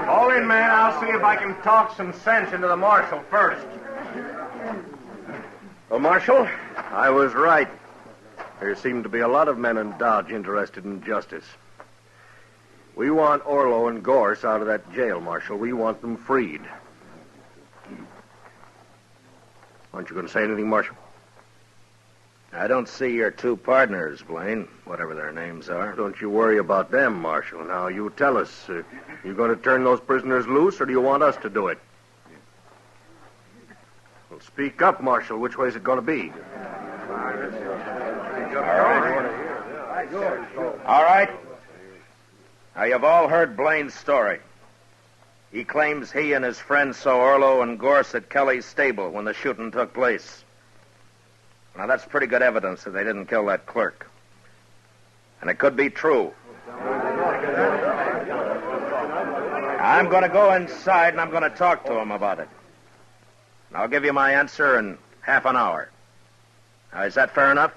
Hold it, man. I'll see if I can talk some sense into the marshal first. Well, Marshal, I was right. There seem to be a lot of men in Dodge interested in justice. We want Orlo and Gorse out of that jail, Marshal. We want them freed. Aren't you going to say anything, Marshal? I don't see your two partners, Blaine, whatever their names are. Don't you worry about them, Marshal. Now, you tell us. You going to turn those prisoners loose, or do you want us to do it? Well, speak up, Marshal. Which way is it going to be? All right. Now, you've all heard Blaine's story. He claims he and his friends saw Orlo and Gorse at Kelly's stable when the shooting took place. Now, that's pretty good evidence that they didn't kill that clerk. And it could be true. I'm going to go inside and I'm going to talk to him about it. And I'll give you my answer in half an hour. Now, is that fair enough?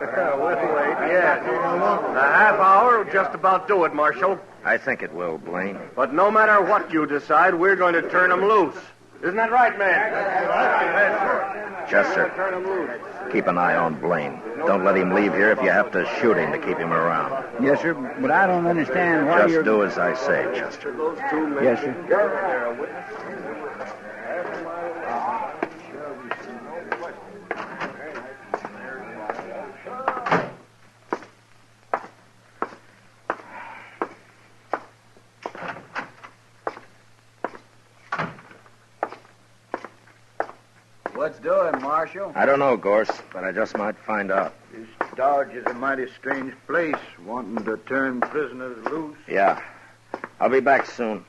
Yeah. A half hour will just about do it, Marshal. I think it will, Blaine. But no matter what you decide, we're going to turn them loose. Isn't that right, man? Chester, keep an eye on Blaine. Don't let him leave here if you have to shoot him to keep him around. Yes, sir, but I don't understand why Just do as I say, Chester. Yes, sir. What's doing, Marshal? I don't know, Gorse, but I just might find out. This Dodge is a mighty strange place, wanting to turn prisoners loose. Yeah. I'll be back soon.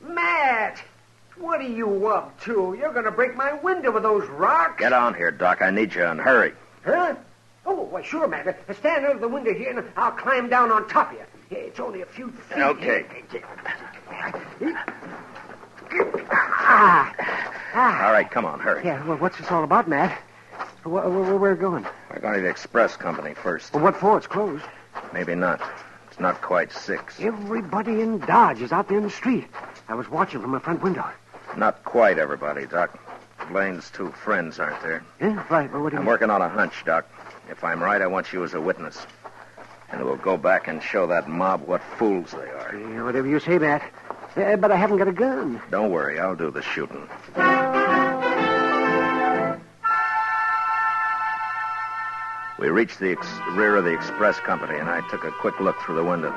Matt! What are you up to? You're going to break my window with those rocks. Get on here, Doc. I need you, and hurry. Huh? Oh, why, sure, Matt. Stand under the window here, and I'll climb down on top of you. It's only a few feet. Okay. Ah. All right, come on, hurry. Yeah, well, what's this all about, Matt? Where we're going? We're going to the express company first. Well, what for? It's closed. Maybe not. It's not quite 6. Everybody in Dodge is out there in the street. I was watching from my front window. Not quite everybody, Doc. Blaine's 2 friends aren't there. Yeah, right. Well, what do you I'm mean? working on a hunch, Doc. If I'm right, I want you as a witness. And we'll go back and show that mob what fools they are. Yeah, whatever you say, Matt. Yeah, but I haven't got a gun. Don't worry, I'll do the shooting. We reached the rear of the express company, and I took a quick look through the window.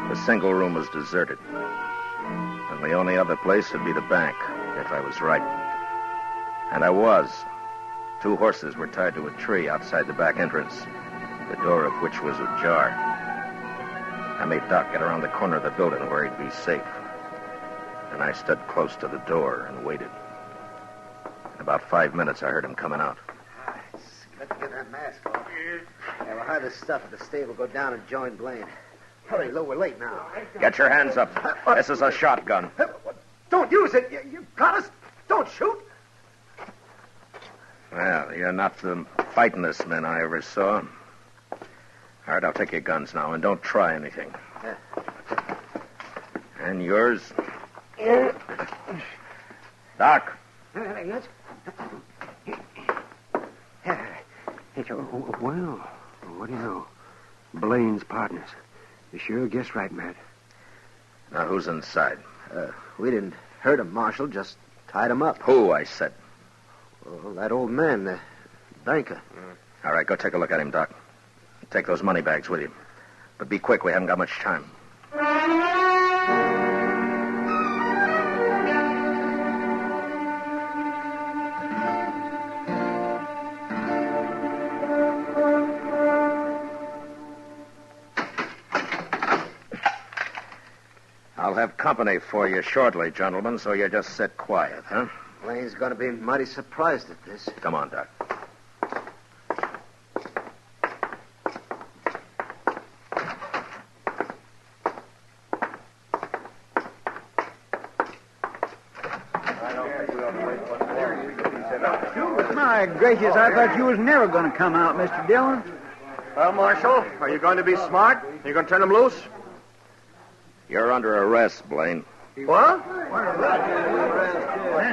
The single room was deserted. And the only other place would be the bank, if I was right. And I was. 2 horses were tied to a tree outside the back entrance, the door of which was ajar. I made Doc get around the corner of the building where he'd be safe. And I stood close to the door and waited. In about 5 minutes, I heard him coming out. Let's get that mask off. Yeah, we'll have this stuff at the stable. Go down and join Blaine. Hurry, Lou, we're late now. Get your hands up. This is a shotgun. Don't use it. You got us. Don't shoot. Well, you're not the fightingest men I ever saw. All right, I'll take your guns now, and don't try anything. And yours? Doc. Well, what do you know? Blaine's partners. You sure guessed right, Matt. Now, who's inside? We didn't hurt him, Marshal. Just tied him up. Who, I said? Well, that old man, the banker. All right, go take a look at him, Doc. Take those money bags with you. But be quick, we haven't got much time. I'll have company for you shortly, gentlemen, so you just sit quiet, huh? Blaine's going to be mighty surprised at this. Come on, Doc. My gracious, I thought you was never going to come out, Mr. Dillon. Well, Marshal, are you going to be smart? Are you going to turn him loose? You're under arrest, Blaine. What?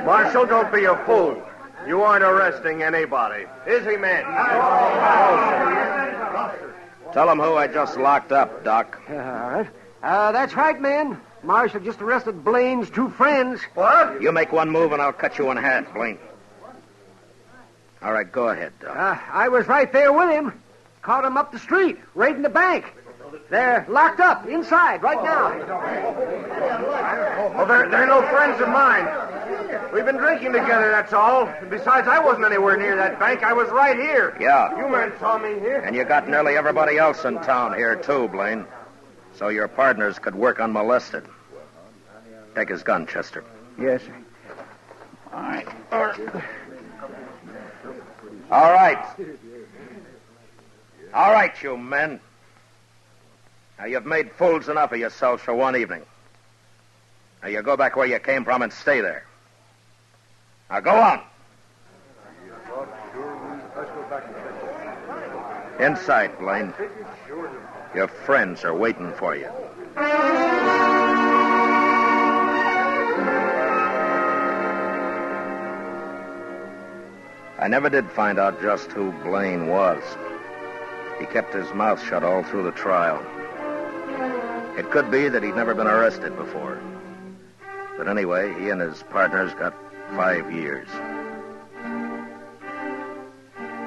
Marshal, don't be a fool. You aren't arresting anybody. Is he, man? Tell him who I just locked up, Doc. All right. That's right, man. Marshal just arrested Blaine's 2 friends. What? You make one move and I'll cut you in half, Blaine. All right, go ahead, Doc. I was right there with him. Caught him up the street, raiding the bank. They're locked up inside right now. Well, they're no friends of mine. We've been drinking together, that's all. And besides, I wasn't anywhere near that bank. I was right here. Yeah. You men saw me here. And you got nearly everybody else in town here, too, Blaine. So your partners could work unmolested. Take his gun, Chester. Yes, sir. All right. All right. All right, you men. Now, you've made fools enough of yourselves for one evening. Now, you go back where you came from and stay there. Now, go on. Inside, Blaine. Your friends are waiting for you. I never did find out just who Blaine was. He kept his mouth shut all through the trial. It could be that he'd never been arrested before. But anyway, he and his partners got 5 years.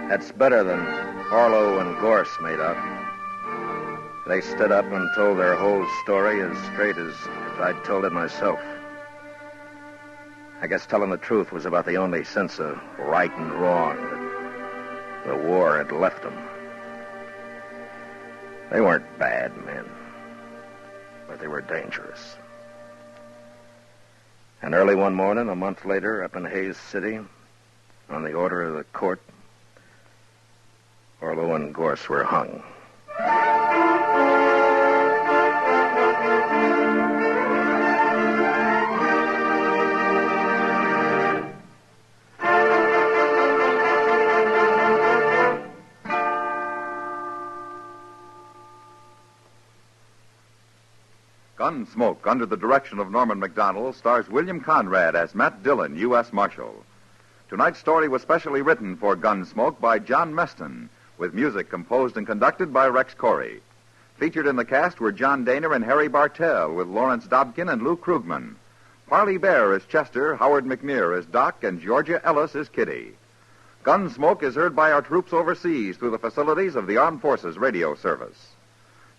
That's better than Orlo and Gorse made out. They stood up and told their whole story as straight as if I'd told it myself. I guess telling the truth was about the only sense of right and wrong that the war had left them. They weren't bad men, but they were dangerous. And early one morning, a month later, up in Hayes City, on the order of the court, Orlo and Gorse were hung. Gunsmoke, under the direction of Norman MacDonald, stars William Conrad as Matt Dillon, U.S. Marshal. Tonight's story was specially written for Gunsmoke by John Meston, with music composed and conducted by Rex Corey. Featured in the cast were John Daner and Harry Bartell, with Lawrence Dobkin and Lou Krugman. Parley Bear as Chester, Howard McNear as Doc, and Georgia Ellis as Kitty. Gunsmoke is heard by our troops overseas through the facilities of the Armed Forces Radio Service.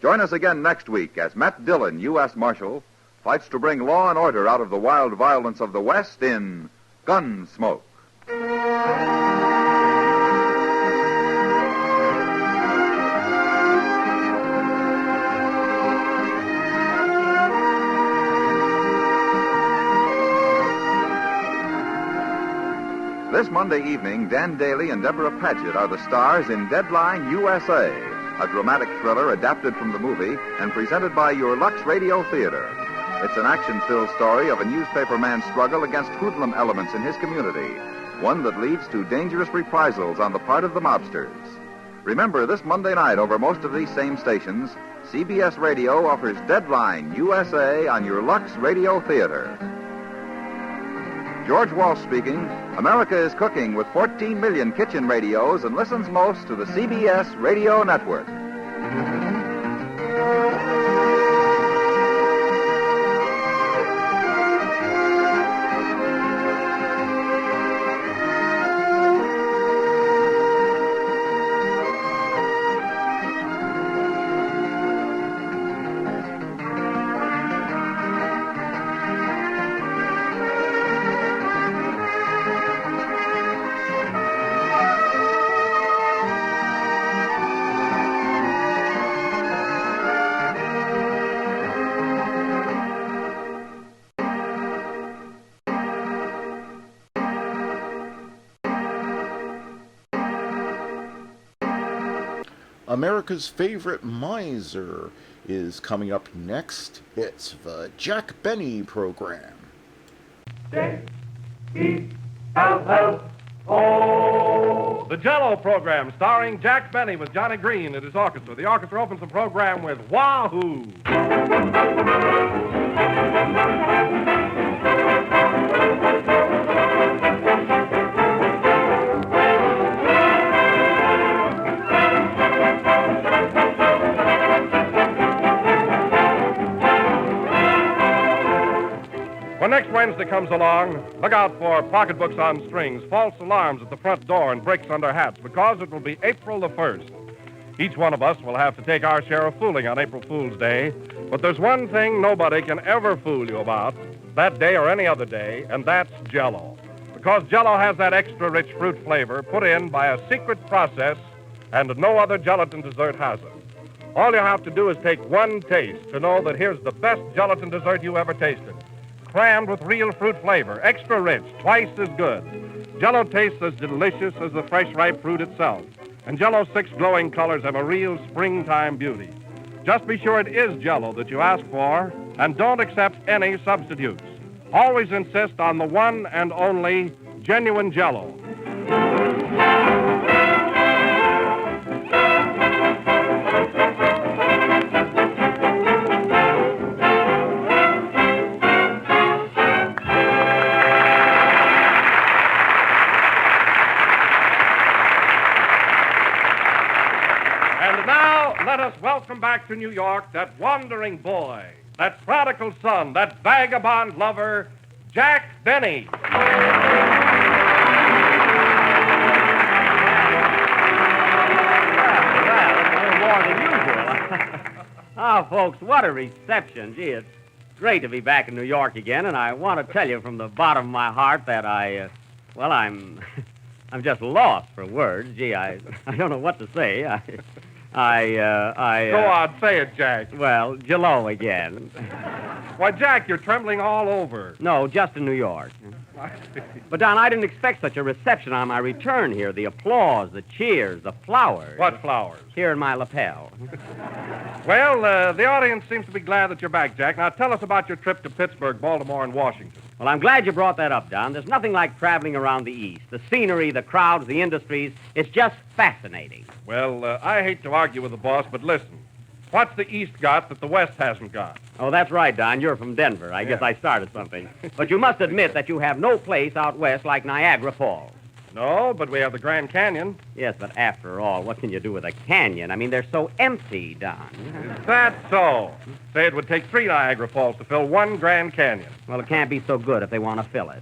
Join us again next week as Matt Dillon, U.S. Marshal, fights to bring law and order out of the wild violence of the West in Gunsmoke. This Monday evening, Dan Daly and Deborah Paget are the stars in Deadline USA, a dramatic thriller adapted from the movie and presented by your Lux Radio Theater. It's an action-filled story of a newspaper man's struggle against hoodlum elements in his community, one that leads to dangerous reprisals on the part of the mobsters. Remember, this Monday night over most of these same stations, CBS Radio offers Deadline USA on your Lux Radio Theater. George Walsh speaking. America is cooking with 14 million kitchen radios and listens most to the CBS Radio Network. America's favorite miser is coming up next. It's the Jack Benny program. J-E-L-L-O. The Jell-O program, starring Jack Benny with Johnny Green and his orchestra. The orchestra opens the program with Wahoo! When next Wednesday comes along, look out for pocketbooks on strings, false alarms at the front door, and breaks under hats, because it will be April the 1st. Each one of us will have to take our share of fooling on April Fool's Day, but there's one thing nobody can ever fool you about, that day or any other day, and that's Jell-O. Because Jell-O has that extra rich fruit flavor put in by a secret process, and no other gelatin dessert has it. All you have to do is take one taste to know that here's the best gelatin dessert you ever tasted. Crammed with real fruit flavor, extra rich, twice as good. Jell-O tastes as delicious as the fresh, ripe fruit itself. And Jell-O's 6 glowing colors have a real springtime beauty. Just be sure it is Jell-O that you ask for, and don't accept any substitutes. Always insist on the one and only genuine Jell-O. Let us welcome back to New York that wandering boy, that prodigal son, that vagabond lover, Jack Benny. Oh, folks, what a reception. Gee, it's great to be back in New York again, and I want to tell you from the bottom of my heart that I'm just lost for words. Gee, I don't know what to say. Go on, say it, Jack. Well, Jell-O again. Why, Jack, you're trembling all over. No, just in New York. But, Don, I didn't expect such a reception on my return here. The applause, the cheers, the flowers. What flowers? Here in my lapel. Well, the audience seems to be glad that you're back, Jack. Now, tell us about your trip to Pittsburgh, Baltimore, and Washington. Well, I'm glad you brought that up, Don. There's nothing like traveling around the East. The scenery, the crowds, the industries. It's just fascinating. Well, I hate to argue with the boss, but listen. What's the East got that the West hasn't got? Oh, that's right, Don. You're from Denver. I guess I started something. But you must admit that you have no place out west like Niagara Falls. No, but we have the Grand Canyon. Yes, but after all, what can you do with a canyon? I mean, they're so empty, Don. Is that so? Say it would take 3 Niagara Falls to fill 1 Grand Canyon. Well, it can't be so good if they want to fill it.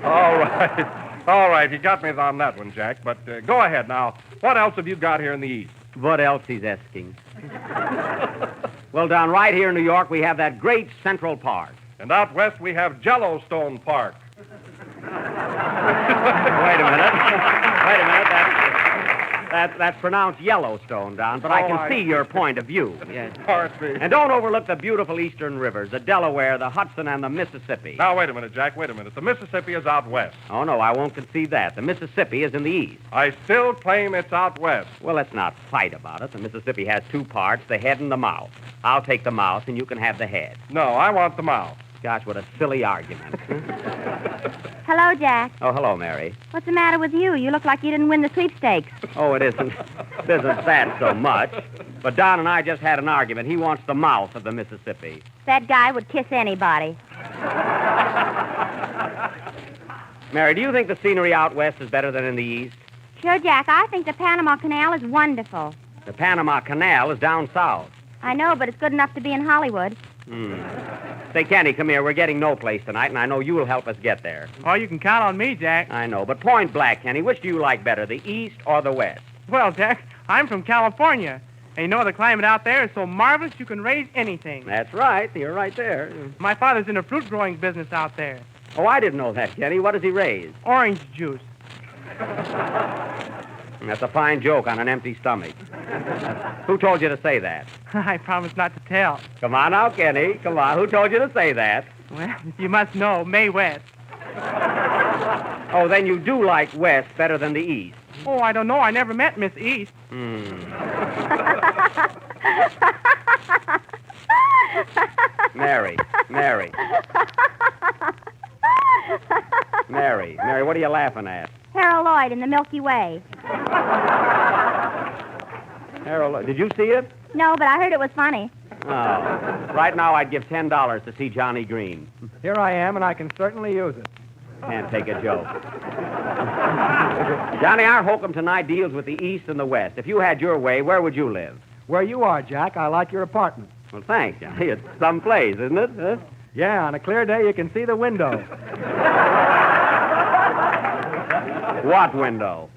All right. All right, you got me on that one, Jack. But go ahead now. What else have you got here in the East? What else he's asking? Well, down right here in New York, we have that great Central Park. And out west, we have Yellowstone Park. Wait a minute. That's pronounced Yellowstone, Don, but I can see your point of view. Yes. And don't overlook the beautiful eastern rivers, the Delaware, the Hudson, and the Mississippi. Now, wait a minute, Jack, wait a minute. The Mississippi is out west. Oh, no, I won't concede that. The Mississippi is in the east. I still claim it's out west. Well, let's not fight about it. The Mississippi has 2 parts, the head and the mouth. I'll take the mouth, and you can have the head. No, I want the mouth. Gosh, what a silly argument. Hello, Jack. Oh, hello, Mary. What's the matter with you? You look like you didn't win the sweepstakes. Oh, it isn't that so much. But Don and I just had an argument. He wants the mouth of the Mississippi. That guy would kiss anybody. Mary, do you think the scenery out west is better than in the east? Sure, Jack. I think the Panama Canal is wonderful. The Panama Canal is down south. I know, but it's good enough to be in Hollywood. Say, Kenny, come here. We're getting no place tonight, and I know you'll help us get there. Oh, you can count on me, Jack. I know, but point blank, Kenny, which do you like better, the east or the west? Well, Jack, I'm from California. And you know the climate out there is so marvelous you can raise anything. That's right. You're right there. My father's in a fruit growing business out there. Oh, I didn't know that, Kenny. What does he raise? Orange juice. That's a fine joke on an empty stomach. Who told you to say that? I promise not to tell. Come on now, Kenny. Come on. Who told you to say that? Well, you must know, Mae West. Oh, then you do like West better than the East. Oh, I don't know. I never met Miss East. Mary, what are you laughing at? Harold Lloyd in the Milky Way. Harold, did you see it? No, but I heard it was funny. Oh. Right now, I'd give $10 to see Johnny Green. Here I am, and I can certainly use it. Can't take a joke. Johnny, our hokum tonight deals with the East and the West. If you had your way, where would you live? Where you are, Jack. I like your apartment. Well, thanks, Johnny. It's someplace, isn't it? Huh? Yeah, on a clear day, you can see the window. What window?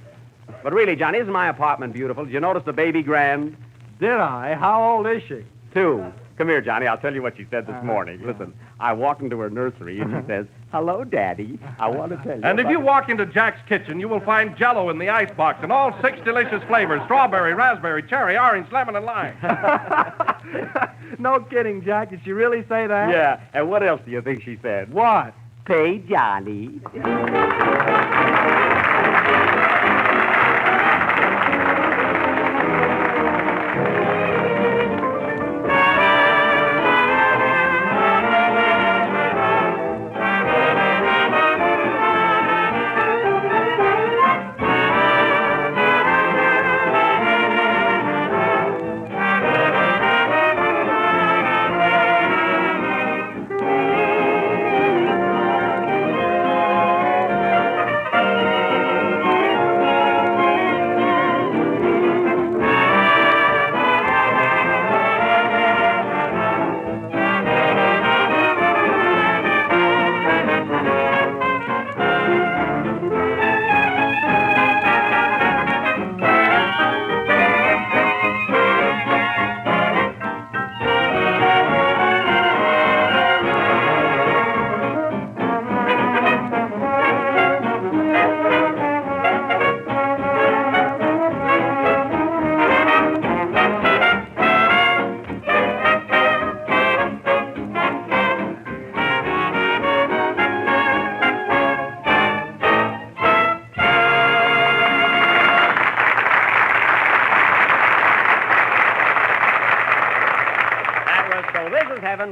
But really, Johnny, isn't my apartment beautiful? Did you notice the baby grand? Did I? How old is she? 2. Come here, Johnny. I'll tell you what she said this morning. Listen, I walked into her nursery, and she says, "Hello, Daddy. I want to tell you." And if you walk into Jack's kitchen, you will find Jell-O in the icebox and all 6 delicious flavors: strawberry, raspberry, cherry, orange, lemon, and lime. No kidding, Jack. Did she really say that? Yeah. And what else do you think she said? What? Pay Johnny.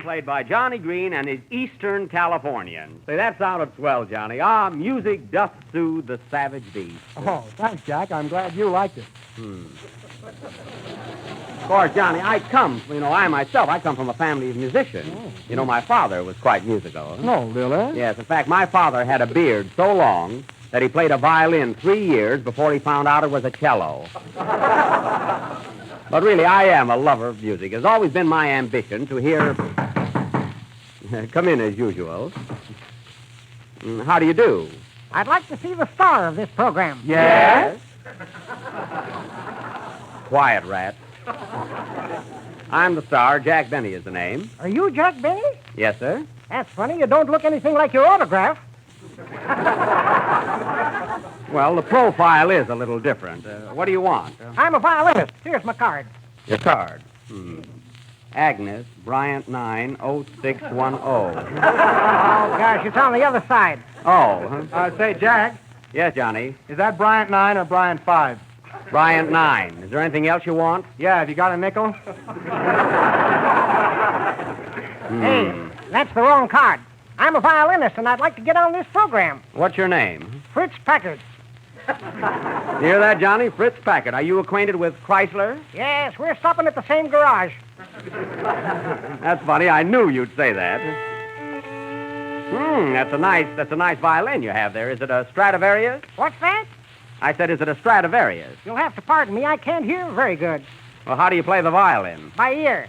Played by Johnny Green and his Eastern Californians. Say, that sounded swell, Johnny. Ah, music doth soothe the savage beast. Oh, thanks, Jack. I'm glad you liked it. Of course, Johnny, I come from a family of musicians. Oh. You know, my father was quite musical. No, really? Yes, in fact, my father had a beard so long that he played a violin 3 years before he found out it was a cello. But really, I am a lover of music. It's always been my ambition to hear... Come in as usual. How do you do? I'd like to see the star of this program. Yes? Quiet, rat. I'm the star. Jack Benny is the name. Are you Jack Benny? Yes, sir. That's funny. You don't look anything like your autograph. Well, the profile is a little different. What do you want? I'm a violinist. Here's my card. Your card. Agnes, Bryant 90610. Oh, gosh, it's on the other side. Oh. Say, Jack. Yes, Johnny. Is that Bryant 9 or Bryant 5? Bryant 9. Is there anything else you want? Yeah, have you got a nickel? Hey, that's the wrong card. I'm a violinist, and I'd like to get on this program. What's your name? Fritz Packard. You hear that, Johnny? Fritz Packard. Are you acquainted with Chrysler? Yes, we're stopping at the same garage. That's funny. I knew you'd say that. That's a nice violin you have there. Is it a Stradivarius? What's that? I said, is it a Stradivarius? You'll have to pardon me. I can't hear very good. Well, how do you play the violin? By ear.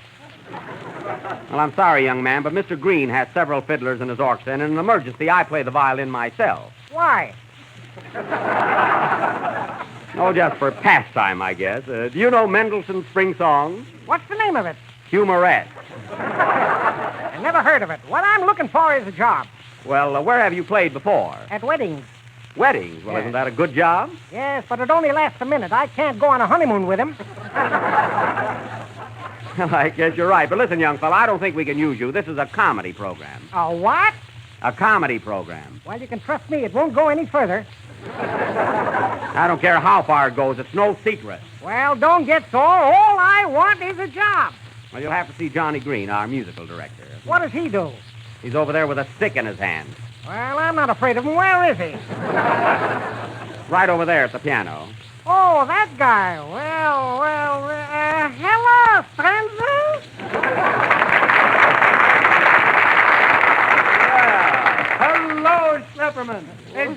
Well, I'm sorry, young man, but Mr. Green has several fiddlers in his orchestra, and in an emergency, I play the violin myself. Why? Oh, just for pastime, I guess. Do you know Mendelssohn's Spring Song? What's the name of it? Humorette. I never heard of it. What I'm looking for is a job. Well, where have you played before? At weddings. Weddings? Well, Isn't that a good job? Yes, but it only lasts a minute. I can't go on a honeymoon with him. Well, I guess you're right. But listen, young fella, I don't think we can use you. This is a comedy program. A what? A comedy program. Well, you can trust me. It won't go any further. I don't care how far it goes. It's no secret. Well, don't get sore. All I want is a job. Well, you'll have to see Johnny Green, our musical director. What does he do? He's over there with a stick in his hand. Well, I'm not afraid of him. Where is he? Right over there at the piano. Oh, that guy. Hello, stranger. Hello, Schlepperman. Hey,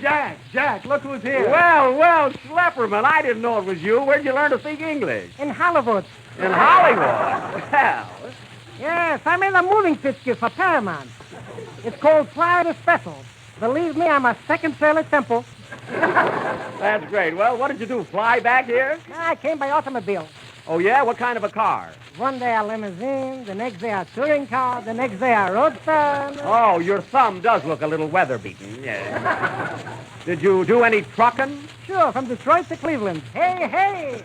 Jack, look who's here. Well, Schlepperman, I didn't know it was you. Where'd you learn to speak English? In Hollywood. In Hollywood? Well. Yes, I made a moving picture for Paramount. It's called Florida Special. Believe me, I'm a second Shirley Temple. That's great. Well, what did you do, fly back here? I came by automobile. Oh, yeah? What kind of a car? One day a limousine, the next day a touring car, the next day a roadster. Oh, your thumb does look a little weather-beaten, yes. Did you do any trucking? Sure, from Detroit to Cleveland. Hey!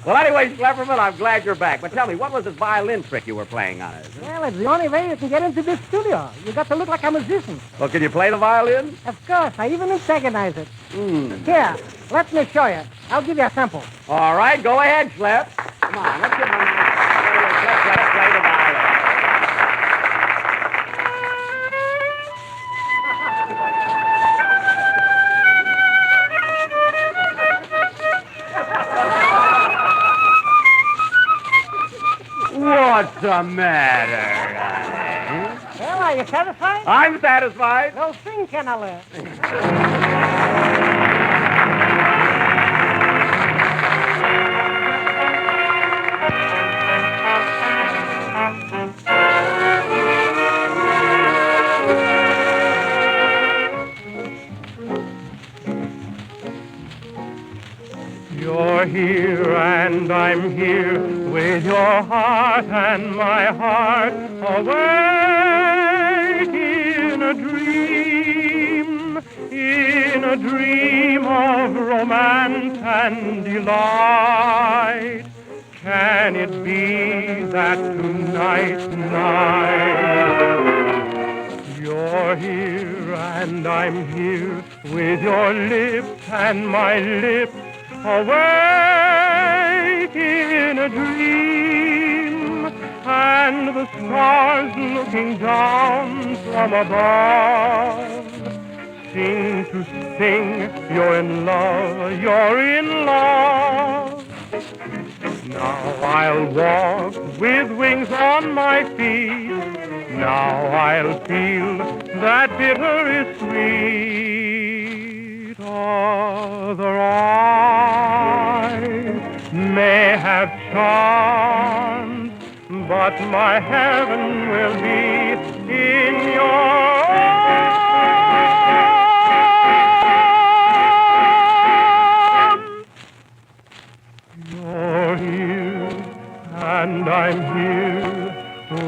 Well, anyway, Schlepperman, I'm glad you're back. But tell me, what was this violin trick you were playing on us? Well, it's the only way you can get into this studio. You got to look like a musician. Well, can you play the violin? Of course. I even antagonize it. Here, let me show you. I'll give you a sample. All right, go ahead, Schlep. Come on, let's give him a nice... Let's play the violin. What's the matter, honey? Well, are you satisfied? I'm satisfied. Well, sing, can I live? You're here and I'm here with your heart and my heart awake in a dream of romance and delight. Can it be that tonight, you're here and I'm here with your lips and my lips awake in a dream, and the stars looking down from above seem to sing, you're in love, you're in love. Now I'll walk with wings on my feet, now I'll feel that bitter is sweet. other eyes may have charms, but my heaven will be in your arms. You're here, and I'm here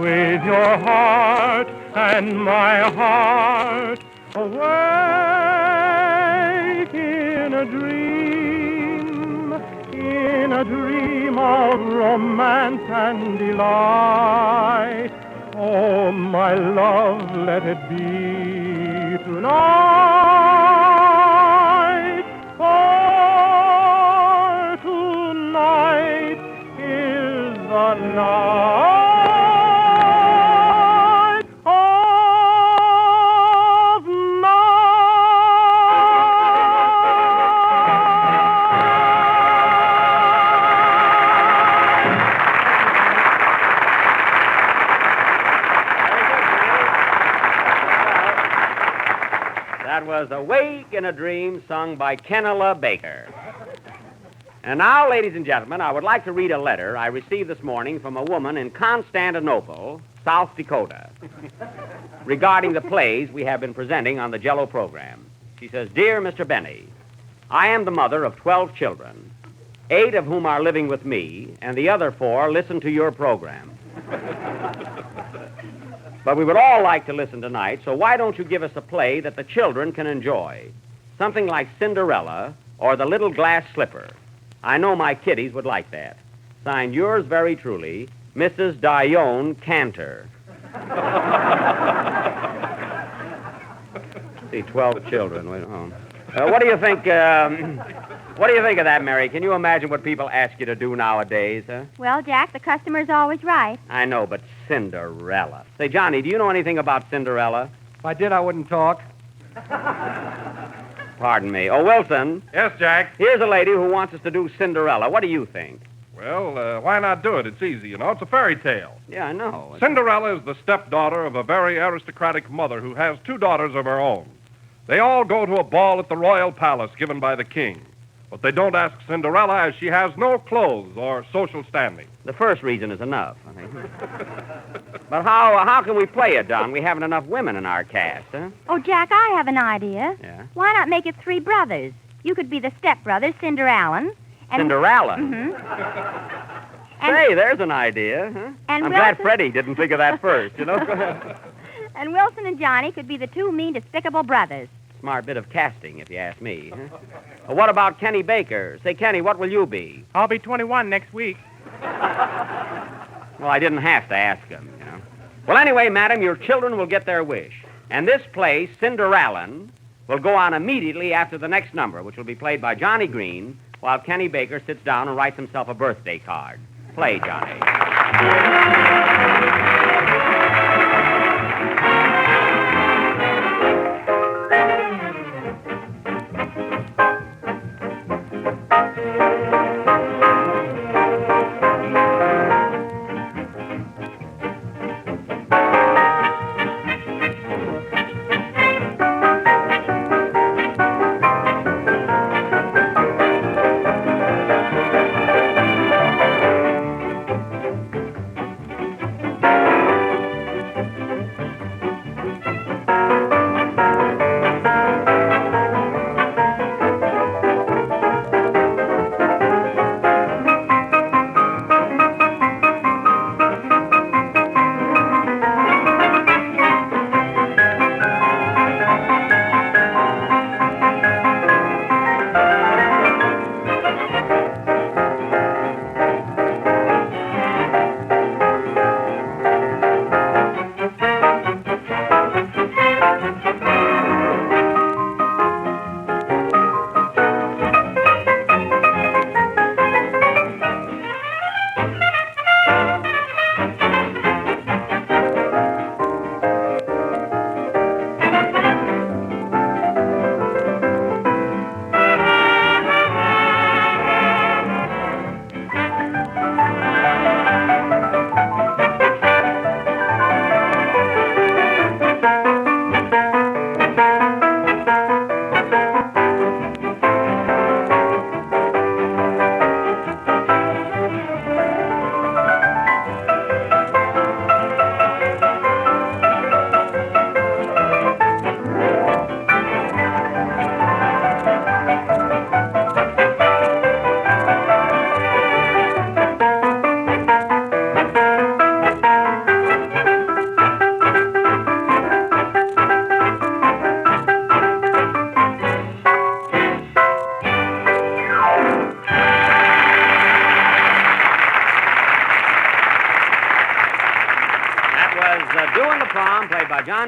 with your heart and my heart awake in a dream of romance and delight. Oh, my love, let it be tonight. For tonight is the night. That was Awake in a Dream, sung by Kenela Baker. And now, ladies and gentlemen, I would like to read a letter I received this morning from a woman in Constantinople, South Dakota, regarding the plays we have been presenting on the Jello program. She says, "Dear Mr. Benny, I am the mother of 12 children, 8 of whom are living with me, and the other 4 listen to your program. But we would all like to listen tonight, so why don't you give us a play that the children can enjoy? Something like Cinderella or The Little Glass Slipper. I know my kiddies would like that. Signed, yours very truly, Mrs. Dione Cantor." See, 12 children. What do you think? What do you think of that, Mary? Can you imagine what people ask you to do nowadays, huh? Well, Jack, the customer's always right. I know, but Cinderella. Say, Johnny, do you know anything about Cinderella? If I did, I wouldn't talk. Pardon me. Oh, Wilson. Yes, Jack? Here's a lady who wants us to do Cinderella. What do you think? Well, why not do it? It's easy, you know. It's a fairy tale. Yeah, I know. Cinderella is the stepdaughter of a very aristocratic mother who has 2 daughters of her own. They all go to a ball at the royal palace given by the king. But they don't ask Cinderella as she has no clothes or social standing. The first reason is enough, I think. But how can we play it, Don? We haven't enough women in our cast, huh? Oh, Jack, I have an idea. Yeah? Why not make it 3 brothers? You could be the stepbrother, Cinderella. Cinderella? Mm-hmm. Say, there's an idea, huh? And I'm glad Wilson- Freddie didn't think of that first, you know? Go ahead. And Wilson and Johnny could be the 2 mean, despicable brothers. Smart bit of casting, if you ask me. Huh? What about Kenny Baker? Say, Kenny, what will you be? I'll be 21 next week. Well, I didn't have to ask him, you know. Well, anyway, madam, your children will get their wish. And this play, Cinderella, will go on immediately after the next number, which will be played by Johnny Green, while Kenny Baker sits down and writes himself a birthday card. Play, Johnny.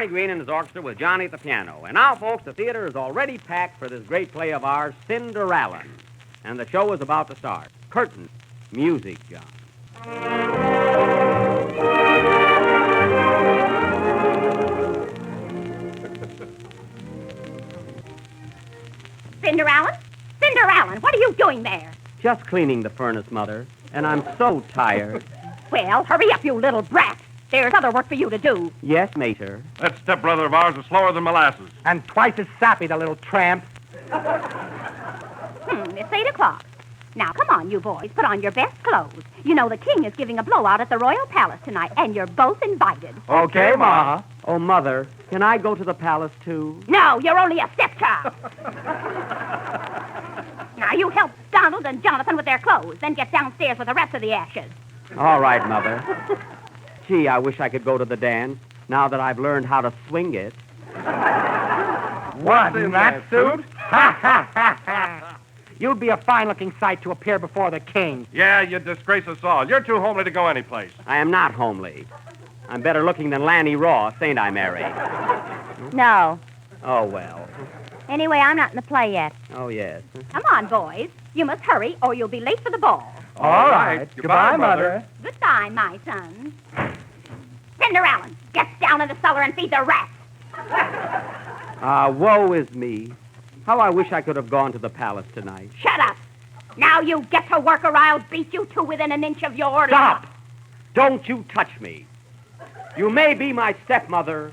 Johnny Green and his orchestra with Johnny at the piano. And now, folks, the theater is already packed for this great play of ours, Cinderella. And the show is about to start. Curtain. Music, John. Cinderella? Cinderella, what are you doing there? Just cleaning the furnace, Mother. And I'm so tired. Well, hurry up, you little brat. There's other work for you to do. Yes, Mater. That stepbrother of ours is slower than molasses. And twice as sappy, the little tramp. It's 8 o'clock. Now, come on, you boys. Put on your best clothes. You know the king is giving a blowout at the Royal Palace tonight, and you're both invited. Okay, Ma. Oh, Mother, can I go to the palace, too? No, you're only a stepchild. Now, you help Donald and Jonathan with their clothes, then get downstairs with the rest of the ashes. All right, Mother. Gee, I wish I could go to the dance, now that I've learned how to swing it. What, in that suit? Ha, ha, ha, ha. You'd be a fine-looking sight to appear before the king. Yeah, you'd disgrace us all. You're too homely to go anyplace. I am not homely. I'm better looking than Lanny Ross, ain't I, Mary? No. Oh, well. Anyway, I'm not in the play yet. Oh, yes. Come on, boys. You must hurry, or you'll be late for the ball. All right. Goodbye, Mother. Goodbye, my sons. Cinderella, get down in the cellar and feed the rats. Woe is me. How I wish I could have gone to the palace tonight. Shut up. Now you get to work or I'll beat you to within an inch of your Stop! life. Don't you touch me. You may be my stepmother,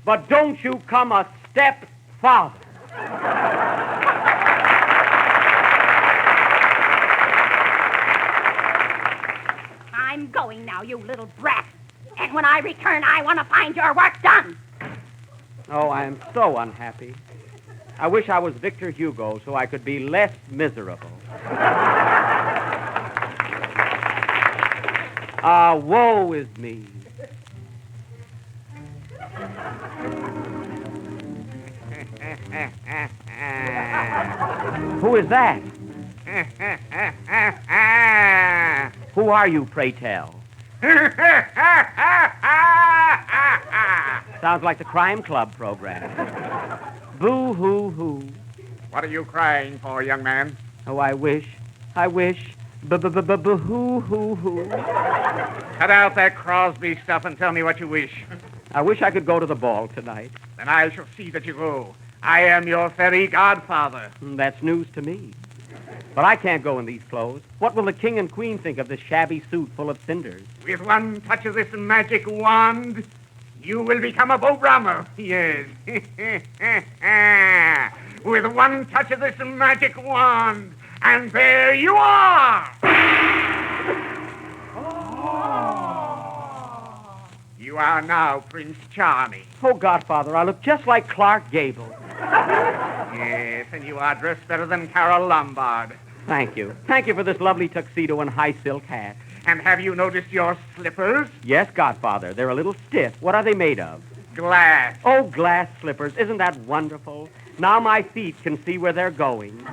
but don't you come a stepfather. I'm going now, you little brat. And when I return, I want to find your work done. Oh, I am so unhappy. I wish I was Victor Hugo so I could be less miserable. Woe is me. Who is that? Who are you, pray tell? Sounds like the Crime Club program. Boo-hoo-hoo. What are you crying for, young man? Oh, I wish. Boo-hoo-hoo-hoo. Cut out that Crosby stuff and tell me what you wish. I wish I could go to the ball tonight. Then I shall see that you go. I am your fairy godfather. That's news to me. But I can't go in these clothes. What will the king and queen think of this shabby suit full of cinders? With one touch of this magic wand, you will become a Beau-Brummel. Yes. With one touch of this magic wand, and there you are! You are now Prince Charming. Oh, Godfather, I look just like Clark Gable. Yes, and you are dressed better than Carol Lombard. Thank you. Thank you for this lovely tuxedo and high silk hat. And have you noticed your slippers? Yes, Godfather. They're a little stiff. What are they made of? Glass. Oh, glass slippers. Isn't that wonderful? Now my feet can see where they're going.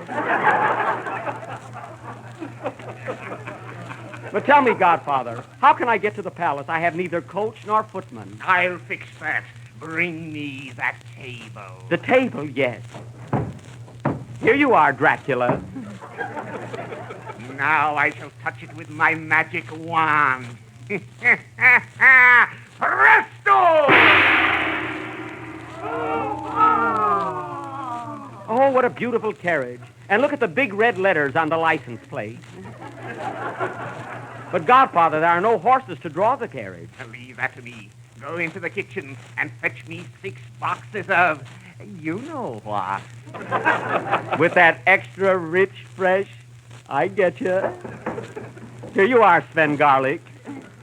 But tell me, Godfather, how can I get to the palace? I have neither coach nor footman. I'll fix that. Bring me that table. The table, yes. Here you are, Dracula. Now I shall touch it with my magic wand. Presto! Oh, what a beautiful carriage. And look at the big red letters on the license plate. But, Godfather, there are no horses to draw the carriage. Leave that to me. Go into the kitchen and fetch me 6 boxes of you know what. With that extra rich, fresh, I get you. Here you are, Sven Garlic.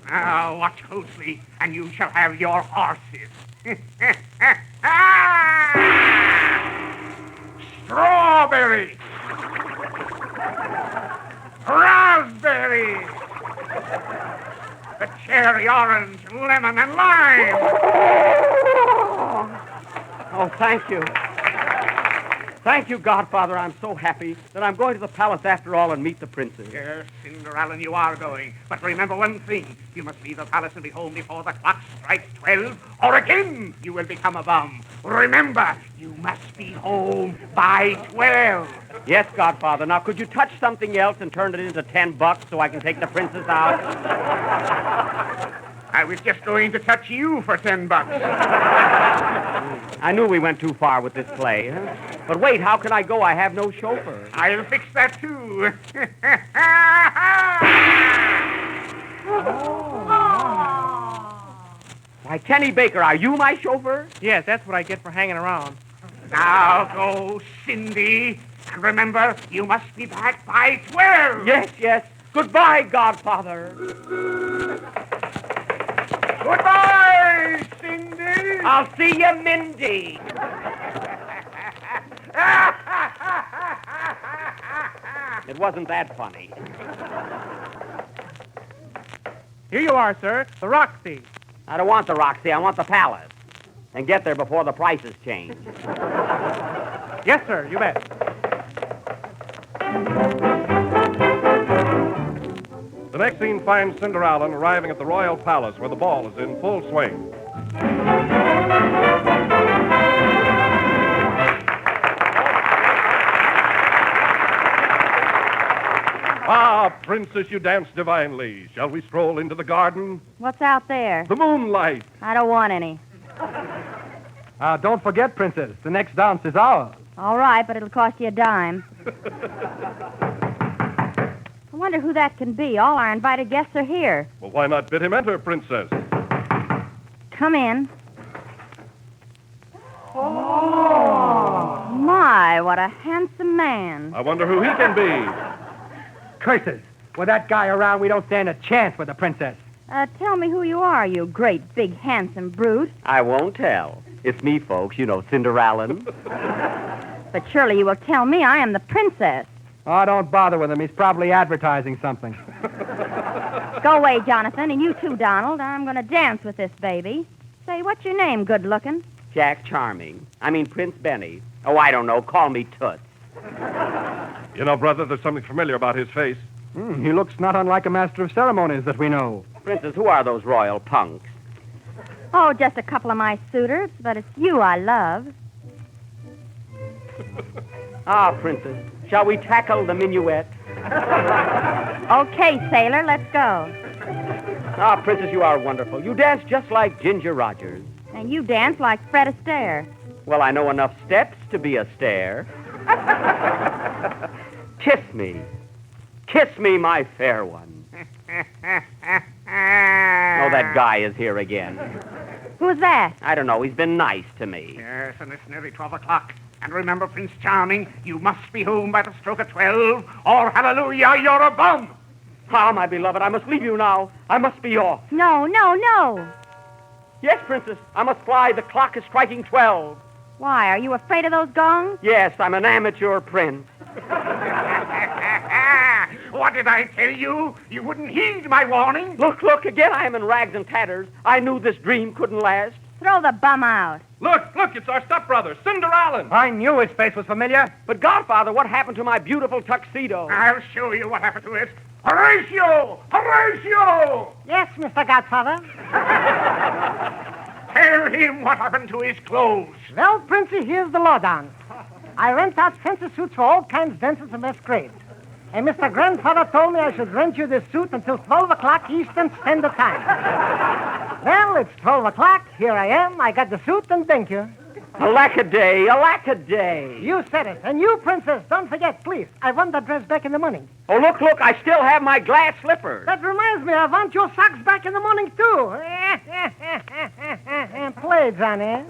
Now, watch closely, and you shall have your horses. Strawberry. Raspberry. The cherry, orange, lemon, and lime. Oh, thank you. Thank you, Godfather. I'm so happy that I'm going to the palace after all and meet the princess. Yes, Cinderella, you are going. But remember one thing. You must leave the palace and be home before the clock strikes 12, or again you will become a bum. Remember, you must be home by 12. Yes, Godfather. Now, could you touch something else and turn it into $10 so I can take the princess out? I was just going to touch you for $10. I knew we went too far with this play. Huh? But wait, how can I go? I have no chauffeur. I'll fix that, too. Why, Kenny Baker, are you my chauffeur? Yes, that's what I get for hanging around. Now go, Cindy. And remember, you must be back by 12. Yes, yes. Goodbye, Godfather. Goodbye, Cindy. I'll see you, Mindy. It wasn't that funny. Here you are, sir. The Roxy. I don't want the Roxy. I want the palace. And get there before the prices change. Yes, sir. You bet. The next scene finds Cinderella arriving at the royal palace where the ball is in full swing. Ah, princess, you dance divinely. Shall we stroll into the garden? What's out there? The moonlight. I don't want any. Don't forget, princess, the next dance is ours. All right, but it'll cost you a dime. I wonder who that can be. All our invited guests are here. Well, why not bid him enter, princess? Come in. Oh! My, what a handsome man. I wonder who he can be. Curses. With that guy around, we don't stand a chance with the princess. Tell me who you are, you great, big, handsome brute. I won't tell. It's me, folks. You know, Cinderella. But surely you will tell me I am the princess. Oh, don't bother with him. He's probably advertising something. Go away, Jonathan, and you too, Donald. I'm going to dance with this baby. Say, what's your name, good looking? Jack Charming. I mean, Prince Benny. Oh, I don't know. Call me Toots. You know, brother, there's something familiar about his face. He looks not unlike a master of ceremonies that we know. Princess, who are those royal punks? Oh, just a couple of my suitors, but it's you I love. Ah, Princess, shall we tackle the minuet? Okay, sailor, let's go. Ah, Princess, you are wonderful. You dance just like Ginger Rogers. And you dance like Fred Astaire. Well, I know enough steps to be a stare. Kiss me. Kiss me, my fair one. Oh, that guy is here again. Who's that? I don't know. He's been nice to me. Yes, and it's nearly 12 o'clock. And remember, Prince Charming, you must be home by the stroke of 12, or hallelujah, you're a bum. Ah, my beloved, I must leave you now. I must be off. No, no, no. Yes, Princess, I must fly. The clock is striking 12. Why, are you afraid of those gongs? Yes, I'm an amateur prince. What did I tell you? You wouldn't heed my warning. Look, again I am in rags and tatters. I knew this dream couldn't last. Throw the bum out. Look, it's our stepbrother, Cinderella. I knew his face was familiar. But, Godfather, what happened to my beautiful tuxedo? I'll show you what happened to it. Horatio! Horatio! Yes, Mr. Godfather. Tell him what happened to his clothes. Well, Princey, here's the lowdown. I rent out fancy suits for all kinds of dances and masquerades. And Mr. Grandfather told me I should rent you this suit until 12 o'clock Eastern Standard Time. Well, it's 12 o'clock. Here I am. I got the suit, and thank you. Alackaday, alackaday. You said it. And you, Princess, don't forget, please. I want that dress back in the morning. Oh, look, I still have my glass slippers. That reminds me, I want your socks back in the morning, too. Play, Johnny.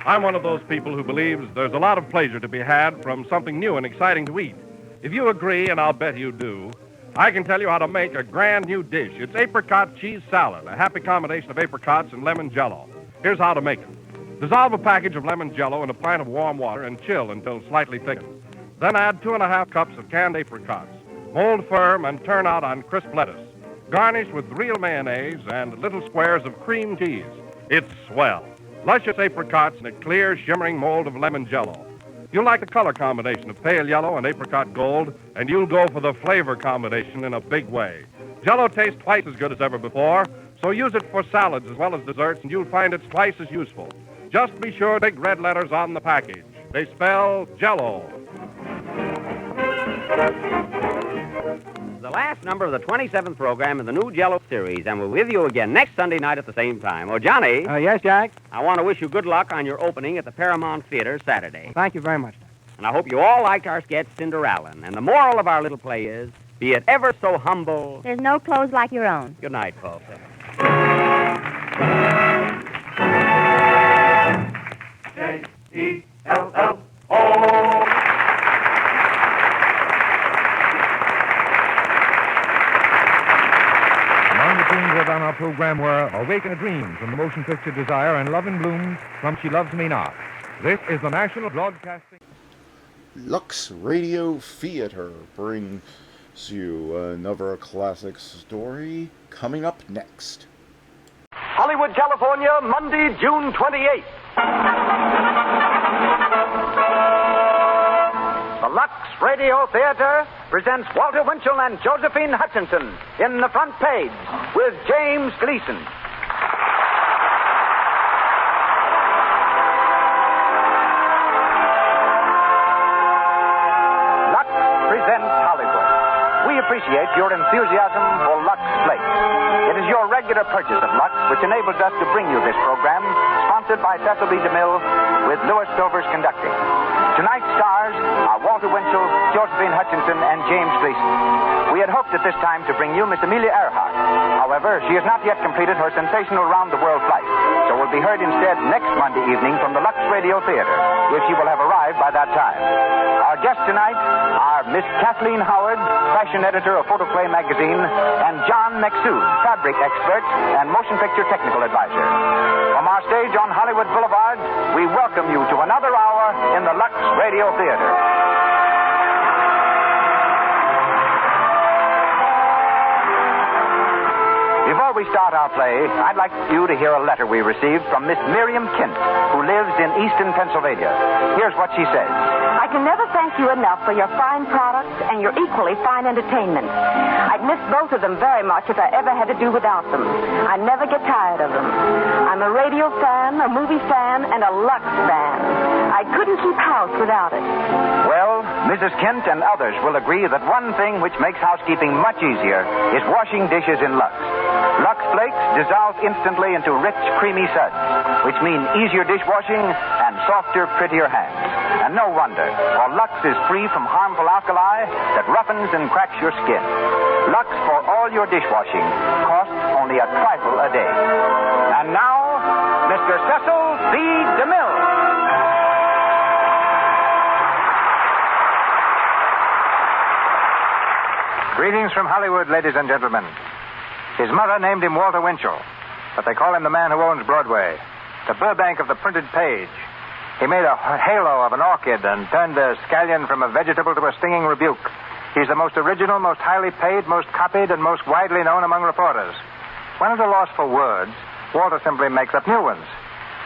I'm one of those people who believes there's a lot of pleasure to be had from something new and exciting to eat. If you agree, and I'll bet you do, I can tell you how to make a grand new dish. It's apricot cheese salad, a happy combination of apricots and lemon jello. Here's how to make it. Dissolve a package of lemon jello in a pint of warm water and chill until slightly thickened. Then add 2½ cups of canned apricots. Mold firm and turn out on crisp lettuce. Garnish with real mayonnaise and little squares of cream cheese. It's swell. Luscious apricots in a clear, shimmering mold of lemon jello. You'll like the color combination of pale yellow and apricot gold, and you'll go for the flavor combination in a big way. Jello tastes twice as good as ever before, so use it for salads as well as desserts, and you'll find it's twice as useful. Just be sure big red letters on the package. They spell Jello. The last number of the 27th program in the new Jello series, and we're with you again next Sunday night at the same time. Oh, Johnny. Yes, Jack? I want to wish you good luck on your opening at the Paramount Theater Saturday. Thank you very much. And I hope you all liked our sketch, Cinderella. And the moral of our little play is, be it ever so humble. There's no clothes like your own. Good night, folks. J-E-L-L-O. On our program were Awaken a Dream from the motion picture Desire and Love in Bloom from She Loves Me Not. This is the National Broadcasting... Lux Radio Theater brings you another classic story coming up next. Hollywood, California, Monday, June 28th. The Lux Radio Theater presents Walter Winchell and Josephine Hutchinson in The Front Page with James Gleason. Lux presents Hollywood. We appreciate your enthusiasm for Lux Flakes. It is your regular purchase of Lux which enables us to bring you this program, sponsored by Cecil B. DeMille, with Louis Silvers conducting. Tonight's stars are Walter Winchell, Josephine Hutchinson, and James Gleason. We had hoped at this time to bring you Miss Amelia Earhart. However, she has not yet completed her sensational round-the-world flight, so will be heard instead next Monday evening from the Lux Radio Theater, if she will have arrived by that time. Our guests tonight are Miss Kathleen Howard, fashion editor of Photoplay magazine, and John McSood, fabric expert and motion picture technical advisor. From our stage on Hollywood Boulevard, we welcome you to another hour in the Lux Radio Theater. Before we start our play, I'd like you to hear a letter we received from Miss Miriam Kint, who lives in Easton, Pennsylvania. Here's what she says. I can never thank you enough for your fine products and your equally fine entertainment. I'd miss both of them very much if I ever had to do without them. I never get tired of them. I'm a radio fan, a movie fan, and a Lux fan. I couldn't keep house without it. Well, Mrs. Kent and others will agree that one thing which makes housekeeping much easier is washing dishes in Lux. Lux Flakes dissolve instantly into rich, creamy suds, which mean easier dishwashing and softer, prettier hands. And no wonder, for Lux is free from harmful alkali that roughens and cracks your skin. Lux for all your dishwashing costs only a trifle a day. And now, Mr. Cecil B. DeMille. Greetings from Hollywood, ladies and gentlemen. His mother named him Walter Winchell, but they call him the man who owns Broadway, the Burbank of the printed page. He made a halo of an orchid and turned a scallion from a vegetable to a stinging rebuke. He's the most original, most highly paid, most copied, and most widely known among reporters. When at a loss for words, Walter simply makes up new ones.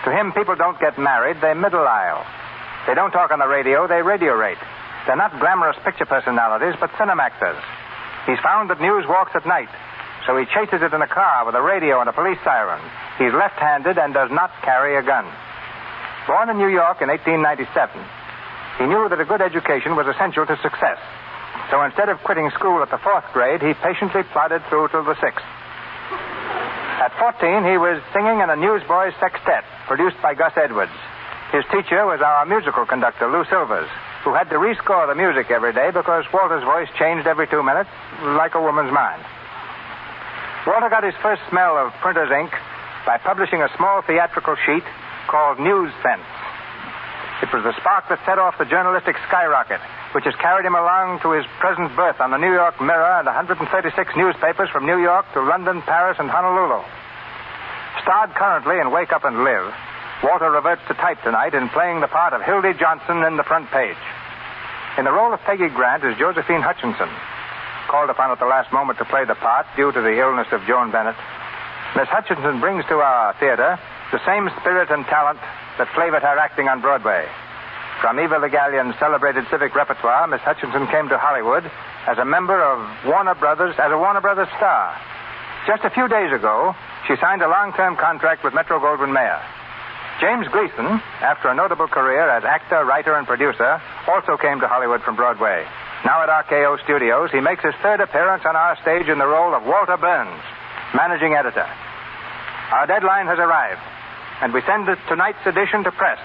To him, people don't get married, they middle aisle. They don't talk on the radio, they radio-rate. They're not glamorous picture personalities, but cinema-actors. He's found that news walks at night, so he chases it in a car with a radio and a police siren. He's left-handed and does not carry a gun. Born in New York in 1897, he knew that a good education was essential to success. So instead of quitting school at the 4th grade, he patiently plodded through till the 6th. At 14, he was singing in a Newsboys Sextet, produced by Gus Edwards. His teacher was our musical conductor, Lou Silvers, who had to rescore the music every day because Walter's voice changed every 2 minutes, like a woman's mind. Walter got his first smell of printer's ink by publishing a small theatrical sheet called News Sense. It was the spark that set off the journalistic skyrocket, which has carried him along to his present berth on the New York Mirror and 136 newspapers from New York to London, Paris, and Honolulu. Starred currently in Wake Up and Live, Walter reverts to type tonight in playing the part of Hildy Johnson in The Front Page. In the role of Peggy Grant is Josephine Hutchinson, called upon at the last moment to play the part due to the illness of Joan Bennett. Miss Hutchinson brings to our theater the same spirit and talent that flavored her acting on Broadway. From Eva Le Gallion's celebrated civic repertoire, Miss Hutchinson came to Hollywood as a member of Warner Brothers, as a Warner Brothers star. Just a few days ago, she signed a long-term contract with Metro-Goldwyn-Mayer. James Gleason, after a notable career as actor, writer, and producer, also came to Hollywood from Broadway. Now at RKO Studios, he makes his third appearance on our stage in the role of Walter Burns, managing editor. Our deadline has arrived, and we send tonight's edition to press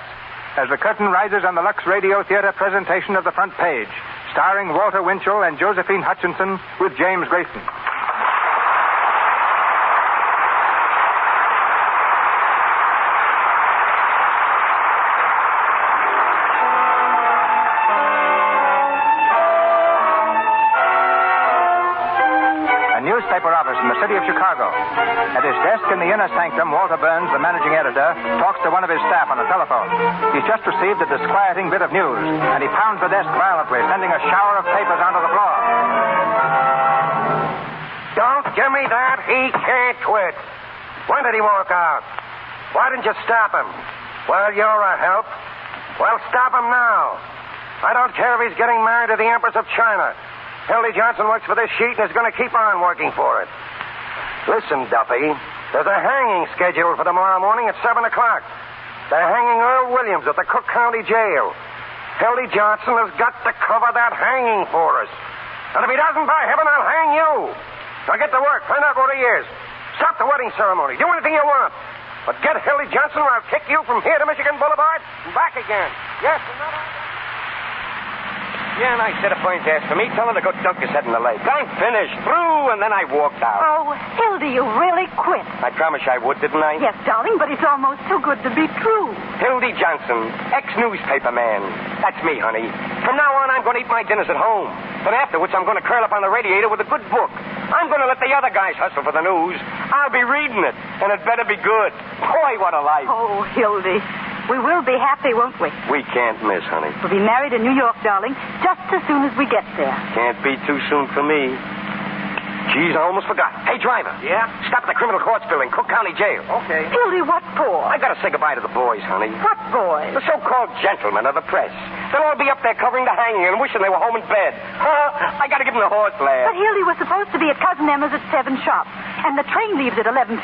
as the curtain rises on the Lux Radio Theater presentation of The Front Page, starring Walter Winchell and Josephine Hutchinson with James Gleason. Newspaper office in the city of Chicago. At his desk in the inner sanctum, Walter Burns, the managing editor, talks to one of his staff on the telephone. He's just received a disquieting bit of news, and he pounds the desk violently, sending a shower of papers onto the floor. Don't give me that. He can't quit. When did he walk out? Why didn't you stop him? Well, you're a help. Well, stop him now. I don't care if he's getting married to the Empress of China. Hildy Johnson works for this sheet and is going to keep on working for it. Listen, Duffy, there's a hanging scheduled for tomorrow morning at 7 o'clock. They're hanging Earl Williams at the Cook County Jail. Hildy Johnson has got to cover that hanging for us. And if he doesn't, by heaven, I'll hang you. Now get to work. Find out what he is. Stop the wedding ceremony. Do anything you want. But get Hildy Johnson or I'll kick you from here to Michigan Boulevard and back again. Yes, another... Yeah, and I said a point after me. Tell her to go dunk his head in the lake. I'm finished. Through, and then I walked out. Oh, Hildy, you really quit. I promised I would, didn't I? Yes, darling, but it's almost too good to be true. Hildy Johnson, ex-newspaper man. That's me, honey. From now on, I'm going to eat my dinners at home. But afterwards, I'm going to curl up on the radiator with a good book. I'm going to let the other guys hustle for the news. I'll be reading it, and it better be good. Boy, what a life. Oh, Hildy. We will be happy, won't we? We can't miss, honey. We'll be married in New York, darling, just as soon as we get there. Can't be too soon for me. Geez, I almost forgot. Hey, driver. Yeah? Stop at the criminal courts building, Cook County Jail. Okay. Hildy, what for? I gotta say goodbye to the boys, honey. What boys? The so-called gentlemen of the press. They'll all be up there covering the hanging and wishing they were home in bed. I gotta give them the horse laugh. But Hildy was supposed to be at Cousin Emma's at 7 sharp, and the train leaves at 11:15.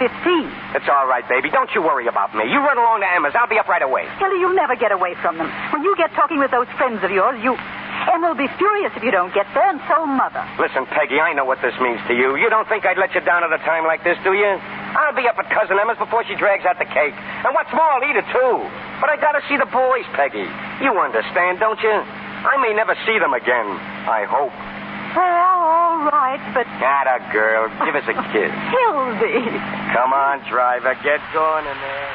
It's all right, baby. Don't you worry about me. You run along to Emma's. I'll be up right away. Hildy, you'll never get away from them. When you get talking with those friends of yours, Emma will be furious if you don't get there, and so Mother. Listen, Peggy, I know what this means to you. You don't think I'd let you down at a time like this, do you? I'll be up at Cousin Emma's before she drags out the cake. And what's more, I'll eat it, too. But I gotta see the boys, Peggy. You understand, don't you? I may never see them again. I hope. Well, all right, but... Atta girl. Give us a kiss. Hildy. Come on, driver. Get going in there.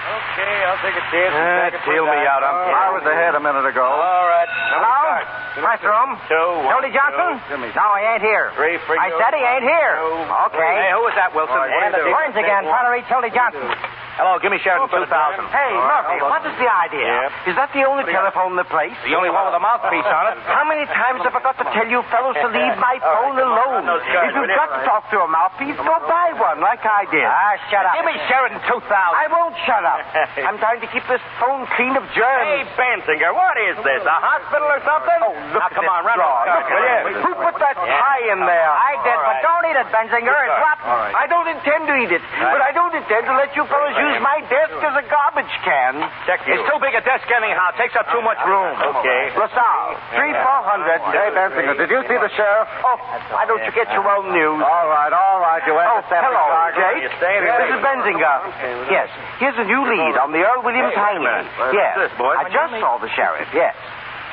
Okay, I'll take a chance. Seal me out. I was ahead a minute ago. All right. Hello? Press room. Hildy Johnson? No, he ain't here. I said he ain't here. Okay. Hey, who was that, Wilson? Burns again, trying to reach Hildy Johnson. Hello, give me Sheridan 2000. Hey, Murphy, what is the idea? Is that the only telephone in the place? The only one with a mouthpiece on it. How many times have I got to tell you fellows to leave my phone alone? If you've got to talk to a mouthpiece, go buy one like I did. Shut up. Give me Sheridan 2000. I won't shut up. I'm trying to keep this phone clean of germs. Hey, Bensinger, what is this? A hospital or something? Oh, look now, at come this on, run drawer. it. Look at it. Who put that pie in there? I did, but don't eat it, Bensinger. It's rotten. I don't intend to eat it, but I don't intend to let you fellows use my desk as a garbage can. It's too big a desk anyhow. It takes up too much room. Okay. LaSalle, 3400. Hey, Bensinger, did you see the sheriff? Oh, why don't you get your own news? All right. You hello, Jake. This is Bensinger. Yes, here's a new lead on the Earl Williams hanging. Yes, I just saw the sheriff, yes.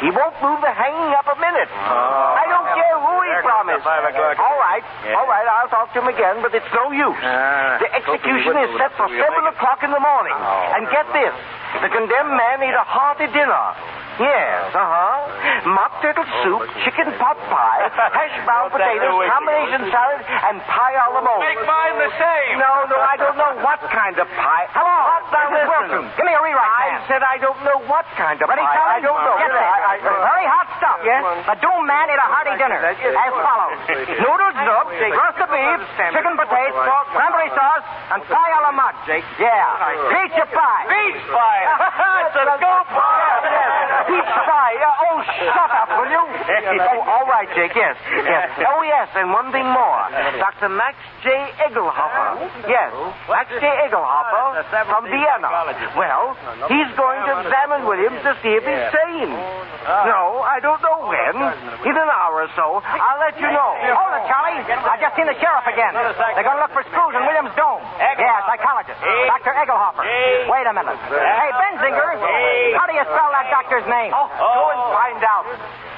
He won't move the hanging up a minute. I don't care who he promised. All right, I'll talk to him again, but it's no use. The execution is set for 7 o'clock in the morning. And get this, the condemned man ate a hearty dinner. Yes, mock turtle soup, chicken pot pie, hash brown potatoes, combination salad, and pie a la mode. Make mine the same. No, I don't know what kind of pie. Hello, this is Wilson. Give me a rewrite, man. I said I don't know what kind of pie. I don't know. Get this. Very hot stuff. you. The doomed man ate a hearty dinner. As follows. Noodles soup, roast of beef, chicken potatoes, cranberry sauce, and pie a la mud. Yeah. Peach pie. Peach pie. It's a scoop. Peach pie. Oh, shut up, will you? Oh, all right, Jake, yes. Oh, yes, and one thing more. Dr. Max J. Egelhofer. Yes, Max J. Egelhofer from Vienna. Well, he's going to examine Williams to see if he's sane. No, I don't know when. In an hour or so, I'll let you know. Hold it, Charlie. I just seen the sheriff again. They're going to look for screws in Williams' dome. Yeah, psychologist. Dr. Egelhofer. Wait a minute. Hey, Benzinger. How do you spell that doctor's name? Go and find out.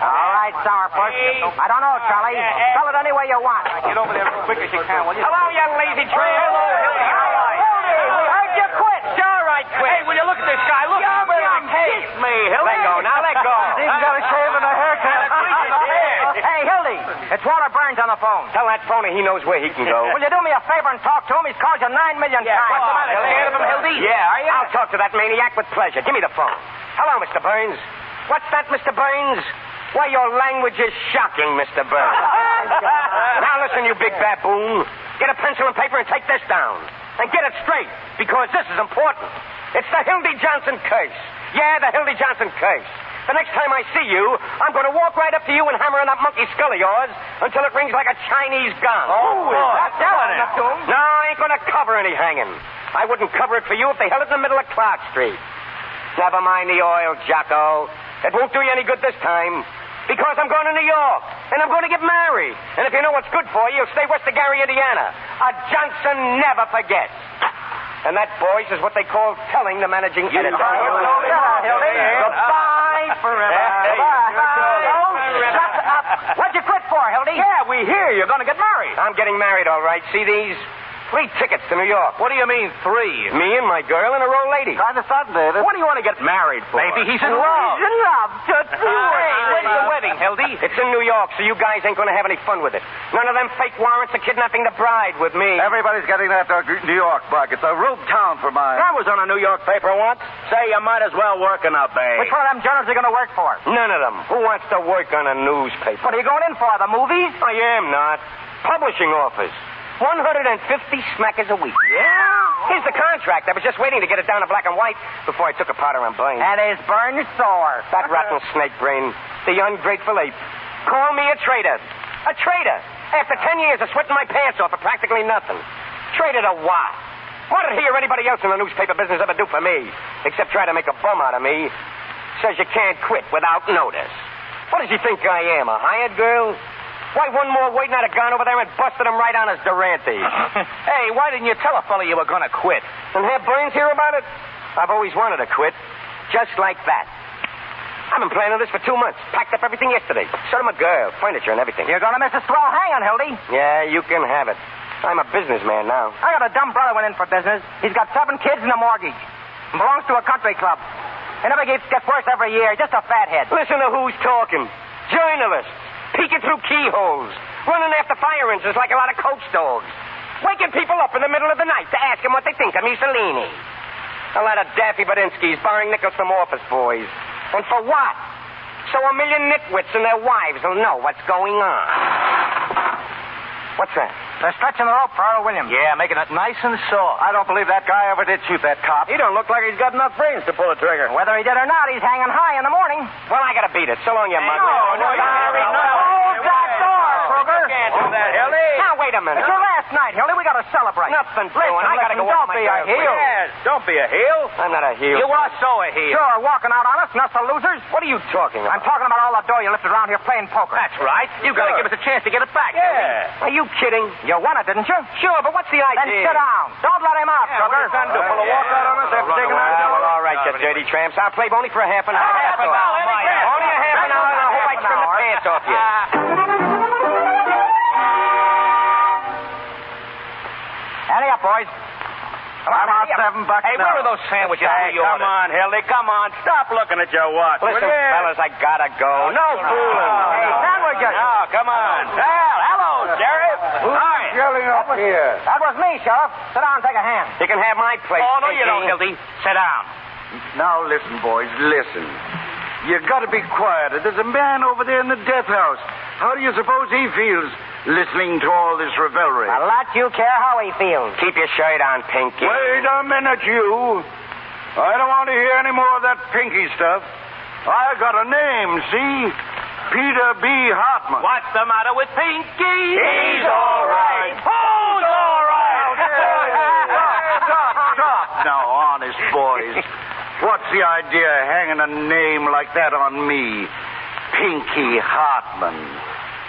All right, Sourpuss. I don't know, Charlie. Spell it any way you want. Get over there as quick as you can, will you? Hello, young lazy tramp. Hello, Hildy. How are you? We heard you quit. Sure, I quit. Hey, will you look at this guy? Look at him. Kiss me, Hildy. Let go. Now let go. He's got a shave and a haircut. Hey, Hildy. It's Walter Burns on the phone. Tell that phony he knows where he can go. Will you do me a favor and talk to him? He's called you 9 million times. What's the matter? Scared of him, Hildy? Yeah, are you? I'll talk to that maniac with pleasure. Give me the phone. Hello, Mr. Burns. What's that, Mr. Burns? Why, your language is shocking, Mr. Burns. Now listen, you big baboon. Get a pencil and paper and take this down. And get it straight, because this is important. It's the Hildy Johnson curse. Yeah, the Hildy Johnson curse. The next time I see you, I'm going to walk right up to you and hammer on that monkey skull of yours until it rings like a Chinese gong. Oh, that's telling it. No, I ain't going to cover any hanging. I wouldn't cover it for you if they held it in the middle of Clark Street. Never mind the oil, Jocko. It won't do you any good this time. Because I'm going to New York, and I'm going to get married. And if you know what's good for you, you'll stay west of Gary, Indiana. A Johnson never forgets. And that, boys, is what they call telling the managing editor. Goodbye forever. Goodbye. Oh, shut up. What'd you quit for, Hildy? Yeah, we hear you're going to get married. I'm getting married, all right. See these? 3 tickets to New York. What do you mean, 3? Me and my girl and her old lady. Kind of sudden, David. What do you want to get married for? Maybe he's in love. He's in love. Just Hey, when's the wedding, Hildy? It's in New York, so you guys ain't going to have any fun with it. None of them fake warrants are kidnapping the bride with me. Everybody's getting that New York bug. It's a rude town for mine. I was on a New York paper once. Say, you might as well work in a bay. Which one of them journals are you going to work for? None of them. Who wants to work on a newspaper? What are you going in for, the movies? I am not. Publishing office. 150 smackers a week. Yeah? Here's the contract. I was just waiting to get it down to black and white before I took a powder and burn. And his burn sore. That rotten snake brain. The ungrateful ape. Call me a traitor. A traitor. After 10 years of sweating my pants off for practically nothing. Traitor to what? What did he or anybody else in the newspaper business ever do for me? Except try to make a bum out of me. Says you can't quit without notice. What does he think I am, a hired girl? Why, one more waiting, I'd have gone over there and busted him right on his Durante. Hey, why didn't you tell a fellow you were going to quit? And have Burns hear about it? I've always wanted to quit. Just like that. I've been planning this for 2 months. Packed up everything yesterday. So did my girl, furniture and everything. You're going to miss a swell hanging, Hildy. Yeah, you can have it. I'm a businessman now. I got a dumb brother went in for business. He's got 7 kids and a mortgage. And belongs to a country club. He never gets worse every year. Just a fathead. Listen to who's talking. Journalists. Peeking through keyholes. Running after fire engines like a lot of coach dogs. Waking people up in the middle of the night to ask them what they think of Mussolini. A lot of daffy Badinskis borrowing nickels from office boys. And for what? So 1 million nitwits and their wives will know what's going on. What's that? They're stretching the rope for Earl Williams. Yeah, making it nice and soft. I don't believe that guy ever did shoot that cop. He don't look like he's got enough brains to pull a trigger. Whether he did or not, he's hanging high in the morning. Well, I gotta beat it. So long, you mug. No. Hold that door, Kruger. Can't do that, Hildy. Now, wait a minute. It's your last night, Hildy. We gotta celebrate. Nothing doing. I gotta go Don't be a heel. Yes, don't be a heel. I'm not a heel. You are so a heel. Sure, walking out on us, and us the losers. What are you talking about? I'm talking about all the dough you lifted around here playing poker. That's right. You gotta give us a chance to get it back. Yeah. Are you kidding? You won it, didn't you? Sure, but what's the idea? Then sit down. Don't let him out, Kruger. Pull a walk out on us after taking our Well, all right, you dirty tramps. I'll play only for a half an hour. Only a half an hour, and I hope I trim the pants off you. Hurry up, boys. Come on, $7 Hey, now. where are those sandwiches? Hey, come on, Hildy, come on. Stop looking at your watch. Listen, fellas, I gotta go. No fooling. Hey, sandwiches. Oh, come on. Well, hello, Sheriff. Hi. Yelling up here? That was me, Sheriff. Sit down and take a hand. You can have my place. Oh, no, you don't, Hildy. Sit down. Now, listen, boys, listen. You got to be quiet. There's a man over there in the death house. How do you suppose he feels listening to all this revelry? A lot you care how he feels. Keep your shirt on, Pinky. Wait a minute, you. I don't want to hear any more of that Pinky stuff. I got a name, see? Peter B. Hartman. What's the matter with Pinky? He's all right. Who's all right? Stop now, honest boys. What's the idea of hanging a name like that on me? Pinky Hartman.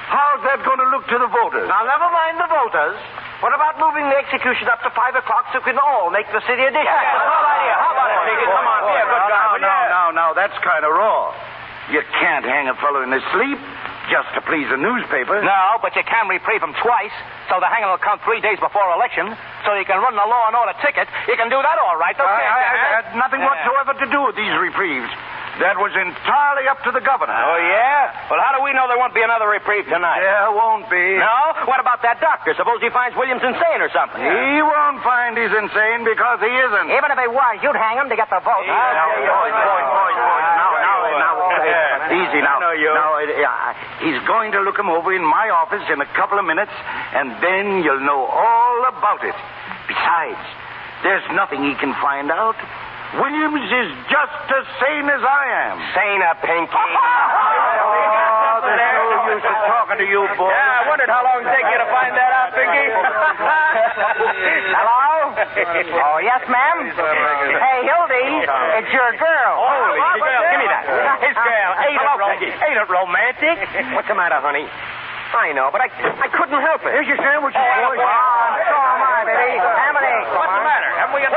How's that going to look to the voters? Now, never mind the voters. What about moving the execution up to 5 o'clock so we can all make the city edition? Yeah, that's a good idea. How about it, Pinky? Come on, be a good guy. No, that's kind of raw. You can't hang a fellow in his sleep just to please a newspaper. No, but you can reprieve him twice, so the hanging will come 3 days before election, so you can run the law and order ticket. You can do that all right, don't you? I had nothing whatsoever to do with these reprieves. That was entirely up to the governor. Oh, yeah? Well, how do we know there won't be another reprieve tonight? There won't be. No? What about that doctor? Suppose he finds Williams insane or something. He won't find he's insane because he isn't. Even if he was, you'd hang him to get the vote. Boys. Easy now. He's going to look him over in my office in a couple of minutes, and then you'll know all about it. Besides, there's nothing he can find out. Williams is just as sane as I am. Saner, Pinky. There's no use in talking to you, boy. Yeah, I wondered how long it'd take you to find that out, Pinky. Hello? Oh, yes, ma'am? Hey, Hildy, it's your girl. Holy girl, give me that. His girl. Ain't it romantic? What's the matter, honey? I know, but I couldn't help it. Here's your sandwich, boy. So am I, baby. Ham and eggs. What's the matter? Haven't we got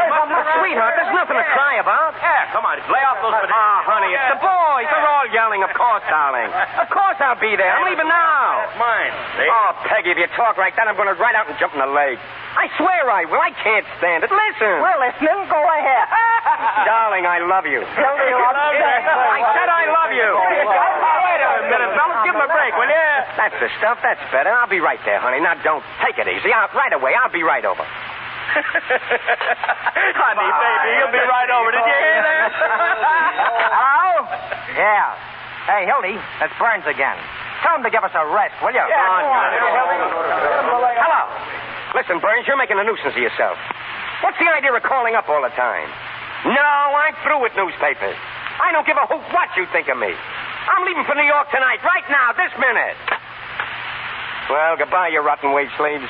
sweetheart, there's nothing to cry about. Yeah, come on, lay off those potatoes. Honey, it's the boys. They're all yelling, of course, darling. Of course I'll be there. I'm leaving now. That's mine. See? Oh, Peggy, if you talk like that, I'm going to ride out and jump in the lake. I swear I will. I can't stand it. Listen. We're listening. Go ahead. Darling, I love you. I said I love you. Wait a minute, fellas. Give him a break, will you? That's the stuff. That's better. I'll be right there, honey. Now, don't take it easy. Right away. I'll be right over. Honey, baby, you'll be right over. Did you hear that? Hello? Yeah. Hey, Hildy, that's Burns again. Tell him to give us a rest, will you? Yeah, go on, Hello. Listen, Burns, you're making a nuisance of yourself. What's the idea of calling up all the time? No, I'm through with newspapers. I don't give a hoot what you think of me. I'm leaving for New York tonight, right now, this minute. Well, goodbye, you rotten wage slaves.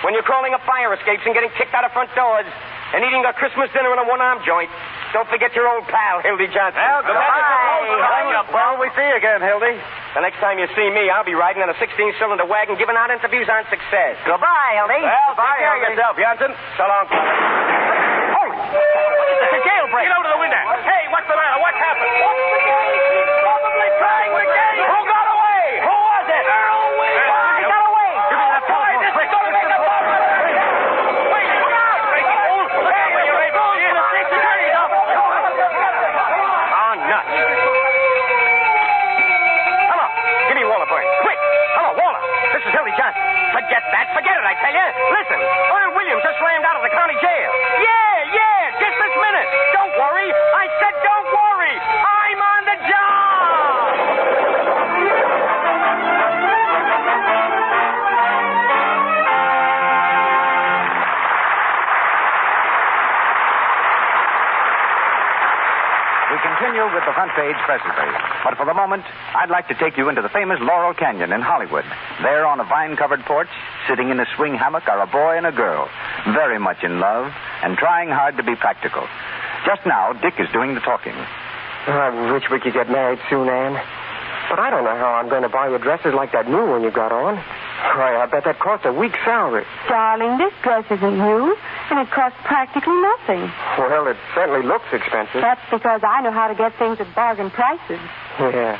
When you're crawling up fire escapes and getting kicked out of front doors and eating a Christmas dinner in a one-arm joint, don't forget your old pal, Hildy Johnson. Well, goodbye. Well, we see you again, Hildy. The next time you see me, I'll be riding in a 16-cylinder wagon giving out interviews on success. Goodbye, Hildy. Well, take care of yourself, Johnson. So long. Holy! It's a jailbreak. Get out of the window. Hey, what's the matter? What's happened? He's probably trying to get you. Who got away? Who was it? Earl Williams. I got away. Give me that phone. This is going to make a bomb. Wait, look out. Oh, nuts. Hello. Give me Waller, Burns. Quick. Hello, Waller. This is Hildy Johnson. Forget that. Forget it, I tell you. Listen, Earl Williams just slammed out of the county jail. Yeah, just this minute. Don't worry. I said don't worry. I'm on the We continue with the front page presently. But for the moment, I'd like to take you into the famous Laurel Canyon in Hollywood. There on a vine-covered porch, sitting in a swing hammock, are a boy and a girl, very much in love and trying hard to be practical. Just now, Dick is doing the talking. I wish we could get married soon, Anne. But I don't know how I'm going to buy you dresses like that new one you got on. Why, I bet that cost a week's salary. Darling, this dress isn't new, and it costs practically nothing. Well, it certainly looks expensive. That's because I know how to get things at bargain prices. Yeah.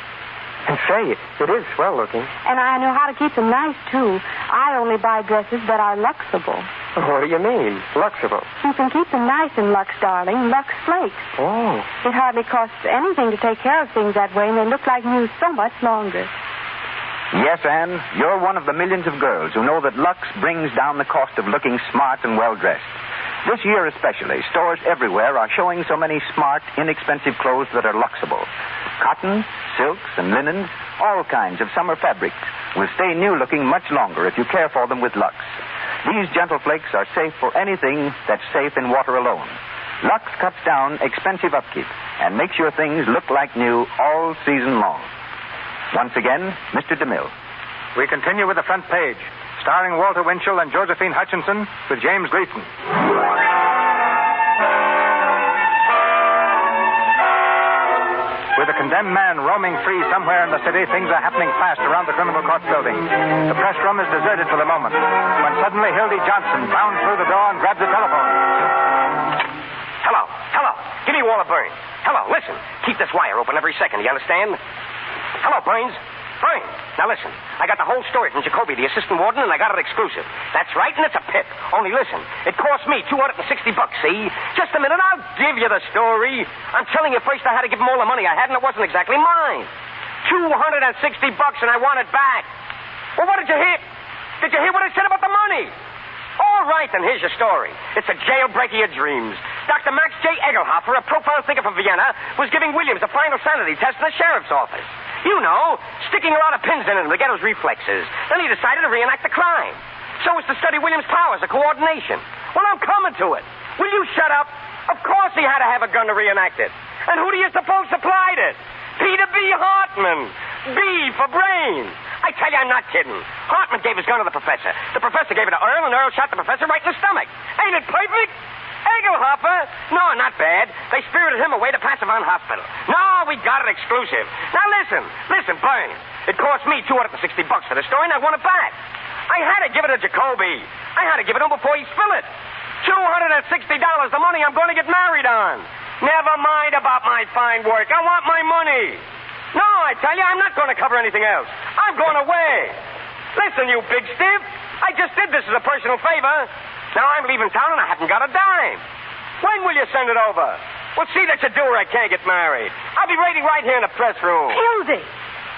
And say, it is swell looking. And I know how to keep them nice, too. I only buy dresses that are luxable. What do you mean, luxable? You can keep them nice in Lux, darling. Lux Flakes. Oh. It hardly costs anything to take care of things that way, and they look like new so much longer. Yes, Anne, you're one of the millions of girls who know that Lux brings down the cost of looking smart and well-dressed. This year especially, stores everywhere are showing so many smart, inexpensive clothes that are luxable. Cotton, silks, and linens, all kinds of summer fabrics will stay new-looking much longer if you care for them with Lux. These gentle flakes are safe for anything that's safe in water alone. Lux cuts down expensive upkeep and makes your things look like new all season long. Once again, Mr. DeMille. We continue with the front page, starring Walter Winchell and Josephine Hutchinson with James Gleason. With a condemned man roaming free somewhere in the city, things are happening fast around the criminal court building. The press room is deserted for the moment, when suddenly Hildy Johnson bounds through the door and grabs the telephone. Hello. Give me Walter Burns. Hello, listen. Keep this wire open every second, you understand? Hello, Burns. Now listen, I got the whole story from Jacoby, the assistant warden, and I got it exclusive. That's right, and it's a pip. Only listen, it cost me $260, see? Just a minute, I'll give you the story. I'm telling you, first I had to give him all the money I had, and it wasn't exactly mine. $260, and I want it back. Well, what did you hear? Did you hear what I said about the money? All right, then here's your story. It's a jailbreak of your dreams. Dr. Max J. Egelhofer, a profound thinker from Vienna, was giving Williams a final sanity test in the sheriff's office. You know, sticking a lot of pins in him to get his reflexes. Then he decided to reenact the crime. So as to study Williams' powers of coordination. Well, I'm coming to it. Will you shut up? Of course he had to have a gun to reenact it. And who do you suppose supplied it? Peter B. Hartman. B for brain. I tell you, I'm not kidding. Hartman gave his gun to the professor. The professor gave it to Earl, and Earl shot the professor right in the stomach. Ain't it perfect? Egelhofer? No, not bad. They spirited him away to Pacivan Hospital. No, we got it exclusive. Now listen, Burns. It cost me $260 for the story, and I want it back. I had to give it to Jacoby. I had to give it to him before he spill it. $260, the money I'm going to get married on. Never mind about my fine work. I want my money. No, I tell you, I'm not going to cover anything else. I'm going away. Listen, you big stiff. I just did this as a personal favor. Now I'm leaving town and I haven't got a dime. When will you send it over? Well, see that you do or I can't get married. I'll be waiting right here in the press room. Hildy!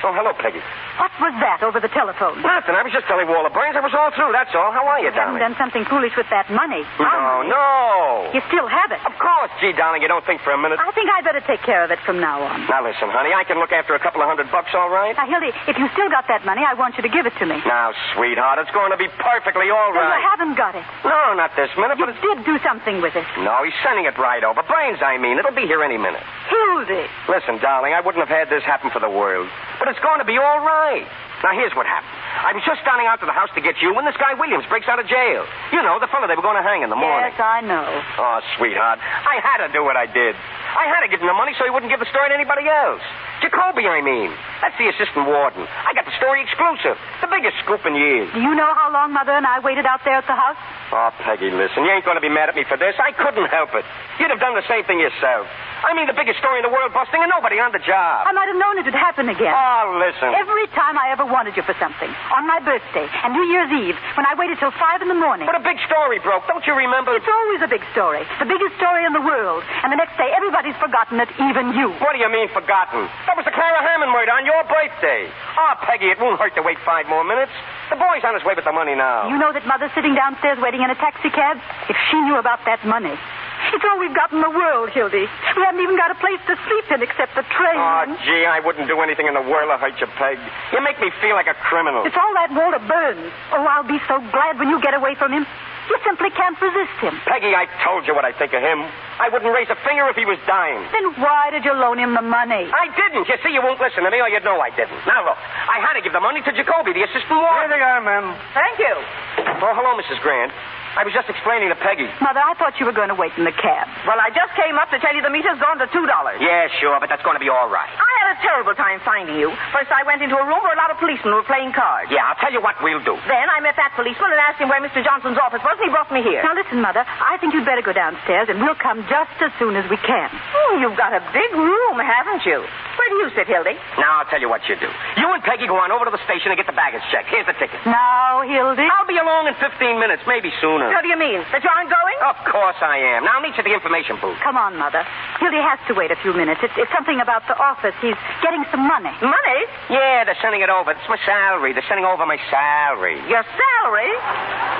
Oh, hello, Peggy. What was that over the telephone? Nothing. I was just telling Walter Burns I was all through, that's all. How are you, You haven't darling? done something foolish with that money. No. You still have it. Of course, gee, darling, you don't think for a minute. I think I'd better take care of it from now on. Now, listen, honey, I can look after a couple of $100, all right? Now, Hildy, if you still got that money, I want you to give it to me. Now, sweetheart, it's going to be perfectly all Well, right. you haven't got it. No, not this minute, You but it's... did do something with it. No, he's sending it right over. Brains, I mean. It'll be here any minute. Hildy! Listen, darling, I wouldn't have had this happen for the world. But it's going to be all right. Now, here's what happened. I was just starting out to the house to get you when this guy Williams breaks out of jail. You know, the fellow they were going to hang in the morning. Yes, I know. Oh, sweetheart, I had to do what I did. I had to give him the money so he wouldn't give the story to anybody else. Jacoby, I mean. That's the assistant warden. I got the story exclusive. The biggest scoop in years. Do you know how long Mother and I waited out there at the house? Oh, Peggy, listen, you ain't going to be mad at me for this. I couldn't help it. You'd have done the same thing yourself. I mean, the biggest story in the world busting and nobody on the job. I might have known it'd happen again. Oh, listen. Every time I ever wanted you for something, on my birthday and New Year's Eve, when I waited till 5 in the morning. But a big story broke. Don't you remember? It's always a big story. The biggest story in the world. And the next day, everybody's forgotten it, even you. What do you mean, forgotten? That was the Clara Hammond murder on your birthday. Oh, Peggy, it won't hurt to wait 5 more minutes. The boy's on his way with the money now. You know that Mother's sitting downstairs waiting in a taxi cab? If she knew about that money. It's all we've got in the world, Hildy. We haven't even got a place to sleep in except the train. Oh, gee, I wouldn't do anything in the world to hurt you, Peg. You make me feel like a criminal. It's all that Walter Burns. Oh, I'll be so glad when you get away from him. You simply can't resist him. Peggy, I told you what I think of him. I wouldn't raise a finger if he was dying. Then why did you loan him the money? I didn't. You see, you won't listen to me, or you'd know I didn't. Now, look, I had to give the money to Jacoby, the assistant warden. Here they are, ma'am. Thank you. Oh, hello, Mrs. Grant. I was just explaining to Peggy. Mother, I thought you were going to wait in the cab. Well, I just came up to tell you the meter's gone to $2. Yeah, sure, but that's going to be all right. I had a terrible time finding you. First, I went into a room where a lot of policemen were playing cards. Yeah, I'll tell you what we'll do. Then I met that policeman and asked him where Mr. Johnson's office was, and he brought me here. Now, listen, Mother, I think you'd better go downstairs, and we'll come just as soon as we can. You've got a big room, haven't you? Where do you sit, Hildy? Now, I'll tell you what you do. You and Peggy go on over to the station and get the baggage checked. Here's the ticket. Now, Hildy. I'll be along in 15 minutes, maybe sooner. What do you mean? That you aren't going? going? Of course I am. Now meet you at the information booth. Come on, Mother. Hildy has to wait a few minutes. It's something about the office. He's getting some money. Money? Yeah, they're sending it over. It's my salary. They're sending over my salary. Your salary?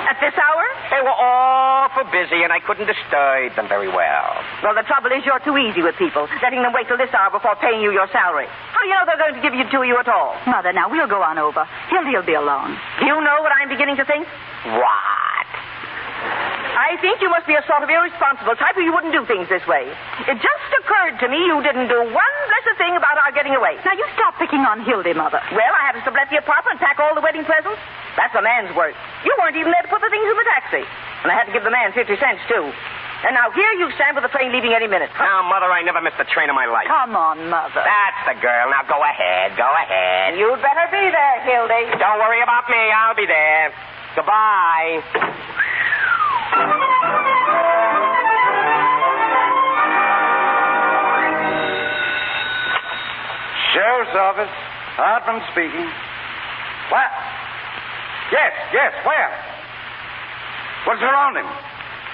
At this hour? They were awful busy, and I couldn't disturb them very well. Well, the trouble is you're too easy with people, letting them wait till this hour before paying you your salary. How do you know they're going to give it to you at all? Mother, now, we'll go on over. Hildy'll be alone. Do you know what I'm beginning to think? What? I think you must be a sort of irresponsible type or you wouldn't do things this way. It just occurred to me you didn't do one blessed thing about our getting away. Now, you stop picking on Hildy, Mother. Well, I had to sublet the apartment and pack all the wedding presents. That's a man's work. You weren't even there to put the things in the taxi. And I had to give the man 50 cents, too. And now here you stand with the train leaving any minute. Now, Mother, I never missed a train in my life. Come on, Mother. That's the girl. Now, go ahead. Go ahead. You'd better be there, Hildy. Don't worry about me. I'll be there. Goodbye. Sheriff's office. Hartman speaking. What? Yes, where? What's around him?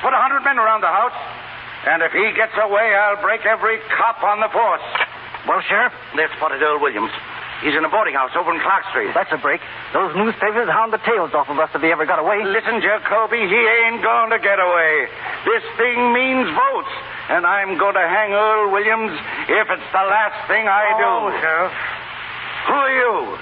Put 100 men around the house, and if he gets away, I'll break every cop on the force. Well, Sheriff? They spotted Earl Williams. He's in a boarding house over in Clark Street. That's a break. Those newspapers hound the tails off of us if he ever got away. Listen, Jacoby, he ain't going to get away. This thing means votes, and I'm going to hang Earl Williams if it's the last thing I do. Oh, Sheriff. Who are you?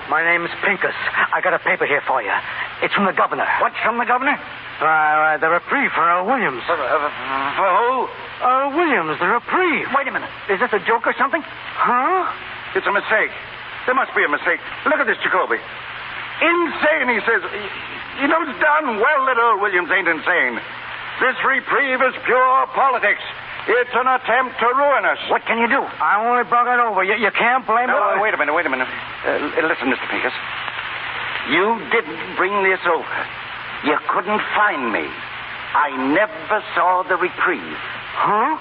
My name's Pincus. I got a paper here for you. It's from the governor. What's from the governor? The reprieve for Earl Williams. For who? Earl Williams, the reprieve. Wait a minute. Is this a joke or something? Huh? It's a mistake. There must be a mistake. Look at this, Jacoby. Insane, he says. He knows darn well that Earl Williams ain't insane. This reprieve is pure politics. It's an attempt to ruin us. What can you do? I only brought it over. You can't blame it. Wait a minute. Listen, Mr. Pincus. You didn't bring this over. You couldn't find me. I never saw the reprieve. Huh?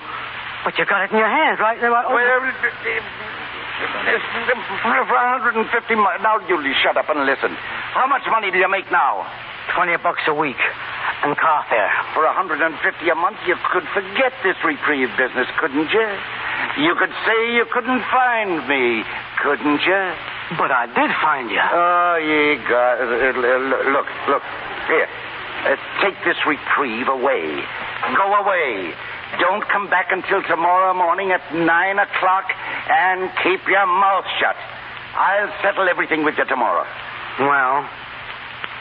But you got it in your hands, right? For 150 miles. Now, you shut up and listen. How much money do you make now? $20 a week. And car fare. For $150 a month, you could forget this reprieve business, couldn't you? You could say you couldn't find me, couldn't you? But I did find you. Oh, ye God. Look. Here. Take this reprieve away. Go away. Don't come back until tomorrow morning at 9 o'clock and keep your mouth shut. I'll settle everything with you tomorrow. Well,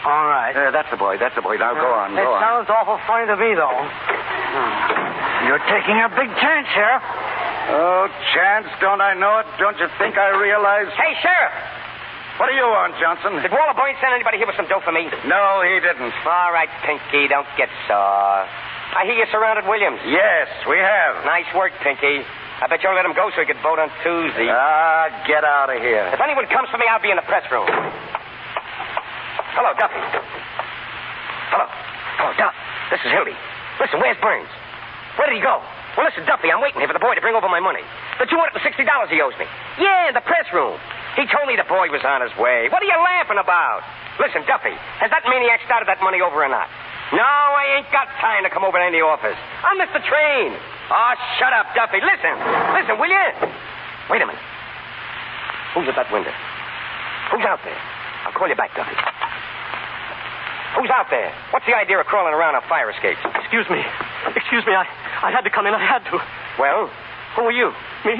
all right. That's the boy. Now go on. It sounds awful funny to me, though. You're taking a big chance, Sheriff. Oh, chance, don't I know it? Don't you think I realize... Hey, Sheriff! What do you want, Johnson? Did Walter Boyne send anybody here with some dough for me? No, he didn't. All right, Pinky, don't get sore. I hear you surrounded Williams. Yes, we have. Nice work, Pinky. I bet you'll let him go so he could vote on Tuesday. Get out of here. If anyone comes for me, I'll be in the press room. Hello, Duffy. Hello, Duff. This is Hildy. Listen, where's Burns? Where did he go? Well, listen, Duffy, I'm waiting here for the boy to bring over my money. The $260 he owes me. Yeah, in the press room. He told me the boy was on his way. What are you laughing about? Listen, Duffy, has that maniac started that money over or not? No, I ain't got time to come over to any office. I'll miss the train. Oh, shut up, Duffy. Listen, will you? Wait a minute. Who's at that window? Who's out there? I'll call you back, Duffy. Who's out there? What's the idea of crawling around on fire escapes? Excuse me. I had to come in. I had to. Well, who are you? Me?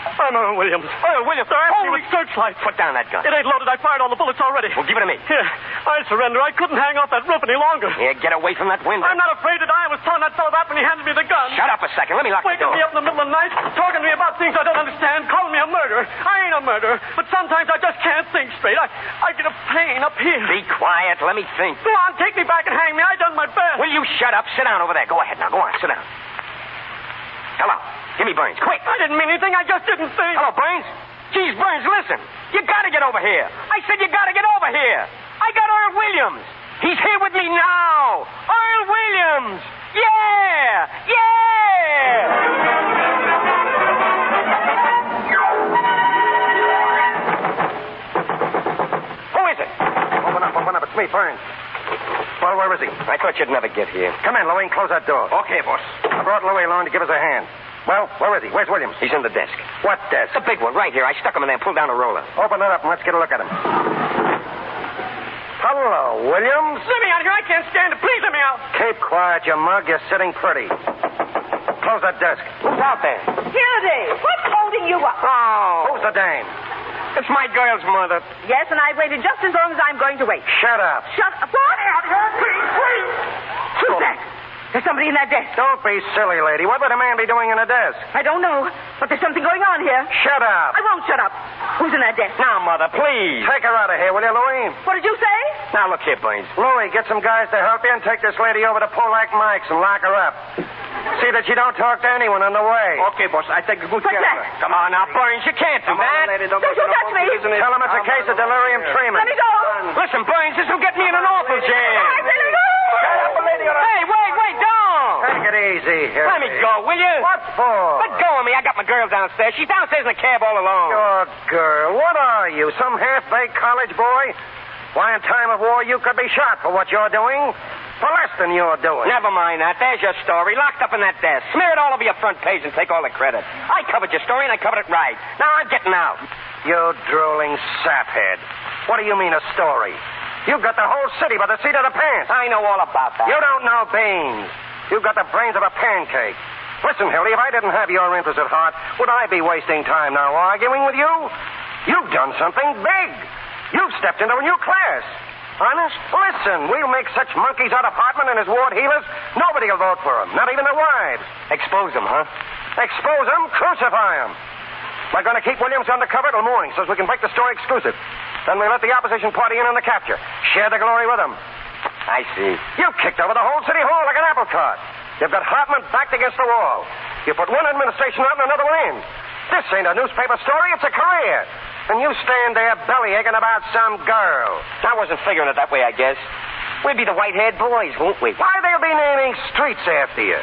I'm Earl Williams. Earl Williams? They're after me with searchlights. Put down that gun. It ain't loaded. I fired all the bullets already. Well, give it to me. Here, I surrender. I couldn't hang off that roof any longer. Yeah, get away from that window. I'm not afraid to die. I was telling that fellow that when he handed me the gun. Shut up a second. Let me lock the door. Waking me up in the middle of the night, talking to me about things I don't understand, calling me a murderer. I ain't a murderer, but sometimes I just can't think straight. I get a pain up here. Be quiet. Let me think. Go on, take me back and hang me. I done my best. Will you shut up? Sit down over there. Go ahead now. Go on. Sit down. Hello. Give me Burns. Quick. I didn't mean anything. I just didn't think. Hello, Burns. Geez, Burns, listen. You gotta get over here. I said you gotta get over here. I got Earl Williams. He's here with me now. Earl Williams. Yeah. Who is it? Open up. It's me, Burns. Well, where is he? I thought you'd never get here. Come in, Louie, and close that door. Okay, boss. I brought Louie along to give us a hand. Well, where is he? Where's Williams? He's in the desk. What desk? The big one, right here. I stuck him in there and pulled down a roller. Open it up and let's get a look at him. Hello, Williams. Let me out here. I can't stand it. Please let me out. Keep quiet, you mug. You're sitting pretty. Close that desk. Who's out there? Hildy, what's holding you up? Oh. Who's the dame? It's my girl's mother. Yes, and I've waited just as long as I'm going to wait. Shut up. Shut up. What? Please. Who's that? There's somebody in that desk. Don't be silly, lady. What would a man be doing in a desk? I don't know, but there's something going on here. Shut up. I won't shut up. Who's in that desk? Now, Mother, please. Take her out of here, will you, Louie? What did you say? Now, look here, Burns. Louie, get some guys to help you and take this lady over to Polack Mike's and lock her up. See that you don't talk to anyone on the way. Okay, boss. I take a good What's care of that? her. Come on now, Burns. You can't do that. Lady, Don't you touch me. Tell him it's a case of delirium tremens. Let me go. Listen, Burns, this will get me in an awful jam. I said let me go. Shut up, lady. Hey, wait, don't. Take it easy here. Let me go, will you? What for? Let go of me. I got my girl downstairs. She's downstairs in the cab all alone. Your girl. What are you, some half-baked college boy? Why, in time of war, you could be shot for what you're doing. For less than you're doing. Never mind that. There's your story. Locked up in that desk. Smear it all over your front page and take all the credit. I covered your story and I covered it right. Now I'm getting out. You drooling saphead. What do you mean, a story? You've got the whole city by the seat of the pants. I know all about that. You don't know beans. You've got the brains of a pancake. Listen, Hildy, if I didn't have your interest at heart, would I be wasting time now arguing with you? You've done something big. You've stepped into a new class. Honest? Listen, we'll make such monkeys out of Hartman and his ward healers, nobody will vote for them, not even their wives. Expose them, huh? Expose them, crucify them. We're going to keep Williams undercover till morning so as we can break the story exclusive. Then we let the opposition party in on the capture. Share the glory with them. I see. You kicked over the whole city hall like an apple cart. You've got Hartman backed against the wall. You put one administration out and another one in. This ain't a newspaper story, it's a career. And you stand there bellyaching about some girl. I wasn't figuring it that way, I guess. We'll be the white-haired boys, won't we? Why, they'll be naming streets after you.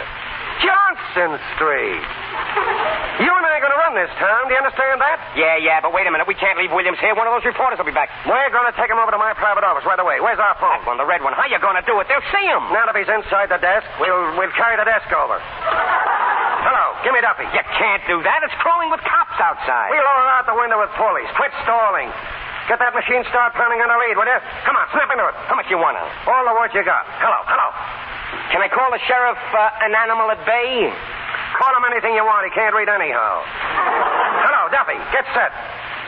Johnson Street. You and I are going to run this town, do you understand that? Yeah, but wait a minute. We can't leave Williams here. One of those reporters will be back. We're going to take him over to my private office right away. Where's our phone? That one, the red one. How you going to do it? They'll see him. Now, if he's inside the desk, we'll carry the desk over. Hello, give me Duffy. You can't do that. It's crawling with cops outside. We'll lower out the window with pulleys. Quit stalling. Get that machine start pounding on the lead, will you? Come on, snap into it. How much you want? All the words you got. Hello. Can I call the sheriff an animal at bay? Call him anything you want. He can't read anyhow. Hello, Duffy. Get set.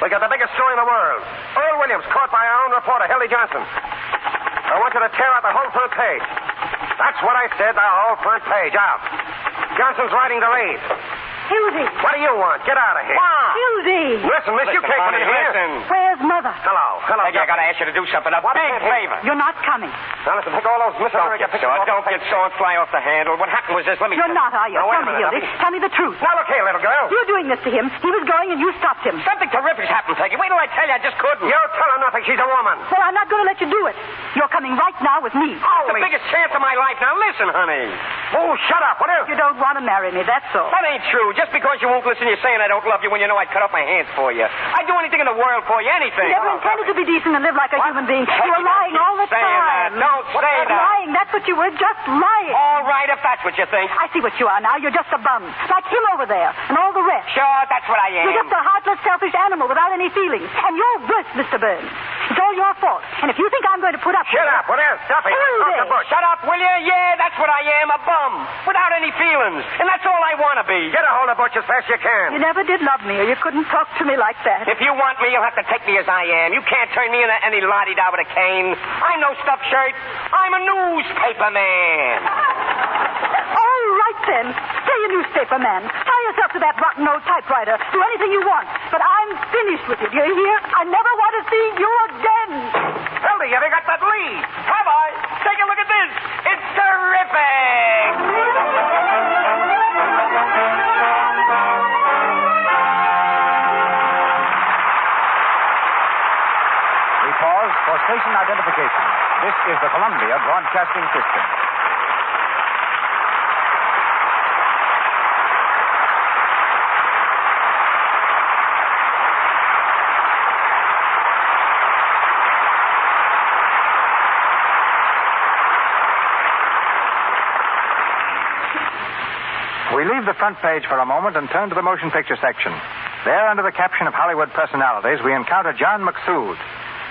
We got the biggest story in the world. Earl Williams caught by our own reporter, Hildy Johnson. I want you to tear out the whole front page. That's what I said, the whole front page. Out. Johnson's writing the lead. Hildy. What do you want? Get out of here. Why? Hildy. Listen, miss, you can't come in here. Where's Mother? Hello. Peggy, I got to ask you to do something. A big favor. You're not coming. Now, listen, pick all those Miss America pictures. Don't get sore and fly off the handle. What happened was this. Let me... You're not, are you? Now, wait a Tell me, minute, Hildy. Tell me the truth. Now, look here, little girl. You're doing this to him. He was going and you stopped him. Something terrific's happened, Peggy. Wait till I tell you. I just couldn't. You tell her nothing. She's a woman. Well, I'm not going to let you do it. You're coming right now with me. It's the biggest chance of my life. Now, listen, honey. Oh, shut up, will you? You don't want to marry me, that's all. That ain't true. Just because you won't listen, you're saying I don't love you when you know I'd cut off my hands for you. I'd do anything in the world for you, anything. You never intended to be decent and live like a human being. You were lying all the time. Don't say that. Lying, that's what you were, just lying. All right, if that's what you think. I see what you are now. You're just a bum. Like him over there and all the rest. Sure, that's what I am. You're just a heartless, selfish animal without any feelings. And you're worse, Mr. Burns. It's all your fault. And if you think I'm going to put up... Shut up, will you? Duffy, Shut up, will you? Yeah, that's what I am, a bum. Without any feelings. And that's all I want to be. Get a hold of Butch as fast as you can. You never did love me, or you couldn't talk to me like that. If you want me, you'll have to take me as I am. You can't turn me into any la-di-da with a cane. I'm no stuffed shirt. I'm a newspaper man. All right, then. Stay a newspaper man. Tie yourself to that rotten old typewriter. Do anything you want. But I'm finished with you. Do you hear? I never want to see you again. Hildy, have you got that lead? Have I? Take a look at this. It's terrific. We pause for station identification. This is the Columbia Broadcasting System. leave the front page for a moment and turn to the motion picture section. There, under the caption of Hollywood personalities, we encounter John McSood,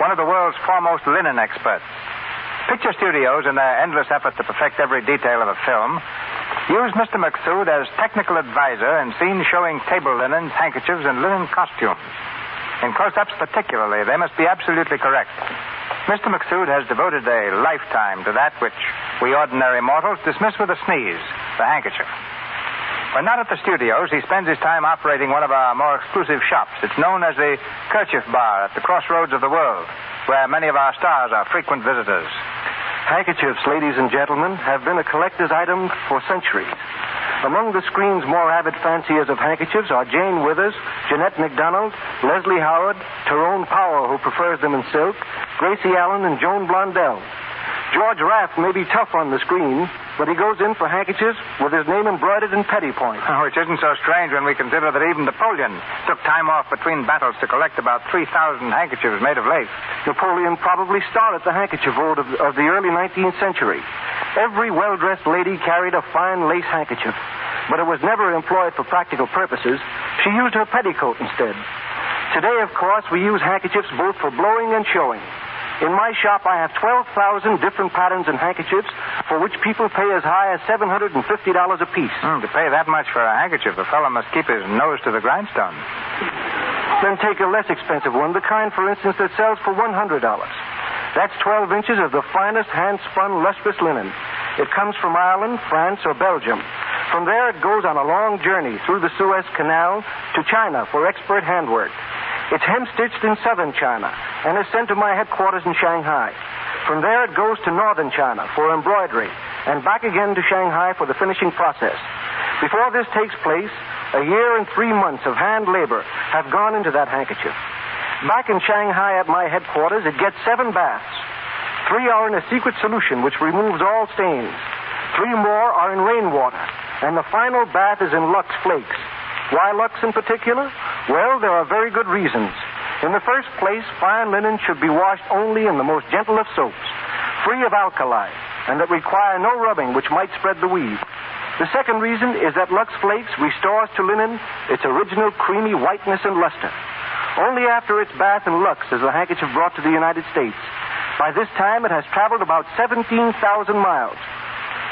one of the world's foremost linen experts. Picture studios, in their endless effort to perfect every detail of a film, use Mr. McSood as technical advisor in scenes showing table linens, handkerchiefs, and linen costumes. In close-ups particularly, they must be absolutely correct. Mr. McSood has devoted a lifetime to that which we ordinary mortals dismiss with a sneeze, the handkerchief. When not at the studios, he spends his time operating one of our more exclusive shops. It's known as the Kerchief Bar at the crossroads of the world, where many of our stars are frequent visitors. Handkerchiefs, ladies and gentlemen, have been a collector's item for centuries. Among the screen's more avid fanciers of handkerchiefs are Jane Withers, Jeanette MacDonald, Leslie Howard, Tyrone Power, who prefers them in silk, Gracie Allen, and Joan Blondell. George Raft may be tough on the screen, but he goes in for handkerchiefs with his name embroidered in petty point. Oh, which isn't so strange when we consider that even Napoleon took time off between battles to collect about 3,000 handkerchiefs made of lace. Napoleon probably started the handkerchief vogue of the early 19th century. Every well-dressed lady carried a fine lace handkerchief, but it was never employed for practical purposes. She used her petticoat instead. Today, of course, we use handkerchiefs both for blowing and showing. In my shop, I have 12,000 different patterns and handkerchiefs for which people pay as high as $750 apiece. To pay that much for a handkerchief, the fellow must keep his nose to the grindstone. Then take a less expensive one, the kind, for instance, that sells for $100. That's 12 inches of the finest hand-spun lustrous linen. It comes from Ireland, France, or Belgium. From there, it goes on a long journey through the Suez Canal to China for expert handwork. It's hem-stitched in southern China and is sent to my headquarters in Shanghai. From there, it goes to northern China for embroidery and back again to Shanghai for the finishing process. Before this takes place, a year and 3 months of hand labor have gone into that handkerchief. Back in Shanghai at my headquarters, it gets 7 baths. 3 are in a secret solution which removes all stains. 3 more are in rainwater, and the final bath is in Lux Flakes. Why Lux in particular? Well, there are very good reasons. In the first place, fine linen should be washed only in the most gentle of soaps, free of alkali, and that require no rubbing which might spread the weave. The second reason is that Lux Flakes restores to linen its original creamy whiteness and luster. Only after its bath in Lux is the handkerchief brought to the United States. By this time, it has traveled about 17,000 miles.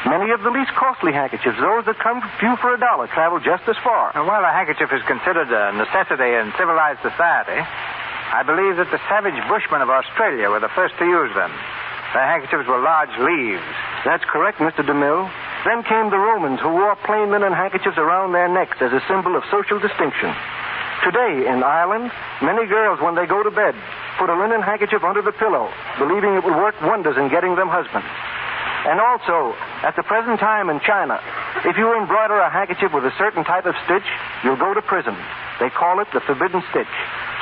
Many of the least costly handkerchiefs, those that come few for $1, travel just as far. And while a handkerchief is considered a necessity in civilized society, I believe that the savage Bushmen of Australia were the first to use them. Their handkerchiefs were large leaves. That's correct, Mr. DeMille. Then came the Romans, who wore plain linen handkerchiefs around their necks as a symbol of social distinction. Today, in Ireland, many girls, when they go to bed, put a linen handkerchief under the pillow, believing it would work wonders in getting them husbands. And also, at the present time in China, if you embroider a handkerchief with a certain type of stitch, you'll go to prison. They call it the forbidden stitch.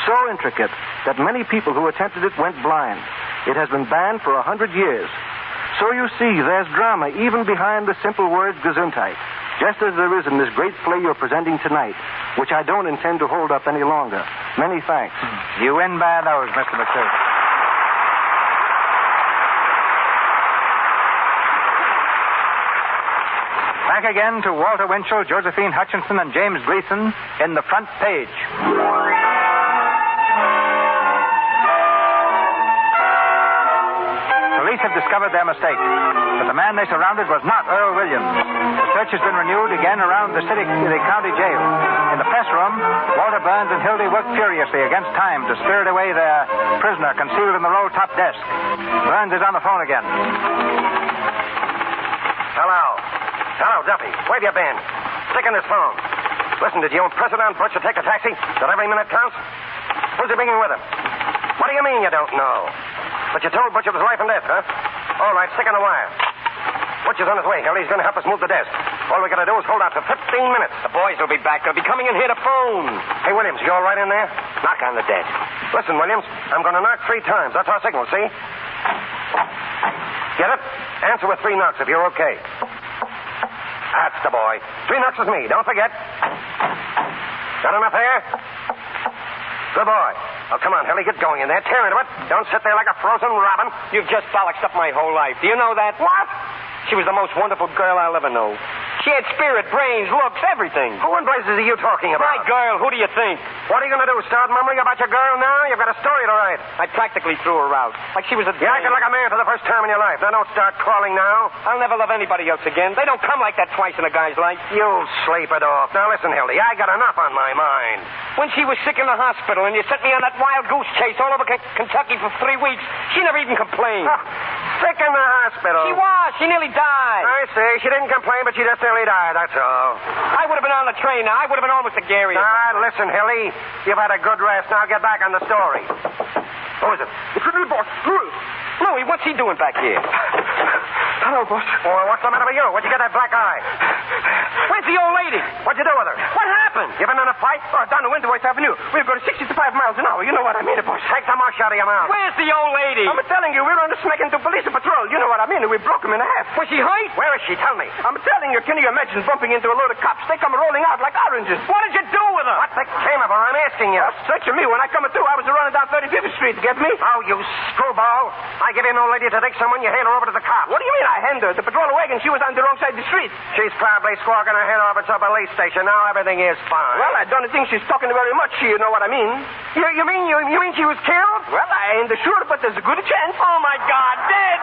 So intricate that many people who attempted it went blind. It has been banned for 100 years. So you see, there's drama even behind the simple word Gesundheit, just as there is in this great play you're presenting tonight, which I don't intend to hold up any longer. Many thanks. You win by those, Mr. McSood. Back again to Walter Winchell, Josephine Hutchinson, and James Gleason in the front page. Police have discovered their mistake, but the man they surrounded was not Earl Williams. The search has been renewed again around the county jail. In the press room, Walter Burns and Hildy worked furiously against time to spirit away their prisoner concealed in the roll-top desk. Burns is on the phone again. Hello, Duffy. Where have you been? Stick in this phone. Listen, did you and President Butcher take a taxi? That every minute counts? Who's he bringing with him? What do you mean you don't know? But you told Butcher it was life and death, huh? All right, stick on the wire. Butcher's on his way, Harry. He's going to help us move the desk. All we got to do is hold out for 15 minutes. The boys will be back. They'll be coming in here to phone. Hey, Williams, you all right in there? Knock on the desk. Listen, Williams, I'm going to knock 3 times. That's our signal, see? Get it? Answer with 3 knocks if you're okay. That's the boy. 3 knocks is me. Don't forget. Got enough air? Good boy. Oh, come on, Hilly. Get going in there. Tear into it. Don't sit there like a frozen robin. You've just bollocksed up my whole life. Do you know that? What? She was the most wonderful girl I'll ever know. She had spirit, brains, looks, everything. Who in blazes are you talking about? My girl, who do you think? What are you going to do, start murmuring about your girl now? You've got a story to write. I practically threw her out. Like she was a You acted like a man for the first time in your life. Now don't start crawling now. I'll never love anybody else again. They don't come like that twice in a guy's life. You'll sleep it off. Now listen, Hildy, I got enough on my mind. When she was sick in the hospital and you sent me on that wild goose chase all over Kentucky for 3 weeks, she never even complained. Sick in the hospital? She was. She nearly died. I see. She didn't complain, but she just nearly died, that's all. I would have been on the train now. I would have been almost a Gary. Listen, Hilly. You've had a good rest. Now get back on the story. Who is it? It's the boss. Louie, what's he doing back here? Hello, boss. Well, what's the matter with you? Where'd you get that black eye? Where's the old lady? What'd you do with her? What happened? You been in a fight? Oh, down the Winterwest Avenue. We were going 65 miles an hour. You know what I mean, boss. Take the mush out of your mouth. Where's the old lady? I'm telling you, we were on the smack into police patrol. You know what I mean? We broke him in half. Was she hurt? Where is she? Tell me. I'm telling you, can you imagine bumping into a load of cops? They come rolling out like oranges. What did you do with her? What became of her? I'm asking you. Searching me. When I come through, I was running down 35th Street to get me. Oh, you screwball. I give you an old lady to take someone, you hand her over to the cops. What do you mean I hand her? The patrol wagon, she was on the wrong side of the street. She's probably squawking her head off at some police station. Now everything is fine. Well, I don't think she's talking very much. You know what I mean? You mean she was killed? Well, I ain't sure, but there's a good chance. Oh, my God, dead.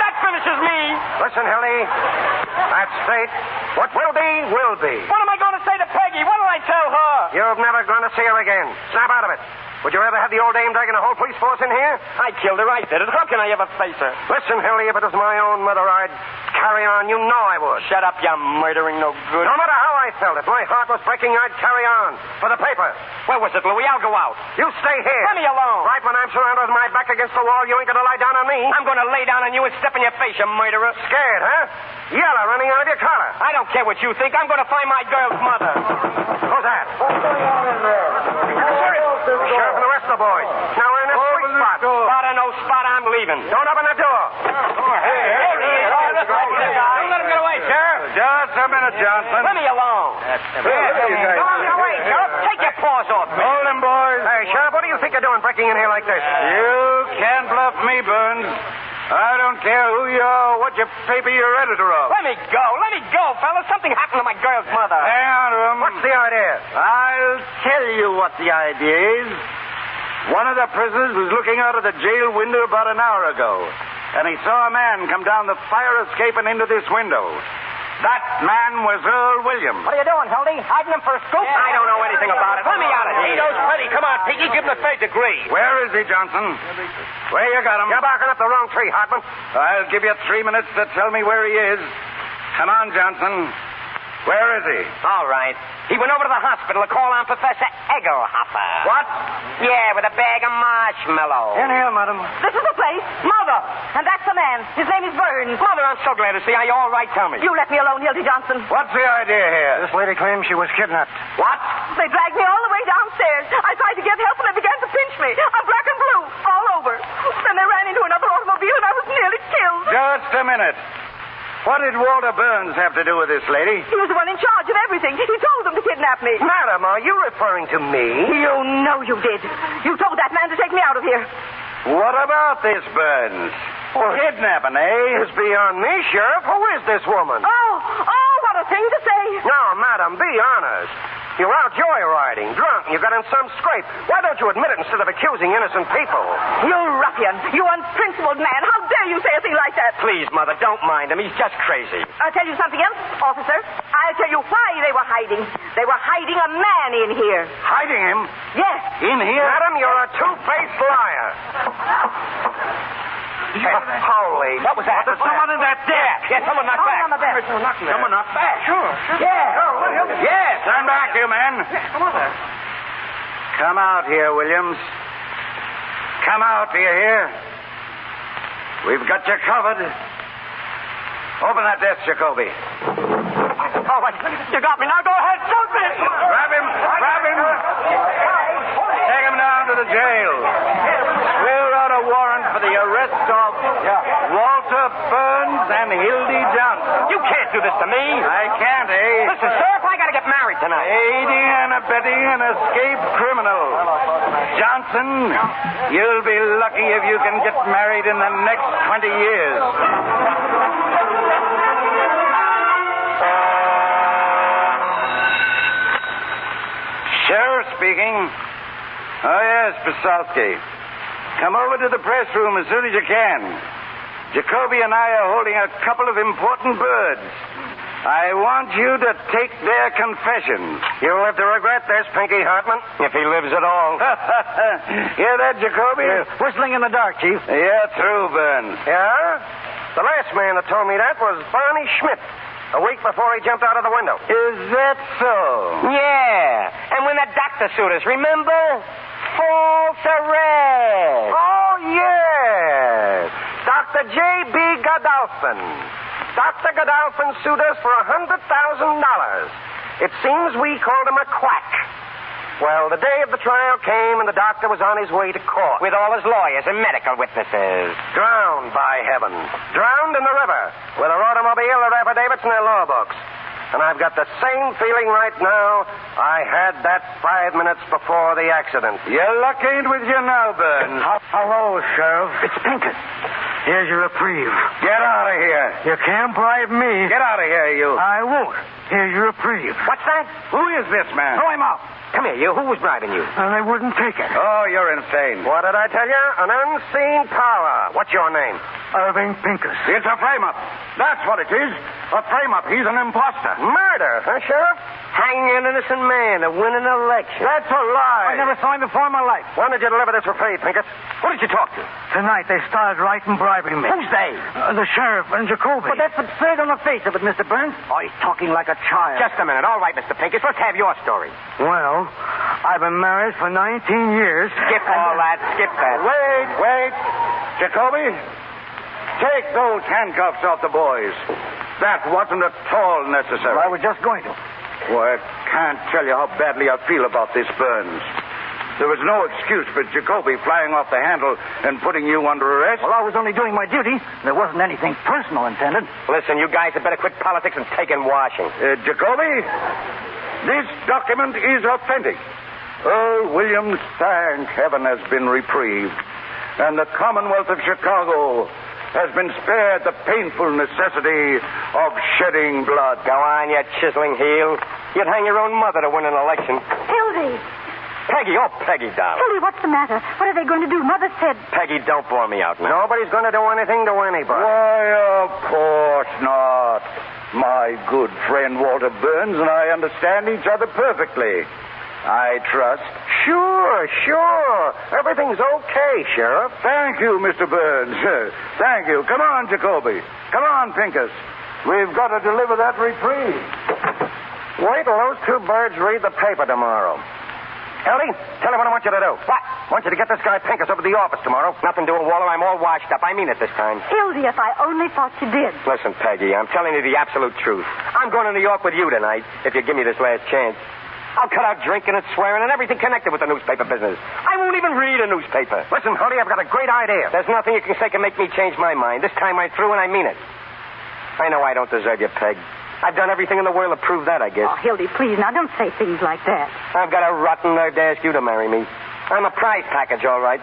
That finishes me. Listen, Hilly. That's fate. What will be, will be. What am I going to say to Peggy? What will I tell her? You're never going to see her again. Snap out of it. Would you rather have the old dame dragging a whole police force in here? I killed her. I did it. How can I ever face her? Listen, Hilly, if it was my own mother, I'd carry on. You know I would. Shut up, you murdering no good. No matter how I felt, if my heart was breaking, I'd carry on. For the paper. Where was it, Louie? I'll go out. You stay here. Let me alone. Right when I'm surrounded with my back against the wall, you ain't gonna lie down on me. I'm gonna lay down on you and step in your face, you murderer. Scared, huh? Yellow running out of your collar. I don't care what you think. I'm gonna find my girl's mother. Who's that? What's going on in there? The sheriff and the rest of the boys. Now we're in a sweet spot. Spot or no spot, I'm leaving. Don't open the door. Here he is. Don't let him get away, Sheriff. Just a minute, Johnson. Let me alone. Go on your way, Sheriff. Take your paws off me. Hold him, boys. Hey, Sheriff, what do you think you're doing breaking in here like this? You can't bluff me, Burns. I don't care who you are or what your paper you're editor of. Let me go. Let me go, fellas. Something happened to my girl's mother. Hang on to him. What's the idea? I'll tell you what the idea is. One of the prisoners was looking out of the jail window about an hour ago, and he saw a man come down the fire escape and into this window. That man was Earl Williams. What are you doing, Hildy? Hiding him for a scoop? I don't know anything about it. Let me out of here. He knows plenty. Come on, Piggy. Give him the third degree. Where is he, Johnson? Where you got him? You're barking up the wrong tree, Hartman. I'll give you 3 minutes to tell me where he is. Come on, Johnson. Where is he? All right. He went over to the hospital to call on Professor Egelhoffer. What? Yeah, with a bag of marshmallows. In here, madam. This is the place. Mother. And that's the man. His name is Burns. Mother, I'm so glad to see you. Are you all right? Tell me. You let me alone, Hildy Johnson. What's the idea here? This lady claims she was kidnapped. What? They dragged me all the way downstairs. I tried to get help and they began to pinch me. I'm black and blue, all over. Then they ran into another automobile and I was nearly killed. Just a minute. What did Walter Burns have to do with this lady? He was the one in charge of everything. He told them to kidnap me. Madam, are you referring to me? You know you did. You told that man to take me out of here. What about this Burns? Kidnapping, eh? It's beyond me, Sheriff. Who is this woman? Oh, what a thing to say. No, madam, be honest. You were out joyriding, drunk, and you got in some scrape. Why don't you admit it instead of accusing innocent people? You ruffian. You unprincipled man. How dare you say a thing like that? Please, Mother, don't mind him. He's just crazy. I'll tell you something else, officer. I'll tell you why they were hiding. They were hiding a man in here. Hiding him? Yes. In here? Madam, you're a two-faced liar. Holy. What was that? There's someone in that deck. Yeah, someone knocked back. On the bed. Someone knocked back? Sure. Yeah. Yes. Stand back, you men. Come on there. Come out here, Williams. Come out, do you hear? We've got you covered. Open that desk, Jacoby. Oh, wait. You got me. Now go ahead. Shoot me. Grab him. Grab him. Take him down to the jail. Swear out a warrant for the arrest of Walter Burns and Hildy Johnson. You can't do this to me. I can't, eh? Listen, Sheriff, I gotta get married tonight. Aiding and abetting an escaped criminal. Johnson, you'll be lucky if you can get married in the next 20 years. Sheriff speaking. Oh, yes, Pesalski. Come over to the press room as soon as you can. Jacoby and I are holding a couple of important birds. I want you to take their confessions. You'll live to regret this, Pinky Hartman, if he lives at all. Hear that, Jacoby? Whistling in the dark, Chief. Yeah, true, Burns. Yeah? The last man that told me that was Barney Schmidt, a week before he jumped out of the window. Is that so? Yeah. And when the doctor sued us, remember? False arrest. Oh, yes. Dr. J.B. Godolphin. Dr. Godolphin sued us for $100,000. It seems we called him a quack. Well, the day of the trial came, and the doctor was on his way to court. With all his lawyers and medical witnesses. Drowned, by heaven. Drowned in the river, with their automobile, their affidavits, and their law books. And I've got the same feeling right now I had that 5 minutes before the accident. Your luck ain't with you now, Burns. Hello, Sheriff. It's Pinkett. Here's your reprieve. Get out of here. You can't bribe me. Get out of here, you. I won't. Here's your reprieve. What's that? Who is this man? Throw him out. Come here, you. Who was bribing you? And they wouldn't take it. Oh, you're insane. What did I tell you? An unseen power. What's your name? Irving Pincus. It's a frame-up. That's what it is. A frame-up. He's an imposter. Murder, huh, Sheriff? Hanging an innocent man to win an election. That's a lie. I never saw him before in my life. When did you deliver this reprieve, Pincus? Who did you talk to? Tonight they started writing bribing me. Who's they? The sheriff and Jacoby. But that's absurd on the face of it, Mr. Burns. Oh, he's talking like a child. Just a minute. All right, Mr. Pincus. Let's have your story. Well, I've been married for 19 years. Skip all that. Skip that. Wait. Jacoby, take those handcuffs off the boys. That wasn't at all necessary. Well, I was just going to. Well, I can't tell you how badly I feel about this, Burns. There was no excuse for Jacoby flying off the handle and putting you under arrest. Well, I was only doing my duty. There wasn't anything personal intended. Listen, you guys had better quit politics and take in washing. Jacoby, this document is authentic. Earl Williams, thank heaven, has been reprieved. And the Commonwealth of Chicago has been spared the painful necessity of shedding blood. Go on, you chiseling heel. You'd hang your own mother to win an election. Hildy. Peggy, Peggy, darling. Hildy, what's the matter? What are they going to do? Mother said... Peggy, don't bore me out now. Nobody's going to do anything to anybody. Why, of course not. My good friend Walter Burns and I understand each other perfectly. I trust. Sure. Everything's okay, Sheriff. Thank you, Mr. Burns. Thank you. Come on, Jacoby. Come on, Pincus. We've got to deliver that reprieve. Wait till those two birds read the paper tomorrow. Ellie, tell him what I want you to do. What? I want you to get this guy Pincus over to the office tomorrow. Nothing doing, Waller. I'm all washed up. I mean it this time. Hildy, if I only thought you did. Listen, Peggy, I'm telling you the absolute truth. I'm going to New York with you tonight, if you give me this last chance. I'll cut out drinking and swearing and everything connected with the newspaper business. I won't even read a newspaper. Listen, Hully, I've got a great idea. There's nothing you can say can make me change my mind. This time I'm through and I mean it. I know I don't deserve you, Peg. I've done everything in the world to prove that, I guess. Oh, Hildy, please, now don't say things like that. I've got a rotten nerve to ask you to marry me. I'm a prize package, all right.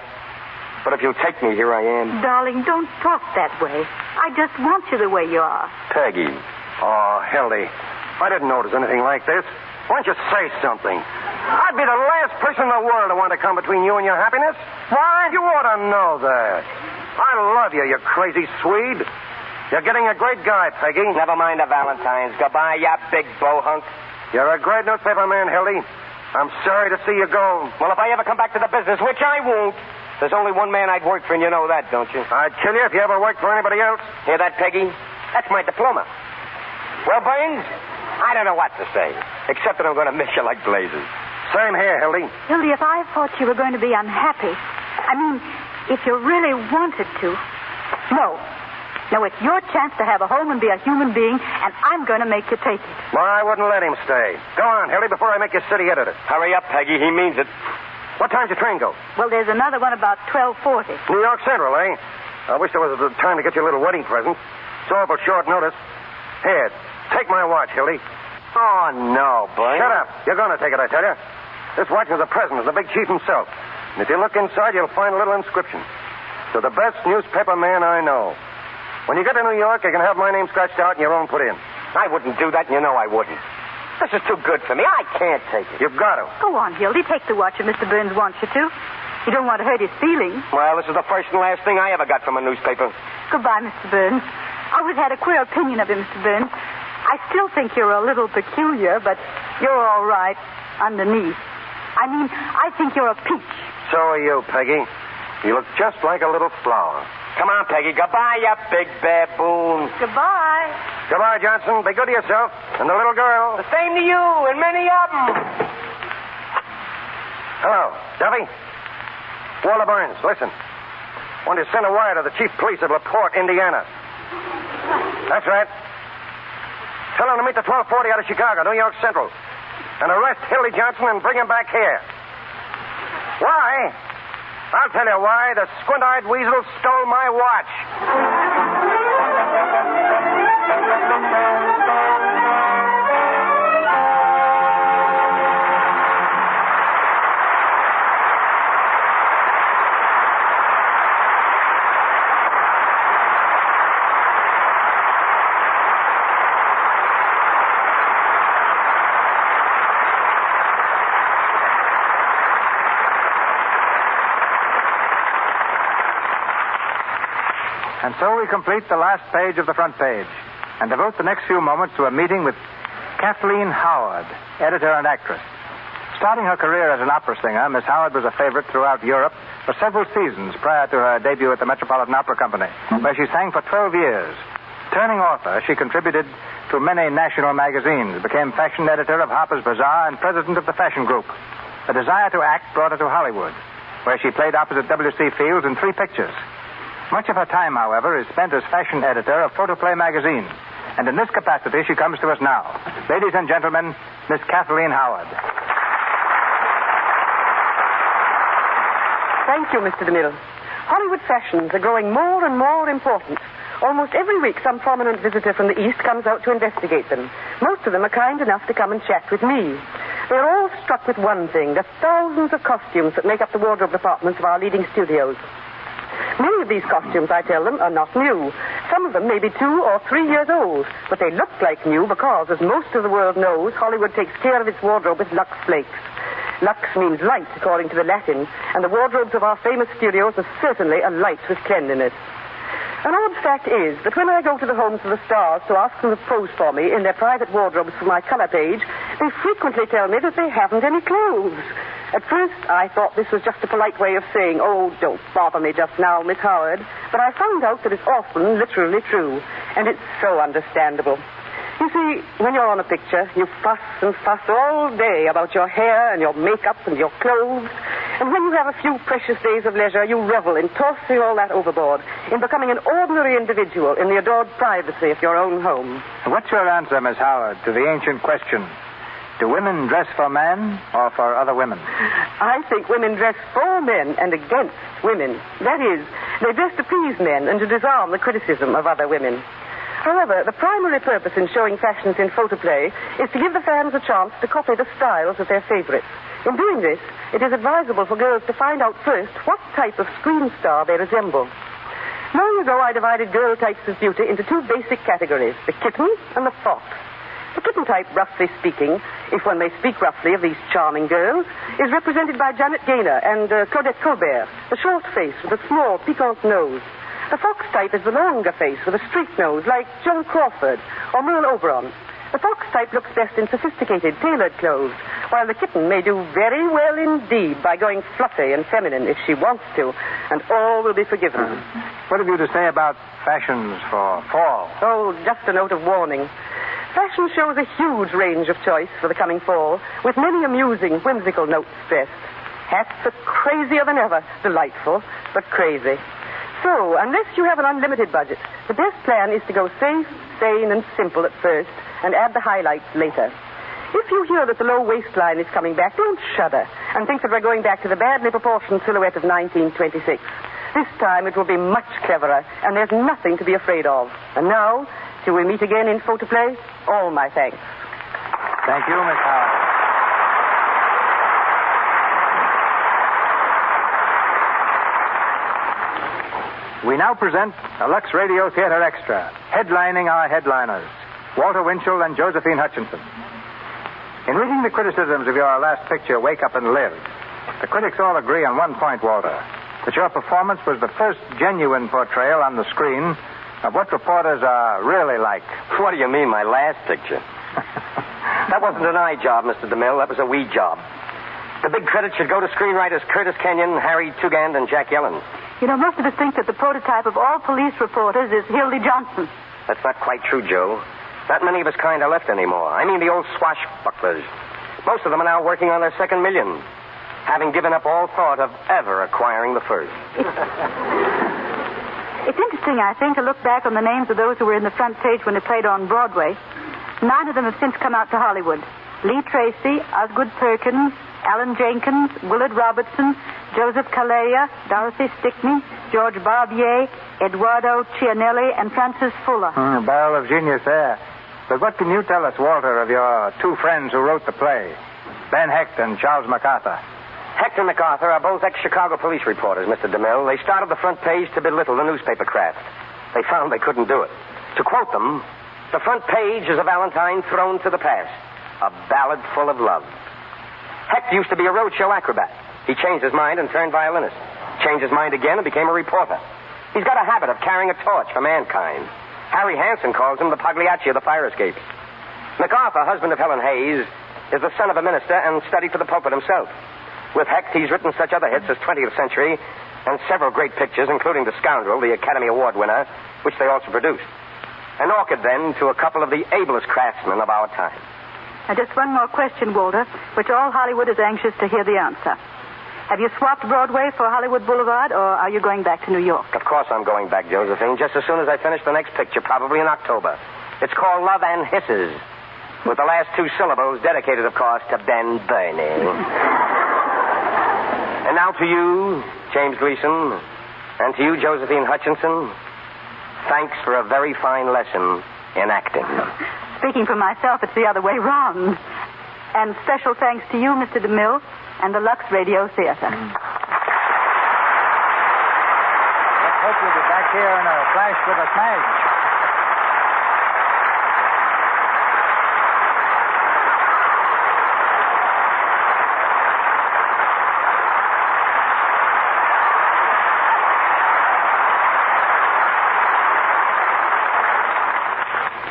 But if you'll take me, here I am. Darling, don't talk that way. I just want you the way you are. Peggy. Oh, Hildy, I didn't notice anything like this. Why don't you say something? I'd be the last person in the world to want to come between you and your happiness. Why? You ought to know that. I love you, you crazy Swede. You're getting a great guy, Peggy. Never mind the Valentines. Goodbye, you big bohunk. You're a great newspaper man, Hildy. I'm sorry to see you go. Well, if I ever come back to the business, which I won't, there's only one man I'd work for, and you know that, don't you? I'd kill you if you ever worked for anybody else. Hear that, Peggy? That's my diploma. Well, Burns, I don't know what to say, except that I'm going to miss you like blazes. Same here, Hildy. Hildy, if I thought you were going to be unhappy, I mean, if you really wanted to. No, it's your chance to have a home and be a human being, and I'm going to make you take it. Well, I wouldn't let him stay. Go on, Hildy, before I make you city editor. Hurry up, Peggy. He means it. What time's your train go? Well, there's another one about 12:40. New York Central, eh? I wish there was a time to get you a little wedding present. It's awful short notice. Here, take my watch, Hildy. Oh, no, Burns. Shut up. You're going to take it, I tell you. This watch is a present of the big chief himself. And if you look inside, you'll find a little inscription. To the best newspaper man I know. When you get to New York, you can have my name scratched out and your own put in. I wouldn't do that, and you know I wouldn't. This is too good for me. I can't take it. You've got to. Go on, Hildy. Take the watch if Mr. Burns wants you to. You don't want to hurt his feelings. Well, this is the first and last thing I ever got from a newspaper. Goodbye, Mr. Burns. I always had a queer opinion of you, Mr. Burns. I still think you're a little peculiar, but you're all right underneath. I mean, I think you're a peach. So are you, Peggy. You look just like a little flower. Come on, Peggy. Goodbye, you big baboon. Goodbye. Goodbye, Johnson. Be good to yourself and the little girl. The same to you and many of them. Hello, Duffy. Walter Burns, listen. Want to send a wire to the chief police of LaPorte, Indiana. That's right. Tell him to meet the 1240 out of Chicago, New York Central. And arrest Hildy Johnson and bring him back here. Why? I'll tell you why. The squint-eyed weasel stole my watch. And so we complete the last page of the front page and devote the next few moments to a meeting with Kathleen Howard, editor and actress. Starting her career as an opera singer, Miss Howard was a favorite throughout Europe for several seasons prior to her debut at the Metropolitan Opera Company, where she sang for 12 years. Turning author, she contributed to many national magazines, became fashion editor of Harper's Bazaar and president of the Fashion Group. A desire to act brought her to Hollywood, where she played opposite W.C. Fields in 3 pictures. Much of her time, however, is spent as fashion editor of Photoplay magazine. And in this capacity, she comes to us now. Ladies and gentlemen, Miss Kathleen Howard. Thank you, Mr. DeMille. Hollywood fashions are growing more and more important. Almost every week, some prominent visitor from the East comes out to investigate them. Most of them are kind enough to come and chat with me. They're all struck with one thing, the thousands of costumes that make up the wardrobe departments of our leading studios. Many of these costumes, I tell them, are not new. Some of them may be 2 or 3 years old, but they look like new because, as most of the world knows, Hollywood takes care of its wardrobe with Lux Flakes. Lux means light, according to the Latin, and the wardrobes of our famous studios are certainly alight with cleanliness. An odd fact is that when I go to the homes of the stars to ask them to pose for me in their private wardrobes for my color page, they frequently tell me that they haven't any clothes. At first, I thought this was just a polite way of saying, "Oh, don't bother me just now, Miss Howard." But I found out that it's often literally true, and it's so understandable. You see, when you're on a picture, you fuss and fuss all day about your hair and your makeup and your clothes. And when you have a few precious days of leisure, you revel in tossing all that overboard, in becoming an ordinary individual in the adored privacy of your own home. What's your answer, Miss Howard, to the ancient question? Do women dress for men or for other women? I think women dress for men and against women. That is, they dress to please men and to disarm the criticism of other women. However, the primary purpose in showing fashions in photoplay is to give the fans a chance to copy the styles of their favorites. In doing this, it is advisable for girls to find out first what type of screen star they resemble. Long ago, I divided girl types of beauty into 2 basic categories, the kitten and the fox. The kitten type, roughly speaking, if one may speak roughly of these charming girls, is represented by Janet Gaynor and Claudette Colbert, the short face with a small, piquant nose. The fox type is the longer face with a straight nose, like Joan Crawford or Merle Oberon. The fox type looks best in sophisticated, tailored clothes, while the kitten may do very well indeed by going fluffy and feminine if she wants to, and all will be forgiven. What have you to say about fashions for fall? Oh, just a note of warning. Fashion shows a huge range of choice for the coming fall, with many amusing, whimsical notes stressed. Hats are crazier than ever. Delightful, but crazy. So, unless you have an unlimited budget, the best plan is to go safe, sane, and simple at first, and add the highlights later. If you hear that the low waistline is coming back, don't shudder and think that we're going back to the badly proportioned silhouette of 1926. This time it will be much cleverer, and there's nothing to be afraid of. And now, till we meet again in Photoplay, all my thanks. Thank you, Miss Howard. We now present a Lux Radio Theater Extra, headlining our headliners, Walter Winchell and Josephine Hutchinson. In reading the criticisms of your last picture, Wake Up and Live, the critics all agree on one point, Walter, that your performance was the first genuine portrayal on the screen of what reporters are really like. What do you mean, my last picture? That wasn't an eye job, Mr. DeMille. That was a we job. The big credit should go to screenwriters Curtis Kenyon, Harry Tugand, and Jack Yellen. You know, most of us think that the prototype of all police reporters is Hildy Johnson. That's not quite true, Joe. Not many of us kind are left anymore. I mean the old swashbucklers. Most of them are now working on their second million, having given up all thought of ever acquiring the first. It's interesting, I think, to look back on the names of those who were in the front page when they played on Broadway. 9 of them have since come out to Hollywood. Lee Tracy, Osgood Perkins, Alan Jenkins, Willard Robertson, Joseph Calleia, Dorothy Stickney, George Barbier, Eduardo Cianelli, and Francis Fuller. Barrel of genius there. But what can you tell us, Walter, of your 2 friends who wrote the play, Ben Hecht and Charles MacArthur? Hecht and MacArthur are both ex-Chicago police reporters, Mr. DeMille. They started the front page to belittle the newspaper craft. They found they couldn't do it. To quote them, the front page is a valentine thrown to the past, a ballad full of love. Hecht used to be a roadshow acrobat. He changed his mind and turned violinist. Changed his mind again and became a reporter. He's got a habit of carrying a torch for mankind. Harry Hansen calls him the Pagliacci of the fire escapes. MacArthur, husband of Helen Hayes, is the son of a minister and studied for the pulpit himself. With Hecht, he's written such other hits as 20th Century and several great pictures, including The Scoundrel, the Academy Award winner, which they also produced. An orchid, then, to a couple of the ablest craftsmen of our time. Now, just one more question, Walter, which all Hollywood is anxious to hear the answer. Have you swapped Broadway for Hollywood Boulevard, or are you going back to New York? Of course I'm going back, Josephine, just as soon as I finish the next picture, probably in October. It's called Love and Hisses, with the last 2 syllables dedicated, of course, to Ben Burney. And now to you, James Gleason, and to you, Josephine Hutchinson, thanks for a very fine lesson in acting. Speaking for myself, it's the other way round. And special thanks to you, Mr. DeMille, and the Lux Radio Theater. Let's hope you'll be back here in a flash with a smash.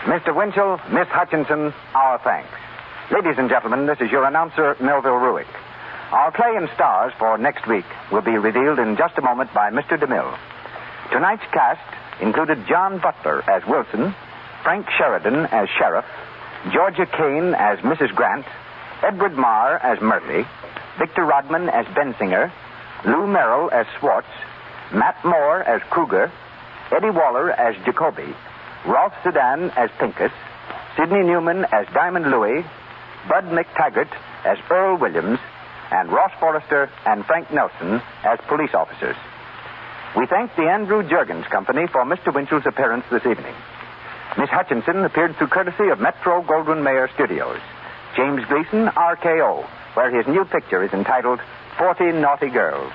Mr. Winchell, Miss Hutchinson, our thanks. Ladies and gentlemen, this is your announcer, Melville Ruick. Our play and stars for next week will be revealed in just a moment by Mr. DeMille. Tonight's cast included John Butler as Wilson, Frank Sheridan as Sheriff, Georgia Kane as Mrs. Grant, Edward Marr as Murphy, Victor Rodman as Bensinger, Lou Merrill as Swartz, Matt Moore as Kruger, Eddie Waller as Jacoby, Rolf Sedan as Pincus, Sidney Newman as Diamond Louis, Bud McTaggart as Earl Williams, and Ross Forrester and Frank Nelson as police officers. We thank the Andrew Juergens Company for Mr. Winchell's appearance this evening. Miss Hutchinson appeared through courtesy of Metro Goldwyn Mayer Studios. James Gleason, RKO, where his new picture is entitled 40 Naughty Girls.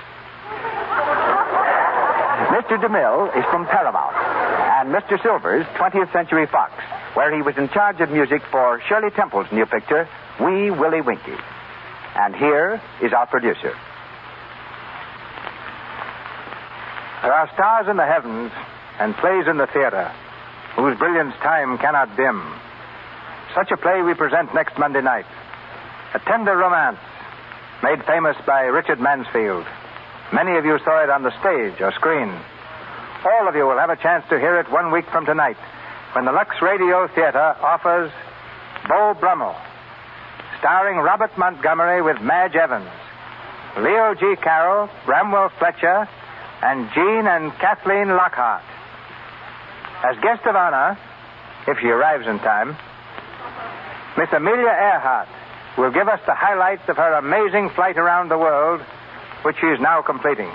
Mr. DeMille is from Paramount, and Mr. Silvers, 20th Century Fox, where he was in charge of music for Shirley Temple's new picture, Wee Willie Winkie. And here is our producer. There are stars in the heavens and plays in the theater whose brilliance time cannot dim. Such a play we present next Monday night. A tender romance made famous by Richard Mansfield. Many of you saw it on the stage or screen. All of you will have a chance to hear it 1 week from tonight when the Lux Radio Theater offers Beau Brummel, starring Robert Montgomery with Madge Evans, Leo G. Carroll, Bramwell Fletcher, and Jean and Kathleen Lockhart. As guest of honor, if she arrives in time, Miss Amelia Earhart will give us the highlights of her amazing flight around the world, which she is now completing.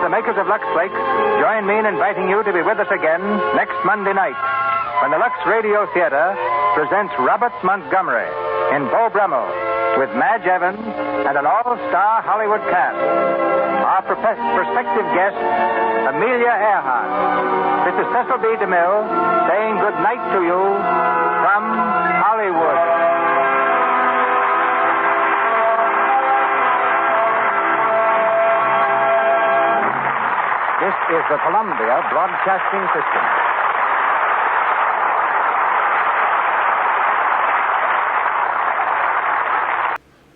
The makers of Lux Flakes join me in inviting you to be with us again next Monday night when the Lux Radio Theater presents Robert Montgomery in Beau Brummel, with Madge Evans and an all-star Hollywood cast. Our prospective guest, Amelia Earhart. This is Cecil B. DeMille saying good night to you from Hollywood. This is the Columbia Broadcasting System.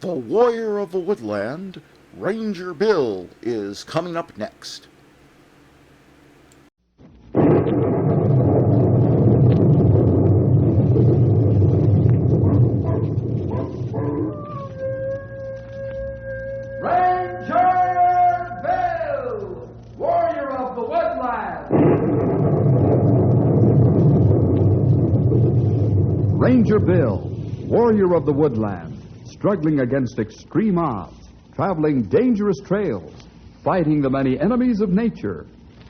The Warrior of the Woodland, Ranger Bill, is coming up next. Ranger Bill, Warrior of the Woodland. Ranger Bill, Warrior of the Woodland, struggling against extreme odds, traveling dangerous trails, fighting the many enemies of nature.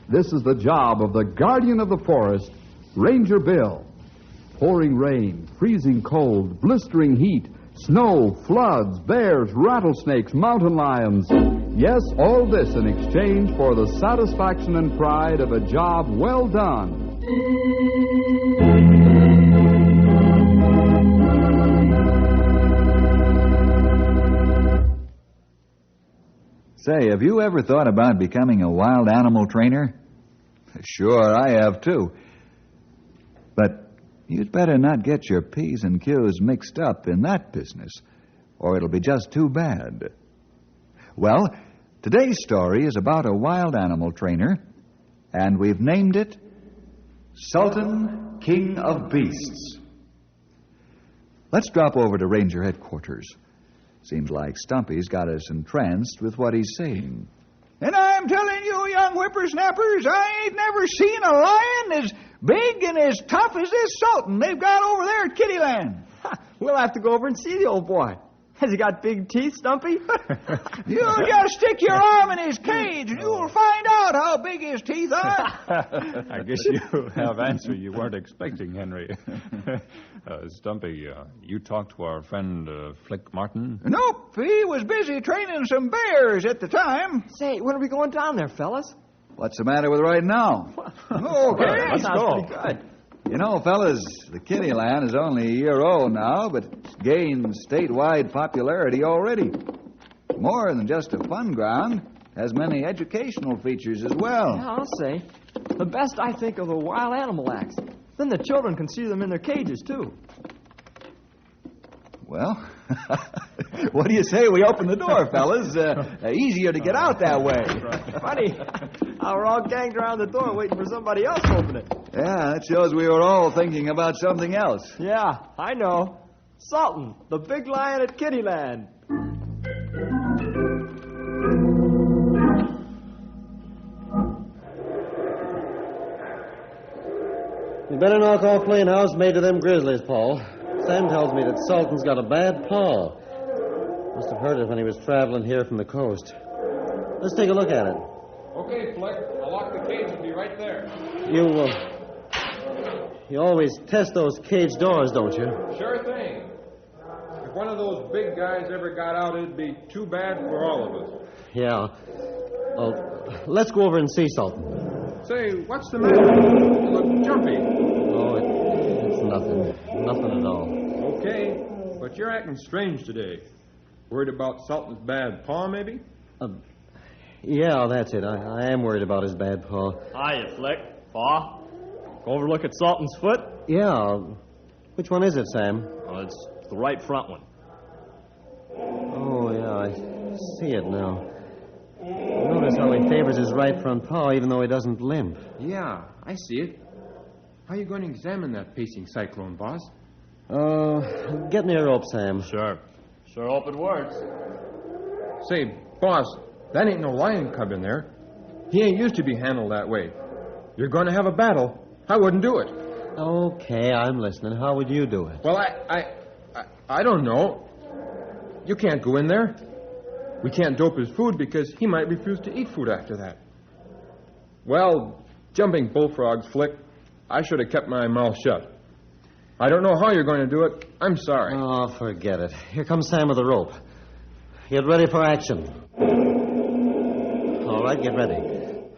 This is the job of the guardian of the forest, Ranger Bill. Pouring rain, freezing cold, blistering heat, snow, floods, bears, rattlesnakes, mountain lions. Yes, all this in exchange for the satisfaction and pride of a job well done. Say, have you ever thought about becoming a wild animal trainer? Sure, I have too. But you'd better not get your P's and Q's mixed up in that business, or it'll be just too bad. Well, today's story is about a wild animal trainer, and we've named it Sultan, King of Beasts. Let's drop over to Ranger headquarters. Seems like Stumpy's got us entranced with what he's saying. And I'm telling you, young whippersnappers, I ain't never seen a lion as big and as tough as this Sultan they've got over there at Kittyland. We'll have to go over and see the old boy. Has he got big teeth, Stumpy? You just stick your arm in his cage and you'll find out how big his teeth are. I guess you have answer you weren't expecting, Henry. Stumpy, you talked to our friend Flick Martin? Nope, he was busy training some bears at the time. Say, when are we going down there, fellas? What's the matter with right now? Okay, let's go. Pretty good. You know, fellas, the Kittyland is only a year old now, but it's gained statewide popularity already. More than just a fun ground, has many educational features as well. Yeah, I'll say. The best, I think, are the wild animal acts. Then the children can see them in their cages, too. Well, what do you say we open the door, fellas? Easier to get out that way. Funny how we're all ganged around the door waiting for somebody else to open it. Yeah, that shows we were all thinking about something else. Yeah, I know. Sultan, the big lion at Kittyland. You better knock off playing housemaid to them grizzlies, Paul. Sam tells me that Sultan's got a bad paw. Must have hurt it when he was traveling here from the coast. Let's take a look at it. Okay, Flick. I'll lock the cage and be right there. You always test those cage doors, don't you? Sure thing. If one of those big guys ever got out, it'd be too bad for all of us. Yeah. Well, let's go over and see Sultan. Say, what's the matter? You look jumpy. Oh, it's nothing. Nothing at all. Okay, but you're acting strange today. Worried about Sultan's bad paw, maybe? Yeah, that's it. I am worried about his bad paw. Hiya, Flick. Paw? Go over look at Sultan's foot? Yeah. Which one is it, Sam? Well, it's the right front one. Oh, yeah, I see it now. Notice how he favors his right front paw even though he doesn't limp. Yeah, I see it. How are you going to examine that pacing cyclone, boss? Get me a rope, Sam. Sure. Sure hope it works. Say, boss, that ain't no lion cub in there. He ain't used to be handled that way. You're going to have a battle. I wouldn't do it. Okay, I'm listening. How would you do it? Well, I don't know. You can't go in there. We can't dope his food because he might refuse to eat food after that. Well, jumping bullfrogs, Flick, I should have kept my mouth shut. I don't know how you're going to do it. I'm sorry. Oh, forget it. Here comes Sam with the rope. Get ready for action. All right, get ready.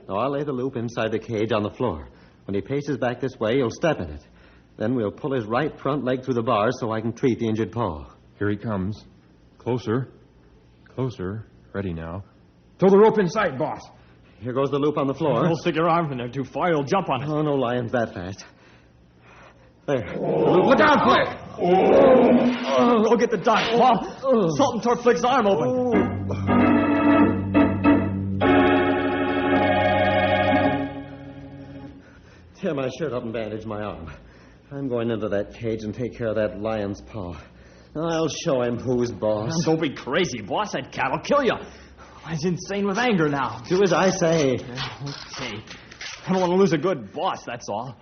Now, I'll lay the loop inside the cage on the floor. When he paces back this way, you'll step in it. Then we'll pull his right front leg through the bars so I can treat the injured paw. Here he comes. Closer. Closer. Ready now. Throw the rope inside, boss. Here goes the loop on the floor. Don't stick your arm in there too far. You'll jump on it. Oh, no lions that fast. There. Look out, Flick! Go get the doc, Paul. Sultan tore Flick's arm open. Tear my shirt up and bandage my arm. I'm going into that cage and take care of that lion's paw. I'll show him who's boss. Don't be crazy, boss. That cat'll kill you. He's insane with anger now. Do as I say. Okay. I don't want to lose a good boss, that's all.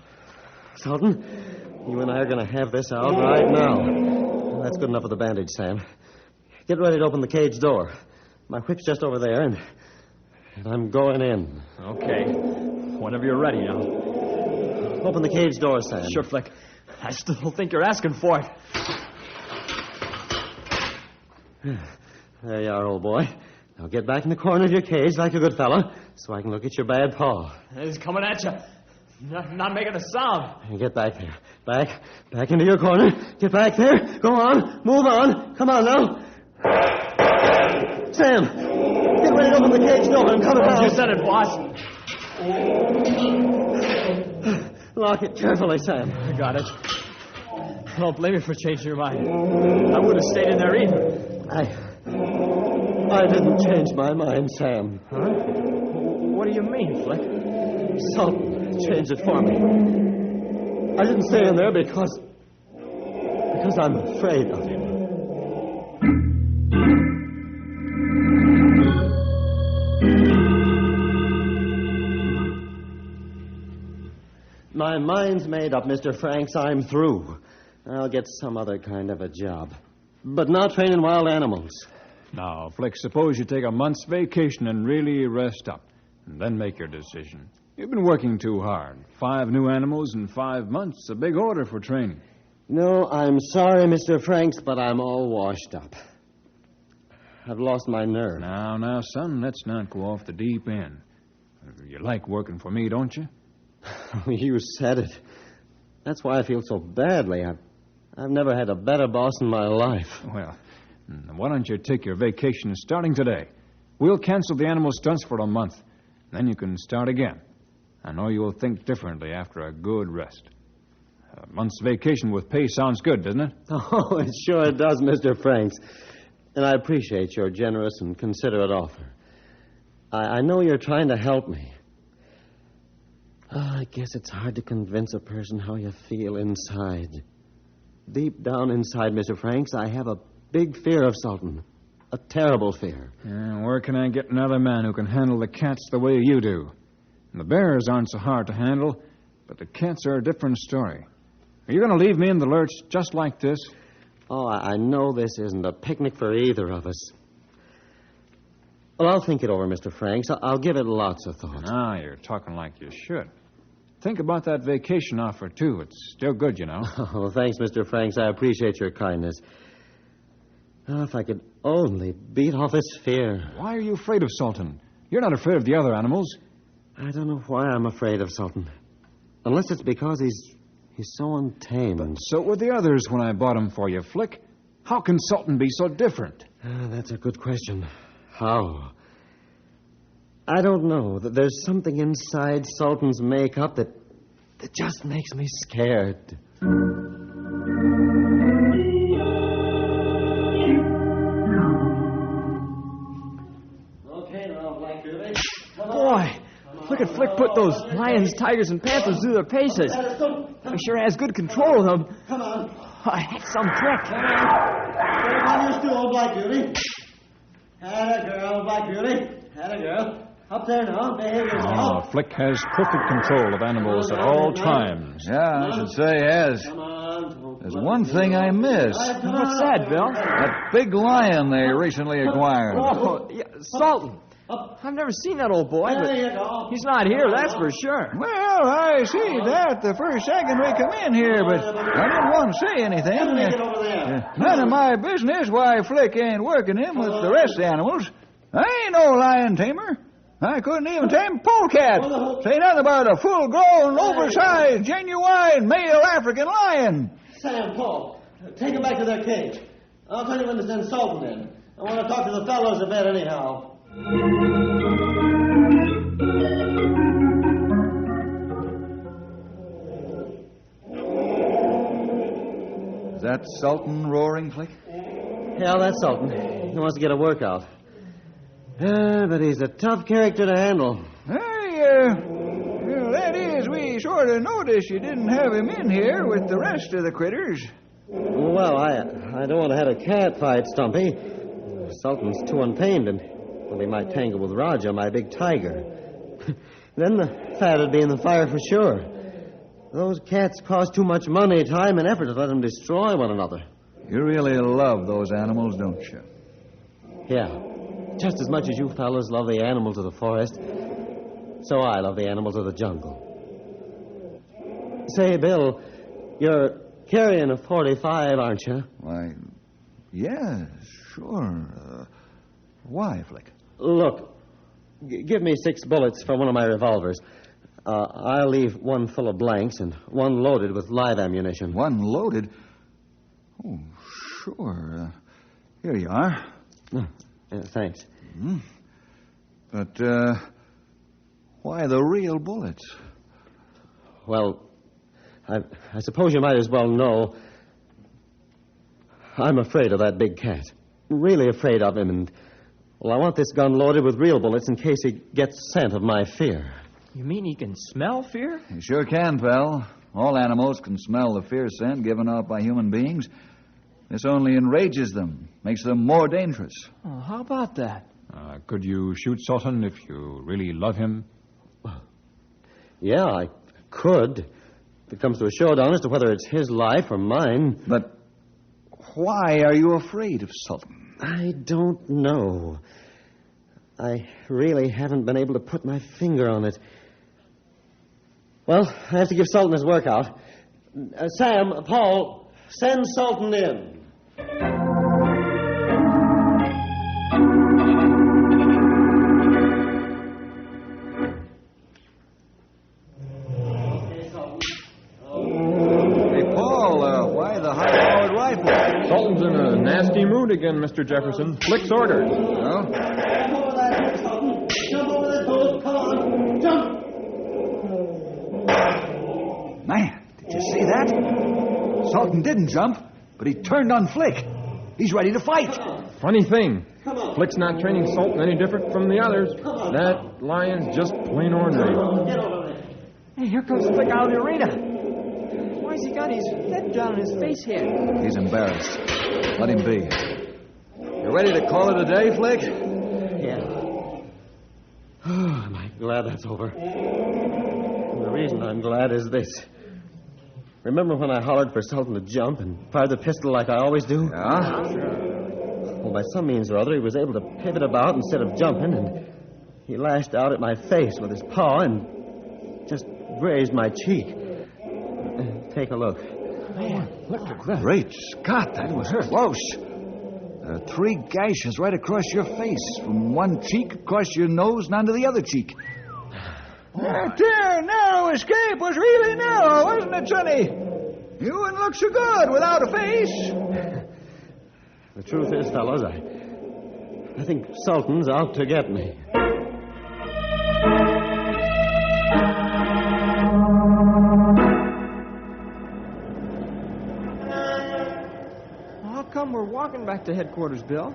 Sultan, you and I are going to have this out right now. That's good enough of the bandage, Sam. Get ready to open the cage door. My whip's just over there, and I'm going in. Okay. Whenever you're ready now. Open the cage door, Sam. Sure, Flick. I still think you're asking for it. There you are, old boy. Now get back in the corner of your cage like a good fella so I can look at your bad paw. He's coming at you. Not making a sound. Get back there. Back into your corner. Get back there. Go on. Move on. Come on now. Sam, get ready to open the cage door. I'm coming out. You said it, boss. Lock it carefully, Sam. I got it. Don't blame me for changing your mind. I would have stayed in there either. I didn't change my mind, Sam. Huh? What do you mean, Flick? Sultan changed it for me. I didn't stay in there because I'm afraid of him. My mind's made up, Mr. Franks. I'm through. I'll get some other kind of a job. But not training wild animals. Now, Flick, suppose you take a month's vacation and really rest up, and then make your decision. You've been working too hard. 5 new animals in 5 months, a big order for training. No, I'm sorry, Mr. Franks, but I'm all washed up. I've lost my nerve. Now, son, let's not go off the deep end. You like working for me, don't you? You said it. That's why I feel so badly. I've never had a better boss in my life. Well, why don't you take your vacation starting today? We'll cancel the animal stunts for a month. Then you can start again. I know you'll think differently after a good rest. A month's vacation with pay sounds good, doesn't it? Oh, it sure does, Mr. Franks. And I appreciate your generous and considerate offer. I know you're trying to help me. I guess it's hard to convince a person how you feel inside. Deep down inside, Mr. Franks, I have a big fear of Sultan. A terrible fear. Where can I get another man who can handle the cats the way you do? And the bears aren't so hard to handle, but the cats are a different story. Are you going to leave me in the lurch just like this? Oh, I know this isn't a picnic for either of us. Well, I'll think it over, Mr. Franks. I'll give it lots of thought. Now, you're talking like you should. Think about that vacation offer, too. It's still good, you know. Oh, thanks, Mr. Franks. I appreciate your kindness. Oh, if I could only beat off this fear. Why are you afraid of Sultan? You're not afraid of the other animals. I don't know why I'm afraid of Sultan. Unless it's because he's so untamed. But so were the others when I bought him for you, Flick. How can Sultan be so different? That's a good question. How? I don't know. There's something inside Sultan's makeup that just makes me scared. Okay, now, Black Beauty. Boy, look at Flick put those lions, tigers, and panthers through their paces. He sure has good control of them. Come on. That's some trick. Get on your stool, Black Beauty. Had a girl, Black Beauty. Had a girl. Up there now. Behave yourself. Flick has perfect control of animals at all times. Yeah, I should say he has. There's one thing I miss. What's that, Bill? That big lion they recently acquired. Oh, yeah, Sultan. I've never seen that old boy, but There you go. he's not here, that's for sure. Well, I see that the first second we come in here, but I didn't want to say anything. None of my business why Flick ain't working him with the rest of the animals. I ain't no lion tamer. I couldn't even tame a polecat. Say nothing about a full-grown, oversized, genuine male African lion. Sam, Paul, take them back to their cage. I'll tell you when to send Sultan in. I want to talk to the fellows a bit anyhow. Is that Sultan roaring, Flick? Yeah, that's Sultan. He wants to get a workout. But he's a tough character to handle. Well, that is, we sort of noticed you didn't have him in here with the rest of the critters. Well, I don't want to have a cat fight, Stumpy. Sultan's too untamed, and well, he might tangle with Raja, my big tiger. Then the fat would be in the fire for sure. Those cats cost too much money, time, and effort to let them destroy one another. You really love those animals, don't you? Yeah. Just as much as you fellas love the animals of the forest, so I love the animals of the jungle. Say, Bill, you're carrying a .45, aren't you? Why, yes, sure. Why, Flick? Look, give me 6 bullets for one of my revolvers. I'll leave one full of blanks and one loaded with live ammunition. One loaded? Oh, sure. Here you are. Thanks. Mm-hmm. But, why the real bullets? Well, I suppose you might as well know I'm afraid of that big cat. Really afraid of him, and, well, I want this gun loaded with real bullets in case he gets scent of my fear. You mean he can smell fear? You sure can, pal. All animals can smell the fear scent given off by human beings. This only enrages them, makes them more dangerous. Oh, how about that? Could you shoot Sultan if you really love him? Yeah, I could. If it comes to a showdown as to whether it's his life or mine. But why are you afraid of Sultan? I don't know. I really haven't been able to put my finger on it. Well, I have to give Sultan his workout. Sam, Paul, send Sultan in. Sultan's in a nasty mood again, Mr. Jefferson. Flick's orders. Jump over that boat. Come on. Jump. Man, did you see that? Sultan didn't jump, but he turned on Flick. He's ready to fight. Funny thing. Flick's not training Sultan any different from the others. That lion's just plain ornery. Hey, here comes Flick out of the arena. Why's he got his head down in his face here? He's embarrassed. Let him be. You ready to call it a day, Flick? Yeah. Am I glad that's over? And the reason I'm glad is this. Remember when I hollered for Sultan to jump and fired the pistol like I always do? Yeah? Well, by some means or other, he was able to pivot about instead of jumping, and he lashed out at my face with his paw and just grazed my cheek. Take a look. Man, look at that. Great Scott, that was close. 3 gashes right across your face, from one cheek across your nose and onto the other cheek. That narrow escape was really narrow, wasn't it, Sonny? You wouldn't look so good without a face. The truth is, fellows, I think Sultan's out to get me. How come we're walking back to headquarters, Bill?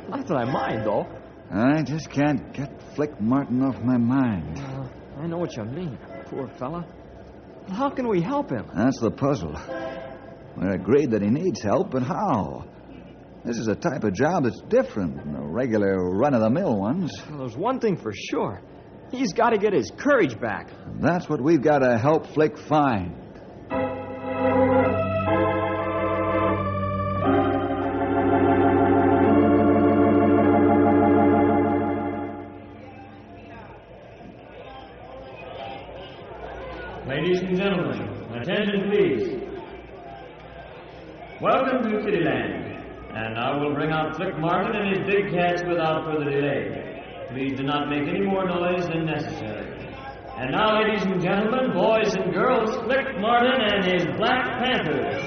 Not that I mind, though. I just can't get Flick Martin off my mind. I know what you mean, poor fella. How can we help him? That's the puzzle. We're agreed that he needs help, but how? This is a type of job that's different from the regular run-of-the-mill ones. Well, there's one thing for sure. He's got to get his courage back. That's what we've got to help Flick find. Ladies and gentlemen, attention please. Welcome to Kittyland. And I will bring out Flick Martin and his big cats without further delay. Please do not make any more noise than necessary. And now, ladies and gentlemen, boys and girls, Flick Martin and his Black Panthers.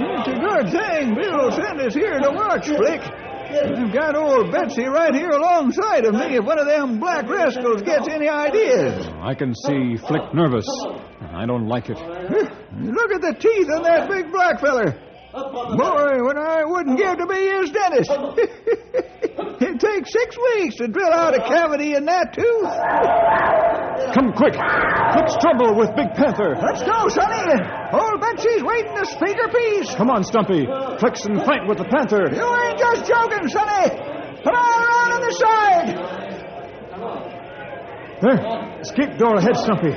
It's a good thing Bill sent us here to watch, Flick. I've got old Betsy right here alongside of me if one of them black rascals gets any ideas. I can see Flick nervous. I don't like it. Look at the teeth on that big black feller. Boy, when I wouldn't give to be his dentist. It takes 6 weeks to drill out a cavity in that tooth. Come quick. Flick's trouble with Big Panther. Let's go, Sonny. Old Betsy's waiting to speak her piece. Come on, Stumpy. Flick's in fight with the Panther. You ain't just joking, Sonny. Come on around on the side. There. Escape door ahead, Stumpy.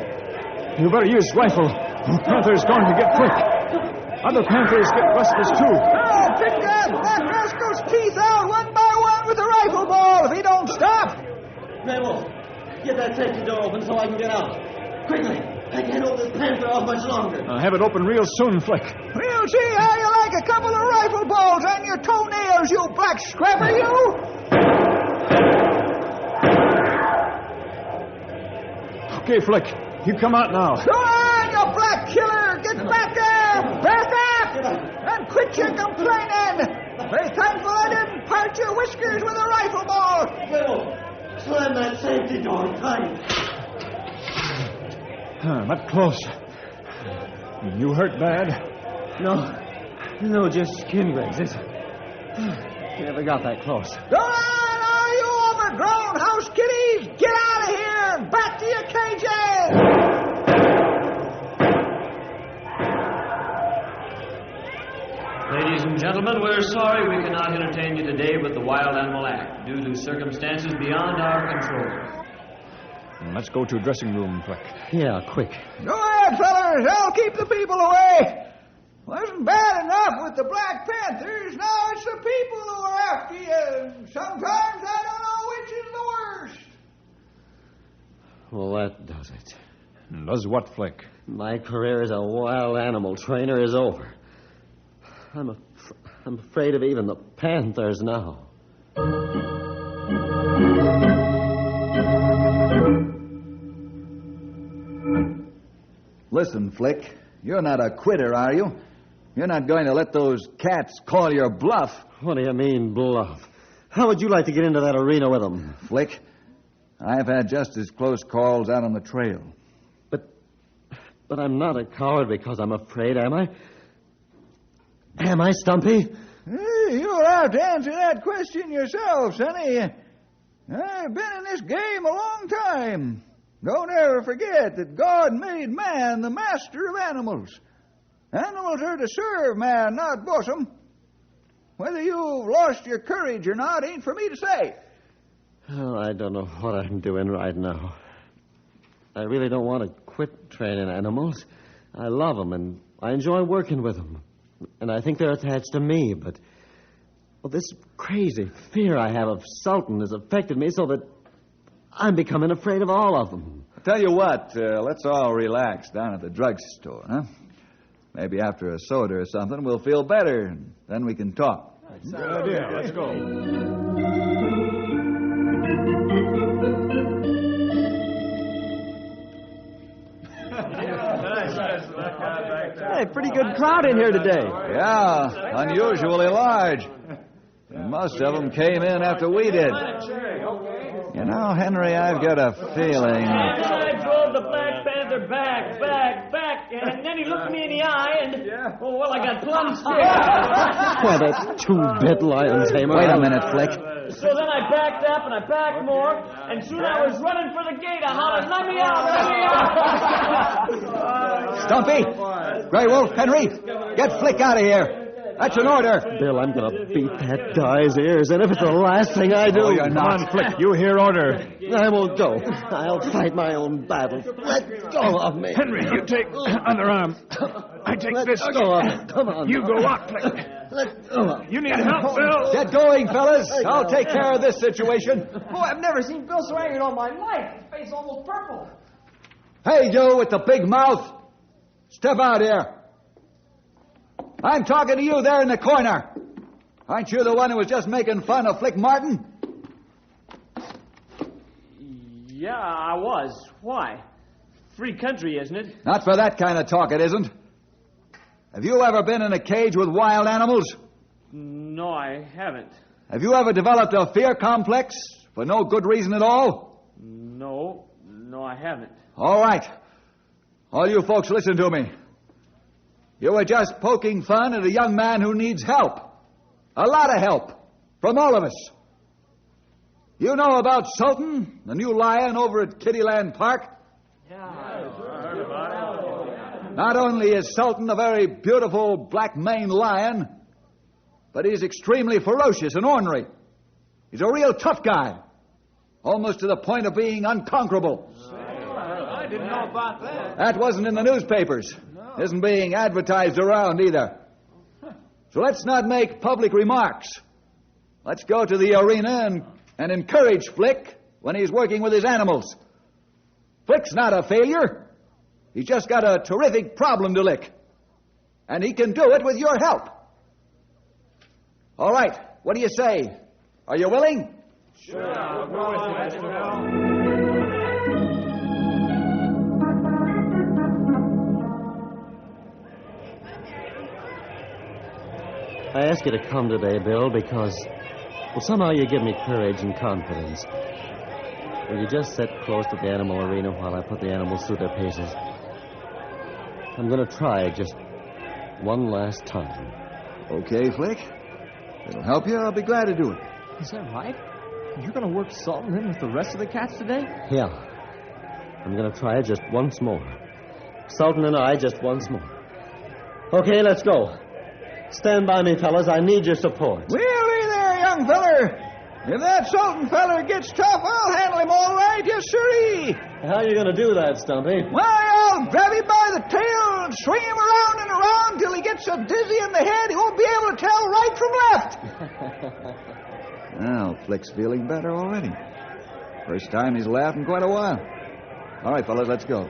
You better use rifle. The Panther's going to get Flick. Other Panthers get restless, too. Oh, pick that black rascal's teeth out one by one with a rifle ball if he don't stop. Mabel, get that safety door open so I can get out. Quickly. I can't hold this Panther off much longer. Have it open real soon, Flick. We'll see how you like a couple of rifle balls on your toenails, you black scrapper, you. Okay, Flick. You come out now. Go on, you black killer. Get back there. Back up. And quit your complaining. Be thankful I didn't part your whiskers with a rifle ball. Bill, slam that safety door tight. Not close. You hurt bad? No, just skin grazes. Never got that close. Go on, all you overgrown house kitties. Get out of here and back to your cages. Ladies and gentlemen, we're sorry we cannot entertain you today with the Wild Animal Act due to circumstances beyond our control. Let's go to dressing room, Flick. Yeah, quick. Go ahead, fellas. I'll keep the people away. Wasn't bad enough with the Black Panthers. Now it's the people who are after you. Sometimes I don't know which is the worst. Well, that does it. Does what, Flick? My career as a wild animal trainer is over. I'm afraid of even the Panthers now. Listen, Flick, you're not a quitter, are you? You're not going to let those cats call your bluff. What do you mean, bluff? How would you like to get into that arena with them? Flick, I've had just as close calls out on the trail. But I'm not a coward because I'm afraid, am I? Am I, Stumpy? You'll have to answer that question yourself, Sonny. I've been in this game a long time. Don't ever forget that God made man the master of animals. Animals are to serve man, not boss 'em. Whether you've lost your courage or not ain't for me to say. Oh, I don't know what I'm doing right now. I really don't want to quit training animals. I love them, and I enjoy working with them. And I think they're attached to me, but... Well, this crazy fear I have of Sultan has affected me so that I'm becoming afraid of all of them. I'll tell you what, let's all relax down at the drugstore, huh? Maybe after a soda or something, we'll feel better, and then we can talk. Good idea. Let's go. Hey, pretty good crowd in here today. Yeah, unusually large. And most of them came in after we did. You know, Henry, I've got a feeling... I drove the Black Panther back, and then he looked me in the eye, and, oh, well, I got plumb scared. Why, that's 2-bit lion tamer. Wait a minute, Flick. So then I backed up, and I backed more, and soon I was running for the gate. I hollered, let me out, let me out. Stumpy! Grey Wolf, Henry, get Flick out of here. That's an order. Bill, I'm going to beat that guy's ears, and if it's the last thing I do... Oh, you're not. Come on, Flick. You hear order. I won't go. I'll fight my own battle. Let go of me. Henry, you take underarm. I take Let this. go of me. Come on. You go out, Flick. Let go of me. You need help, Bill. Get going, fellas. I'll take care of this situation. Boy, I've never seen Bill so angry in all my life. His face almost purple. Hey, you with the big mouth. Step out here. I'm talking to you there in the corner. Aren't you the one who was just making fun of Flick Martin? Yeah, I was. Why? Free country, isn't it? Not for that kind of talk, it isn't. Have you ever been in a cage with wild animals? No, I haven't. Have you ever developed a fear complex for no good reason at all? No, I haven't. All right. All you folks, listen to me. You were just poking fun at a young man who needs help. A lot of help. From all of us. You know about Sultan, the new lion over at Kittyland Park? Not only is Sultan a very beautiful black maned lion, but he's extremely ferocious and ornery. He's a real tough guy. Almost to the point of being unconquerable. I didn't know about that. That wasn't in the newspapers. Isn't being advertised around either. So let's not make public remarks. Let's go to the arena and encourage Flick when he's working with his animals. Flick's not a failure. He's just got a terrific problem to lick. And he can do it with your help. All right, what do you say? Are you willing? Sure, I'll go with you, Mr. Bill. I ask you to come today, Bill, because, well, somehow you give me courage and confidence. Will you just sit close to the animal arena while I put the animals through their paces? I'm going to try just one last time. Okay, Flick. It'll help you. I'll be glad to do it. Is that right? You're going to work Sultan in with the rest of the cats today? Yeah. I'm going to try it just once more. Sultan and I just once more. Okay, let's go. Stand by me, fellas. I need your support. We'll be there, young feller. If that Sultan feller gets tough, I'll handle him all right. Yes, sirree. How are you going to do that, Stumpy? Well, I'll grab him by the tail and swing him around and around till he gets so dizzy in the head he won't be able to tell right from left. Well, Flick's feeling better already. First time he's laughed in quite a while. All right, fellas, let's go.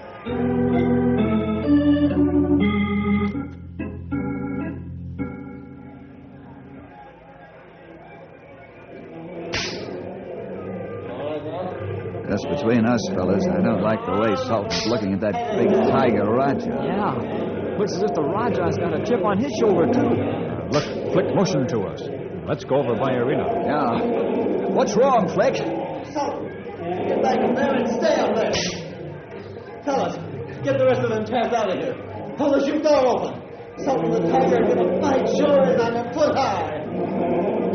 Just between us, fellas, I don't like the way Sultan's looking at that big tiger Raja. Yeah. Looks as if the Raja's got a chip on his shoulder, too. Look, Flick motioned to us. Let's go over by arena. Yeah. What's wrong, Flick? Sultan, get back up there and stay up there. Fellas, get the rest of them cats out of here. Pull the chute door open. Sultan the tiger is going to fight sure as I'm a foot high.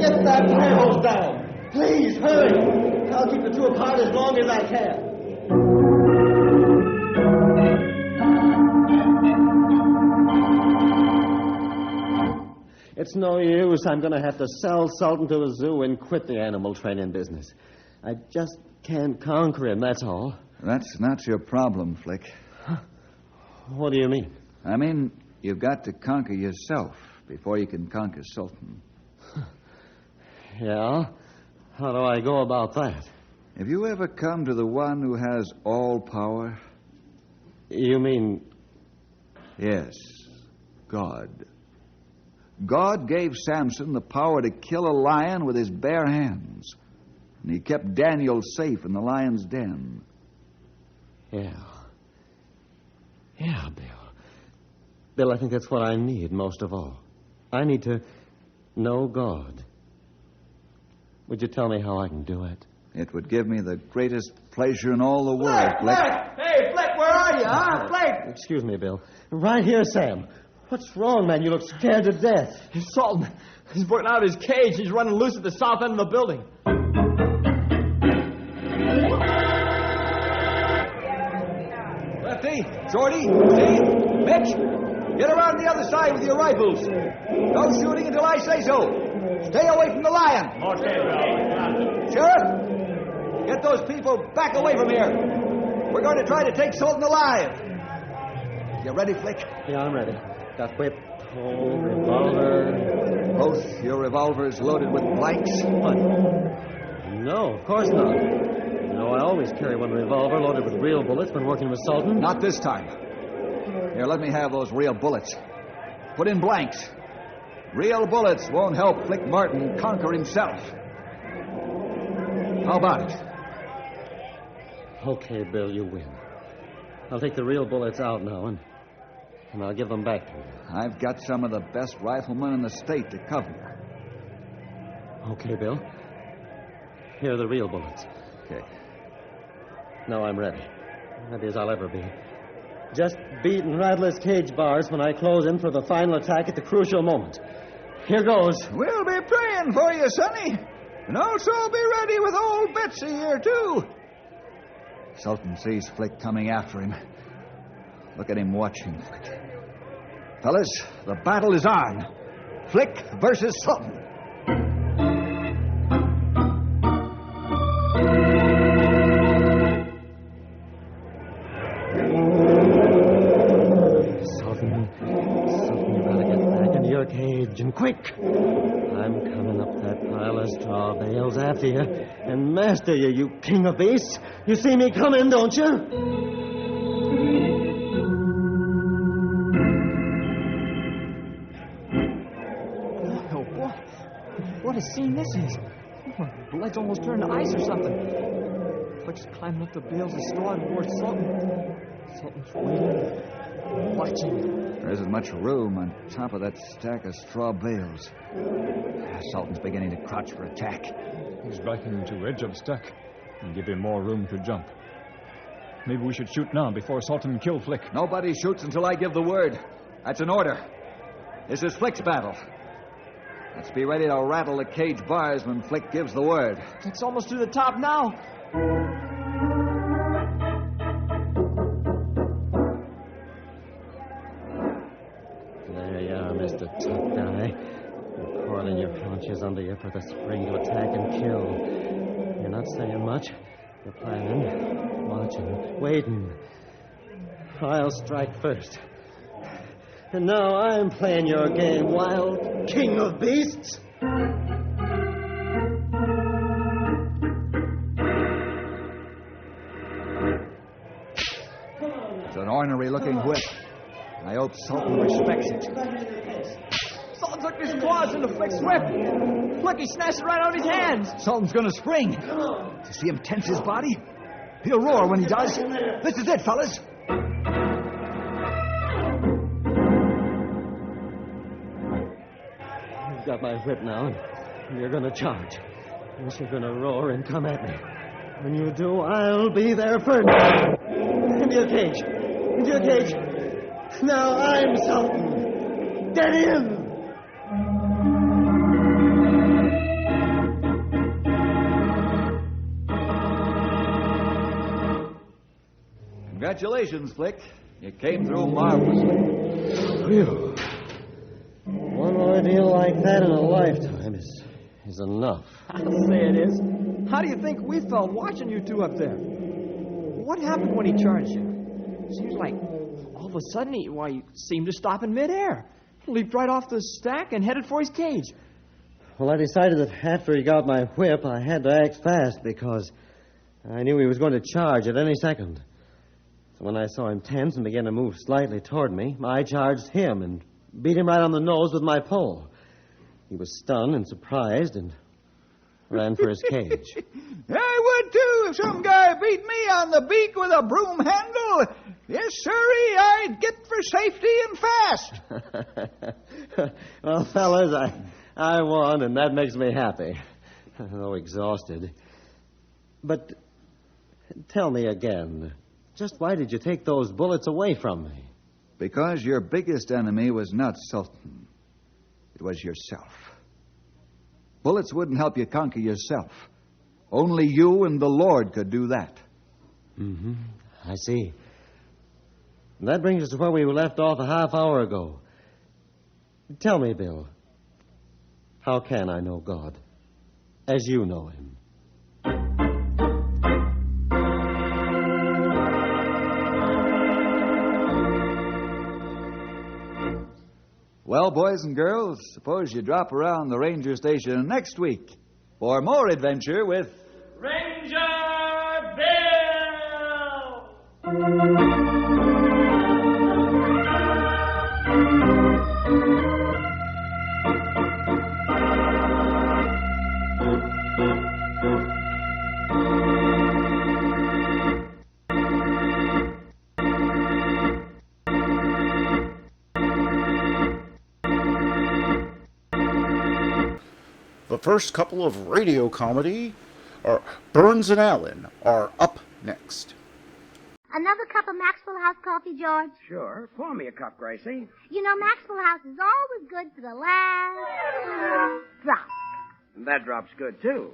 Get that fire hose down. Please, hurry. I'll keep the two apart as long as I can. It's no use. I'm going to have to sell Sultan to the zoo and quit the animal training business. I just can't conquer him, that's all. That's not your problem, Flick. What do you mean? I mean, you've got to conquer yourself before you can conquer Sultan. Yeah? How do I go about that? Have you ever come to the one who has all power? You mean... Yes, God. God gave Samson the power to kill a lion with his bare hands. And he kept Daniel safe in the lion's den. Yeah. Yeah, Bill. Bill, I think that's what I need most of all. I need to know God. Would you tell me how I can do it? It would give me the greatest pleasure in all the world, Flick. Hey, Flick, where are you, huh? Flick! Excuse me, Bill. Right here, Sam. What's wrong, man? You look scared to death. It's Sultan. He's broken out of his cage. He's running loose at the south end of the building. Lefty, Shorty, Steve, Mitch. Get around the other side with your rifles. No shooting until I say so. Stay away from the lion. Sheriff, get those people back away from here. We're going to try to take Sultan alive. You ready, Flick? Yeah, I'm ready. Got whip, pole, revolver. Both your revolvers loaded with blanks? What? No, of course not. You know, I always carry one revolver loaded with real bullets when working with Sultan. Not this time. Here, let me have those real bullets. Put in blanks. Real bullets won't help Flick Martin conquer himself. How about it? Okay, Bill, you win. I'll take the real bullets out now, and I'll give them back to you. I've got some of the best riflemen in the state to cover you. Okay, Bill. Here are the real bullets. Okay. Now I'm ready. Ready as I'll ever be. Just beat and rattle his cage bars when I close in for the final attack at the crucial moment. Here goes. We'll be praying for you, Sonny. And also be ready with old Betsy here, too. Sultan sees Flick coming after him. Look at him watching Flick. Fellas, the battle is on. Flick versus Sultan. Sultan, you better get back into your cage, and quick. I'm coming up that pile of straw bales after you and master you, you king of beasts. You see me coming, don't you? Oh, boy. What a scene this is. Blood's almost turned to ice or something. Flick's climbing up the bales of straw towards Sultan. Sultan's waiting, watching. There isn't much room on top of that stack of straw bales. Sultan's beginning to crouch for attack. He's backing to edge of stack and give him more room to jump. Maybe we should shoot now before Sultan kill Flick. Nobody shoots until I give the word. That's an order. This is Flick's battle. Let's be ready to rattle the cage bars when Flick gives the word. Flick's almost to the top now. There you are, Mr. Tough Guy. You're coiling your haunches under you for the spring to attack and kill. You're not saying much. You're planning, watching, waiting. I'll strike first. And now I'm playing your game, wild king of beasts. It's an ornery-looking whip. I hope Sultan respects it. Sultan's hooked his claws into Flick's whip. Flick, he snatched it right out of his hands. Sultan's gonna spring. You see him tense his body? He'll roar when he does. This is it, fellas. You've got my whip now, and you're gonna charge. Yes, you're gonna roar and come at me. When you do, I'll be there first. Into your cage. Into your cage. Now I'm Sultan. Get in! Congratulations, Flick. You came through marvelously. Phew. One ordeal like that in a lifetime is enough. I'll say it is. How do you think we felt watching you two up there? What happened when he charged you? Seems like all of a sudden he seemed to stop in midair. He leaped right off the stack and headed for his cage. Well, I decided that after he got my whip, I had to act fast because I knew he was going to charge at any second. So when I saw him tense and began to move slightly toward me, I charged him and beat him right on the nose with my pole. He was stunned and surprised and ran for his cage. I would, too, if some guy beat me on the beak with a broom handle. Yes, sirree, I'd get for safety and fast. Well, fellas, I won, and that makes me happy, though exhausted. But tell me again, just why did you take those bullets away from me? Because your biggest enemy was not Sultan. It was yourself. Bullets wouldn't help you conquer yourself. Only you and the Lord could do that. Mm-hmm. I see. And that brings us to where we left off a half hour ago. Tell me, Bill, how can I know God as you know him? Well, boys and girls, suppose you drop around the ranger station next week for more adventure with Ranger Bill! The first couple of radio comedy, Burns and Allen, are up next. Another cup of Maxwell House coffee, George? Sure. Pour me a cup, Gracie. You know, Maxwell House is always good to the last drop. And that drop's good, too.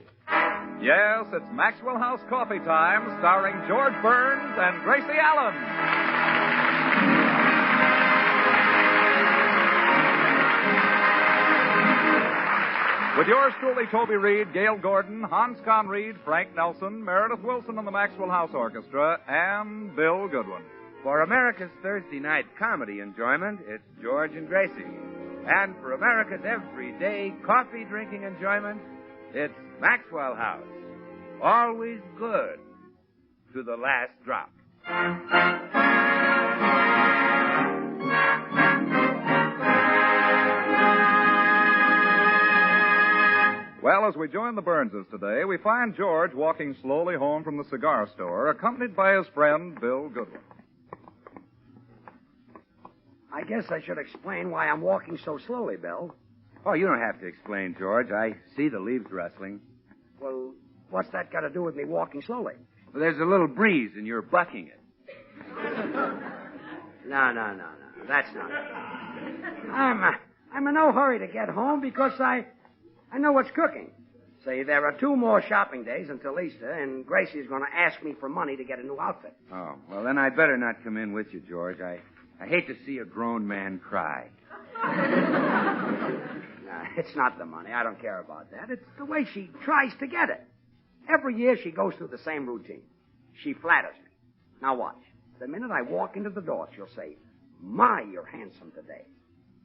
Yes, it's Maxwell House Coffee Time, starring George Burns and Gracie Allen. With yours truly, Toby Reed, Gail Gordon, Hans Conried, Frank Nelson, Meredith Wilson and the Maxwell House Orchestra, and Bill Goodwin. For America's Thursday night comedy enjoyment, it's George and Gracie. And for America's everyday coffee-drinking enjoyment, it's Maxwell House. Always good to the last drop. Well, as we join the Burnses today, we find George walking slowly home from the cigar store, accompanied by his friend, Bill Goodwin. I guess I should explain why I'm walking so slowly, Bill. Oh, you don't have to explain, George. I see the leaves rustling. Well, what's that got to do with me walking slowly? Well, there's a little breeze and you're bucking it. No. That's not it. I'm in no hurry to get home because I know what's cooking. Say, there are 2 more shopping days until Easter, and Gracie's going to ask me for money to get a new outfit. Oh, well, then I'd better not come in with you, George. I hate to see a grown man cry. No, it's not the money. I don't care about that. It's the way she tries to get it. Every year she goes through the same routine. She flatters me. Now watch. The minute I walk into the door, she'll say, "My, you're handsome today."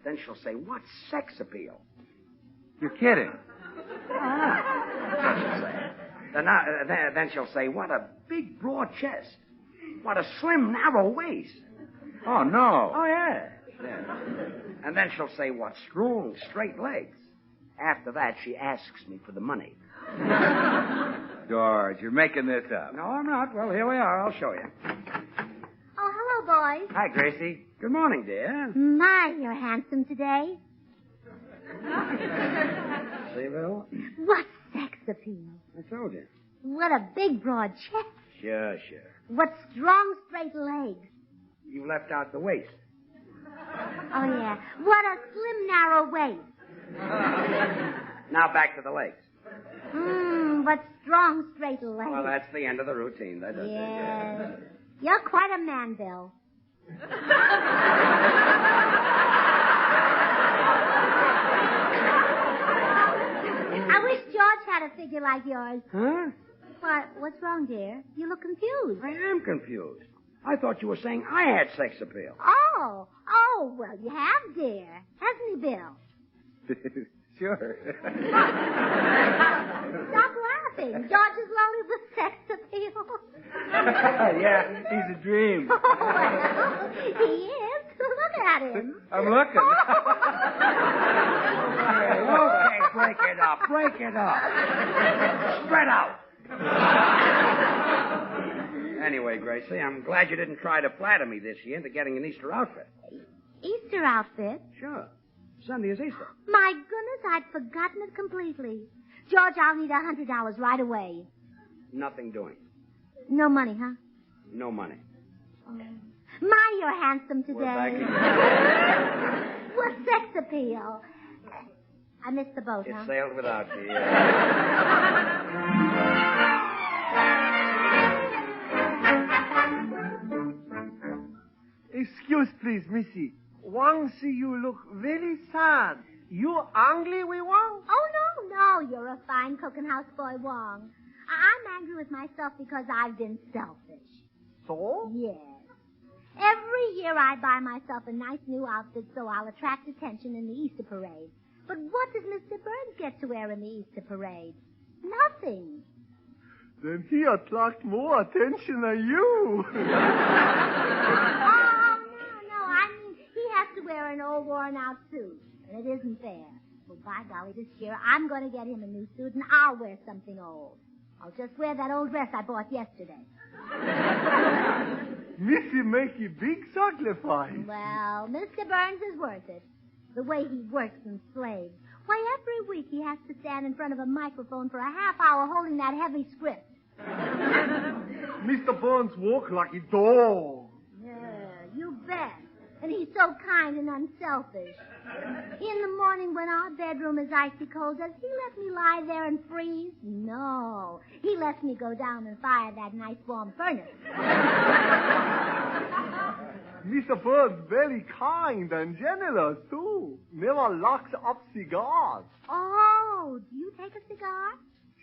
Then she'll say, "What sex appeal?" You're kidding. Then she'll say, "What a big, broad chest. What a slim, narrow waist." Oh, no. Oh, yeah. And then she'll say, "What strong, straight legs." After that, she asks me for the money. George, you're making this up. No, I'm not. Well, here we are. I'll show you. Oh, hello, boys. Hi, Gracie. Good morning, dear. My, you're handsome today. See, Bill? What sex appeal? I told you. What a big, broad chest. Sure. What strong, straight legs. You left out the waist. Oh, yeah. What a slim, narrow waist. Now back to the legs. What strong, straight legs. Well, that's the end of the routine. That does Yes. You're quite a man, Bill. I wish George had a figure like yours. Huh? What's wrong, dear? You look confused. I am confused. I thought you were saying I had sex appeal. Oh, well, you have, dear. Hasn't he, Bill? Sure. Stop laughing. George is loaded with sex appeal. Yeah, he's a dream. Oh, well, he is. Look at him. I'm looking. Okay, break it up. Spread out. Anyway, Gracie, I'm glad you didn't try to flatter me this year into getting an Easter outfit. Easter outfit? Sure. Sunday is Easter. My goodness, I'd forgotten it completely. George, I'll need $100 right away. Nothing doing. No money, huh? No money. Oh. My, you're handsome today. We're back again. What sex appeal? I missed the boat, It huh? sailed without you. He's please, Missy. Wang see you look very sad. You angry with Wang? Oh, no. You're a fine cooking houseboy, Wong. I'm angry with myself because I've been selfish. So? Yes. Every year I buy myself a nice new outfit so I'll attract attention in the Easter parade. But what does Mr. Burns get to wear in the Easter parade? Nothing. Then he attract more attention than you. Oh, no. I mean, he has to wear an old worn-out suit, and it isn't fair. Well, by golly, this year I'm going to get him a new suit, and I'll wear something old. I'll just wear that old dress I bought yesterday. Missy make a big sacrifice. Well, Mr. Burns is worth it. The way he works and slaves. Why, every week he has to stand in front of a microphone for a half hour holding that heavy script. Mr. Burns walk like a dog. Yeah, you bet. And he's so kind and unselfish. In the morning when our bedroom is icy cold, does he let me lie there and freeze? No. He lets me go down and fire that nice warm furnace. Mr. Burns very kind and generous, too. Never locks up cigars. Oh, do you take a cigar?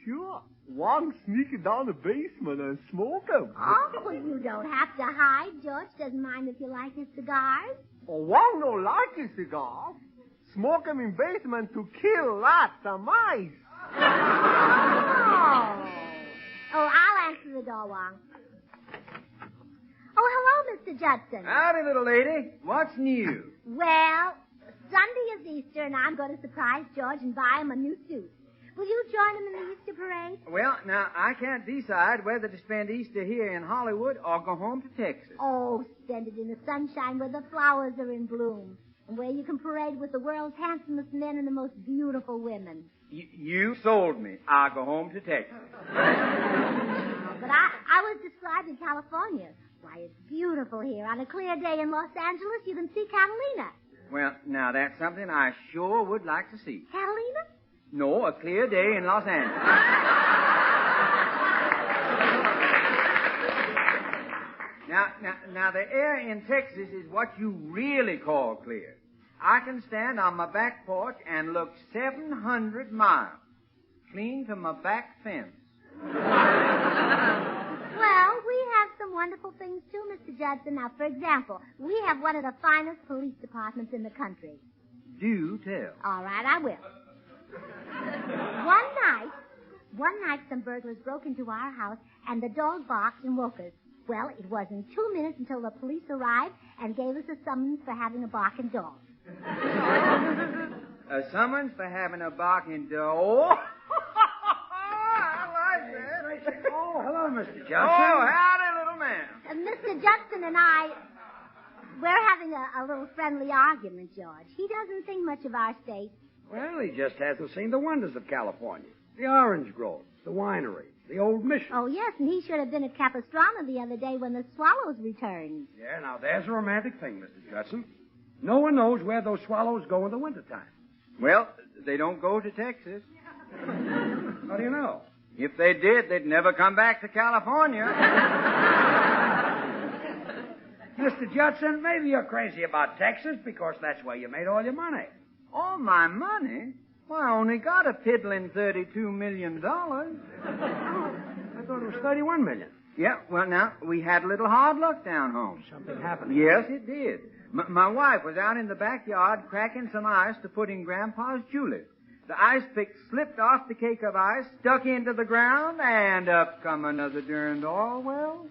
Sure. Wang sneak down the basement and smoke them. Oh, well, you don't have to hide. George doesn't mind if you like his cigars. Oh, Wang don't like his cigars. Smoke them in basement to kill rats and mice. Oh, I'll answer the door, Wang. Oh, hello, Mr. Judson. Howdy, little lady. What's new? Well, Sunday is Easter, and I'm going to surprise George and buy him a new suit. Will you join him in the Easter parade? Well, now, I can't decide whether to spend Easter here in Hollywood or go home to Texas. Oh, spend it in the sunshine where the flowers are in bloom, and where you can parade with the world's handsomest men and the most beautiful women. You sold me. I'll go home to Texas. But I was described in California. Why, it's beautiful here. On a clear day in Los Angeles, you can see Catalina. Well, now, that's something I sure would like to see. Catalina? No, a clear day in Los Angeles. Now, the air in Texas is what you really call clear. I can stand on my back porch and look 700 miles, clean to my back fence. Well, we have some wonderful things, too, Mr. Judson. Now, for example, we have one of the finest police departments in the country. Do tell. All right, I will. One night, some burglars broke into our house, and the dog barked and woke us. Well, it wasn't 2 minutes until the police arrived and gave us a summons for having a barking dog. A summons for having a barking dog? I like that. Oh, hello, Mr. Judson. Oh, howdy, little man. Mr. Judson and we're having a little friendly argument, George. He doesn't think much of our state. Well, he just hasn't seen the wonders of California. The orange groves, the wineries, the old mission. Oh, yes, and he should have been at Capistrano the other day when the swallows returned. Yeah, now there's a romantic thing, Mr. Judson. No one knows where those swallows go in the wintertime. Well, they don't go to Texas. How do you know? If they did, they'd never come back to California. Mr. Judson, maybe you're crazy about Texas because that's where you made all your money. All my money? Well, I only got a piddling $32 million. I thought it was $31 million. Yeah, well, now, we had a little hard luck down home. Something happened. Yes, it did. My wife was out in the backyard cracking some ice to put in Grandpa's julep. The ice pick slipped off the cake of ice, stuck into the ground, and up come another darned Orwell.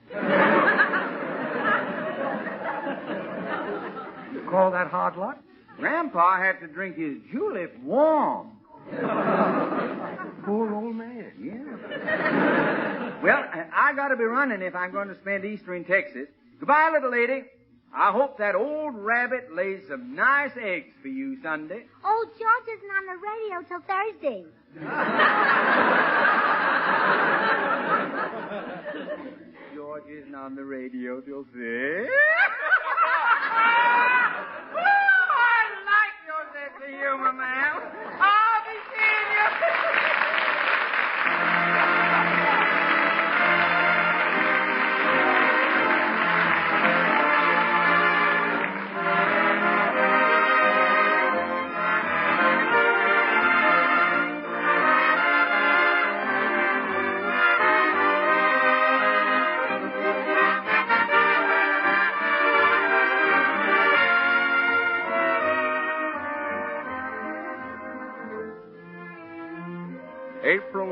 You call that hard luck? Grandpa had to drink his julep warm. Poor old man. Yeah. Well, I got to be running if I'm going to spend Easter in Texas. Goodbye, little lady. I hope that old rabbit lays some nice eggs for you Sunday. Oh, George isn't on the radio till Thursday. George isn't on the radio till Thursday. I like your sense of humor, ma'am. I'll be seeing you.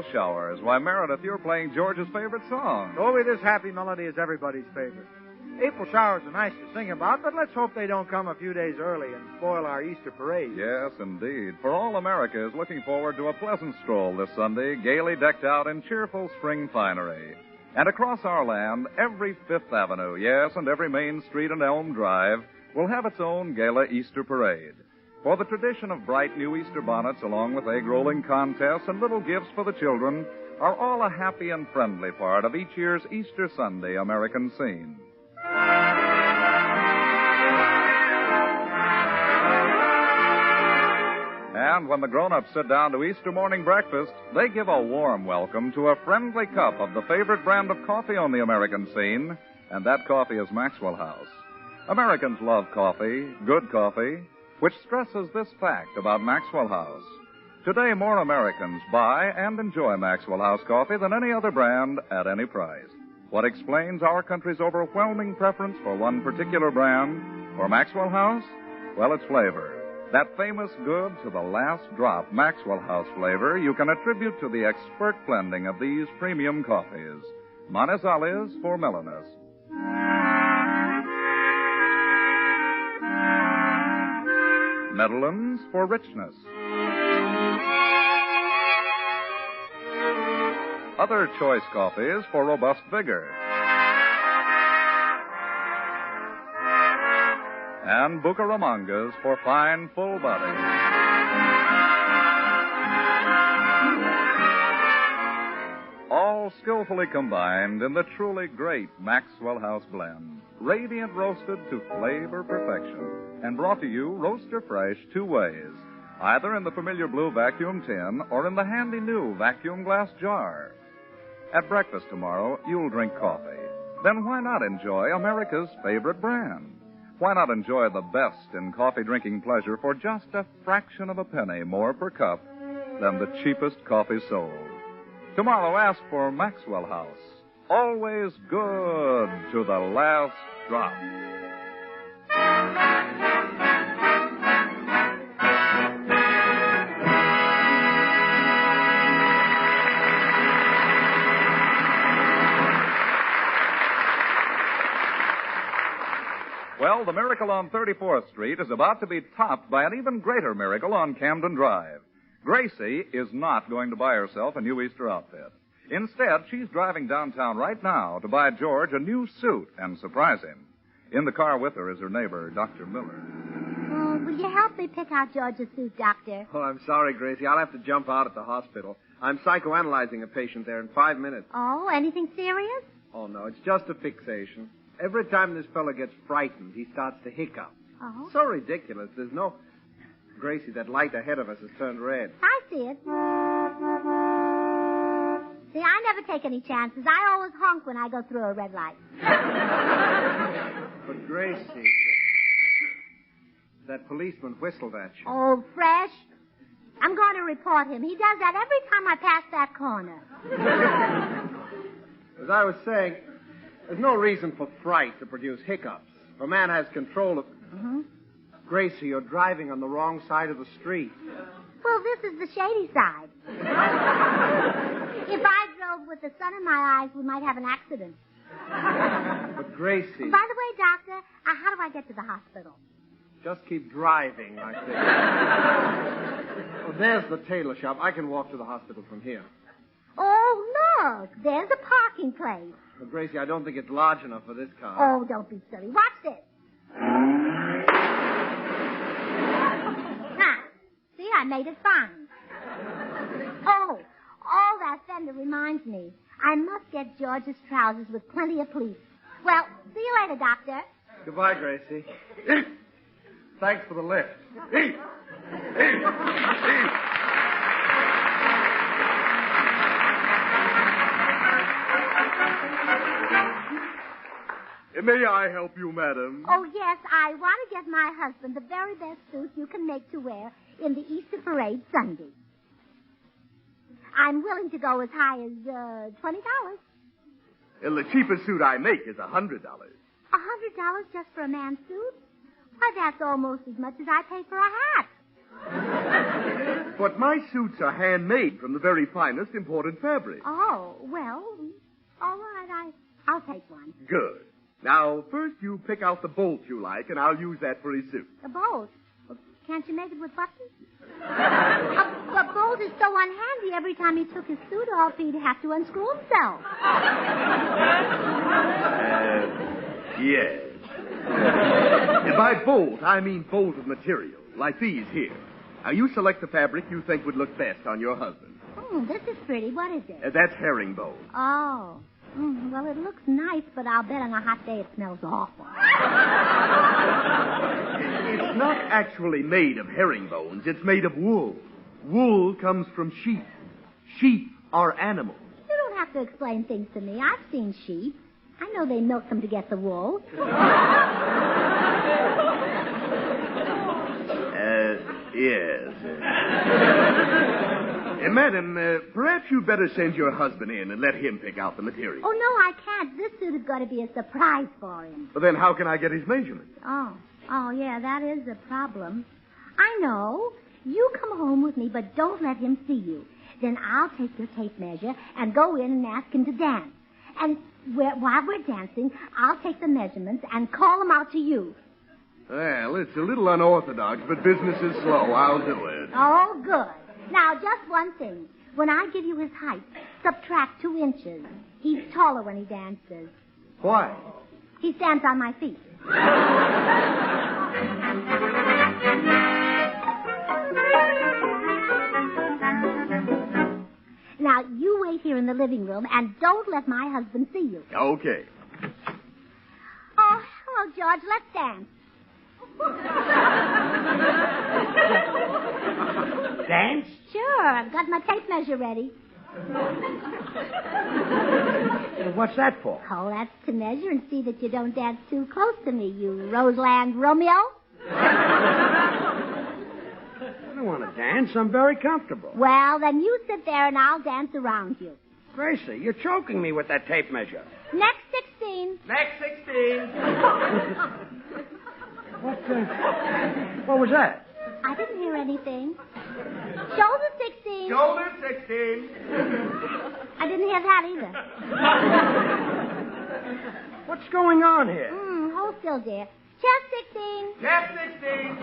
April Showers. Why, Meredith, you're playing George's favorite song. Toby, this happy melody is everybody's favorite. April showers are nice to sing about, but let's hope they don't come a few days early and spoil our Easter parade. Yes, indeed. For all America is looking forward to a pleasant stroll this Sunday, gaily decked out in cheerful spring finery. And across our land, every Fifth Avenue, yes, and every Main Street and Elm Drive will have its own gala Easter parade. For the tradition of bright new Easter bonnets, along with egg-rolling contests and little gifts for the children, are all a happy and friendly part of each year's Easter Sunday American scene. And when the grown-ups sit down to Easter morning breakfast, they give a warm welcome to a friendly cup of the favorite brand of coffee on the American scene, and that coffee is Maxwell House. Americans love coffee, good coffee, which stresses this fact about Maxwell House. Today, more Americans buy and enjoy Maxwell House coffee than any other brand at any price. What explains our country's overwhelming preference for one particular brand, for Maxwell House? Well, it's flavor. That famous good to the last drop Maxwell House flavor you can attribute to the expert blending of these premium coffees. Manizales for mellowness. Medellins for richness. Other choice coffees for robust vigor. And Bucaramangas for fine, full body. All skillfully combined in the truly great Maxwell House blend. Radiant roasted to flavor perfection. And brought to you roaster fresh 2 ways. Either in the familiar blue vacuum tin or in the handy new vacuum glass jar. At breakfast tomorrow, you'll drink coffee. Then why not enjoy America's favorite brand? Why not enjoy the best in coffee drinking pleasure for just a fraction of a penny more per cup than the cheapest coffee sold? Tomorrow, ask for Maxwell House. Always good to the last drop. Well, the miracle on 34th Street is about to be topped by an even greater miracle on Camden Drive. Gracie is not going to buy herself a new Easter outfit. Instead, she's driving downtown right now to buy George a new suit and surprise him. In the car with her is her neighbor, Dr. Miller. Oh, will you help me pick out George's suit, Doctor? Oh, I'm sorry, Gracie. I'll have to jump out at the hospital. I'm psychoanalyzing a patient there in 5 minutes. Oh, anything serious? Oh, no, it's just a fixation. Every time this fellow gets frightened, he starts to hiccup. Oh? So ridiculous. There's no... Gracie, that light ahead of us has turned red. I see it. See, I never take any chances. I always honk when I go through a red light. But, Gracie, that policeman whistled at you. Oh, fresh. I'm going to report him. He does that every time I pass that corner. As I was saying, there's no reason for fright to produce hiccups. If a man has control of... Mm-hmm. Gracie, you're driving on the wrong side of the street. Well, this is the shady side. If I drove with the sun in my eyes, we might have an accident. But, Gracie... By the way, Doctor, how do I get to the hospital? Just keep driving, I think. Oh, there's the tailor shop. I can walk to the hospital from here. Oh, look. There's a parking place. But, Gracie, I don't think it's large enough for this car. Oh, don't be silly. Watch this. See, I made it fine. Oh, all that fender reminds me. I must get George's trousers with plenty of pleats. Well, see you later, Doctor. Goodbye, Gracie. Thanks for the lift. May I help you, madam? Oh, yes, I want to get my husband the very best suit you can make to wear in the Easter parade Sunday. I'm willing to go as high as $20. Well, the cheapest suit I make is $100. $100 just for a man's suit? Why, that's almost as much as I pay for a hat. But my suits are handmade from the very finest imported fabric. Oh, well, all right, I'll take one. Good. Now, first you pick out the bolt you like, and I'll use that for his suit. A bolt? Well, can't you make it with buttons? A bolt is so unhandy. Every time he took his suit off, he'd have to unscrew himself. Yes. And by bolt, I mean bolt of material, like these here. Now, you select the fabric you think would look best on your husband. This is pretty. What is it? That's herringbone. Oh. Well, it looks nice, but I'll bet on a hot day it smells awful. It's not actually made of herringbones. It's made of wool. Wool comes from sheep. Sheep are animals. You don't have to explain things to me. I've seen sheep. I know they milk them to get the wool. Yes. Madam, perhaps you'd better send your husband in and let him pick out the material. Oh, no, I can't. This suit is going to be a surprise for him. Well, then how can I get his measurements? Oh, yeah, that is a problem. I know. You come home with me, but don't let him see you. Then I'll take your tape measure and go in and ask him to dance. And while we're dancing, I'll take the measurements and call them out to you. Well, it's a little unorthodox, but business is slow. I'll do it. Oh, good. Now, just one thing. When I give you his height, subtract 2 inches. He's taller when he dances. Why? He stands on my feet. Now, you wait here in the living room and don't let my husband see you. Okay. Oh, hello, George. Let's dance. Dance? Sure. I've got my tape measure ready. What's that for? Oh, that's to measure and see that you don't dance too close to me, you Roseland Romeo. I don't want to dance. I'm very comfortable. Well, then you sit there and I'll dance around you. Gracie, you're choking me with that tape measure. Next 16. Next 16. What was that? I didn't hear anything. Shoulder 16. Shoulder 16. I didn't hear that either. What's going on here? Hold still, dear. Chest 16. Chest 16.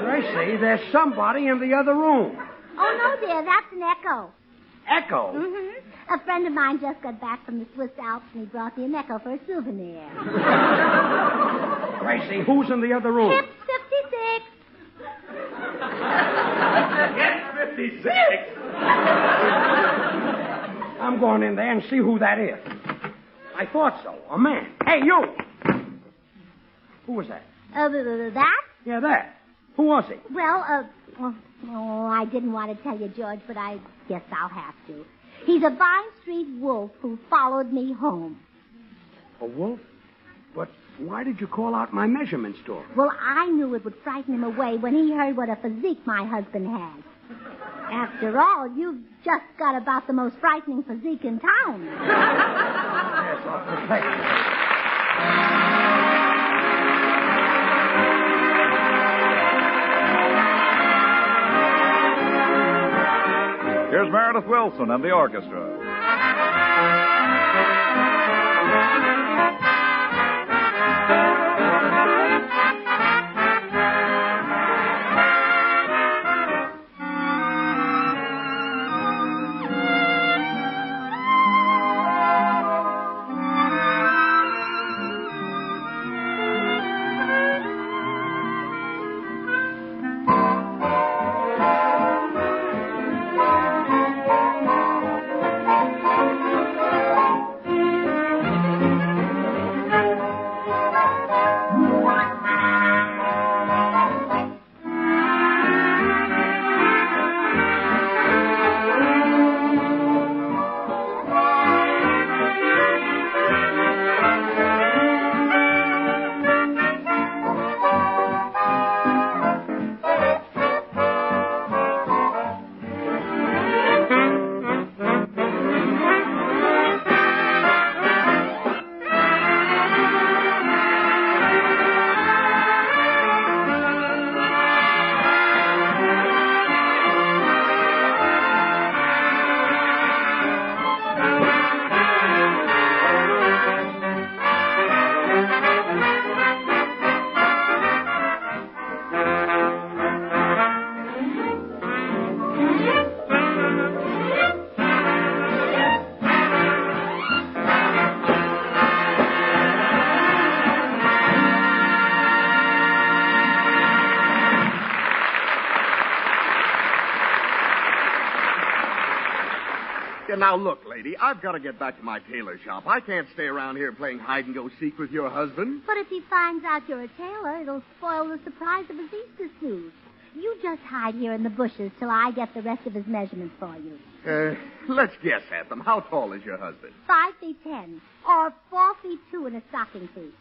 Gracie, there's somebody in the other room. Oh, no, dear. That's an echo. Echo? Mm-hmm. A friend of mine just got back from the Swiss Alps and he brought me an echo for a souvenir. Gracie, who's in the other room? Hip 56. Hip 56? I'm going in there and see who that is. I thought so. A man. Hey, you! Who was that? That? Yeah, that. Who was he? Well, I didn't want to tell you, George, but I guess I'll have to. He's a Vine Street wolf who followed me home. A wolf? But why did you call out my measurements to him? Well, I knew it would frighten him away when he heard what a physique my husband has. After all, you've just got about the most frightening physique in town. Yes, off the plate. Here's Meredith Wilson and the orchestra. Yeah, now look, lady, I've got to get back to my tailor shop. I can't stay around here playing hide-and-go-seek with your husband. But if he finds out you're a tailor, it'll spoil the surprise of his Easter suit. You just hide here in the bushes till I get the rest of his measurements for you. Let's guess at them. How tall is your husband? 5'10", or 4'2" in a stocking feet.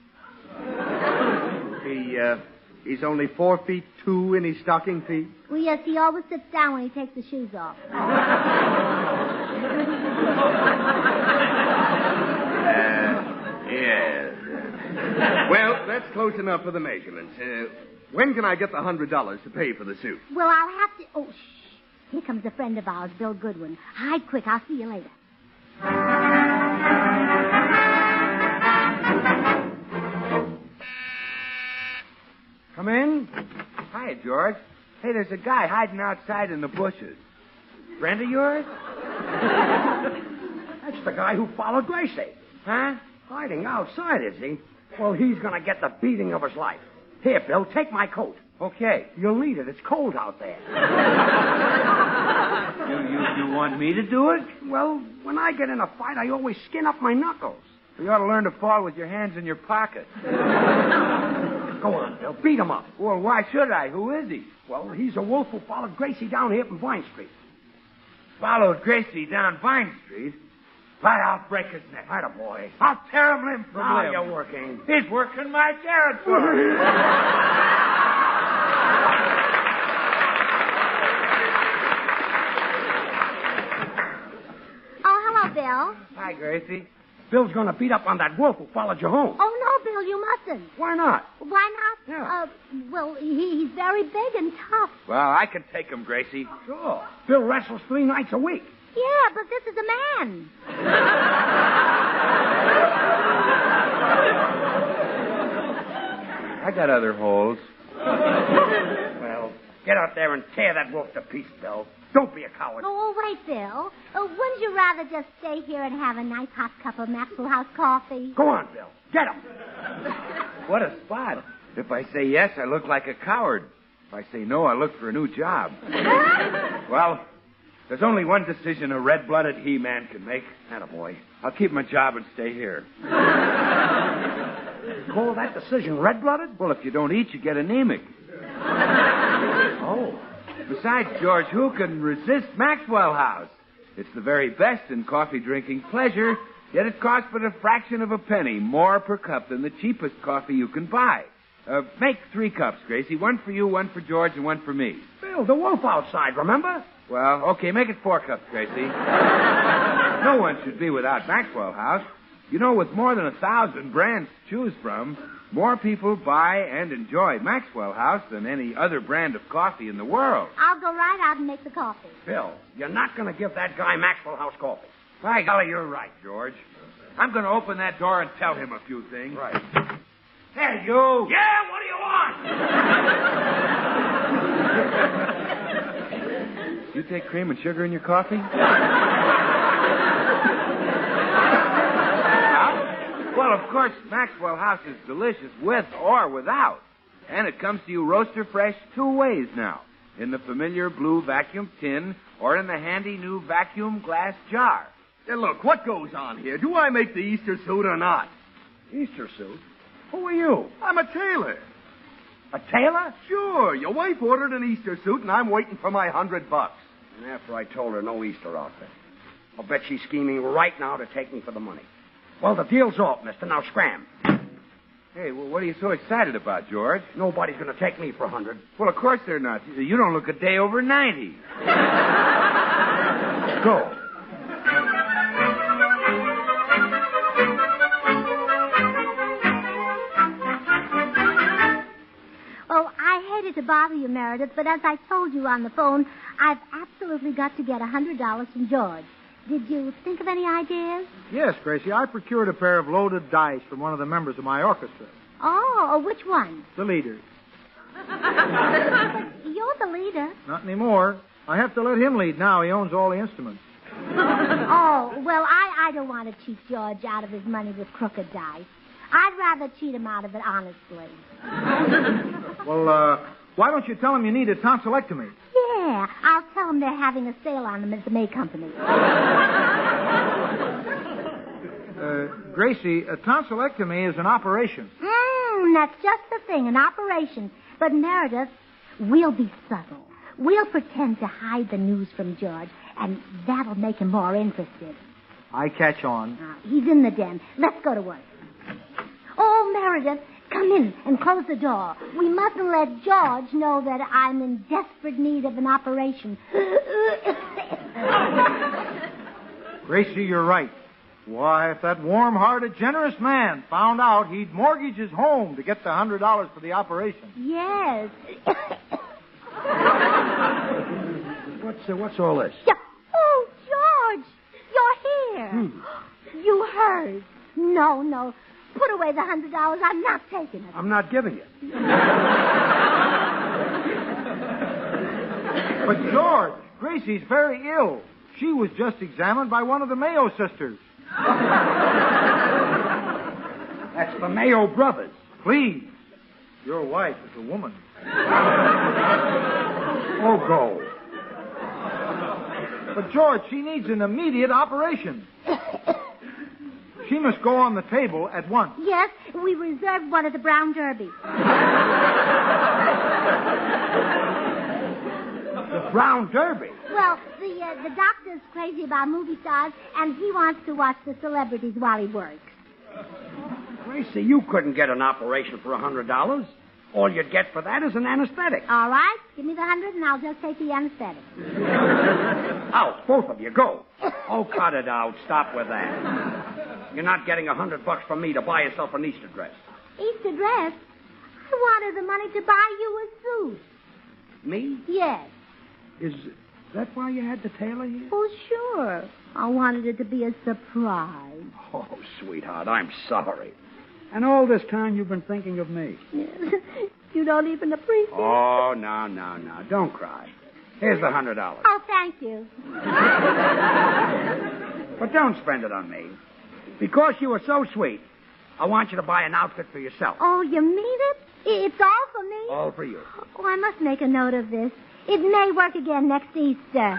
He's only 4'2" in his stocking feet? Well, yes, he always sits down when he takes the shoes off. Yes. Well, that's close enough for the measurements. When can I get the $100 to pay for the suit? Well, I'll have to... Oh, shh. Here comes a friend of ours, Bill Goodwin. Hide quick. I'll see you later. Come in. Hi, George. Hey, there's a guy hiding outside in the bushes. Friend of yours? That's the guy who followed Gracie. Huh? Hiding outside, is he? Well, he's going to get the beating of his life. Here, Bill, take my coat. Okay. You'll need it. It's cold out there. You want me to do it? Well, when I get in a fight, I always skin up my knuckles. You ought to learn to fall with your hands in your pocket. Go on, Bill. Beat him up. Well, why should I? Who is he? Well, he's a wolf who followed Gracie down here from Vine Street. Followed Gracie down Vine Street? Why, I'll break his neck. Boy. I'll tear him limb from Now limb. you're working. He's working my territory. Oh, hello, Bill. Hi, Gracie. Bill's going to beat up on that wolf who followed you home. Oh, no, Bill, you mustn't. Why not? Why not? Yeah. Well, he's very big and tough. Well, I can take him, Gracie. Sure. Bill wrestles 3 nights a week. Yeah, but this is a man. I got other holes. Well, get out there and tear that wolf to pieces, Bill. Don't be a coward. Oh, wait, Bill. Wouldn't you rather just stay here and have a nice hot cup of Maxwell House coffee? Go on, Bill. Get him. What a spot. If I say yes, I look like a coward. If I say no, I look for a new job. Well, there's only one decision a red-blooded he-man can make. Attaboy. I'll keep my job and stay here. Call that decision red-blooded? Well, if you don't eat, you get anemic. Oh. Besides, George, who can resist Maxwell House? It's the very best in coffee-drinking pleasure, yet it costs but a fraction of a penny more per cup than the cheapest coffee you can buy. Make 3 cups, Gracie. 1 for you, 1 for George, and 1 for me. Bill, the wolf outside, remember? Well, okay, make it 4 cups, Gracie. No one should be without Maxwell House. You know, with more than 1,000 brands to choose from, more people buy and enjoy Maxwell House than any other brand of coffee in the world. I'll go right out and make the coffee. Bill, you're not going to give that guy Maxwell House coffee. By golly, you're right, George. I'm going to open that door and tell him a few things. Right. Hey, you! Yeah, what do you want? You take cream and sugar in your coffee? Well, of course, Maxwell House is delicious with or without. And it comes to you roaster fresh 2 ways now. In the familiar blue vacuum tin or in the handy new vacuum glass jar. Hey, look, what goes on here? Do I make the Easter suit or not? Easter suit? Who are you? I'm a tailor. A tailor? Sure. Your wife ordered an Easter suit, and I'm waiting for my $100. And after I told her no Easter outfit. I'll bet she's scheming right now to take me for the money. Well, the deal's off, mister. Now scram. Hey, well, what are you so excited about, George? Nobody's going to take me for 100. Well, of course they're not. You don't look a day over 90. Go. Oh, I hated to bother you, Meredith, but as I told you on the phone, I've absolutely got to get $100 from George. Did you think of any ideas? Yes, Gracie. I procured a pair of loaded dice from one of the members of my orchestra. Oh, which one? The leader. But you're the leader. Not anymore. I have to let him lead now. He owns all the instruments. Oh, well, I don't want to cheat George out of his money with crooked dice. I'd rather cheat him out of it honestly. Well, why don't you tell him you need a tonsillectomy? Yeah, I'll tell him they're having a sale on them at the May Company. Gracie, a tonsillectomy is an operation. That's just the thing, an operation. But, Meredith, we'll be subtle. We'll pretend to hide the news from George, and that'll make him more interested. I catch on. He's in the den. Let's go to work. Oh, Meredith, come in and close the door. We mustn't let George know that I'm in desperate need of an operation. Gracie, you're right. Why, if that warm-hearted, generous man found out, he'd mortgage his home to get the $100 for the operation. Yes. What's all this? Oh, George, you're here. You heard. No. Put away the $100. I'm not taking it. I'm not giving it. But, George, Gracie's very ill. She was just examined by one of the Mayo sisters. That's the Mayo brothers. Please. Your wife is a woman. Oh, go. But, George, she needs an immediate operation. She must go on the table at once. Yes, we reserved one at the Brown Derby. The Brown Derby? Well, the doctor's crazy about movie stars, and he wants to watch the celebrities while he works. Gracie, you couldn't get an operation for $100. All you'd get for that is an anesthetic. All right, give me the 100 and I'll just take the anesthetic. Out, both of you, go. Oh, cut it out. Stop with that. You're not getting $100 from me to buy yourself an Easter dress. Easter dress? I wanted the money to buy you a suit. Me? Yes. Is that why you had the tailor here? Oh, sure. I wanted it to be a surprise. Oh, sweetheart, I'm sorry. And all this time you've been thinking of me. You don't even appreciate it. Oh, no. Don't cry. Here's the $100. Oh, thank you. But don't spend it on me. Because you were so sweet, I want you to buy an outfit for yourself. Oh, you mean it? It's all for me? All for you. Oh, I must make a note of this. It may work again next Easter.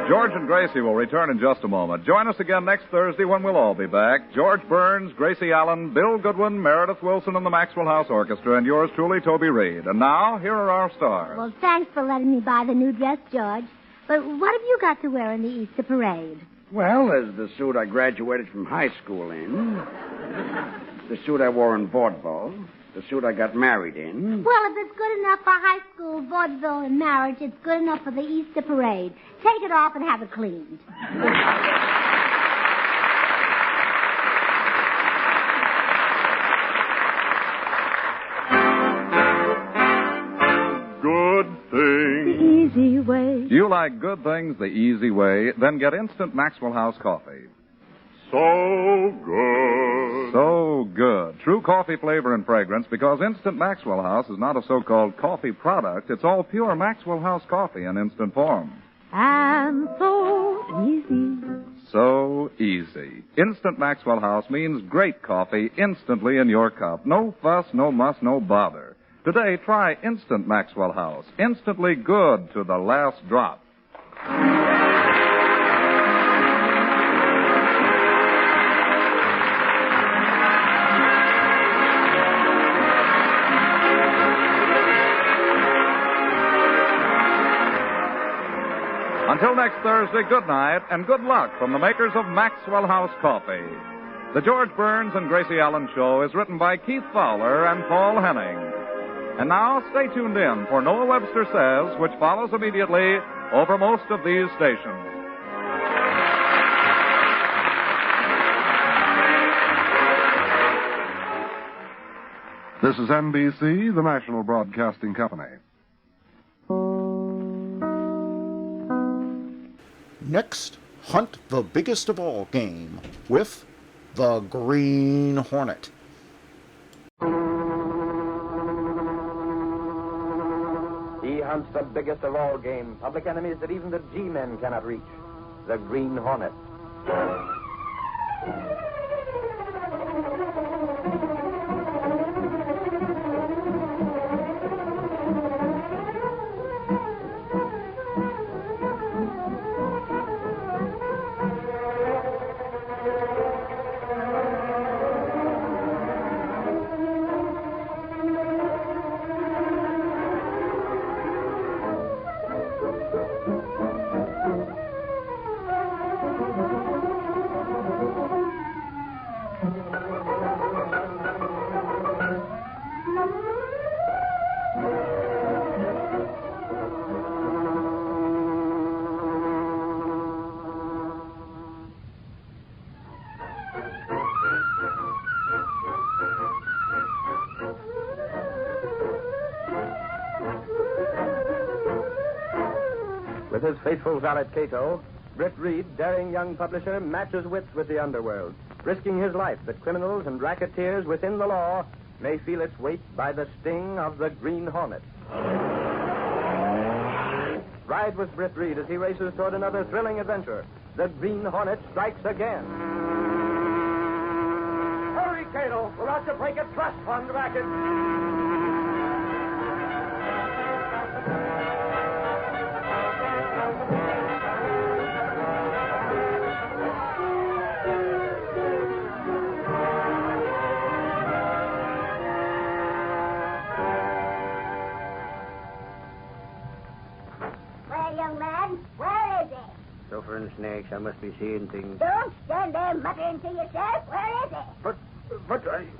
George and Gracie will return in just a moment. Join us again next Thursday when we'll all be back. George Burns, Gracie Allen, Bill Goodwin, Meredith Wilson, and the Maxwell House Orchestra, and yours truly, Toby Reed. And now, here are our stars. Well, thanks for letting me buy the new dress, George. But what have you got to wear in the Easter parade? Well, there's the suit I graduated from high school in, the suit I wore in vaudeville, the suit I got married in. Well, if it's good enough for high school, vaudeville, and marriage, it's good enough for the Easter parade. Take it off and have it cleaned. Good thing. The easy way. Do you like good things the easy way? Then get instant Maxwell House coffee. So good. So good. True coffee flavor and fragrance, because Instant Maxwell House is not a so-called coffee product. It's all pure Maxwell House coffee in instant form. And so easy. So easy. Instant Maxwell House means great coffee instantly in your cup. No fuss, no muss, no bother. Today, try Instant Maxwell House. Instantly good to the last drop. Until next Thursday, good night and good luck from the makers of Maxwell House Coffee. The George Burns and Gracie Allen Show is written by Keith Fowler and Paul Henning. And now, stay tuned in for Noah Webster Says, which follows immediately over most of these stations. This is NBC, the National Broadcasting Company. Next, hunt the biggest of all game with the Green Hornet. He hunts the biggest of all game, public enemies that even the G-men cannot reach, the Green Hornet. With his faithful valet Cato, Britt Reed, daring young publisher, matches wits with the underworld, risking his life that criminals and racketeers within the law may feel its weight by the sting of the Green Hornet. Ride with Britt Reed as he races toward another thrilling adventure. The Green Hornet strikes again. Hurry, Cato. We're out to break a trust fund racket. Well, young man, where is he? Sulphur and snakes, I must be seeing things. Don't stand there muttering to yourself. Where is he? But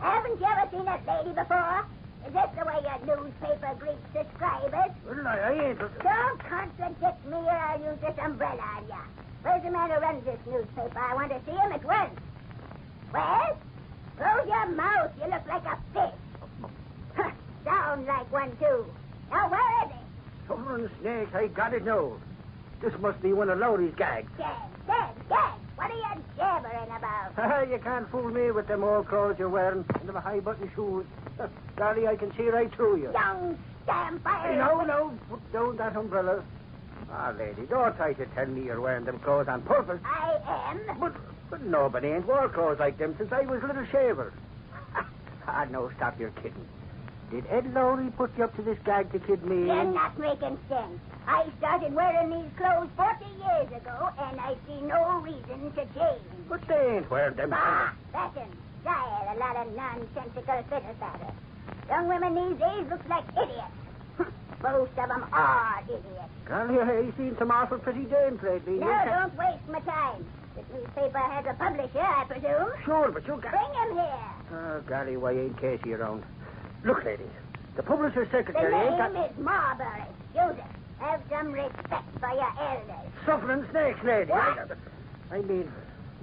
Haven't you ever seen that lady before? Is this the way your newspaper greets subscribers? Well, I ain't. Don't contradict me or I'll use this umbrella on you. Where's the man who runs this newspaper? I want to see him at once. Well, close your mouth. You look like a fish. Sound like one, too. Now, where is he? Sulphur and snakes, I got it now. This must be one of Lowry's gags. Gag. What are you jabbering about? You can't fool me with them old clothes you're wearing and them high-button shoes. Darling, I can see right through you. Young vampire. No, put down that umbrella. Ah, lady, don't try to tell me you're wearing them clothes on purpose. I am. But nobody ain't wore clothes like them since I was a little shaver. No, stop your kidding. Did Ed Lowry put you up to this gag to kid me? You're not making sense. I started wearing these clothes 40 years ago, and I see no reason to change. But they ain't wearing them. Fashion, style, a lot of nonsensical fitter-fatter. Young women these days look like idiots. Most of them are idiots. Golly, I've seen some awful pretty dames lately. No, don't waste my time. This newspaper has a publisher, I presume. Sure, but you got... Bring him here. Oh, golly, why ain't Casey around? Look, lady, the publisher's The secretary ain't got... name is Marbury. Joseph, have some respect for your elders. Suffering snakes, lady. What? I mean,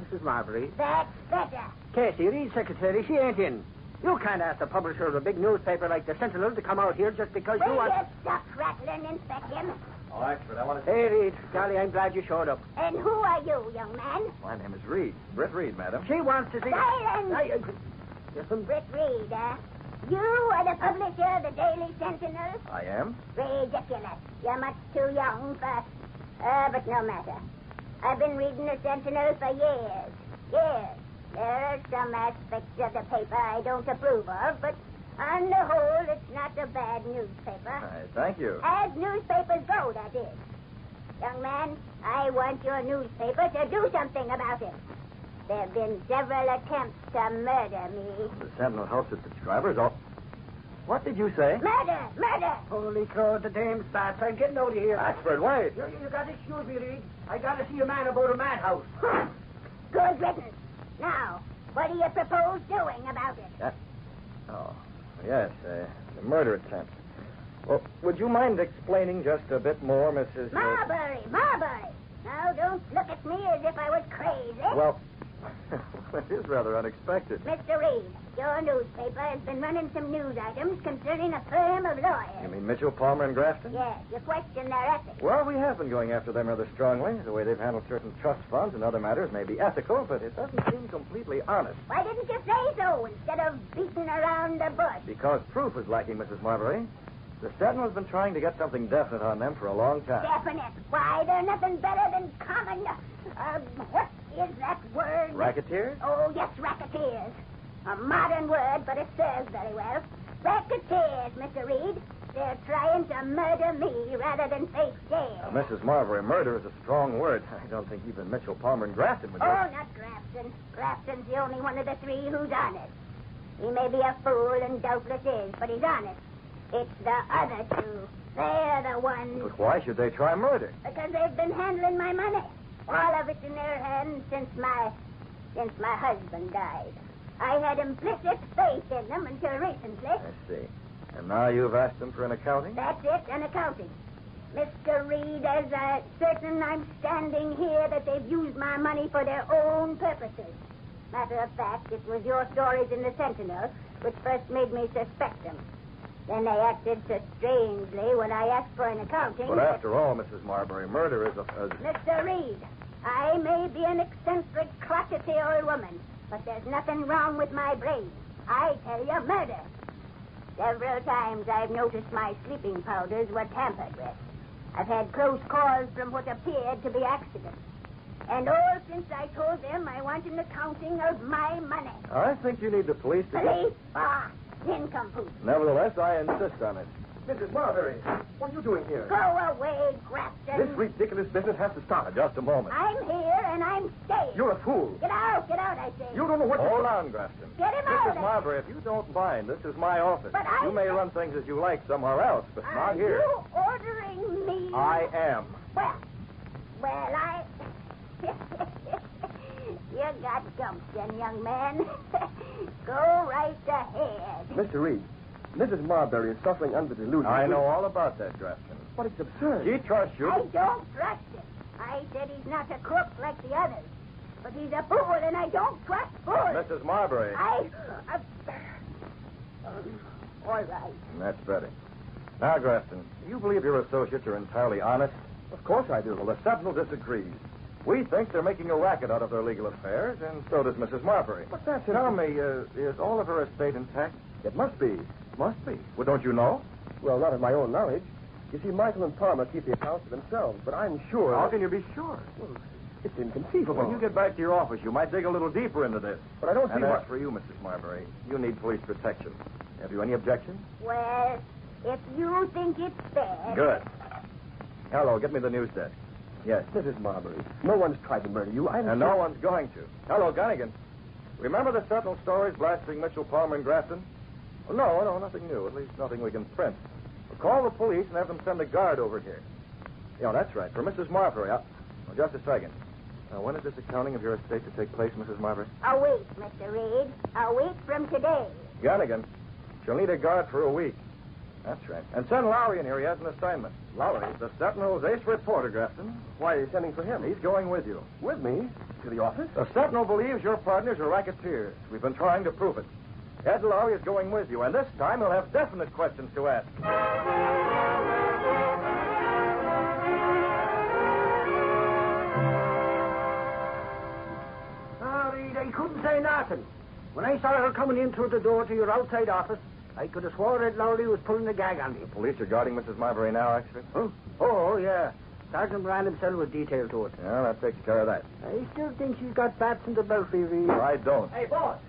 Mrs. Marbury. That's better. Casey, Reed's secretary, she ain't in. You can't ask the publisher of a big newspaper like the Sentinel to come out here just because Will you want... you stop rattling, Inspect him? All right, but I want to... Hey, Reed. Golly, I'm glad you showed up. And who are you, young man? My name is Reed. Britt Reed, madam. She wants to see... Silence! Britt Reed, You are the publisher of the Daily Sentinel? I am. Ridiculous. You're much too young for... but no matter. I've been reading the Sentinel for years. There are some aspects of the paper I don't approve of, but on the whole, it's not a bad newspaper. Thank you. As newspapers go, that is. Young man, I want your newspaper to do something about it. There have been several attempts to murder me. The Sentinel helps its subscribers. Oh, what did you say? Murder! Holy crow, the dame's bats. I'm getting out of here. Oxford, wait. You got to excuse me, Reed. I got to see a man about a madhouse. Good riddance. Now, what do you propose doing about it? Yes, the murder attempt. Well, would you mind explaining just a bit more, Mrs. Marbury! Now, don't look at me as if I was crazy. Well, it is rather unexpected. Mr. Reed, your newspaper has been running some news items concerning a firm of lawyers. You mean Mitchell, Palmer, and Grafton? Yes, you question their ethics. Well, we have been going after them rather strongly. The way they've handled certain trust funds and other matters may be ethical, but it doesn't seem completely honest. Why didn't you say so instead of beating around the bush? Because proof is lacking, Mrs. Marbury. The Sentinel's been trying to get something definite on them for a long time. Definite? Why, they're nothing better than common... what is that word? Racketeers? Oh, yes, racketeers. A modern word, but it serves very well. Racketeers, Mr. Reed. They're trying to murder me rather than face jail. Now, Mrs. Marbury, murder is a strong word. I don't think even Mitchell, Palmer, and Grafton would do Oh, it. not Grafton. Grafton's the only one of the three who's honest. He may be a fool and doubtless is, but he's honest. It's the other two. They're the ones. But why should they try murder? Because they've been handling my money. All of it's in their hands since my husband died. I had implicit faith in them until recently. I see. And now you've asked them for an accounting? That's it, an accounting. Mr. Reed, as certain I'm standing here that they've used my money for their own purposes. Matter of fact, it was your stories in the Sentinel which first made me suspect them. Then they acted so strangely when I asked for an accounting. But after all, Mrs. Marbury, murder is a... Mr. Reed, I may be an eccentric, crotchety old woman, but there's nothing wrong with my brain. I tell you, murder. Several times I've noticed my sleeping powders were tampered with. I've had close calls from what appeared to be accidents. And all since I told them I want an accounting of my money. I think you need the police to... Police? Ah, nincompoop. Nevertheless, I insist on it. Mrs. Marbury, what are you doing here? Go away, Grafton. This ridiculous business has to stop. Just a moment. I'm here and I'm staying. You're a fool. Get out, I say. You don't know what... Hold on, Grafton. Get him out. Mrs. Marbury, if you don't mind, this is my office. But You may run things as you like somewhere else, but not here. You ordering me? I am. Well, I... You got gumption, young man. Go right ahead. Mr. Reed, Mrs. Marbury is suffering under delusion. I know all about that, Grafton. But it's absurd. She trusts you. I don't trust him. I said he's not a crook like the others. But he's a fool, and I don't trust fools. Mrs. Marbury. All right. That's better. Now, Grafton, do you believe your associates are entirely honest? Of course I do. Well, the Sentinel disagrees. We think they're making a racket out of their legal affairs, and so does Mrs. Marbury. But that's it. Tell me, is all of her estate intact? It must be. Must be. Well, don't you know? Well, not of my own knowledge. You see, Michael and Palmer keep the accounts to themselves, but I'm sure... How can you be sure? Well, it's inconceivable. When you get back to your office, you might dig a little deeper into this. But I don't see and what... as for you, Mrs. Marbury, you need police protection. Have you any objections? Well, if you think it's fair... Good. Hello, get me the news desk. Yes. Mrs. Marbury, no one's tried to murder you. And no one's going to. Hello, Gunnigan. Remember the Sentinel stories blasting Mitchell, Palmer, and Grafton? Well, no, nothing new. At least nothing we can print. Well, call the police and have them send a guard over here. Yeah, that's right. For Mrs. Marbury. Just a second. When is this accounting of your estate to take place, Mrs. Marbury? A week, Mr. Reed. A week from today. Gunnigan, she'll need a guard for a week. That's right. And send Lowry in here. He has an assignment. Lowry? The Sentinel's ace reporter, Grafton. Why are you sending for him? He's going with you. With me? To the office? The Sentinel believes your partners are racketeers. We've been trying to prove it. Ed Lowry is going with you, and this time he'll have definite questions to ask. Reed, I couldn't say nothing. When I saw her coming in through the door to your outside office, I could have swore that Lowry was pulling the gag on me. The police are guarding Mrs. Marbury now, actually? Huh? Oh, yeah. Sergeant Brand himself was detailed to it. Yeah, that takes care of that. I still think she's got bats in the belfry, Reed. I don't. Hey, boss.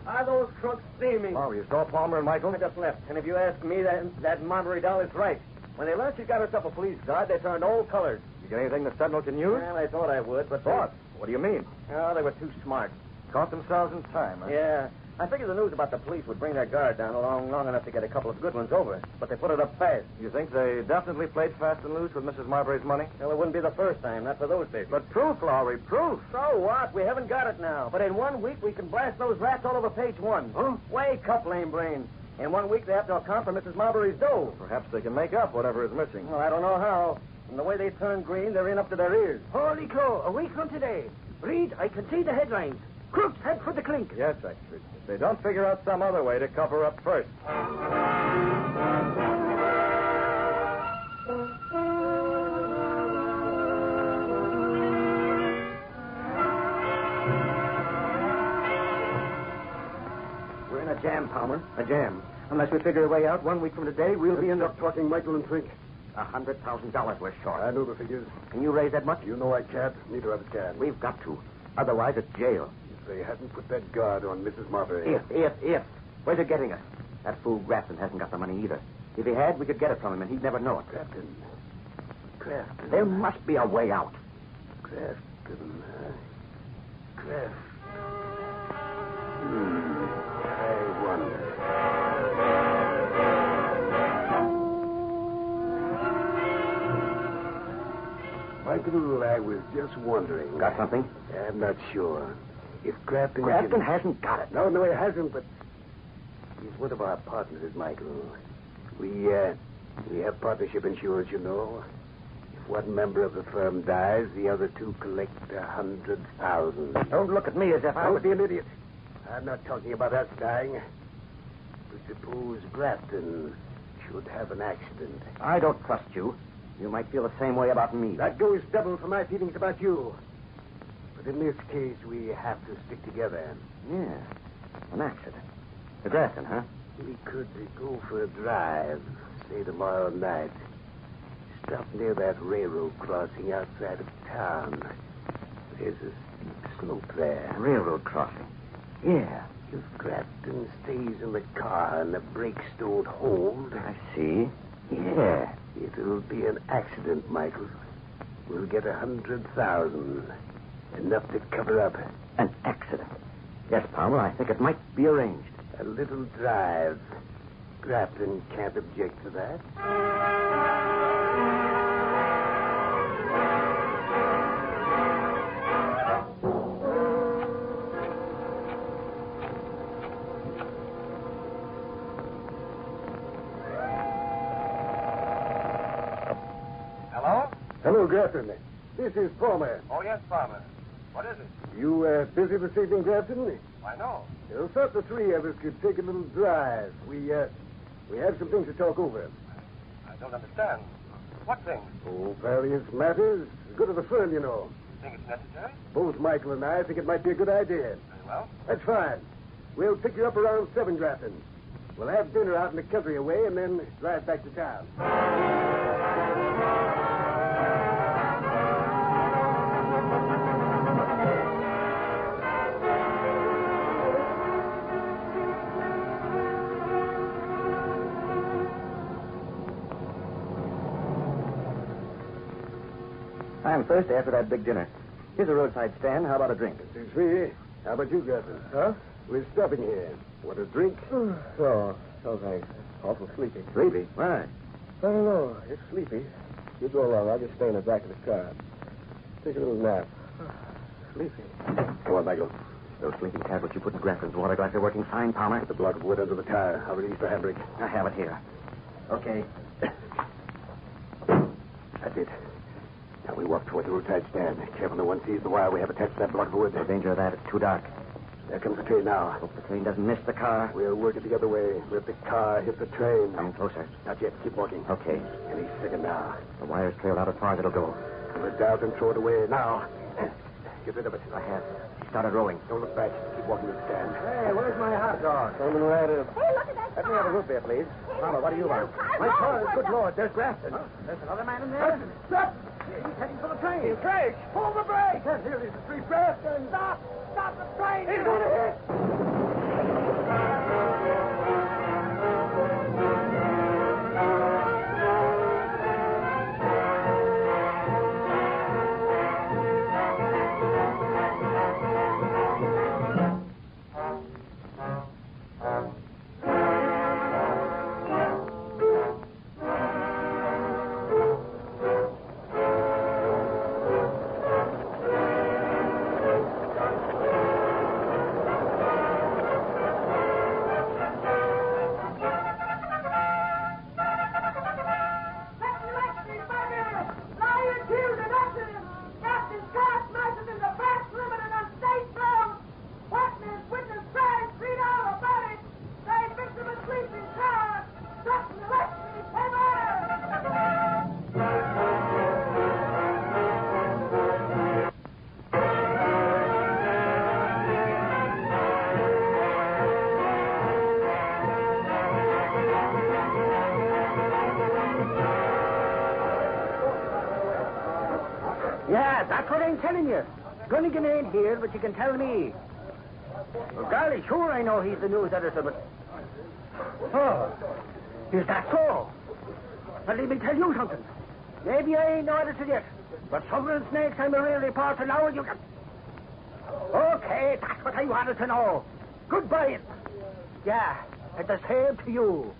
Are those crooks steaming? Oh, you saw Palmer and Michael? I just left. And if you ask me, that Marbury doll is right. When they learned she got herself a police guard, they turned all colors. You get anything the Sentinel can use? Well, I thought I would, but... What? What do you mean? Oh, they were too smart. Caught themselves in time, huh? Yeah. I figured the news about the police would bring their guard down long enough to get a couple of good ones over. But they put it up fast. You think they definitely played fast and loose with Mrs. Marbury's money? Well, it wouldn't be the first time, not for those days. But proof, Lowry, proof. So what? We haven't got it now. But in 1 week, we can blast those rats all over page 1. Huh? Wake up, lame brain. In 1 week, they have to account for Mrs. Marbury's dough. Perhaps they can make up whatever is missing. Well, I don't know how. From the way they turn green, they're in up to their ears. Holy crow, a week from today. Reed, I can see the headlines. Crooks head for the clink. Yes, actually. If they don't figure out some other way to cover up first. We're in a jam, Palmer. A jam. Unless we figure a way out 1 week from today, we'll be in the... Stop talking Michael and Trink. $100,000 we're short. I know the figures. Can you raise that much? You know I can't. Neither of us can. We've got to. Otherwise, it's jail. If they hadn't put that guard on Mrs. Marbury. If. Where's it getting us? That fool Grafton hasn't got the money either. If he had, we could get it from him, and he'd never know it. Grafton. There must be a way out. Grafton. I wonder. Michael, I was just wondering. Got something? I'm not sure. If Grafton... Grafton hasn't got it. No, he hasn't, but he's one of our partners, Michael. We have partnership insurance, you know. If one member of the firm dies, the other two collect 100,000. Don't look at me as if I would be an idiot. I'm not talking about us dying. But suppose Grafton should have an accident. I don't trust you. You might feel the same way about me. That goes double for my feelings about you. But in this case, we have to stick together. Yeah. An accident. The Grafton, huh? We could go for a drive, say tomorrow night. Stop near that railroad crossing outside of town. There's a steep slope there. Railroad crossing? Yeah. If Grafton stays in the car and the brakes don't hold... I see. Yeah. It'll be an accident, Michael. We'll get 100,000. Enough to cover up. An accident? Yes, Palmer, I think it might be arranged. A little drive. Grafton can't object to that. Hello? Hello, Grafton. This is Palmer. Oh, yes, Palmer. What is it? You busy this evening, Grafton? I know. Well, thought the three of us could take a little drive. We have some things to talk over. I don't understand. What things? Oh, various matters. Good of the firm, you know. Think it's necessary? Both Michael and I think it might be a good idea. Very well. That's fine. We'll pick you up around 7, Grafton. We'll have dinner out in the country away and then drive back to town. I'm thirsty after that big dinner. Here's a roadside stand. How about a drink? Suits me. How about you, Grafton? Huh? We're stopping here. Want a drink? Oh, thanks. Awful sleepy. Sleepy? Why? I don't know. It's sleepy. You go along. I'll just stay in the back of the car. Take a little nap. Sleepy. Come on, Michael. Those sleeping tablets you put in Grafton's water glass are working fine, Palmer. Put the block of wood under the tire. I'll release the handbrake. I have it here. Okay. That's it. Now we walk toward the roadside stand. Careful no one sees the wire we have attached to that block of wood. No danger of that. It's too dark. There comes the train now. Hope the train doesn't miss the car. We'll work it the other way. Let the car hit the train. Coming closer. Not yet. Keep walking. Okay. Any second now. The wire's trailed out as far as it'll go. Pull it out and throw it away now. Get rid of it. I have. She started rolling. Don't look back. Keep walking to the stand. Hey, where's my hot dog? Coming right up. Hey, look at that Let me have a root beer, please. Mama, what do you want? My car is good Lord. There's Grafton. There's another man in there. Stop! He's heading for the train. Craig! Pull the brake! Here is the street. Grafton. Stop! Stop the train! He's going to hit! Yeah, that's what I'm telling you. Dunnigan ain't here, but you can tell me. Well, golly, sure I know he's the news editor, but... Oh, is that so? Well, let me tell you something. Maybe I ain't no editor yet, but Summer Snakes, I'm a real reporter now, and you can... Okay, that's what I wanted to know. Goodbye. Yeah, and the same to you.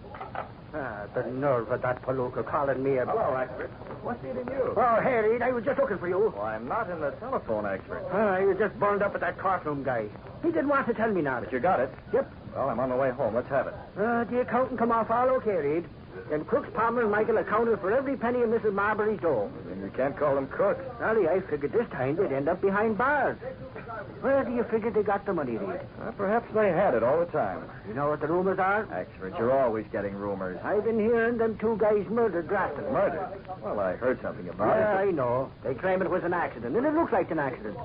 The nerve of that palooka calling me a... Hello, expert. What's eating you? Oh, hey, Reed, I was just looking for you. Well, I'm not in the telephone, expert. You just burned up with that courtroom guy. He didn't want to tell me now. But you got it? Yep. Well, I'm on the way home. Let's have it. The accountant come off all okay, Reed. And Crooks, Palmer, and Michael accounted for every penny of Mrs. Marbury's dough. And you can't call them crooks. Golly, I figured this time they'd end up behind bars. Where do you figure they got the money, Reed? Perhaps they had it all the time. You know what the rumors are? Expert, you're always getting rumors. I've been hearing them two guys murdered Grafton. Murdered? Well, I heard something about Yeah, it. I know. They claim it was an accident, and it looks like an accident.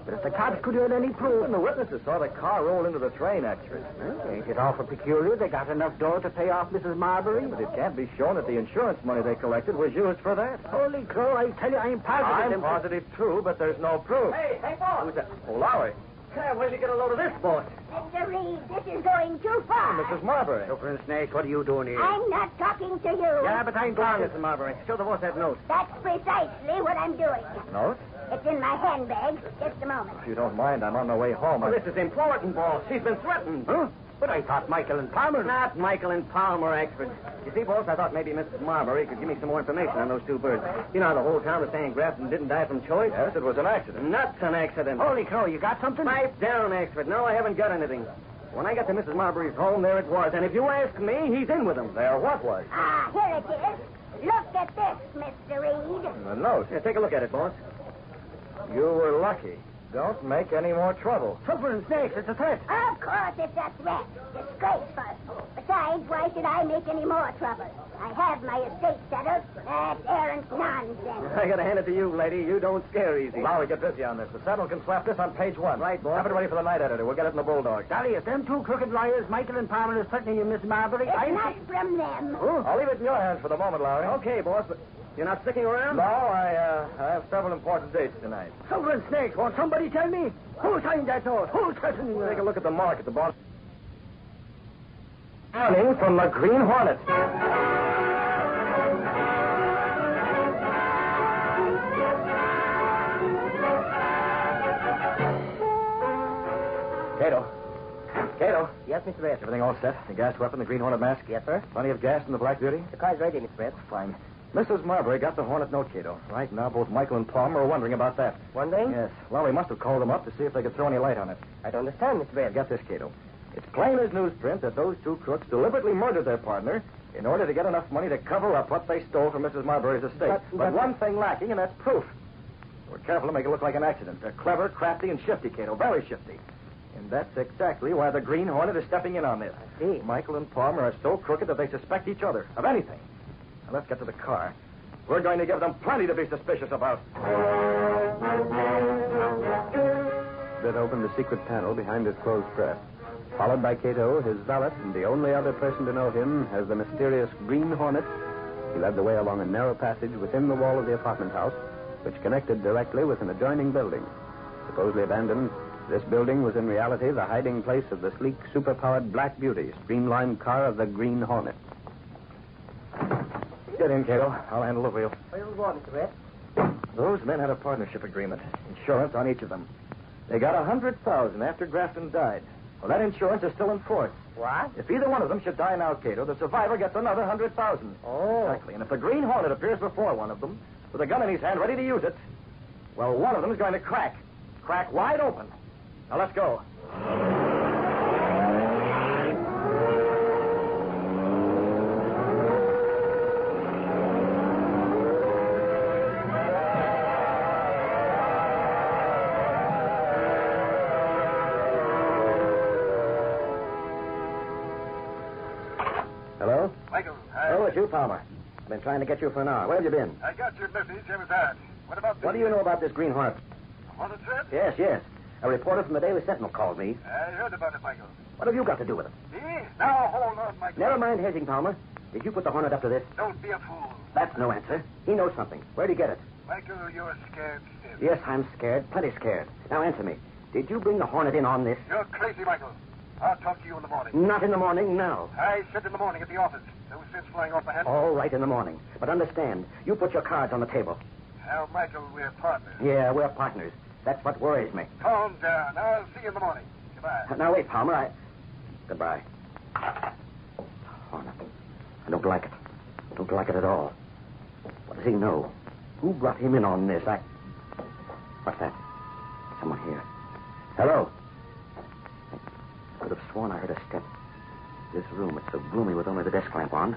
But if the cops could get any proof... And the witnesses saw the car roll into the train, expert. Well, ain't it awful peculiar? They got enough dough to pay off Mrs. Marbury? But it can't be shown that the insurance money they collected was used for that. Holy crow, I tell you, I'm positive. I'm positive, too, but there's no proof. Hey, boss. Who's that? Oh, Lowry. Where'd you get a load of this, boss? Mr. Reed, this is going too far. Mrs. Marbury. Silver Snakes, what are you doing here? I'm not talking to you. Yeah, but I'm going, Mrs. Marbury. Show the boss that note. That's precisely what I'm doing. Note? It's in my handbag. Just a moment. If you don't mind, I'm on my way home. Well, this is important, boss. She's been threatened. Huh? But I thought Michael and Palmer... Not Michael and Palmer, expert. You see, boss, I thought maybe Mrs. Marbury could give me some more information on those two birds. You know, the whole town was saying Grafton didn't die from choice. Yes, it was an accident. Not an accident. Holy crow, you got something? Pipe down, expert. No, I haven't got anything. When I got to Mrs. Marbury's home, there it was. And if you ask me, he's in with them. There what was? Ah, here it is. Look at this, Mr. Reed. The note. Here, take a look at it, boss. You were lucky. Don't make any more trouble. Silver Snakes, it's a threat. Of course it's a threat. Disgraceful. Besides, why should I make any more trouble? I have my estate settled. That's errant nonsense. I gotta hand it to you, lady. You don't scare easy. Lowry, get busy on this. The Sentinel can slap this on page 1. Right, boss. Have it ready for the night editor. We'll get it in the Bulldog. Dolly, if them two crooked lawyers, Michael and Palmer, are threatening you, Miss Marbury, It's not from them. Oh, I'll leave it in your hands for the moment, Lowry. Okay, boss, but you're not sticking around? No, I have several important dates tonight. Silver Snakes, won't somebody tell me? Who signed that note? Who's threatening you? Take a look at the mark at the bottom. Warning from the Green Hornet. Cato. Yes, Mr. Red. Everything all set? The gas weapon, the Green Hornet mask? Yes, sir. Plenty of gas in the Black Beauty? The car's ready, Mr. Red. Fine. Mrs. Marbury got the Hornet note, Cato. Right now, both Michael and Palmer are wondering about that. Wondering? Yes. Well, we must have called them up to see if they could throw any light on it. I don't understand, Mr. Red. Get this, Cato. It's plain as newsprint that those two crooks deliberately murdered their partner in order to get enough money to cover up what they stole from Mrs. Marbury's estate. But one thing lacking, and that's proof. We're careful to make it look like an accident. They're clever, crafty, and shifty, Cato. Very shifty. And that's exactly why the Green Hornet is stepping in on this. I see. Michael and Palmer are so crooked that they suspect each other of anything. Now, let's get to the car. We're going to give them plenty to be suspicious about. Britt opened the secret panel behind his clothes press. Followed by Cato, his valet, and the only other person to know him as the mysterious Green Hornet, he led the way along a narrow passage within the wall of the apartment house, which connected directly with an adjoining building. Supposedly abandoned, this building was in reality the hiding place of the sleek, superpowered Black Beauty, streamlined car of the Green Hornet. Get in, Cato. I'll handle the wheel. Where will go, Mr. Red? Those men had a partnership agreement. Insurance on each of them. They got $100,000 after Grafton died. Well, that insurance is still in force. What? If either one of them should die now, Cato, the survivor gets another $100,000. Oh. Exactly. And if the Green Hornet appears before one of them, with a gun in his hand ready to use it, well, one of them is going to crack. Crack wide open. Now, let's go. Hello? Michael, Oh, it's you, Palmer. I've been trying to get you for an hour. Where have you been? I got your message. I was out. What about What do you know about this Green Hornet? Hornet threat? Yes. A reporter from the Daily Sentinel called me. I heard about it, Michael. What have you got to do with it? Me? Now, hold on, Michael. Never mind hedging, Palmer. Did you put the Hornet up to this? Don't be a fool. That's no answer. He knows something. Where'd he get it? Michael, you're scared stiff. Yes, I'm scared. Plenty scared. Now answer me. Did you bring the Hornet in on this? You're crazy, Michael. I'll talk to you in the morning. Not in the morning, no. I said in the morning at the office. No sense flying off the handle. All right, in the morning. But understand, you put your cards on the table. Now, Michael, we're partners. Yeah, we're partners. That's what worries me. Calm down. I'll see you in the morning. Goodbye. Now, wait, Palmer, Goodbye. Hornet. I don't like it. I don't like it at all. What does he know? Who brought him in on this? What's that? Someone here. Hello? I could have sworn I heard a step. This room, it's so gloomy with only the desk lamp on.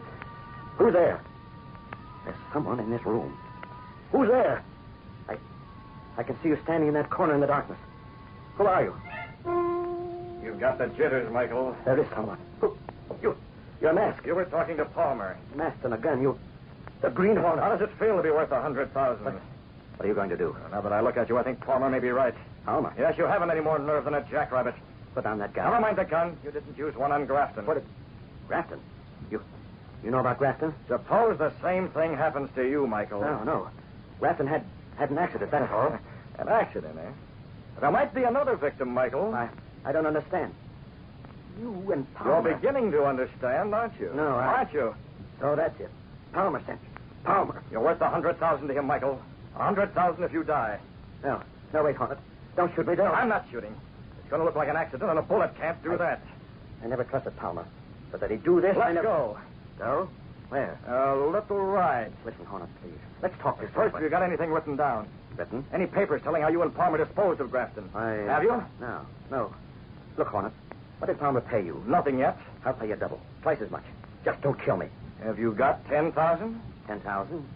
Who's there? There's someone in this room. Who's there? I can see you standing in that corner in the darkness. Who are you? You've got the jitters, Michael. There is someone. Who? You're masked. You were talking to Palmer. Masked and a gun. The Green Hornet. How does it feel to be worth $100,000? What are you going to do? Now that I look at you, I think Palmer may be right. Palmer? Yes, you haven't any more nerve than a jackrabbit. Put down that gun. Never mind the gun. You didn't use one on Grafton. Grafton? You know about Grafton? Suppose the same thing happens to you, Michael. No. Grafton had an accident, that's all. An accident, eh? There might be another victim, Michael. I don't understand. You and Palmer. You're beginning to understand, aren't you? No, Aren't you? So that's it. Palmer sent you. Palmer. You're worth $100,000 to him, Michael. $100,000 if you die. No, wait, Hornet. Don't shoot me, don't. I'm not shooting. It's going to look like an accident, and a bullet can't do that. I never trusted Palmer. But that he'd do this, Let's I never... go. Go? Where? A little ride. Listen, Hornet, please. Let's talk this First, over. have you got anything written down? Written? Any papers telling how you and Palmer disposed of Grafton? Have you? No. Look, Hornet, what did Palmer pay you? Nothing yet. I'll pay you double. Twice as much. Just don't kill me. Have you got 10,000? 10,000?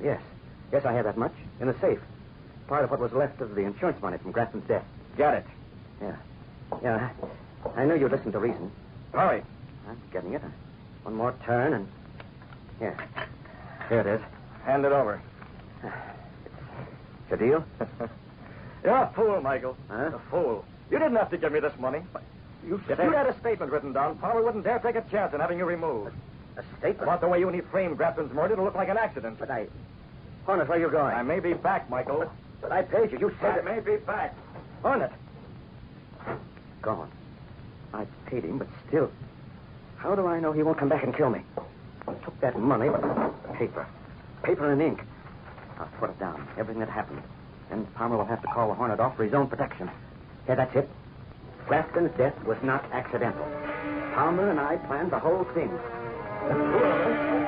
Yes. Yes, I have that much. In the safe. Part of what was left of the insurance money from Grafton's death. Get it. Yeah. I knew you'd listen to reason. Hurry. I'm getting it. One more turn and... Here it is. Hand it over. It's a deal? You're a fool, Michael. Huh? A fool. You didn't have to give me this money. If you had a statement written down, Palmer wouldn't dare take a chance in having you removed. A statement? About the way you and he framed Grafton's murder to look like an accident. But Hornet, where are you going? I may be back, Michael. But I paid you. You said I may be back. Hornet. Gone. I paid him, but still. How do I know he won't come back and kill me? I took that money, but paper. Paper and ink. I'll put it down. Everything that happened. Then Palmer will have to call the Hornet off for his own protection. Yeah, that's it. Grafton's death was not accidental. Palmer and I planned the whole thing. The two of us...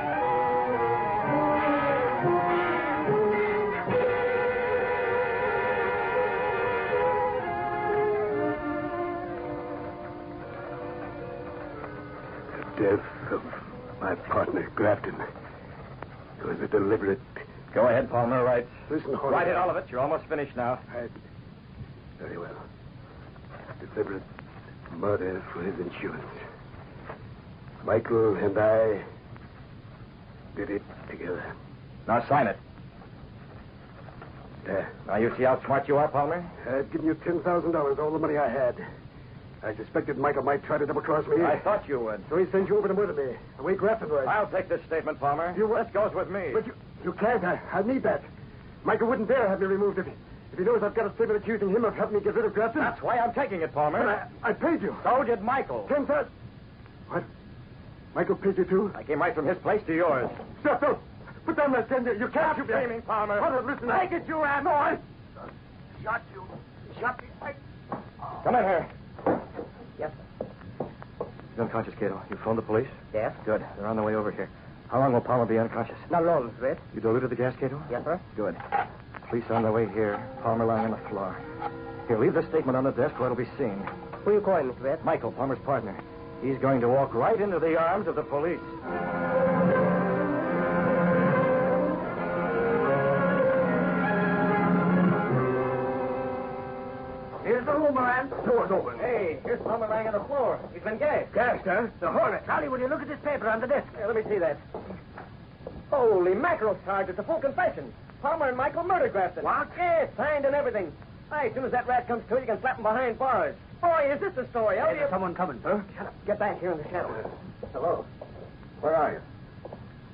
Death of my partner, Grafton. It was a deliberate... Go ahead, Palmer. Write. Listen, Hornet. Write it, all of it. You're almost finished now. Very well. Deliberate murder for his insurance. Michael and I did it together. Now sign it. There. Now you see how smart you are, Palmer? I've given you $10,000, all the money I had. I suspected Michael might try to double-cross me. I thought you would. So he sent you over to murder me. The way Grafton was. I'll take this statement, Palmer. This goes with me. But you can't. I need that. Michael wouldn't dare have me removed if he knows I've got a statement accusing him of helping me get rid of Grafton. That's why I'm taking it, Palmer. But I paid you. So did Michael. 10,000. What? Michael paid you too? I came right from his place to yours. Stop, don't. Put down that 10. You can't. Stop screaming, Palmer. Hold listen. Take it, you ass. No, I... Shot you. Shot me. Come in here. Yes, sir. He's unconscious, Cato. You phoned the police? Yes? Good. They're on their way over here. How long will Palmer be unconscious? Not long, Red. You diluted the gas, Cato? Yes, sir. Good. Police on their way here. Palmer lying on the floor. Here, leave the statement on the desk where it'll be seen. Who are you calling, Mr. Red? Michael, Palmer's partner. He's going to walk right into the arms of the police. Here's the boomerang. Door's open. Hey, here's Palmer lying on the floor. He's been gassed. Gassed, huh? The Hornet. Charlie, will you look at this paper on the desk? Here, let me see that. Holy mackerel, Sarge. It's a full confession. Palmer and Michael murdered Grafton. What? Yes, signed and everything. Aye, as soon as that rat comes to, you can slap him behind bars. Boy, is this the story? There's someone coming, sir. Shut up. Get back here in the shadow. Hello. Where are you?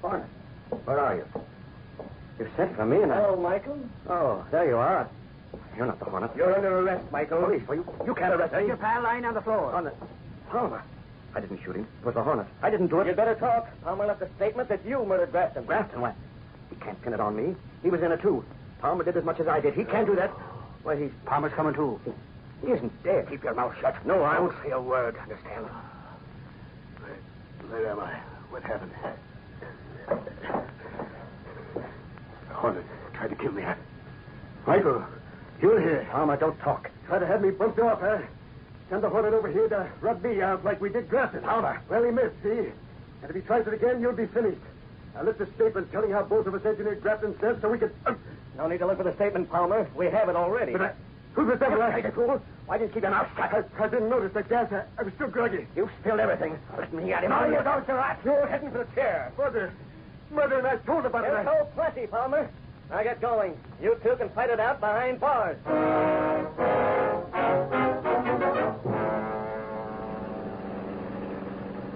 Hornet. Where are you? You sent for me and Oh, Michael? Oh, there you are. You're not the Hornet. You're under arrest, Michael. Police, well, you can't arrest me. Your pal lying on the floor. Hornet. Palmer. I didn't shoot him. It was the Hornet. I didn't do it. You'd better talk. Palmer left a statement that you murdered Grafton. Grafton, what? He can't pin it on me. He was in it, too. Palmer did as much as I did. He can't do that. Why, Palmer's coming, too. He isn't dead. Keep your mouth shut. No, I won't say a word. Understand? Where am I? What happened? The Hornet tried to kill me, huh? Michael, you're here. Palmer, don't talk. Tried to have me bumped off, huh? Send the Hornet over here to rub me out like we did Grafton. Palmer. Well, he missed, see? And if he tries it again, you'll be finished. I left a statement telling how both of us engineered Grafton's death so we could... No need to look for the statement, Palmer. We have it already. But who's the devil? You fool. Why didn't you keep your mouth shut? I didn't notice the gas. I was still groggy. You spilled everything. Let me at him. No, you you don't, Sherlock. You're heading for the chair. Mother and I told about it. There's no plenty, Palmer. Now get going. You two can fight it out behind bars.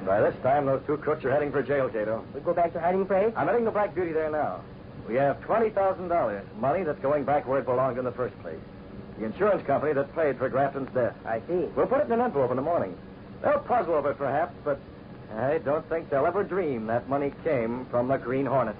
By this time, those two crooks are heading for jail, Cato. We go back to hiding place? I'm heading to Black Beauty there now. We have $20,000, money that's going back where it belonged in the first place. The insurance company that paid for Grafton's death. I see. We'll put it in an envelope in the morning. They'll puzzle over it, perhaps, but I don't think they'll ever dream that money came from the Green Hornet.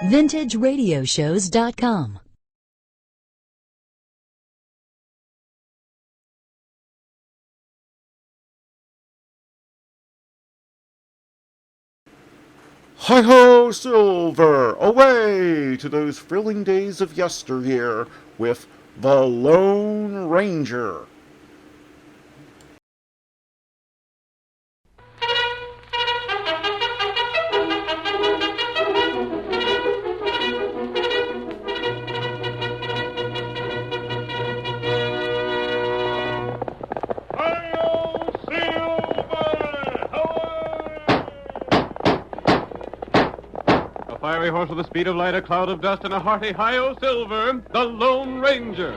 VintageRadioshows.com. Hi-ho, Silver! Away to those thrilling days of yesteryear with The Lone Ranger. Fiery horse with the speed of light, a cloud of dust, and a hearty hi-yo Silver, the Lone Ranger.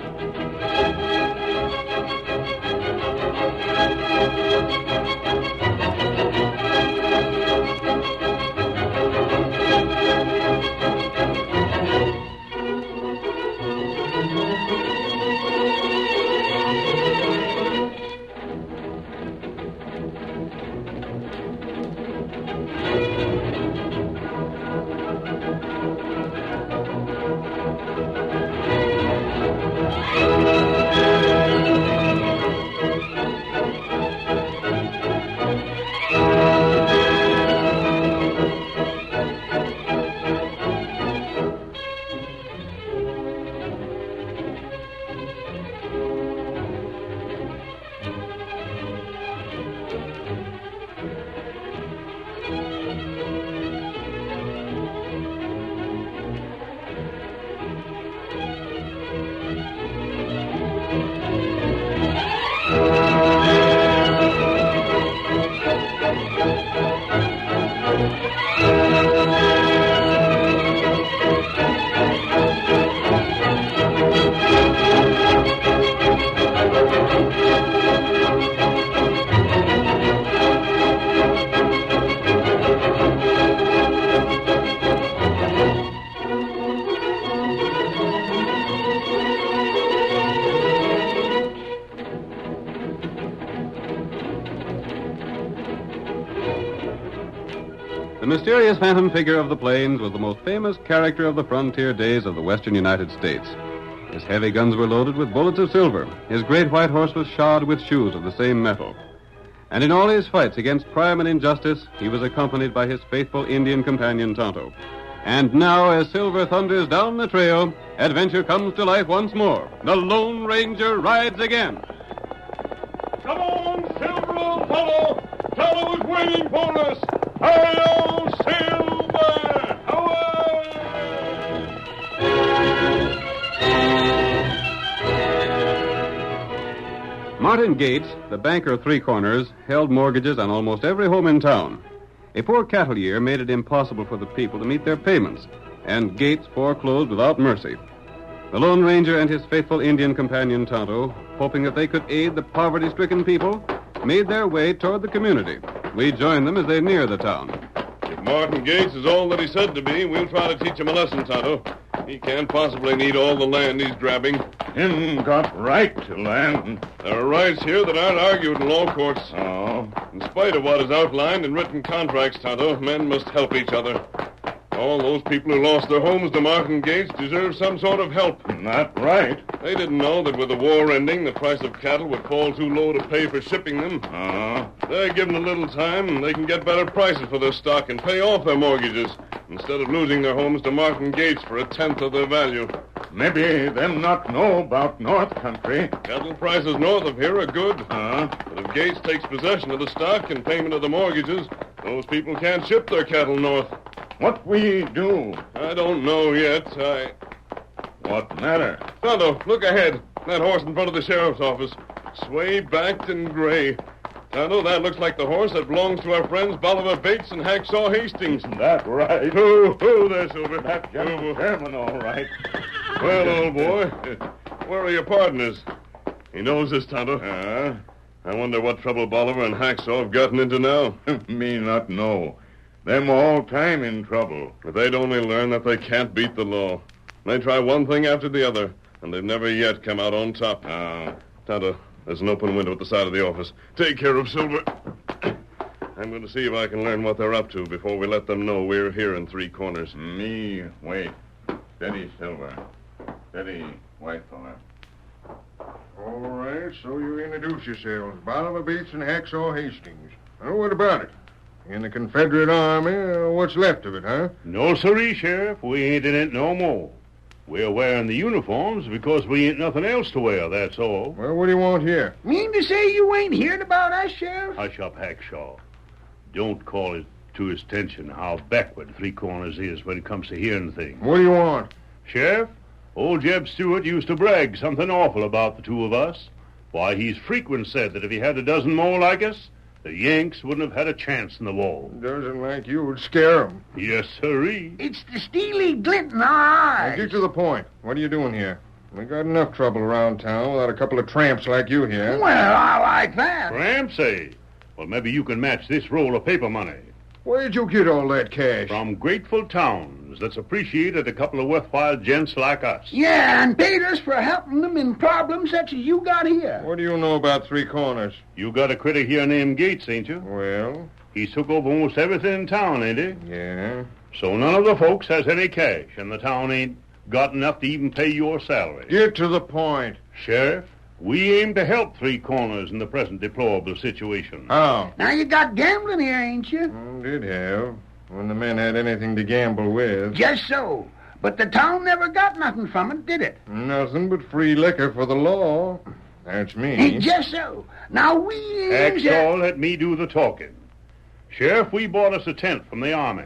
The mysterious phantom figure of the plains was the most famous character of the frontier days of the western United States. His heavy guns were loaded with bullets of silver. His great white horse was shod with shoes of the same metal. And in all his fights against crime and injustice, he was accompanied by his faithful Indian companion, Tonto. And now, as Silver thunders down the trail, adventure comes to life once more. The Lone Ranger rides again. Come on, Silver, old fellow! Tonto is waiting for us! Hi-yo, Silver! Away! Martin Gates, the banker of Three Corners, held mortgages on almost every home in town. A poor cattle year made it impossible for the people to meet their payments, and Gates foreclosed without mercy. The Lone Ranger and his faithful Indian companion Tonto, hoping that they could aid the poverty-stricken people, made their way toward the community. We joined them as they neared the town. If Martin Gates is all that he said to be, we'll try to teach him a lesson, Tonto. He can't possibly need all the land he's grabbing. Him got right to land. There are rights here that aren't argued in law courts. Oh. In spite of what is outlined in written contracts, Tonto, men must help each other. All those people who lost their homes to Martin Gates deserve some sort of help. Not right. They didn't know that with the war ending, the price of cattle would fall too low to pay for shipping them. They're given a little time, and they can get better prices for their stock and pay off their mortgages, instead of losing their homes to Martin Gates for 1/10 of their value. Maybe them not know about North Country. Cattle prices north of here are good. But if Gates takes possession of the stock and payment of the mortgages, those people can't ship their cattle north. What we do? I don't know yet. What matter? Tonto, look ahead. That horse in front of the sheriff's office. Sway-backed and gray. Tonto, that looks like the horse that belongs to our friends Bolivar Bates and Hacksaw Hastings. Isn't that right? Ho, there, Silver. That's Sherman, all right. Well, old boy, where are your partners? He knows this, Tonto. I wonder what trouble Bolivar and Hacksaw have gotten into now. Me not know. Them all time in trouble. If they'd only learn that they can't beat the law. They try one thing after the other, and they've never yet come out on top. Tonto, there's an open window at the side of the office. Take care of Silver. I'm going to see if I can learn what they're up to before we let them know we're here in Three Corners. Me, wait. Steady, Silver. Steady, white fella. All right, so you introduce yourselves. Bolivar Bates and Hacksaw Hastings. Oh, what about it? In the Confederate Army, what's left of it, huh? No, sirree, Sheriff. We ain't in it no more. We're wearing the uniforms because we ain't nothing else to wear, that's all. Well, what do you want here? Mean to say you ain't hearing about us, Sheriff? Hush up, Hackshaw. Don't call it to his attention how backward Three Corners is when it comes to hearing things. What do you want? Sheriff, old Jeb Stewart used to brag something awful about the two of us. Why, he's frequent said that if he had a dozen more like us, the Yanks wouldn't have had a chance in the war. Doesn't like you would scare 'em. Yes, sirree. It's the steely glint in our eyes. Now, get to the point. What are you doing here? We got enough trouble around town without a couple of tramps like you here. Well, I like that. Tramps, eh? Well, maybe you can match this roll of paper money. Where'd you get all that cash? From grateful towns that's appreciated a couple of worthwhile gents like us. Yeah, and paid us for helping them in problems such as you got here. What do you know about Three Corners? You got a critter here named Gates, ain't you? Well? He's took over almost everything in town, ain't he? Yeah. So none of the folks has any cash, and the town ain't got enough to even pay your salary. Get to the point. Sheriff, we aim to help Three Corners in the present deplorable situation. How? Now you got gambling here, ain't you? Did have. When the men had anything to gamble with. Just so. But the town never got nothing from it, did it? Nothing but free liquor for the law. That's me. Just so. Now we... Hacksaw, let me do the talking. Sheriff, we bought us a tent from the Army,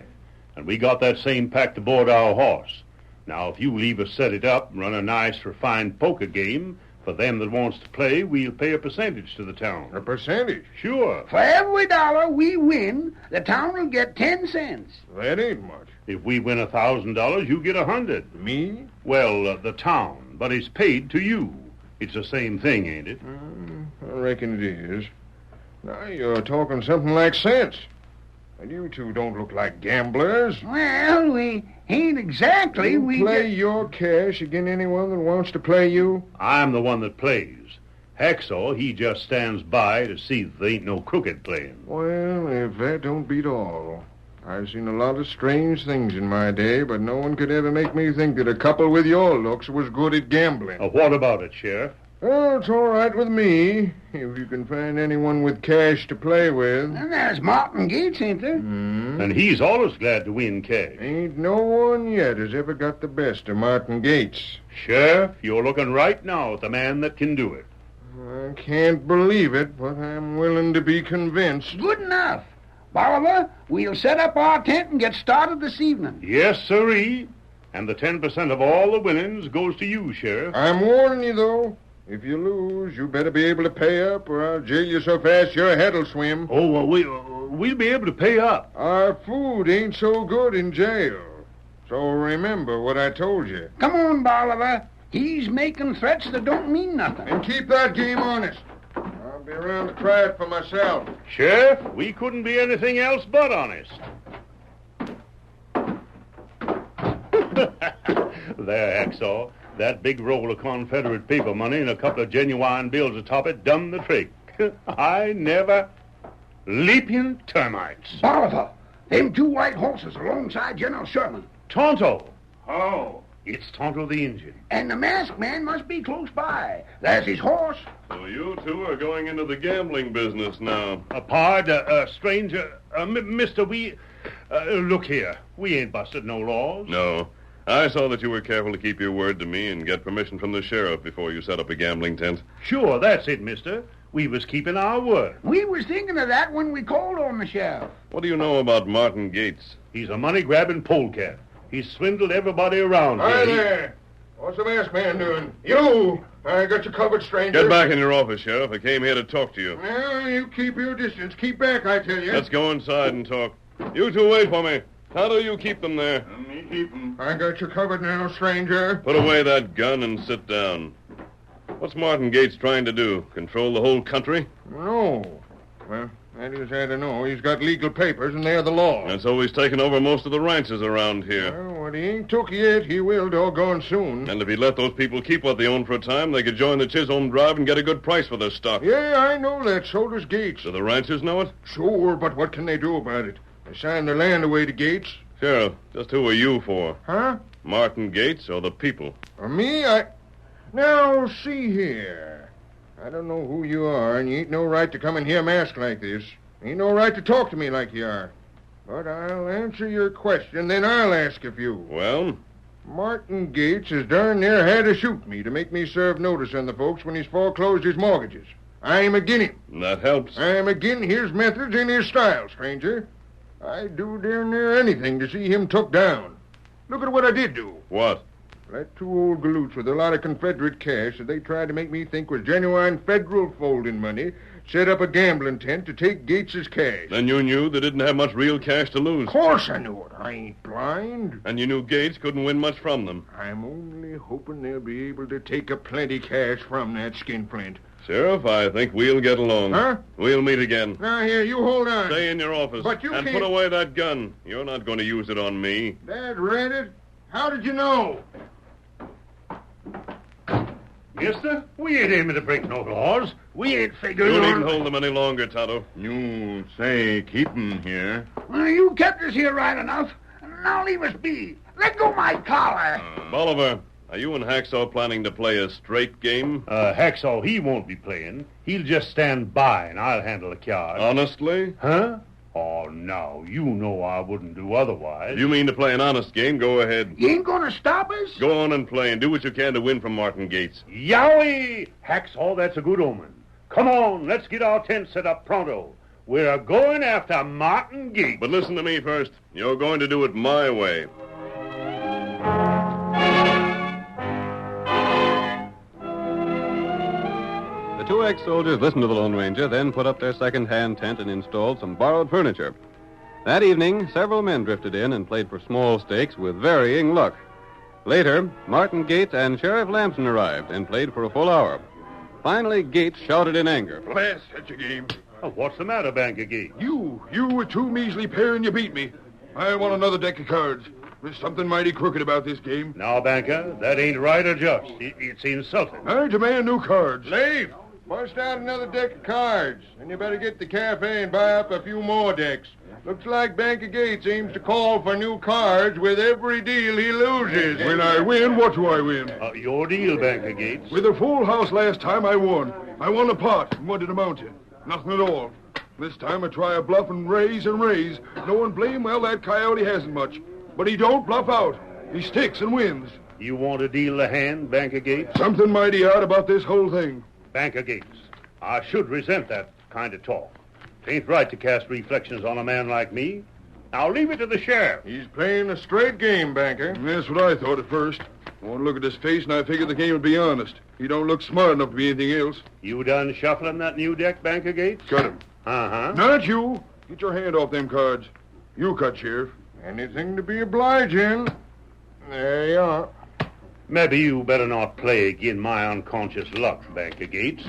and we got that same packed aboard our horse. Now, if you leave us set it up and run a nice, refined poker game, for them that wants to play, we'll pay a percentage to the town. A percentage? Sure. For every dollar we win, the town will get 10 cents. That ain't much. If we win $1,000, you get 100. Me? Well, the town, but it's paid to you. It's the same thing, ain't it? I reckon it is. Now you're talking something like sense. And you two don't look like gamblers. Well, we ain't exactly. You we play your cash against anyone that wants to play you? I'm the one that plays. Hacksaw, he just stands by to see that there ain't no crooked playing. Well, if that don't beat all. I've seen a lot of strange things in my day, but no one could ever make me think that a couple with your looks was good at gambling. What about it, Sheriff? Oh, it's all right with me, if you can find anyone with cash to play with. And there's Martin Gates, ain't there? And he's always glad to win cash. Ain't no one yet has ever got the best of Martin Gates. Sheriff, you're looking right now at the man that can do it. I can't believe it, but I'm willing to be convinced. Good enough. Bolivar, we'll set up our tent and get started this evening. Yes, sirree. And the 10% of all the winnings goes to you, Sheriff. I'm warning you, though. If you lose, you better be able to pay up, or I'll jail you so fast your head'll swim. Oh, well, we'll be able to pay up. Our food ain't so good in jail. So remember what I told you. Come on, Bolivar. He's making threats that don't mean nothing. And keep that game honest. I'll be around to try it for myself. Sheriff, we couldn't be anything else but honest. There, Hacksaw. That big roll of Confederate paper money and a couple of genuine bills atop it done the trick. I never... Leaping termites. Bolivar, them 2 white horses alongside General Sherman. Tonto. Oh, it's Tonto the Injun. And the masked man must be close by. There's his horse. So you two are going into the gambling business now. Stranger, mister, look here. We ain't busted no laws. No. I saw that you were careful to keep your word to me and get permission from the sheriff before you set up a gambling tent. Sure, that's it, mister. We was keeping our word. We was thinking of that when we called on the sheriff. What do you know about Martin Gates? He's a money-grabbing polecat. He's swindled everybody around here. Hi there. What's the masked man doing? You! I got you covered, stranger. Get back in your office, Sheriff. I came here to talk to you. Well, you keep your distance. Keep back, I tell you. Let's go inside and talk. You two wait for me. How do you keep them there? Me keep them. I got you covered now, stranger. Put away that gun and sit down. What's Martin Gates trying to do? Control the whole country? No. Well, that is, I don't know. He's got legal papers, and they're the law. And so he's taken over most of the ranches around here. Well, what he ain't took yet, he will doggone soon. And if he let those people keep what they own for a time, they could join the Chisholm Drive and get a good price for their stock. Yeah, I know that. So does Gates. Do the ranchers know it? Sure, but what can they do about it? They signed their land away to Gates. Sheriff, just who are you for? Huh? Martin Gates or the people? Me? Now, see here. I don't know who you are, and you ain't no right to come in here masked like this. Ain't no right to talk to me like you are. But I'll answer your question, then I'll ask a few. Well? Martin Gates has darn near had to shoot me to make me serve notice on the folks when he's foreclosed his mortgages. I'm agin him. That helps. I'm agin his methods and his style, stranger. I'd do darn near anything to see him took down. Look at what I did do. What? Let 2 old galoots with a lot of Confederate cash that they tried to make me think was genuine federal folding money set up a gambling tent to take Gates's cash. Then you knew they didn't have much real cash to lose. Of course I knew it. I ain't blind. And you knew Gates couldn't win much from them. I'm only hoping they'll be able to take a plenty cash from that skinflint. Sheriff, I think we'll get along. Huh? We'll meet again. Now, here, you hold on. Stay in your office. But you and can't... put away that gun. You're not going to use it on me. Dad read it? How did you know? Mister, we ain't aiming to break no laws. We ain't figuring You on... needn't hold them any longer, Tonto. You say keep 'em here. Well, you kept us here right enough. Now leave us be. Let go my collar. Bolivar, are you and Hacksaw planning to play a straight game? Hacksaw, he won't be playing. He'll just stand by, and I'll handle the cards. Honestly? Huh? Oh, no, you know I wouldn't do otherwise. If you mean to play an honest game, go ahead. You ain't gonna stop us? Go on and play, and do what you can to win from Martin Gates. Yowie! Hacksaw, that's a good omen. Come on, let's get our tent set up pronto. We're going after Martin Gates. But listen to me first. You're going to do it my way. The 2 ex-soldiers listened to the Lone Ranger, then put up their second-hand tent and installed some borrowed furniture. That evening, several men drifted in and played for small stakes with varying luck. Later, Martin Gates and Sheriff Lamson arrived and played for a full hour. Finally, Gates shouted in anger. Blast at your game. Oh, what's the matter, Banker Gates? You were too measly pair and you beat me. I want another deck of cards. There's something mighty crooked about this game. Now, Banker, that ain't right or just. It's insulting. I demand new cards. Leave. Bust out another deck of cards, and you better get to the cafe and buy up a few more decks. Looks like Banker Gates aims to call for new cards with every deal he loses. When I win, what do I win? Your deal, Banker Gates. With a full house last time, I won. I won a pot. And what did it amount to? Nothing at all. This time I try a bluff and raise. No one blame, well, that coyote hasn't much. But he don't bluff out. He sticks and wins. You want to deal the hand, Banker Gates? Something mighty odd about this whole thing. Banker Gates, I should resent that kind of talk. It ain't right to cast reflections on a man like me. Now leave it to the sheriff. He's playing a straight game, Banker. That's what I thought at first. One look at his face, and I figured the game would be honest. He don't look smart enough to be anything else. You done shuffling that new deck, Banker Gates? Cut him. Uh-huh. Not you. Get your hand off them cards. You cut, Sheriff. Anything to be obliging. There you are. Maybe you better not play agin my unconscious luck, Banker Gates.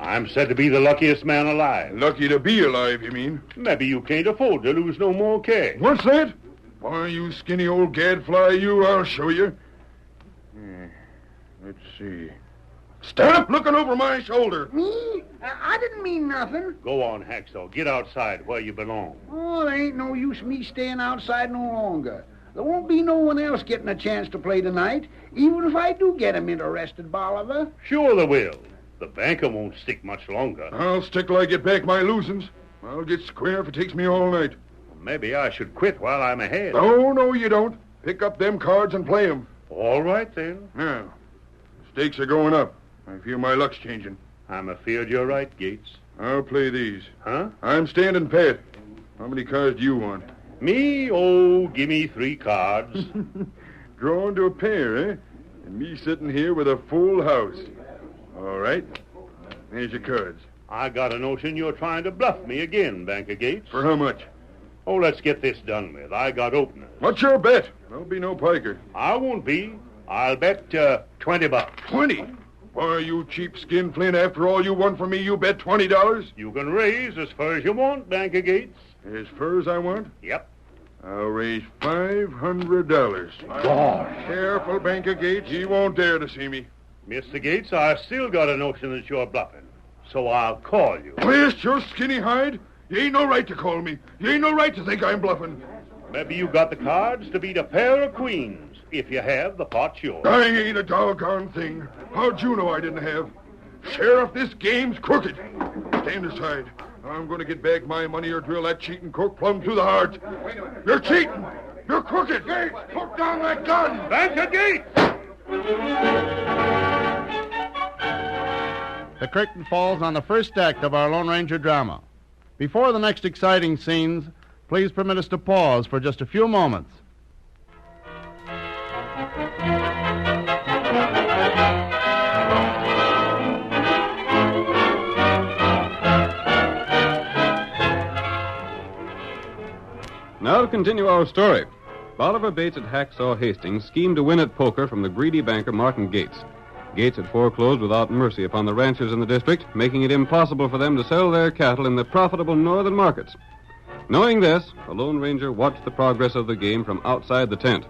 I'm said to be the luckiest man alive. Lucky to be alive, you mean? Maybe you can't afford to lose no more cash. What's that? Why, you skinny old gadfly, you, I'll show you. Let's see. Stop looking over my shoulder. Me? I didn't mean nothing. Go on, Hacksaw. Get outside where you belong. Oh, there ain't no use me staying outside no longer. There won't be no one else getting a chance to play tonight, even if I do get him interested, Bolivar. Sure there will. The banker won't stick much longer. I'll stick till I get back my losings. I'll get square if it takes me all night. Maybe I should quit while I'm ahead. No, you don't. Pick up them cards and play them. All right, then. Now, stakes are going up. I feel my luck's changing. I'm afeard you're right, Gates. I'll play these. Huh? I'm standing pat. How many cards do you want? Me? Oh, give me 3 cards. Drawn to a pair, eh? And me sitting here with a full house. All right. Here's your cards. I got a notion you're trying to bluff me again, Banker Gates. For how much? Oh, let's get this done with. I got openers. What's your bet? There'll be no piker. I won't be. I'll bet $20. 20? Why, you cheap skin, Flynn, after all you won from me, you bet $20? You can raise as far as you want, Banker Gates. As far as I want? Yep. I'll raise $500. Gosh. Careful, Banker Gates. He won't dare to see me. Mr. Gates, I still got a notion that you're bluffing. So I'll call you. Blast your skinny hide. You ain't no right to call me. You ain't no right to think I'm bluffing. Maybe you got the cards to beat a pair of queens. If you have, the pot's yours. I ain't a doggone thing. How'd you know I didn't have? Sheriff, this game's crooked. Stand aside. I'm going to get back my money or drill that cheating crook plumb through the heart. You're cheating. You're crooked. Gates, put down that gun. Banker Gates! The curtain falls on the first act of our Lone Ranger drama. Before the next exciting scenes, please permit us to pause for just a few moments. Now to continue our story. Bolivar Bates at Hacksaw Hastings schemed to win at poker from the greedy banker Martin Gates. Gates had foreclosed without mercy upon the ranchers in the district, making it impossible for them to sell their cattle in the profitable northern markets. Knowing this, the Lone Ranger watched the progress of the game from outside the tent.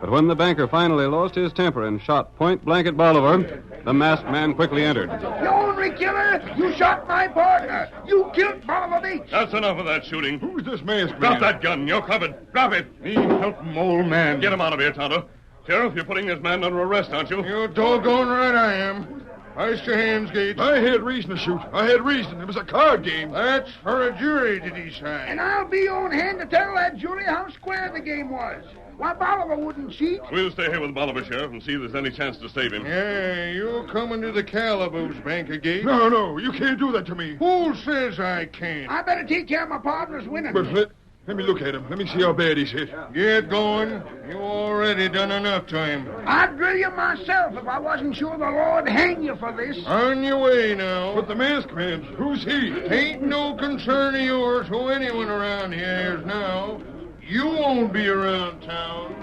But when the banker finally lost his temper and shot point blank at Bolivar, the masked man quickly entered. You ornery killer! You shot my partner! You killed Bolivar Bates! That's enough of that shooting. Who's this masked man? Drop that gun. You're covered. Drop it. Me help him, old man. Get him out of here, Tonto. Sheriff, you're putting this man under arrest, aren't you? You're doggone right I am. Ice your hands, Gates. I had reason to shoot. I had reason. It was a card game. That's for a jury to decide. And I'll be on hand to tell that jury how square the game was. Why, Bolivar wouldn't cheat. We'll stay here with Bolivar, Sheriff, and see if there's any chance to save him. Yeah, you're coming to the calaboose, Banker Gates. No, you can't do that to me. Who says I can't? I better take care of my partner's winning. But let me look at him. Let me see how bad he's hit. Get going. You already done enough to him. I'd drill you myself if I wasn't sure the Lord'd hang you for this. On your way now. But the masked man, who's he? Ain't no concern of yours who anyone around here is now. You won't be around town.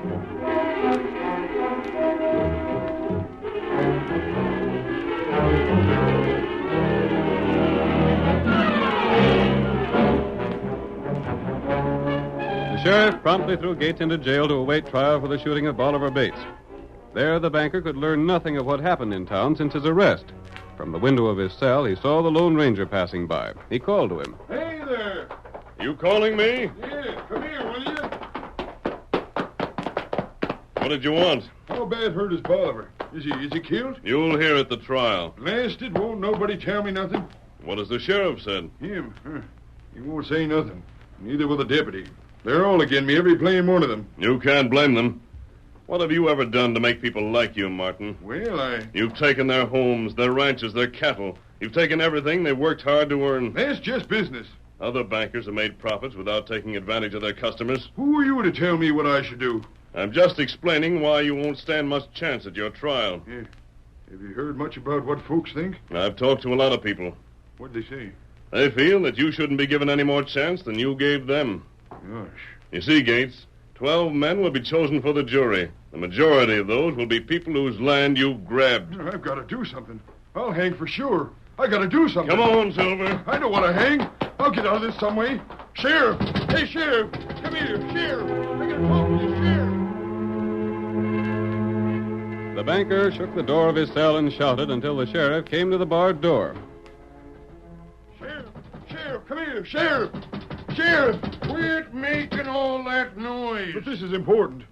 The sheriff promptly threw Gates into jail to await trial for the shooting of Bolivar Bates. There, the banker could learn nothing of what happened in town since his arrest. From the window of his cell, he saw the Lone Ranger passing by. He called to him. Hey there. You calling me? Yeah, come here, will you? What did you want? How bad hurt is Bolivar? Is he killed? You'll hear at the trial. Blasted, won't nobody tell me nothing? What has the sheriff said? Him? Huh. He won't say nothing. Neither will the deputy. They're all again me, every plain one of them. You can't blame them. What have you ever done to make people like you, Martin? Well, You've taken their homes, their ranches, their cattle. You've taken everything they've worked hard to earn. That's just business. Other bankers have made profits without taking advantage of their customers. Who are you to tell me what I should do? I'm just explaining why you won't stand much chance at your trial. Yeah. Have you heard much about what folks think? I've talked to a lot of people. What'd they say? They feel that you shouldn't be given any more chance than you gave them. Gosh. You see, Gates, 12 men will be chosen for the jury. The majority of those will be people whose land you've grabbed. I've got to do something. I'll hang for sure. I got to do something. Come on, Silver. I don't want to hang. I'll get out of this some way. Sheriff! Hey, Sheriff! Come here, Sheriff! I got to talk to you, Sheriff! The banker shook the door of his cell and shouted until the sheriff came to the barred door. Sheriff! Sheriff, come here! Sheriff! Sheriff! Quit making all that noise. But this is important.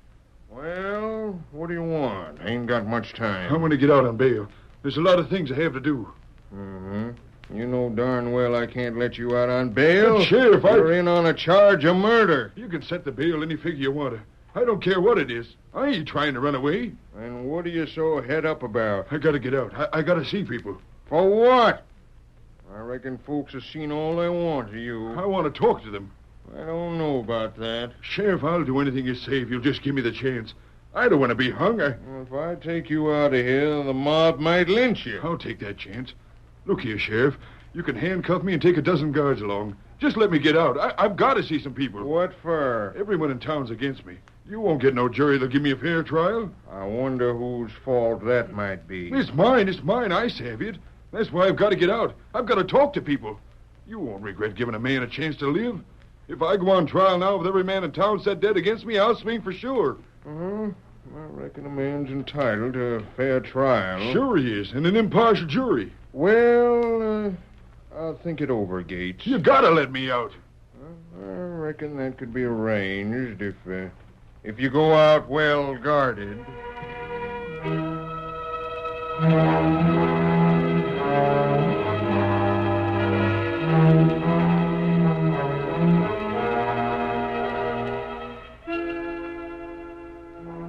Well, what do you want? I ain't got much time. I'm going to get out on bail. There's a lot of things I have to do. Mm-hmm. You know darn well I can't let you out on bail. But Sheriff, you're in on a charge of murder. You can set the bail any figure you want to. I don't care what it is. I ain't trying to run away. And what are you so head up about? I got to get out. I got to see people. For what? I reckon folks have seen all they want of you. I want to talk to them. I don't know about that. Sheriff, I'll do anything you say if you'll just give me the chance. I don't want to be hung. If I take you out of here, the mob might lynch you. I'll take that chance. Look here, Sheriff. You can handcuff me and take a dozen guards along. Just let me get out. I've got to see some people. What for? Everyone in town's against me. You won't get no jury that'll give me a fair trial. I wonder whose fault that might be. It's mine. It's mine. I saved it. That's why I've got to get out. I've got to talk to people. You won't regret giving a man a chance to live. If I go on trial now with every man in town set dead against me, I'll swing for sure. I reckon a man's entitled to a fair trial. Sure he is, and an impartial jury. Well, I'll think it over, Gates. You gotta let me out. I reckon that could be arranged if you go out well guarded.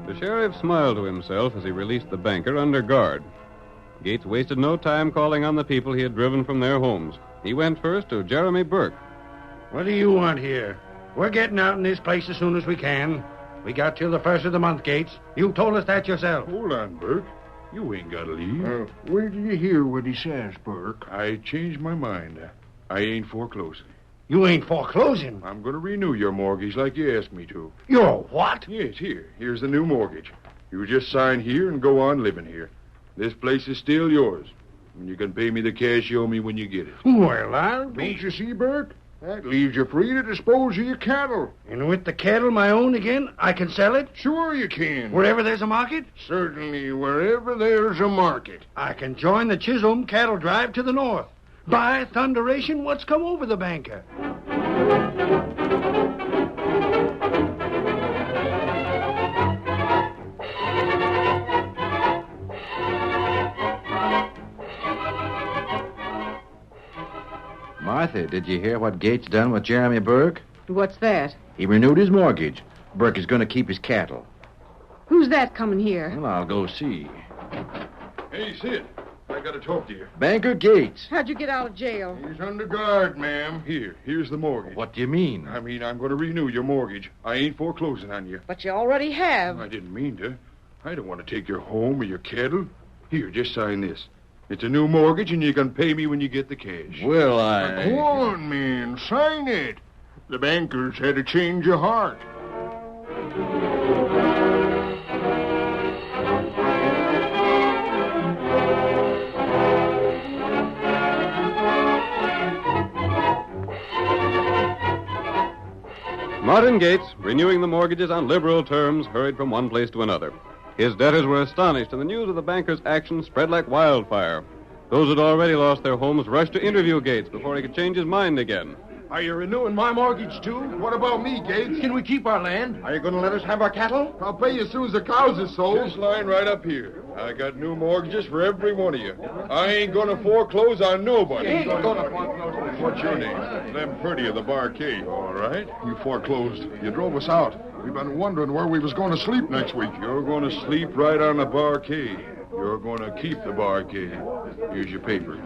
The sheriff smiled to himself as he released the banker under guard. Gates wasted no time calling on the people he had driven from their homes. He went first to Jeremy Burke. What do you want here? We're getting out in this place as soon as we can. We got till the first of the month, Gates. You told us that yourself. Hold on, Burke. You ain't got to leave. Where did you hear what he says, Burke? I changed my mind. I ain't foreclosing. You ain't foreclosing? I'm going to renew your mortgage like you asked me to. Your what? Yes, here. Here's the new mortgage. You just sign here and go on living here. This place is still yours. And you can pay me the cash you owe me when you get it. Well, I'll be... Don't you see, Burke? That leaves you free to dispose of your cattle. And with the cattle my own again, I can sell it? Sure you can. Wherever there's a market? Certainly, wherever there's a market. I can join the Chisholm cattle drive to the north. By thunderation, what's come over the banker? Martha, did you hear what Gates done with Jeremy Burke? What's that? He renewed his mortgage. Burke is going to keep his cattle. Who's that coming here? Well, I'll go see. Hey, Sid. I got to talk to you. Banker Gates. How'd you get out of jail? He's under guard, ma'am. Here's the mortgage. What do you mean? I mean, I'm going to renew your mortgage. I ain't foreclosing on you. But you already have. I didn't mean to. I don't want to take your home or your cattle. Here, just sign this. It's a new mortgage, and you can pay me when you get the cash. Well, Now, go on, man. Sign it. The bankers had a change of heart. Martin Gates, renewing the mortgages on liberal terms, hurried from one place to another. His debtors were astonished, and the news of the banker's action spread like wildfire. Those who had already lost their homes rushed to interview Gates before he could change his mind again. Are you renewing my mortgage, too? What about me, Gates? Can we keep our land? Are you going to let us have our cattle? I'll pay you as soon as the cows are sold. Just line right up here. I got new mortgages for every one of you. I ain't going to foreclose on nobody. What's your name? Lem Purdy of the Barcade. All right. You foreclosed. You drove us out. We've been wondering where we was going to sleep next week. You're going to sleep right on the Barcade. You're going to keep the Barcade. Here's your paper.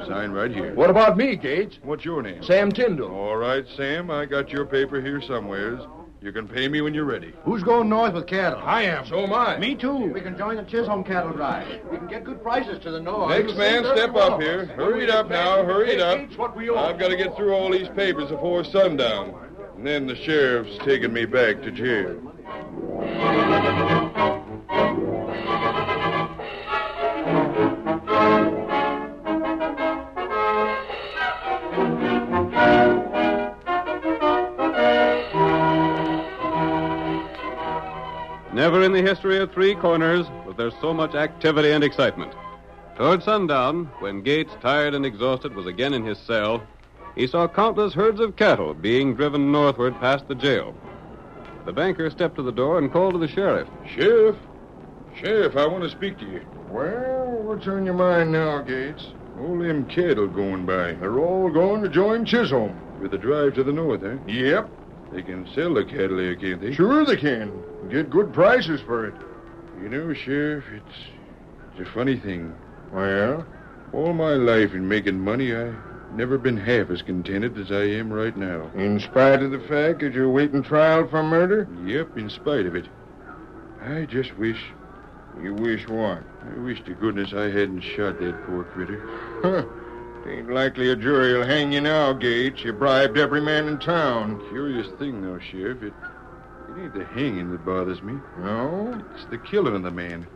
Sign right here. What about me, Gates? What's your name? Sam Tyndall. All right, Sam. I got your paper here somewheres. You can pay me when you're ready. Who's going north with cattle? I am. So am I. Me too. We can join the Chisholm cattle drive. We can get good prices to the north. Next man, step up here. Hurry it up now. Hurry it up. I've got to get through all these papers before sundown. And then the sheriff's taking me back to jail. Never in the history of Three Corners was there so much activity and excitement. Toward sundown, when Gates, tired and exhausted, was again in his cell, he saw countless herds of cattle being driven northward past the jail. The banker stepped to the door and called to the sheriff. Sheriff? Sheriff, I want to speak to you. Well, what's on your mind now, Gates? All them cattle going by. They're all going to join Chisholm. With a drive to the north, eh? Yep. They can sell the cattle there, can't they? Sure they can. Get good prices for it. You know, Sheriff, it's a funny thing. Well? All my life in making money, I've never been half as contented as I am right now. In spite of the fact that you're waiting trial for murder? Yep, in spite of it. I just wish... You wish what? I wish to goodness I hadn't shot that poor critter. Huh. Ain't likely a jury will hang you now, Gates. You bribed every man in town. Curious thing, though, Sheriff. It ain't the hanging that bothers me. No? It's the killing of the man.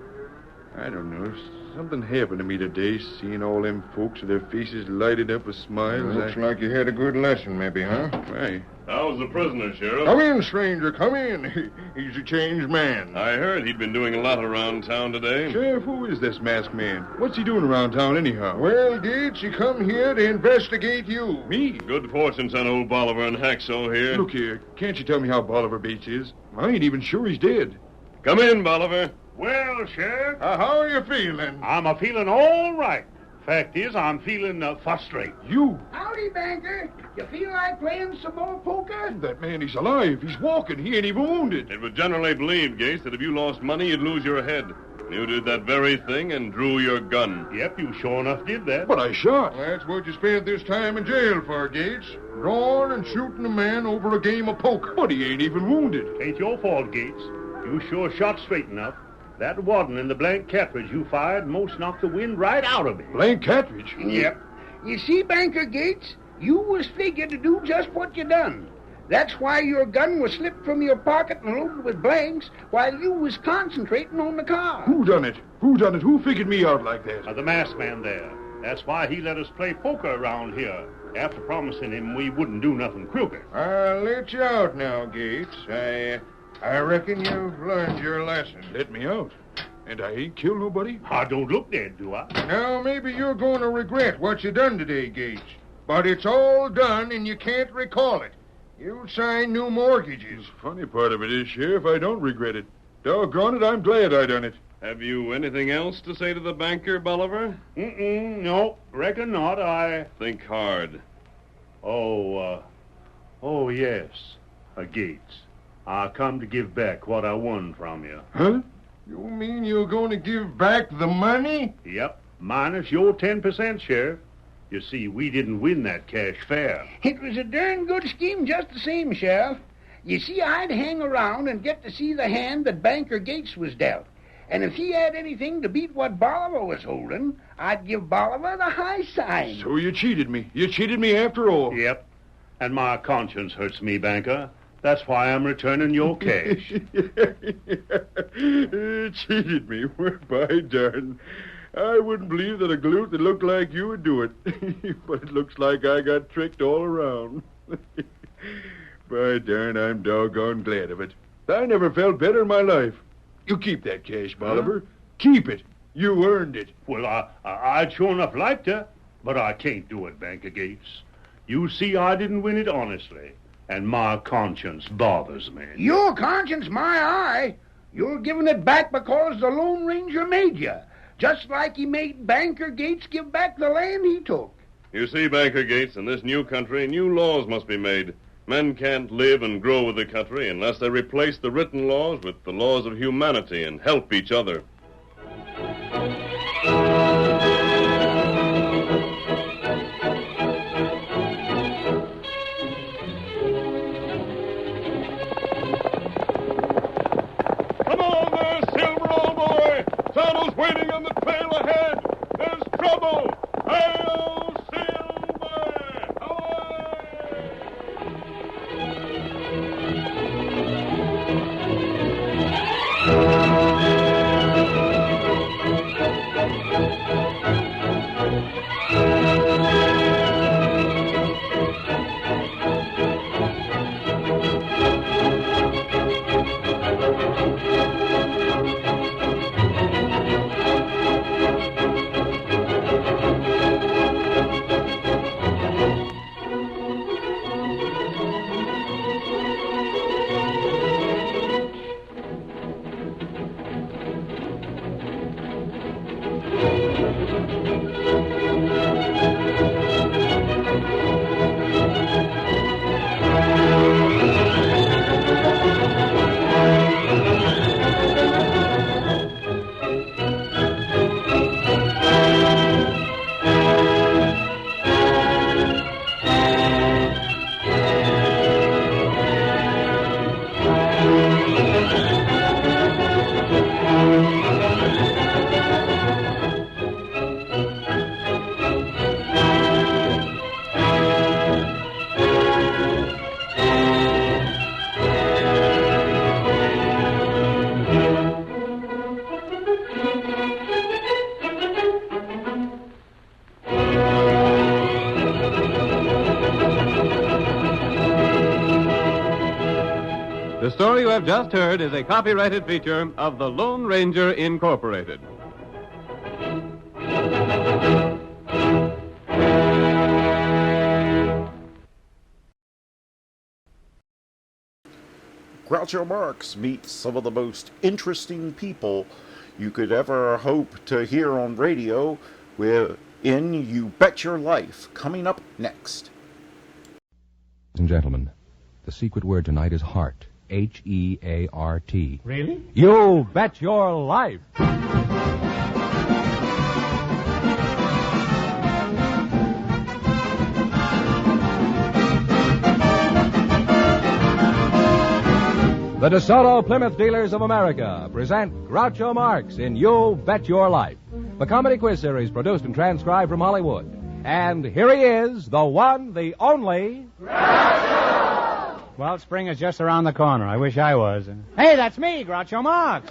I don't know. Something happened to me today, seeing all them folks with their faces lighted up with smiles. Looks like you had a good lesson, maybe, huh? Right. How's the prisoner, Sheriff? Come in, stranger, come in. He's a changed man. I heard he'd been doing a lot around town today. Sheriff, who is this masked man? What's he doing around town anyhow? Well, Gates, he come here to investigate you. Me? Good fortune sent old Bolivar and Hacksaw here. Look here, can't you tell me how Bolivar Bates is? I ain't even sure he's dead. Come in, Bolivar. Well, Sheriff. How are you feeling? I'm feeling all right. Fact is, I'm feeling frustrated. You? Howdy, banker. You feel like playing some more poker? That man, he's alive. He's walking. He ain't even wounded. It was generally believed, Gates, that if you lost money, you'd lose your head. You did that very thing and drew your gun. Yep, you sure enough did that. But I shot. That's what you spent this time in jail for, Gates. Drawing and shooting a man over a game of poker. But he ain't even wounded. Ain't your fault, Gates. You sure shot straight enough. That wadding in the blank cartridge you fired most knocked the wind right out of me. Blank cartridge? Yep. You see, Banker Gates, you was figured to do just what you done. That's why your gun was slipped from your pocket and loaded with blanks while you was concentrating on the car. Who done it? Who done it? Who figured me out like that? The masked man there. That's why he let us play poker around here, after promising him we wouldn't do nothing crooked. I'll let you out now, Gates. I reckon you've learned your lesson. Let me out. And I ain't killed nobody? I don't look dead, do I? Now, maybe you're going to regret what you done today, Gates. But it's all done, and you can't recall it. You'll sign new mortgages. The funny part of it is, Sheriff, I don't regret it. Doggone it, I'm glad I done it. Have you anything else to say to the banker, Bolivar? No, reckon not. Think hard. Oh, yes. Gates. I come to give back what I won from you. Huh? You mean you're going to give back the money? Yep, minus your 10%, Sheriff. You see, we didn't win that cash fair. It was a darn good scheme just the same, Sheriff. You see, I'd hang around and get to see the hand that Banker Gates was dealt. And if he had anything to beat what Bolivar was holding, I'd give Bolivar the high sign. So you cheated me. You cheated me after all. Yep. And my conscience hurts me, Banker. That's why I'm returning your cash. Cheated me. Well, by darn. I wouldn't believe that a galoot that looked like you would do it. But it looks like I got tricked all around. By darn, I'm doggone glad of it. I never felt better in my life. You keep that cash, Bolivar. Huh? Keep it. You earned it. Well, I'd sure enough like to, but I can't do it, Banker Gates. You see, I didn't win it honestly, and my conscience bothers me. Your conscience, my eye. You're giving it back because the Lone Ranger made you, just like he made Banker Gates give back the land he took. You see, Banker Gates, in this new country, new laws must be made. Men can't live and grow with the country unless they replace the written laws with the laws of humanity and help each other. The story you have just heard is a copyrighted feature of the Lone Ranger Incorporated. Groucho Marx meets some of the most interesting people you could ever hope to hear on radio in You Bet Your Life, coming up next. Ladies and gentlemen, the secret word tonight is heart. H-E-A-R-T. Really? You bet your life. The DeSoto Plymouth Dealers of America present Groucho Marx in You Bet Your Life, the comedy quiz series produced and transcribed from Hollywood. And here he is, the one, the only... Groucho! Well, spring is just around the corner. I wish I was. Hey, that's me, Groucho Marx.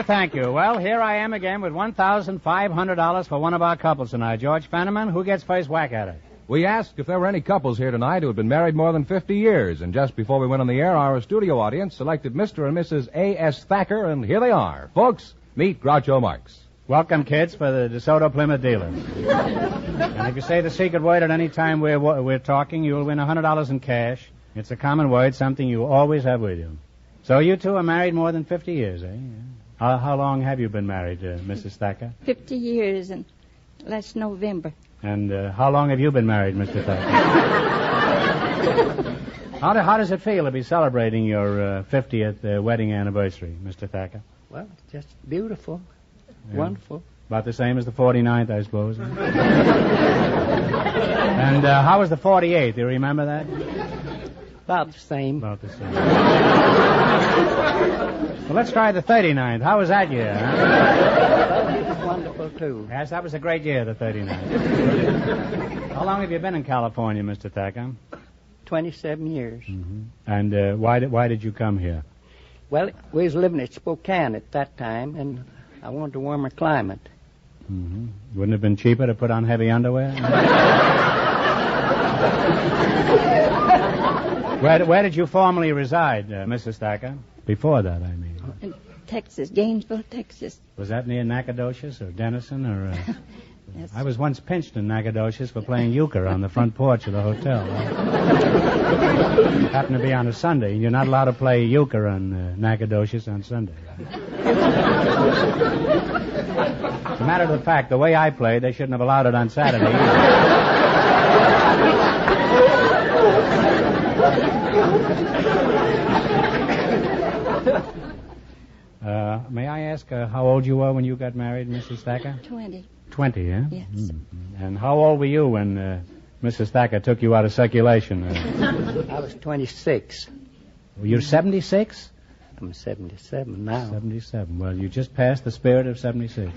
Thank you. Well, here I am again with $1,500 for one of our couples tonight. George Fenneman, who gets first whack at it? We asked if there were any couples here tonight who had been married more than 50 years, and just before we went on the air, our studio audience selected Mr. and Mrs. A.S. Thacker, and here they are. Folks, meet Groucho Marx. Welcome, kids, for the DeSoto Plymouth Dealers. And if you say the secret word at any time we're talking, you'll win $100 in cash. It's a common word, something you always have with you. So you two are married more than 50 years, eh? How long have you been married, Mrs. Thacker? 50 years, and last November. And how long have you been married, Mr. Thacker? How does it feel to be celebrating your 50th wedding anniversary, Mr. Thacker? Well, just beautiful. Yeah. Wonderful. About the same as the 49th, I suppose. And how was the 48th? Do you remember that? About the same. About the same. Well, let's try the 39th. How was that year? Huh? It was wonderful, too. Yes, that was a great year, the 39th. How long have you been in California, Mr. Thacker? 27 years. Mm-hmm. And why did you come here? Well, we was living at Spokane at that time, and I wanted a warmer climate. Mm-hmm. Wouldn't it have been cheaper to put on heavy underwear? Where did you formerly reside, Mrs. Thacker? Before that, I mean. In Texas, Gainesville, Texas. Was that near Nacogdoches or Denison or... Yes. I was once pinched in Nacogdoches for playing euchre on the front porch of the hotel. It happened to be on a Sunday, and you're not allowed to play euchre on Nacogdoches on Sunday. As a matter of fact, the way I played, they shouldn't have allowed it on Saturday either. May I ask how old you were when you got married, Mrs. Thacker? 20. 20, yeah? Yes. Mm-hmm. And how old were you when Mrs. Thacker took you out of circulation? I was 26. You're 76? I'm 77 now. 77. Well, you just passed the spirit of 76.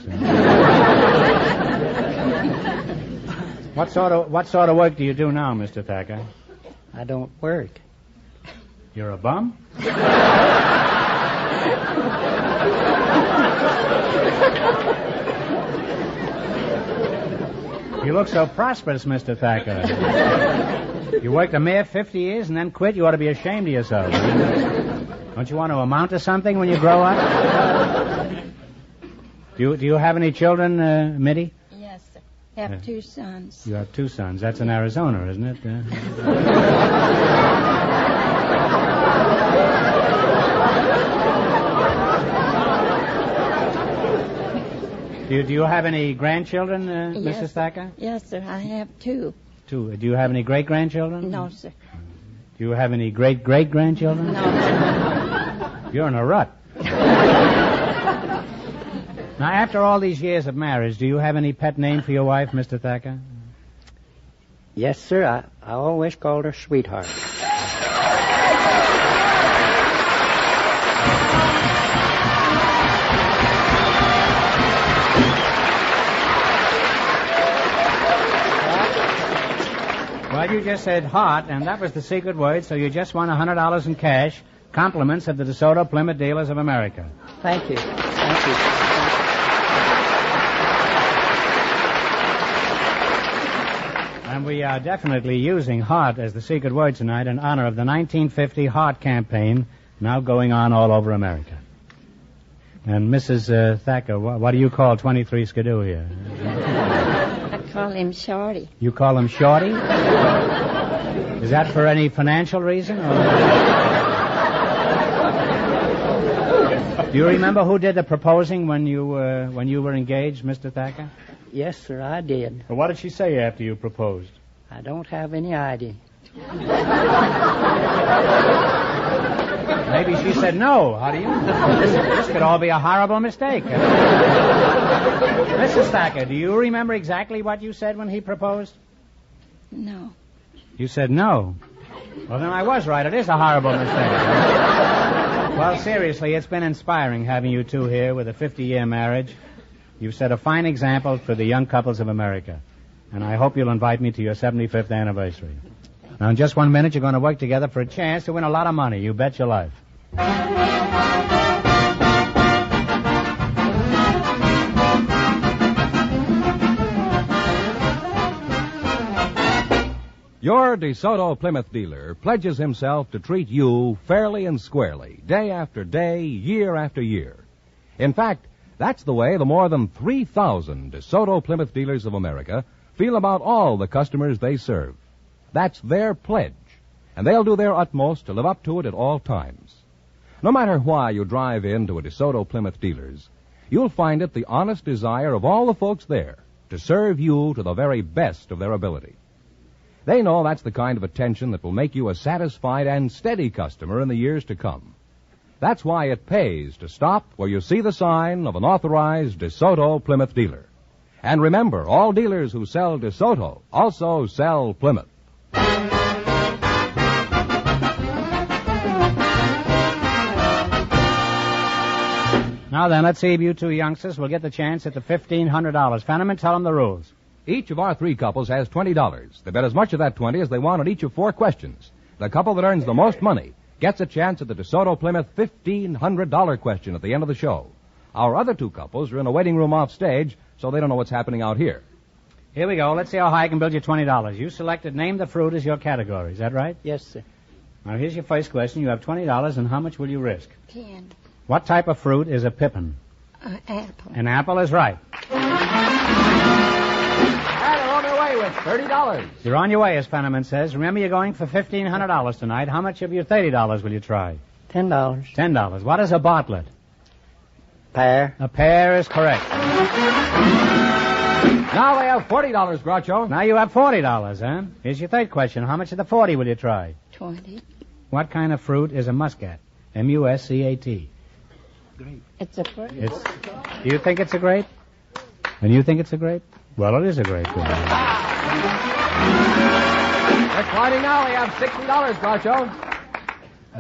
What sort of work do you do now, Mr. Thacker? I don't work. You're a bum? You look so prosperous, Mr. Thacker. You worked a mere 50 years and then quit. You ought to be ashamed of yourself. Don't you want to amount to something when you grow up? Do you have any children, Mitty? Yes, sir. I have 2 sons. You have 2 sons. That's in Arizona, isn't it? Do you have any grandchildren, Yes, Mrs. Thacker? Yes, sir. I have 2. 2. Do you have any great-grandchildren? No, sir. Do you have any great-great-grandchildren? No, sir. You're in a rut. Now, after all these years of marriage, do you have any pet name for your wife, Mr. Thacker? Yes, sir. I always called her Sweetheart. Well, you just said heart, and that was the secret word, so you just won $100 in cash. Compliments of the DeSoto Plymouth Dealers of America. Thank you. Thank you. And we are definitely using heart as the secret word tonight in honor of the 1950 heart campaign now going on all over America. And Mrs. Thacker, what do you call 23 Skidoo here? I call him Shorty. You call him Shorty? Is that for any financial reason? Do you remember who did the proposing when you were engaged, Mr. Thacker? Yes, sir, I did. Well, what did she say after you proposed? I don't have any idea. Maybe she said no. How do you know? This could all be a horrible mistake. Mrs. Thacker, do you remember exactly what you said when he proposed? No. You said no. Well, then I was right. It is a horrible mistake. Well, seriously, it's been inspiring having you two here with a 50-year marriage. You've set a fine example for the young couples of America. And I hope you'll invite me to your 75th anniversary. Now, in just 1 minute, you're going to work together for a chance to win a lot of money. You bet your life. Your DeSoto Plymouth dealer pledges himself to treat you fairly and squarely, day after day, year after year. In fact, that's the way the more than 3,000 DeSoto Plymouth dealers of America feel about all the customers they serve. That's their pledge, and they'll do their utmost to live up to it at all times. No matter why you drive into a DeSoto Plymouth dealer's, you'll find it the honest desire of all the folks there to serve you to the very best of their ability. They know that's the kind of attention that will make you a satisfied and steady customer in the years to come. That's why it pays to stop where you see the sign of an authorized DeSoto Plymouth dealer. And remember, all dealers who sell DeSoto also sell Plymouth. Now then, let's see if you two youngsters will get the chance at the $1,500. Fenneman, tell them the rules. Each of our three couples has $20. They bet as much of that 20 as they want on each of 4 questions. The couple that earns the most money gets a chance at the DeSoto Plymouth $1,500 question at the end of the show. Our other 2 couples are in a waiting room off stage, so they don't know what's happening out here. Here we go. Let's see how high I can build you $20. You selected name the fruit as your category. Is that right? Yes, sir. Now, here's your first question. You have $20, and how much will you risk? 10. What type of fruit is a pippin? Apple. An apple is right. And they're on their way with $30. You're on your way, as Fenneman says. Remember, you're going for $1,500 tonight. How much of your $30 will you try? $10. $10. What is a bartlett? Pear. A pear is correct. Now they have $40, Groucho. Now you have $40, huh? Here's your third question. How much of the 40 will you try? 20. What kind of fruit is a muscat? M-U-S-C-A-T. Grape. It's a grape. Do you think it's a grape? And you think it's a grape? Well, it is a grape. They're climbing now. They have $60, Groucho.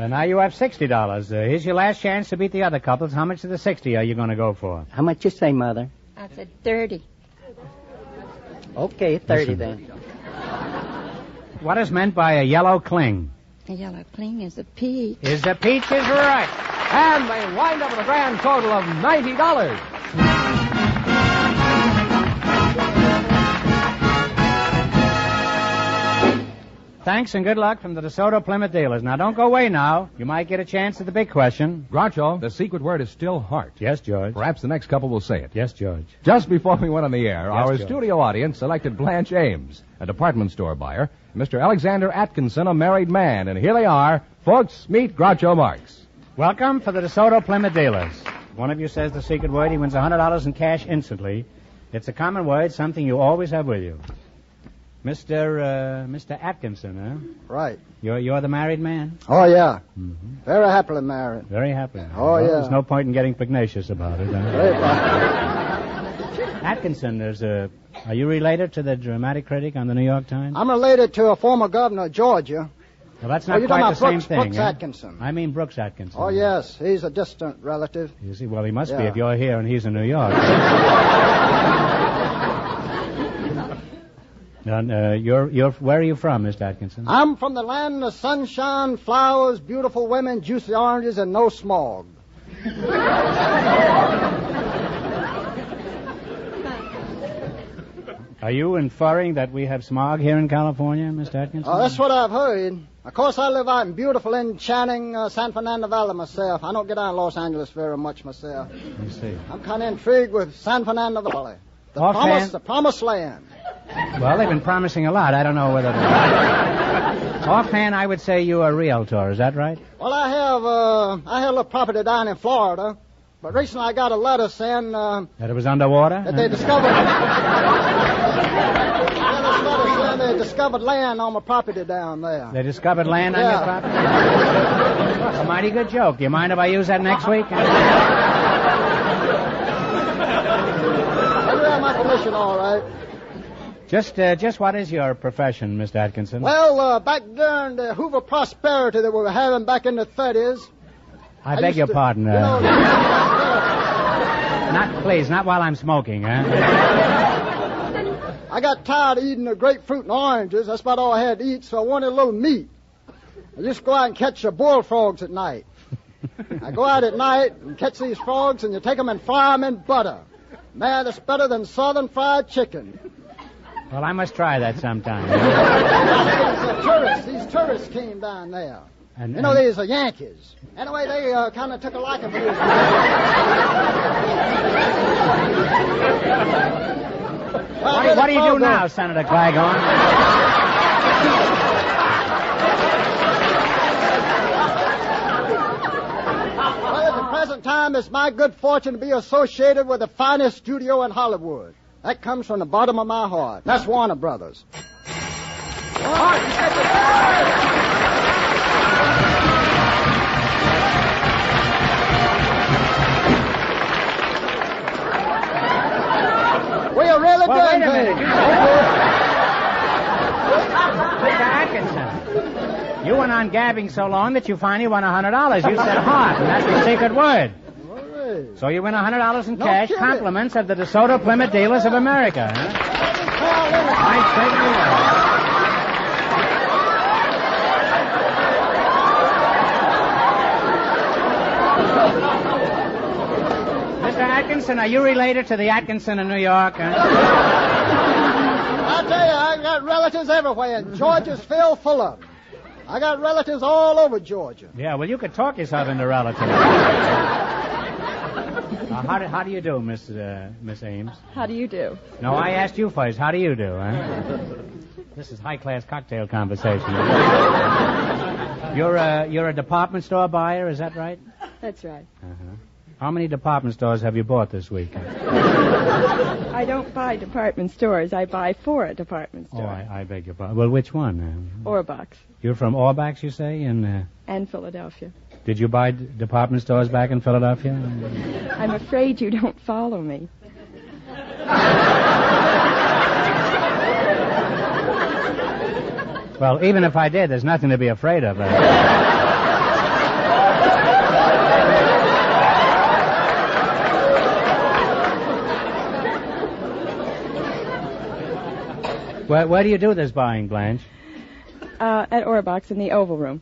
Now you have $60. Here's your last chance to beat the other couples. How much of the 60 are you going to go for? How much you say, Mother? I said 30. Okay, 30 then. What is meant by a yellow cling? A yellow cling is a peach. Is the peach is right. And they wind up with a grand total of $90. Thanks and good luck from the DeSoto Plymouth dealers. Now, don't go away now. You might get a chance at the big question. Groucho, the secret word is still heart. Yes, George. Perhaps the next couple will say it. Yes, George. Just before we went on the air, our George. studio audience selected Blanche Ames, a department store buyer, Mr. Alexander Atkinson, a married man. And here they are. Folks, meet Groucho Marx. Welcome for the DeSoto Plymouth dealers. One of you says the secret word, he wins $100 in cash instantly. It's a common word, something you always have with you. Mr. Atkinson, huh? Right. You're the married man? Oh, yeah. Mm-hmm. Very happily married. Very happily. Oh, well, yeah. There's no point in getting pugnacious about it. Huh? Very Atkinson, are you related to the dramatic critic on the New York Times? I'm related to a former governor of Georgia. Well, that's not you're quite talking the about same thing. Brooks Atkinson. I mean Brooks Atkinson. Oh, yes. He's a distant relative. You see, well, he must be Yeah. if you're here and he's in New York. Now, where are you from, Mr. Atkinson? I'm from the land of sunshine, flowers, beautiful women, juicy oranges, and no smog. Are you inferring that we have smog here in California, Mr. Atkinson? Oh, that's what I've heard. Of course, I live out in beautiful, enchanting San Fernando Valley myself. I don't get out in Los Angeles very much myself. I see. I'm kind of intrigued with San Fernando Valley. The promised land. Well, they've been promising a lot. I don't know whether Offhand, I would say you're a realtor. Is that right? Well, I had a little property down in Florida, but recently I got a letter saying... that it was underwater? That they discovered... They discovered land on my property down there. They discovered land on your property? That's a mighty good joke. Do you mind if I use that next week? You have my permission, all right. Just what is your profession, Mr. Atkinson? Well, back during the Hoover prosperity that we were having back in the 30s... I beg your pardon. Not while I'm smoking, huh? I got tired of eating the grapefruit and oranges. That's about all I had to eat, so I wanted a little meat. I just go out and catch the bullfrogs at night. I go out at night and catch these frogs, and you take them and fry them in butter. Man, it's better than southern fried chicken. Well, I must try that sometime. These tourists came down there. These are Yankees. Anyway, they kind of took a liking for these. What do you do now, Senator Claghorn? Well, at the present time, it's my good fortune to be associated with the finest studio in Hollywood. That comes from the bottom of my heart. That's Warner Brothers. We are really Wait doing a minute. things. Mr. Atkinson, you went on gabbing so long that you finally won $100. You said heart, and that's the secret word. So you win $100 in cash, compliments of the DeSoto Plymouth Dealers of America. Huh? Nice taking you Mr. Atkinson, are you related to the Atkinson in New York? Huh? I tell you, I got relatives everywhere, and Georgia's filled full of them. I got relatives all over Georgia. Yeah, well, you could talk yourself into relatives. How do you do, Miss Ames? How do you do? No, I asked you first. How do you do? Huh? This is high-class cocktail conversation. You're a department store buyer, is that right? That's right. Uh-huh. How many department stores have you bought this week? I don't buy department stores. I buy for a department store. Oh, I beg your pardon. Well, which one? Orbach. You're from Orbach, you say? And Philadelphia. Did you buy department stores back in Philadelphia? I'm afraid you don't follow me. Well, even if I did, there's nothing to be afraid of. Where do you do this buying, Blanche? At Orbach's in the Oval Room.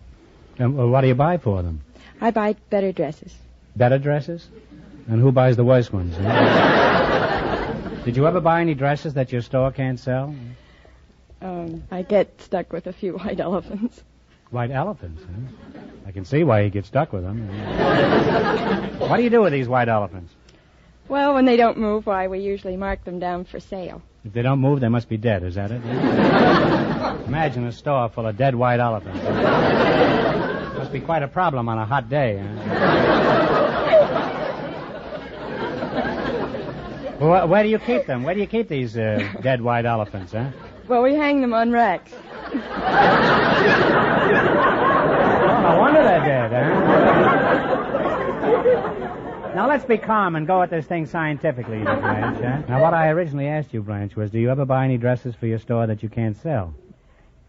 What do you buy for them? I buy better dresses. Better dresses? And who buys the worst ones? Did you ever buy any dresses that your store can't sell? I get stuck with a few white elephants. White elephants, huh? I can see why you get stuck with them. What do you do with these white elephants? Well, when they don't move, why, we usually mark them down for sale. If they don't move, they must be dead, is that it? Imagine a store full of dead white elephants. Must be quite a problem on a hot day. Huh? Well, where do you keep them? Where do you keep these dead white elephants, huh? Well, we hang them on racks. Oh, no wonder they're dead, huh? Now, let's be calm and go at this thing scientifically, Blanche. Huh? Now, what I originally asked you, Blanche, was do you ever buy any dresses for your store that you can't sell?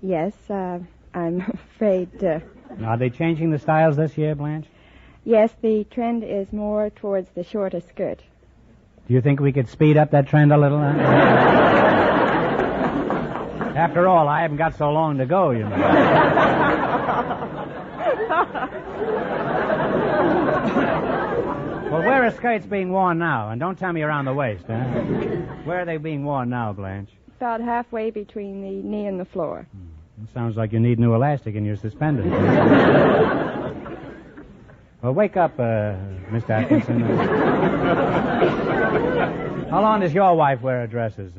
Yes, I'm afraid... Are they changing the styles this year, Blanche? Yes, the trend is more towards the shorter skirt. Do you think we could speed up that trend a little? Huh? After all, I haven't got so long to go, you know. Well, where are skirts being worn now? And don't tell me around the waist, huh? Where are they being worn now, Blanche? about halfway between the knee and the floor. It sounds like you need new elastic in your suspenders. Well, wake up, Mr. Atkinson. How long does your wife wear dresses?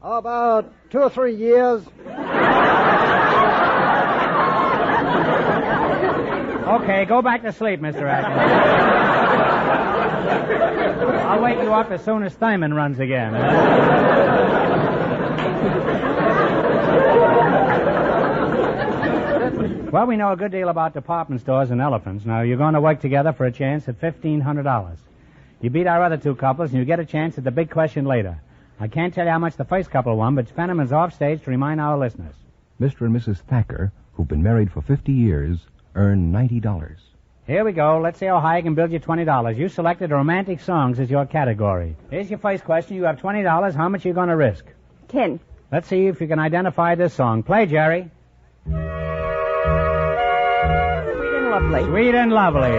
About 2 or 3 years. Okay, go back to sleep, Mr. Atkinson. I'll wake you up as soon as Thyman runs again. Well, we know a good deal about department stores and elephants. Now, you're going to work together for a chance at $1,500. You beat our other two couples, and you get a chance at the big question later. I can't tell you how much the first couple won, but Fenneman's off stage to remind our listeners. Mr. and Mrs. Thacker, who've been married for 50 years, earn $90. Here we go. Let's see how high I can build you $20. You selected romantic songs as your category. Here's your first question. You have $20. How much are you going to risk? 10. Let's see if you can identify this song. Play, Jerry. Sweet and lovely. Sweet and lovely.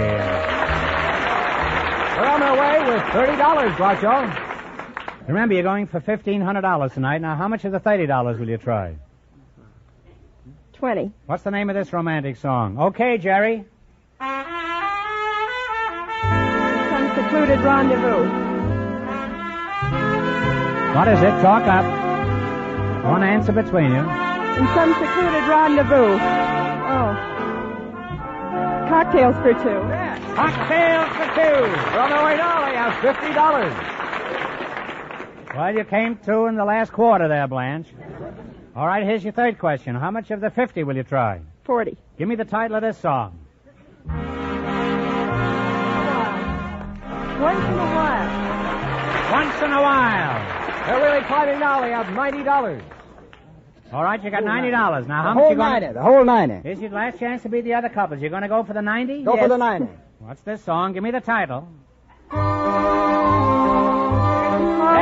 We're on our way with $30, Groucho. Remember, you're going for $1,500 tonight. Now, how much of the $30 will you try? 20. What's the name of this romantic song? Okay, Jerry. Some secluded rendezvous. What is it? Talk up. One answer between you. In some secluded rendezvous. Oh. Cocktails for 2. Cocktails for 2. From the way Dolly has $50. Well, you came through in the last quarter there, Blanche. All right, here's your third question. How much of the 50 will you try? 40. Give me the title of this song. Once in a while. Once in a while. They're really climbing now. They have $90. All right, you got $90. Now, how much you going to... The whole 90. Here's your last chance to beat the other couples. You're going to go for the 90? Go for the 90. What's this song? Give me the title.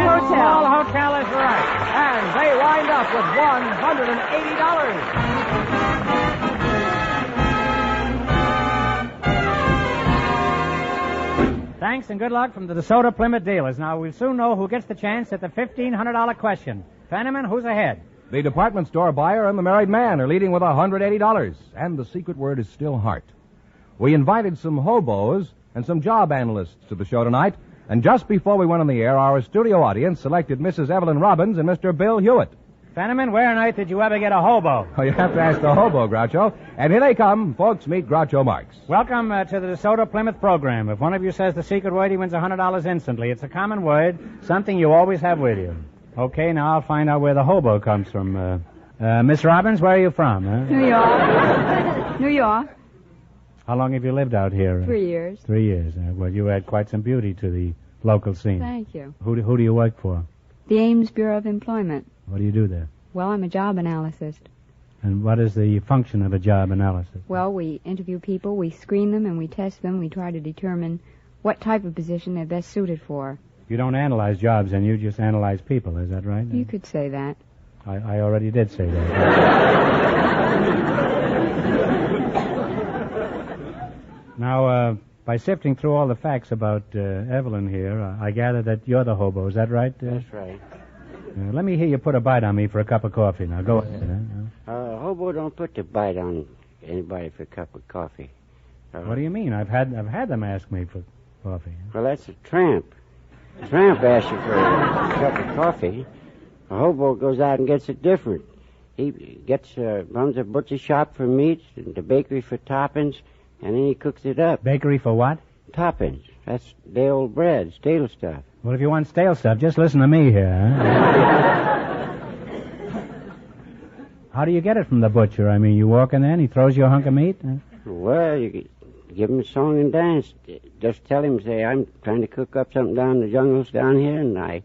Hotel. Hotel is right. And they wind up with $180. Thanks and good luck from the DeSoto Plymouth dealers. Now, we'll soon know who gets the chance at the $1,500 question. Fenneman, who's ahead? The department store buyer and the married man are leading with $180. And the secret word is still heart. We invited some hobos and some job analysts to the show tonight. And just before we went on the air, our studio audience selected Mrs. Evelyn Robbins and Mr. Bill Hewitt. Fenneman, where on earth did you ever get a hobo? Oh, you have to ask the hobo, Groucho. And here they come. Folks, meet Groucho Marx. Welcome to the DeSoto Plymouth program. If one of you says the secret word, he wins $100 instantly. It's a common word, something you always have with you. Okay, now I'll find out where the hobo comes from. Miss Robbins, where are you from? New York. New York. How long have you lived out here? 3 years. 3 years. Well, you add quite some beauty to the local scene. Thank you. Who do you work for? The Ames Bureau of Employment. What do you do there? Well, I'm a job analyst. And what is the function of a job analysis? Well, we interview people, we screen them, and we test them. We try to determine what type of position they're best suited for. You don't analyze jobs, and you just analyze people. Is that right? You could say that. I already did say that. Now, by sifting through all the facts about Evelyn here, I gather that you're the hobo. Is that right? That's right. Let me hear you put a bite on me for a cup of coffee. Now, go ahead. Hobo don't put the bite on anybody for a cup of coffee. What do you mean? I've had them ask me for coffee. Well, that's a tramp. A tramp asks you for a cup of coffee. A hobo goes out and gets it different. He runs a butcher shop for meats and the bakery for toppings, and then he cooks it up. Bakery for what? Toppings. That's day old bread, stale stuff. Well, if you want stale stuff, just listen to me here. Huh? How do you get it from the butcher? I mean, you walk in there and he throws you a hunk of meat? Huh? Well, you give him a song and dance. Just tell him, say, I'm trying to cook up something down in the jungles down here, and I'd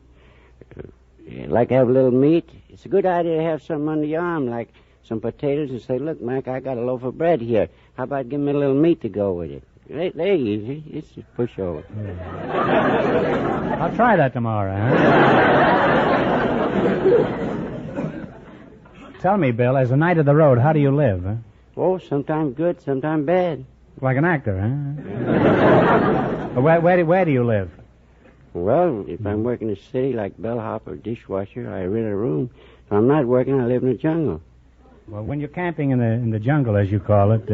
like to have a little meat. It's a good idea to have something under your arm, like some potatoes, and say, look, Mac, I got a loaf of bread here. How about giving me a little meat to go with it? They're easy. It's a pushover. I'll try that tomorrow, huh? Tell me, Bill, as a knight of the road, how do you live, huh? Oh, sometimes good, sometimes bad. Like an actor, huh? Where do you live? Well, if I'm working in the city like bellhop or dishwasher, I rent a room. If I'm not working, I live in the jungle. Well, when you're camping in the jungle, as you call it,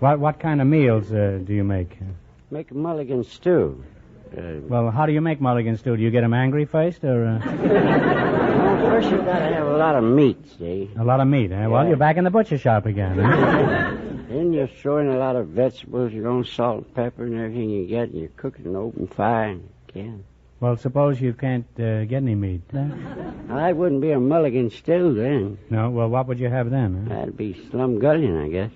what kind of meals do you make? Make a mulligan stew. Well, how do you make mulligan stew? Do you get them angry first, or? Well, first you gotta have a lot of meat, see? A lot of meat, eh? Well, you're back in the butcher shop again. Huh? Then you throw in a lot of vegetables, your own salt and pepper and everything you get, and you cook it in an open fire and you can. Well, suppose you can't get any meat. I wouldn't be a mulligan stew then. No, well, what would you have then? Huh? That'd be slumgullion, I guess.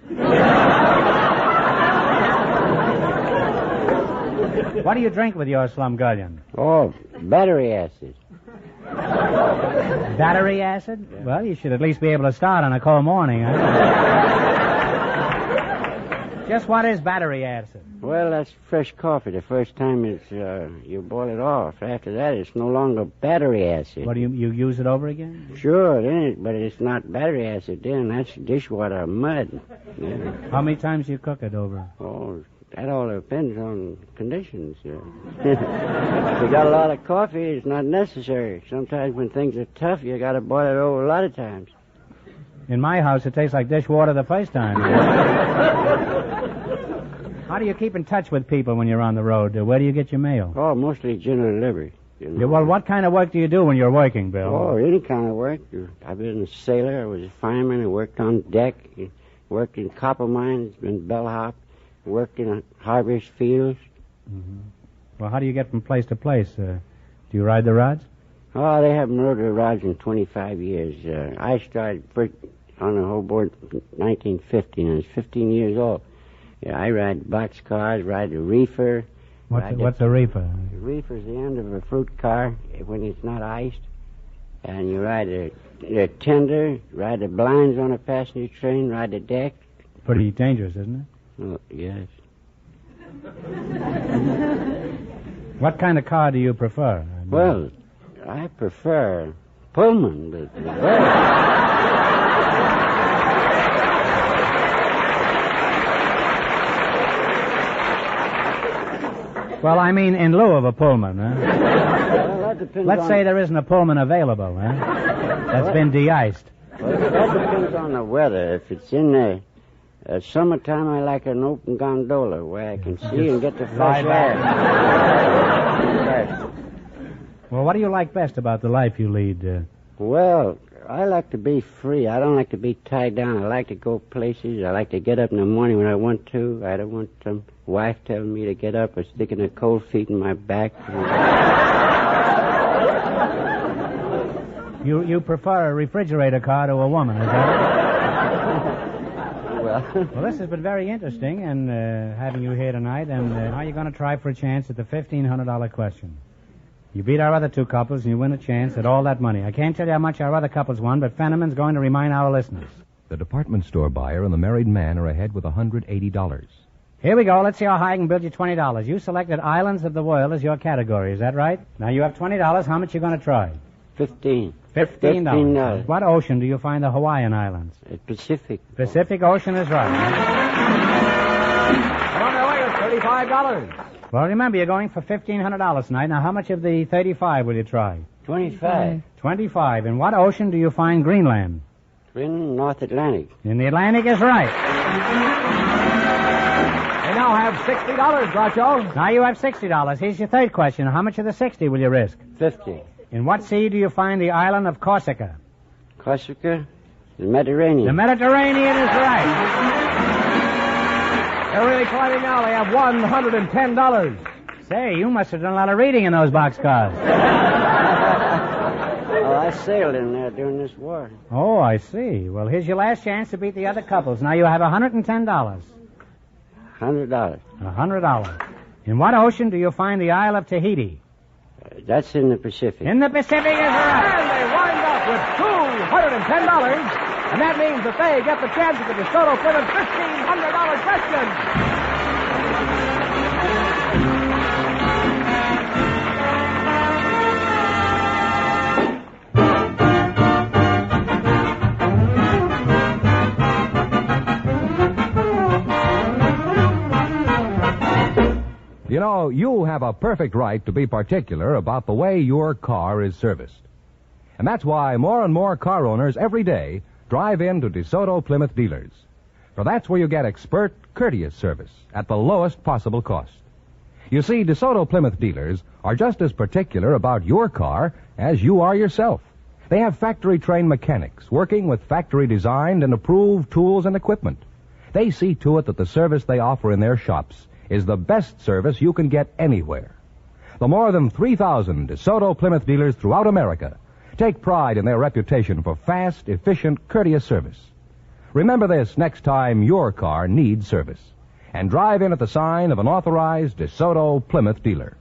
What do you drink with your slumgullion? Oh, battery acid. Battery acid? Yeah. Well, you should at least be able to start on a cold morning, huh? Just what is battery acid? Well, that's fresh coffee. The first time it's you boil it off. After that, it's no longer battery acid. What, do you use it over again? Sure, but it's not battery acid then. That's dishwater mud. Yeah. How many times do you cook it over? Oh, that all depends on conditions. If you got a lot of coffee, it's not necessary. Sometimes when things are tough, you got to boil it over a lot of times. In my house, it tastes like dishwater the first time. How do you keep in touch with people when you're on the road? Where do you get your mail? Oh, mostly general delivery. You know. Yeah, well, what kind of work do you do when you're working, Bill? Oh, any kind of work. I've been a sailor. I was a fireman. I worked on deck. Worked in copper mines. Been bellhop. Worked in harvest fields. Mm-hmm. Well, how do you get from place to place? Do you ride the rods? Oh, they haven't rode the rods in 25 years. I started first on the whole board in 1950, and I was 15 years old. Yeah, I ride boxcars, ride a reefer. What's a reefer? A reefer's the end of a fruit car when it's not iced. And you ride a tender, ride the blinds on a passenger train, ride the deck. Pretty dangerous, isn't it? Oh, yes. What kind of car do you prefer? Well, I prefer Pullman, but... Well, I mean in lieu of a Pullman, huh? Well, that depends Let's say there isn't a Pullman available, huh? That's been de-iced. Well, that depends on the weather. If it's in the summertime, I like an open gondola where I can see and get the fresh air. Well, what do you like best about the life you lead? Well, I like to be free. I don't like to be tied down. I like to go places. I like to get up in the morning when I want to. I don't want some wife telling me to get up or sticking her cold feet in my back. You prefer a refrigerator car to a woman, is that it? Well, this has been very interesting, and having you here tonight. And now you're going to try for a chance at the $1,500 question. You beat our other two couples, and you win a chance at all that money. I can't tell you how much our other couples won, but Fenneman's going to remind our listeners. The department store buyer and the married man are ahead with $180. Here we go. Let's see how high I can build you $20. You selected Islands of the World as your category. Is that right? Now you have $20. How much are you going to try? $15. $15. What ocean do you find the Hawaiian Islands? Pacific. Pacific Ocean is right. On their way with $35. Well, remember, you're going for $1,500 tonight. Now, how much of the 35 will you try? 25. 25. In what ocean do you find Greenland? In North Atlantic. In the Atlantic is right. They now have $60, Groucho. Now you have $60. Here's your third question. How much of the 60 will you risk? 50. In what sea do you find the island of Corsica? Corsica? The Mediterranean. The Mediterranean is right. They're really climbing now. They have $110. Say, you must have done a lot of reading in those boxcars. Oh, I sailed in there during this war. Oh, I see. Well, here's your last chance to beat the other couples. Now you have $110. $100. $100. In what ocean do you find the Isle of Tahiti? That's in the Pacific. In the Pacific is right. And they wind up with $210. And that means that they get the chance at the DeSoto Plymouth $1,500 question. You know, you have a perfect right to be particular about the way your car is serviced. And that's why more and more car owners every day drive in to DeSoto Plymouth dealers. For that's where you get expert, courteous service at the lowest possible cost. You see, DeSoto Plymouth dealers are just as particular about your car as you are yourself. They have factory-trained mechanics working with factory-designed and approved tools and equipment. They see to it that the service they offer in their shops is the best service you can get anywhere. The more than 3,000 DeSoto Plymouth dealers throughout America take pride in their reputation for fast, efficient, courteous service. Remember this next time your car needs service, and drive in at the sign of an authorized DeSoto Plymouth dealer.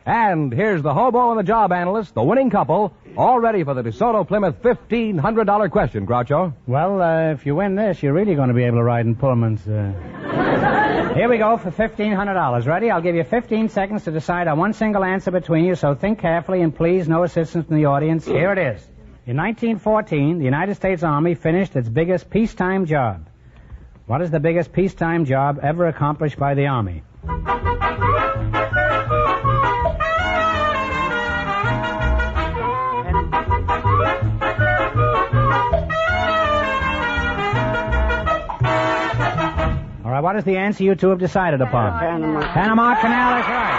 And here's the hobo and the job analyst, the winning couple, all ready for the DeSoto Plymouth $1,500 question, Groucho. Well, if you win this, you're really going to be able to ride in Pullmans. Here we go for $1,500. Ready? I'll give you 15 seconds to decide on one single answer between you, so think carefully and please, no assistance from the audience. Here it is. In 1914, the United States Army finished its biggest peacetime job. What is the biggest peacetime job ever accomplished by the Army? All right, what is the answer you two have decided upon? Panama Canal is right.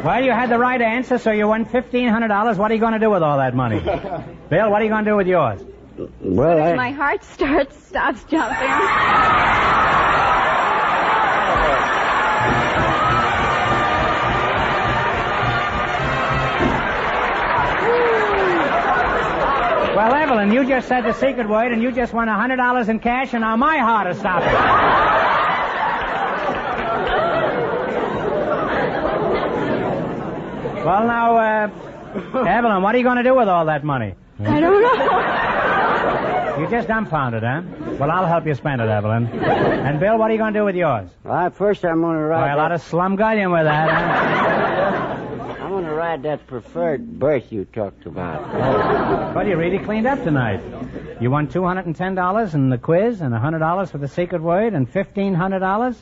Well, you had the right answer, so you won $1,500. What are you going to do with all that money? Bill, what are you going to do with yours? Well, My heart stops jumping. Well, Evelyn, you just said the secret word, and you just won $100 in cash, and now my heart is stopping. Well, now, Evelyn, what are you going to do with all that money? I don't know. You're just dumbfounded, huh? Well, I'll help you spend it, Evelyn. And, Bill, what are you going to do with yours? Well, first I'm going to ride. Boy, a lot of slumgullion with that, huh? I'm going to ride that preferred berth you talked about. Well, you really cleaned up tonight. You won $210 in the quiz and $100 for the secret word and $1,500.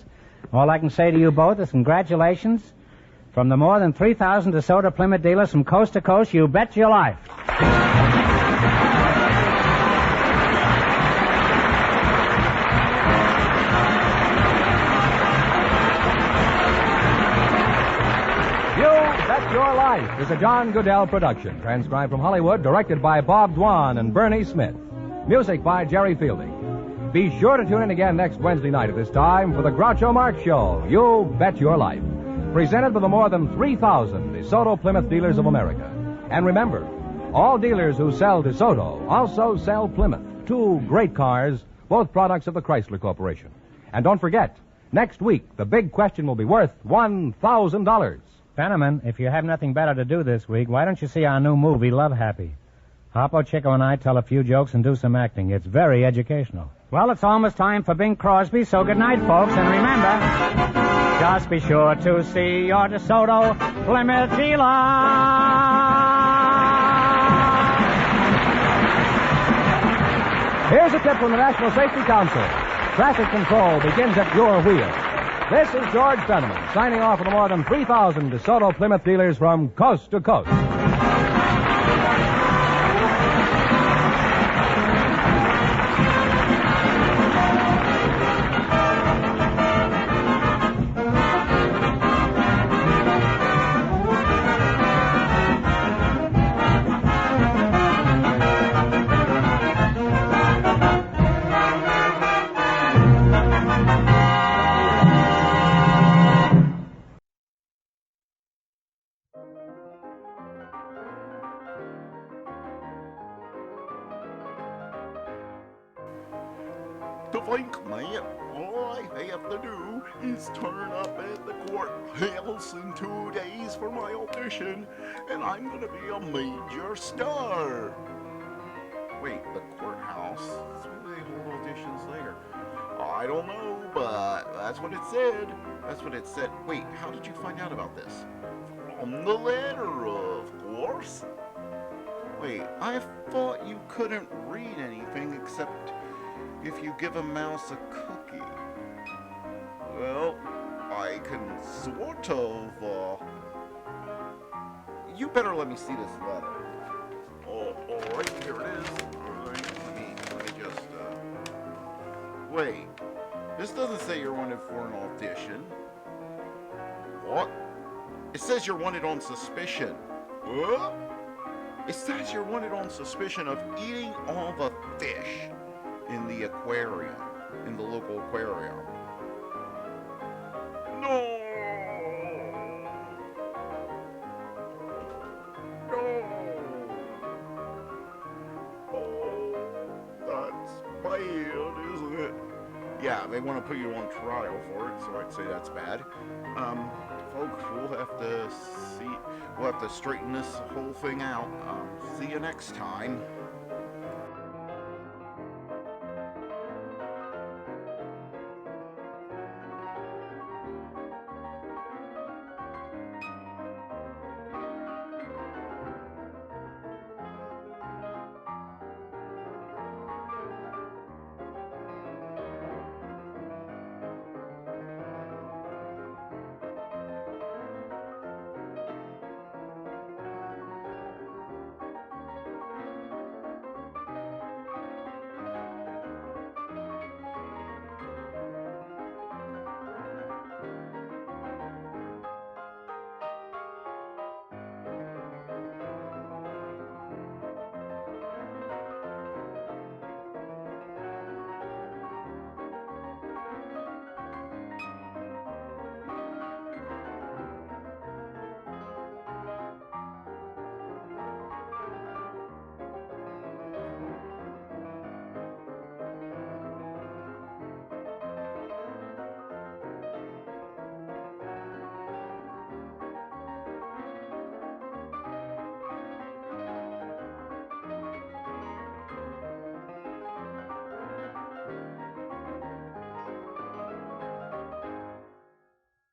All I can say to you both is congratulations. From the more than 3,000 DeSoto Plymouth dealers from coast to coast, you bet your life. You Bet Your Life is a John Goodell production, transcribed from Hollywood, directed by Bob Dwan and Bernie Smith. Music by Jerry Fielding. Be sure to tune in again next Wednesday night at this time for the Groucho Marx Show, You Bet Your Life. Presented by the more than 3,000 DeSoto Plymouth dealers of America. And remember, all dealers who sell DeSoto also sell Plymouth. Two great cars, both products of the Chrysler Corporation. And don't forget, next week, the big question will be worth $1,000. Benjamin, if you have nothing better to do this week, why don't you see our new movie, Love Happy? Harpo, Chico, and I tell a few jokes and do some acting. It's very educational. Well, it's almost time for Bing Crosby, so good night, folks. And remember, just be sure to see your DeSoto Plymouth dealer. Here's a tip from the National Safety Council. Traffic control begins at your wheel. This is George Fenneman, signing off for the more than 3,000 DeSoto Plymouth dealers from coast to coast. To think, man, all I have to do is turn up at the courthouse in 2 days for my audition, and I'm gonna be a major star. Wait, the courthouse? So maybe they hold auditions later. I don't know, but that's what it said. That's what it said. Wait, how did you find out about this? From the letter, of course. Wait, I thought you couldn't read anything except if you give a mouse a cookie. Well, I can sort of, You better let me see this letter. Oh, alright, here it is. Alright, let me just, Wait, this doesn't say you're wanted for an audition. What? It says you're wanted on suspicion. What? It says you're wanted on suspicion of eating all the fish in the aquarium, in the local aquarium. No! No! Oh, that's bad, isn't it? Yeah, they want to put you on trial for it, so I'd say that's bad. Folks, we'll have to straighten this whole thing out. See you next time.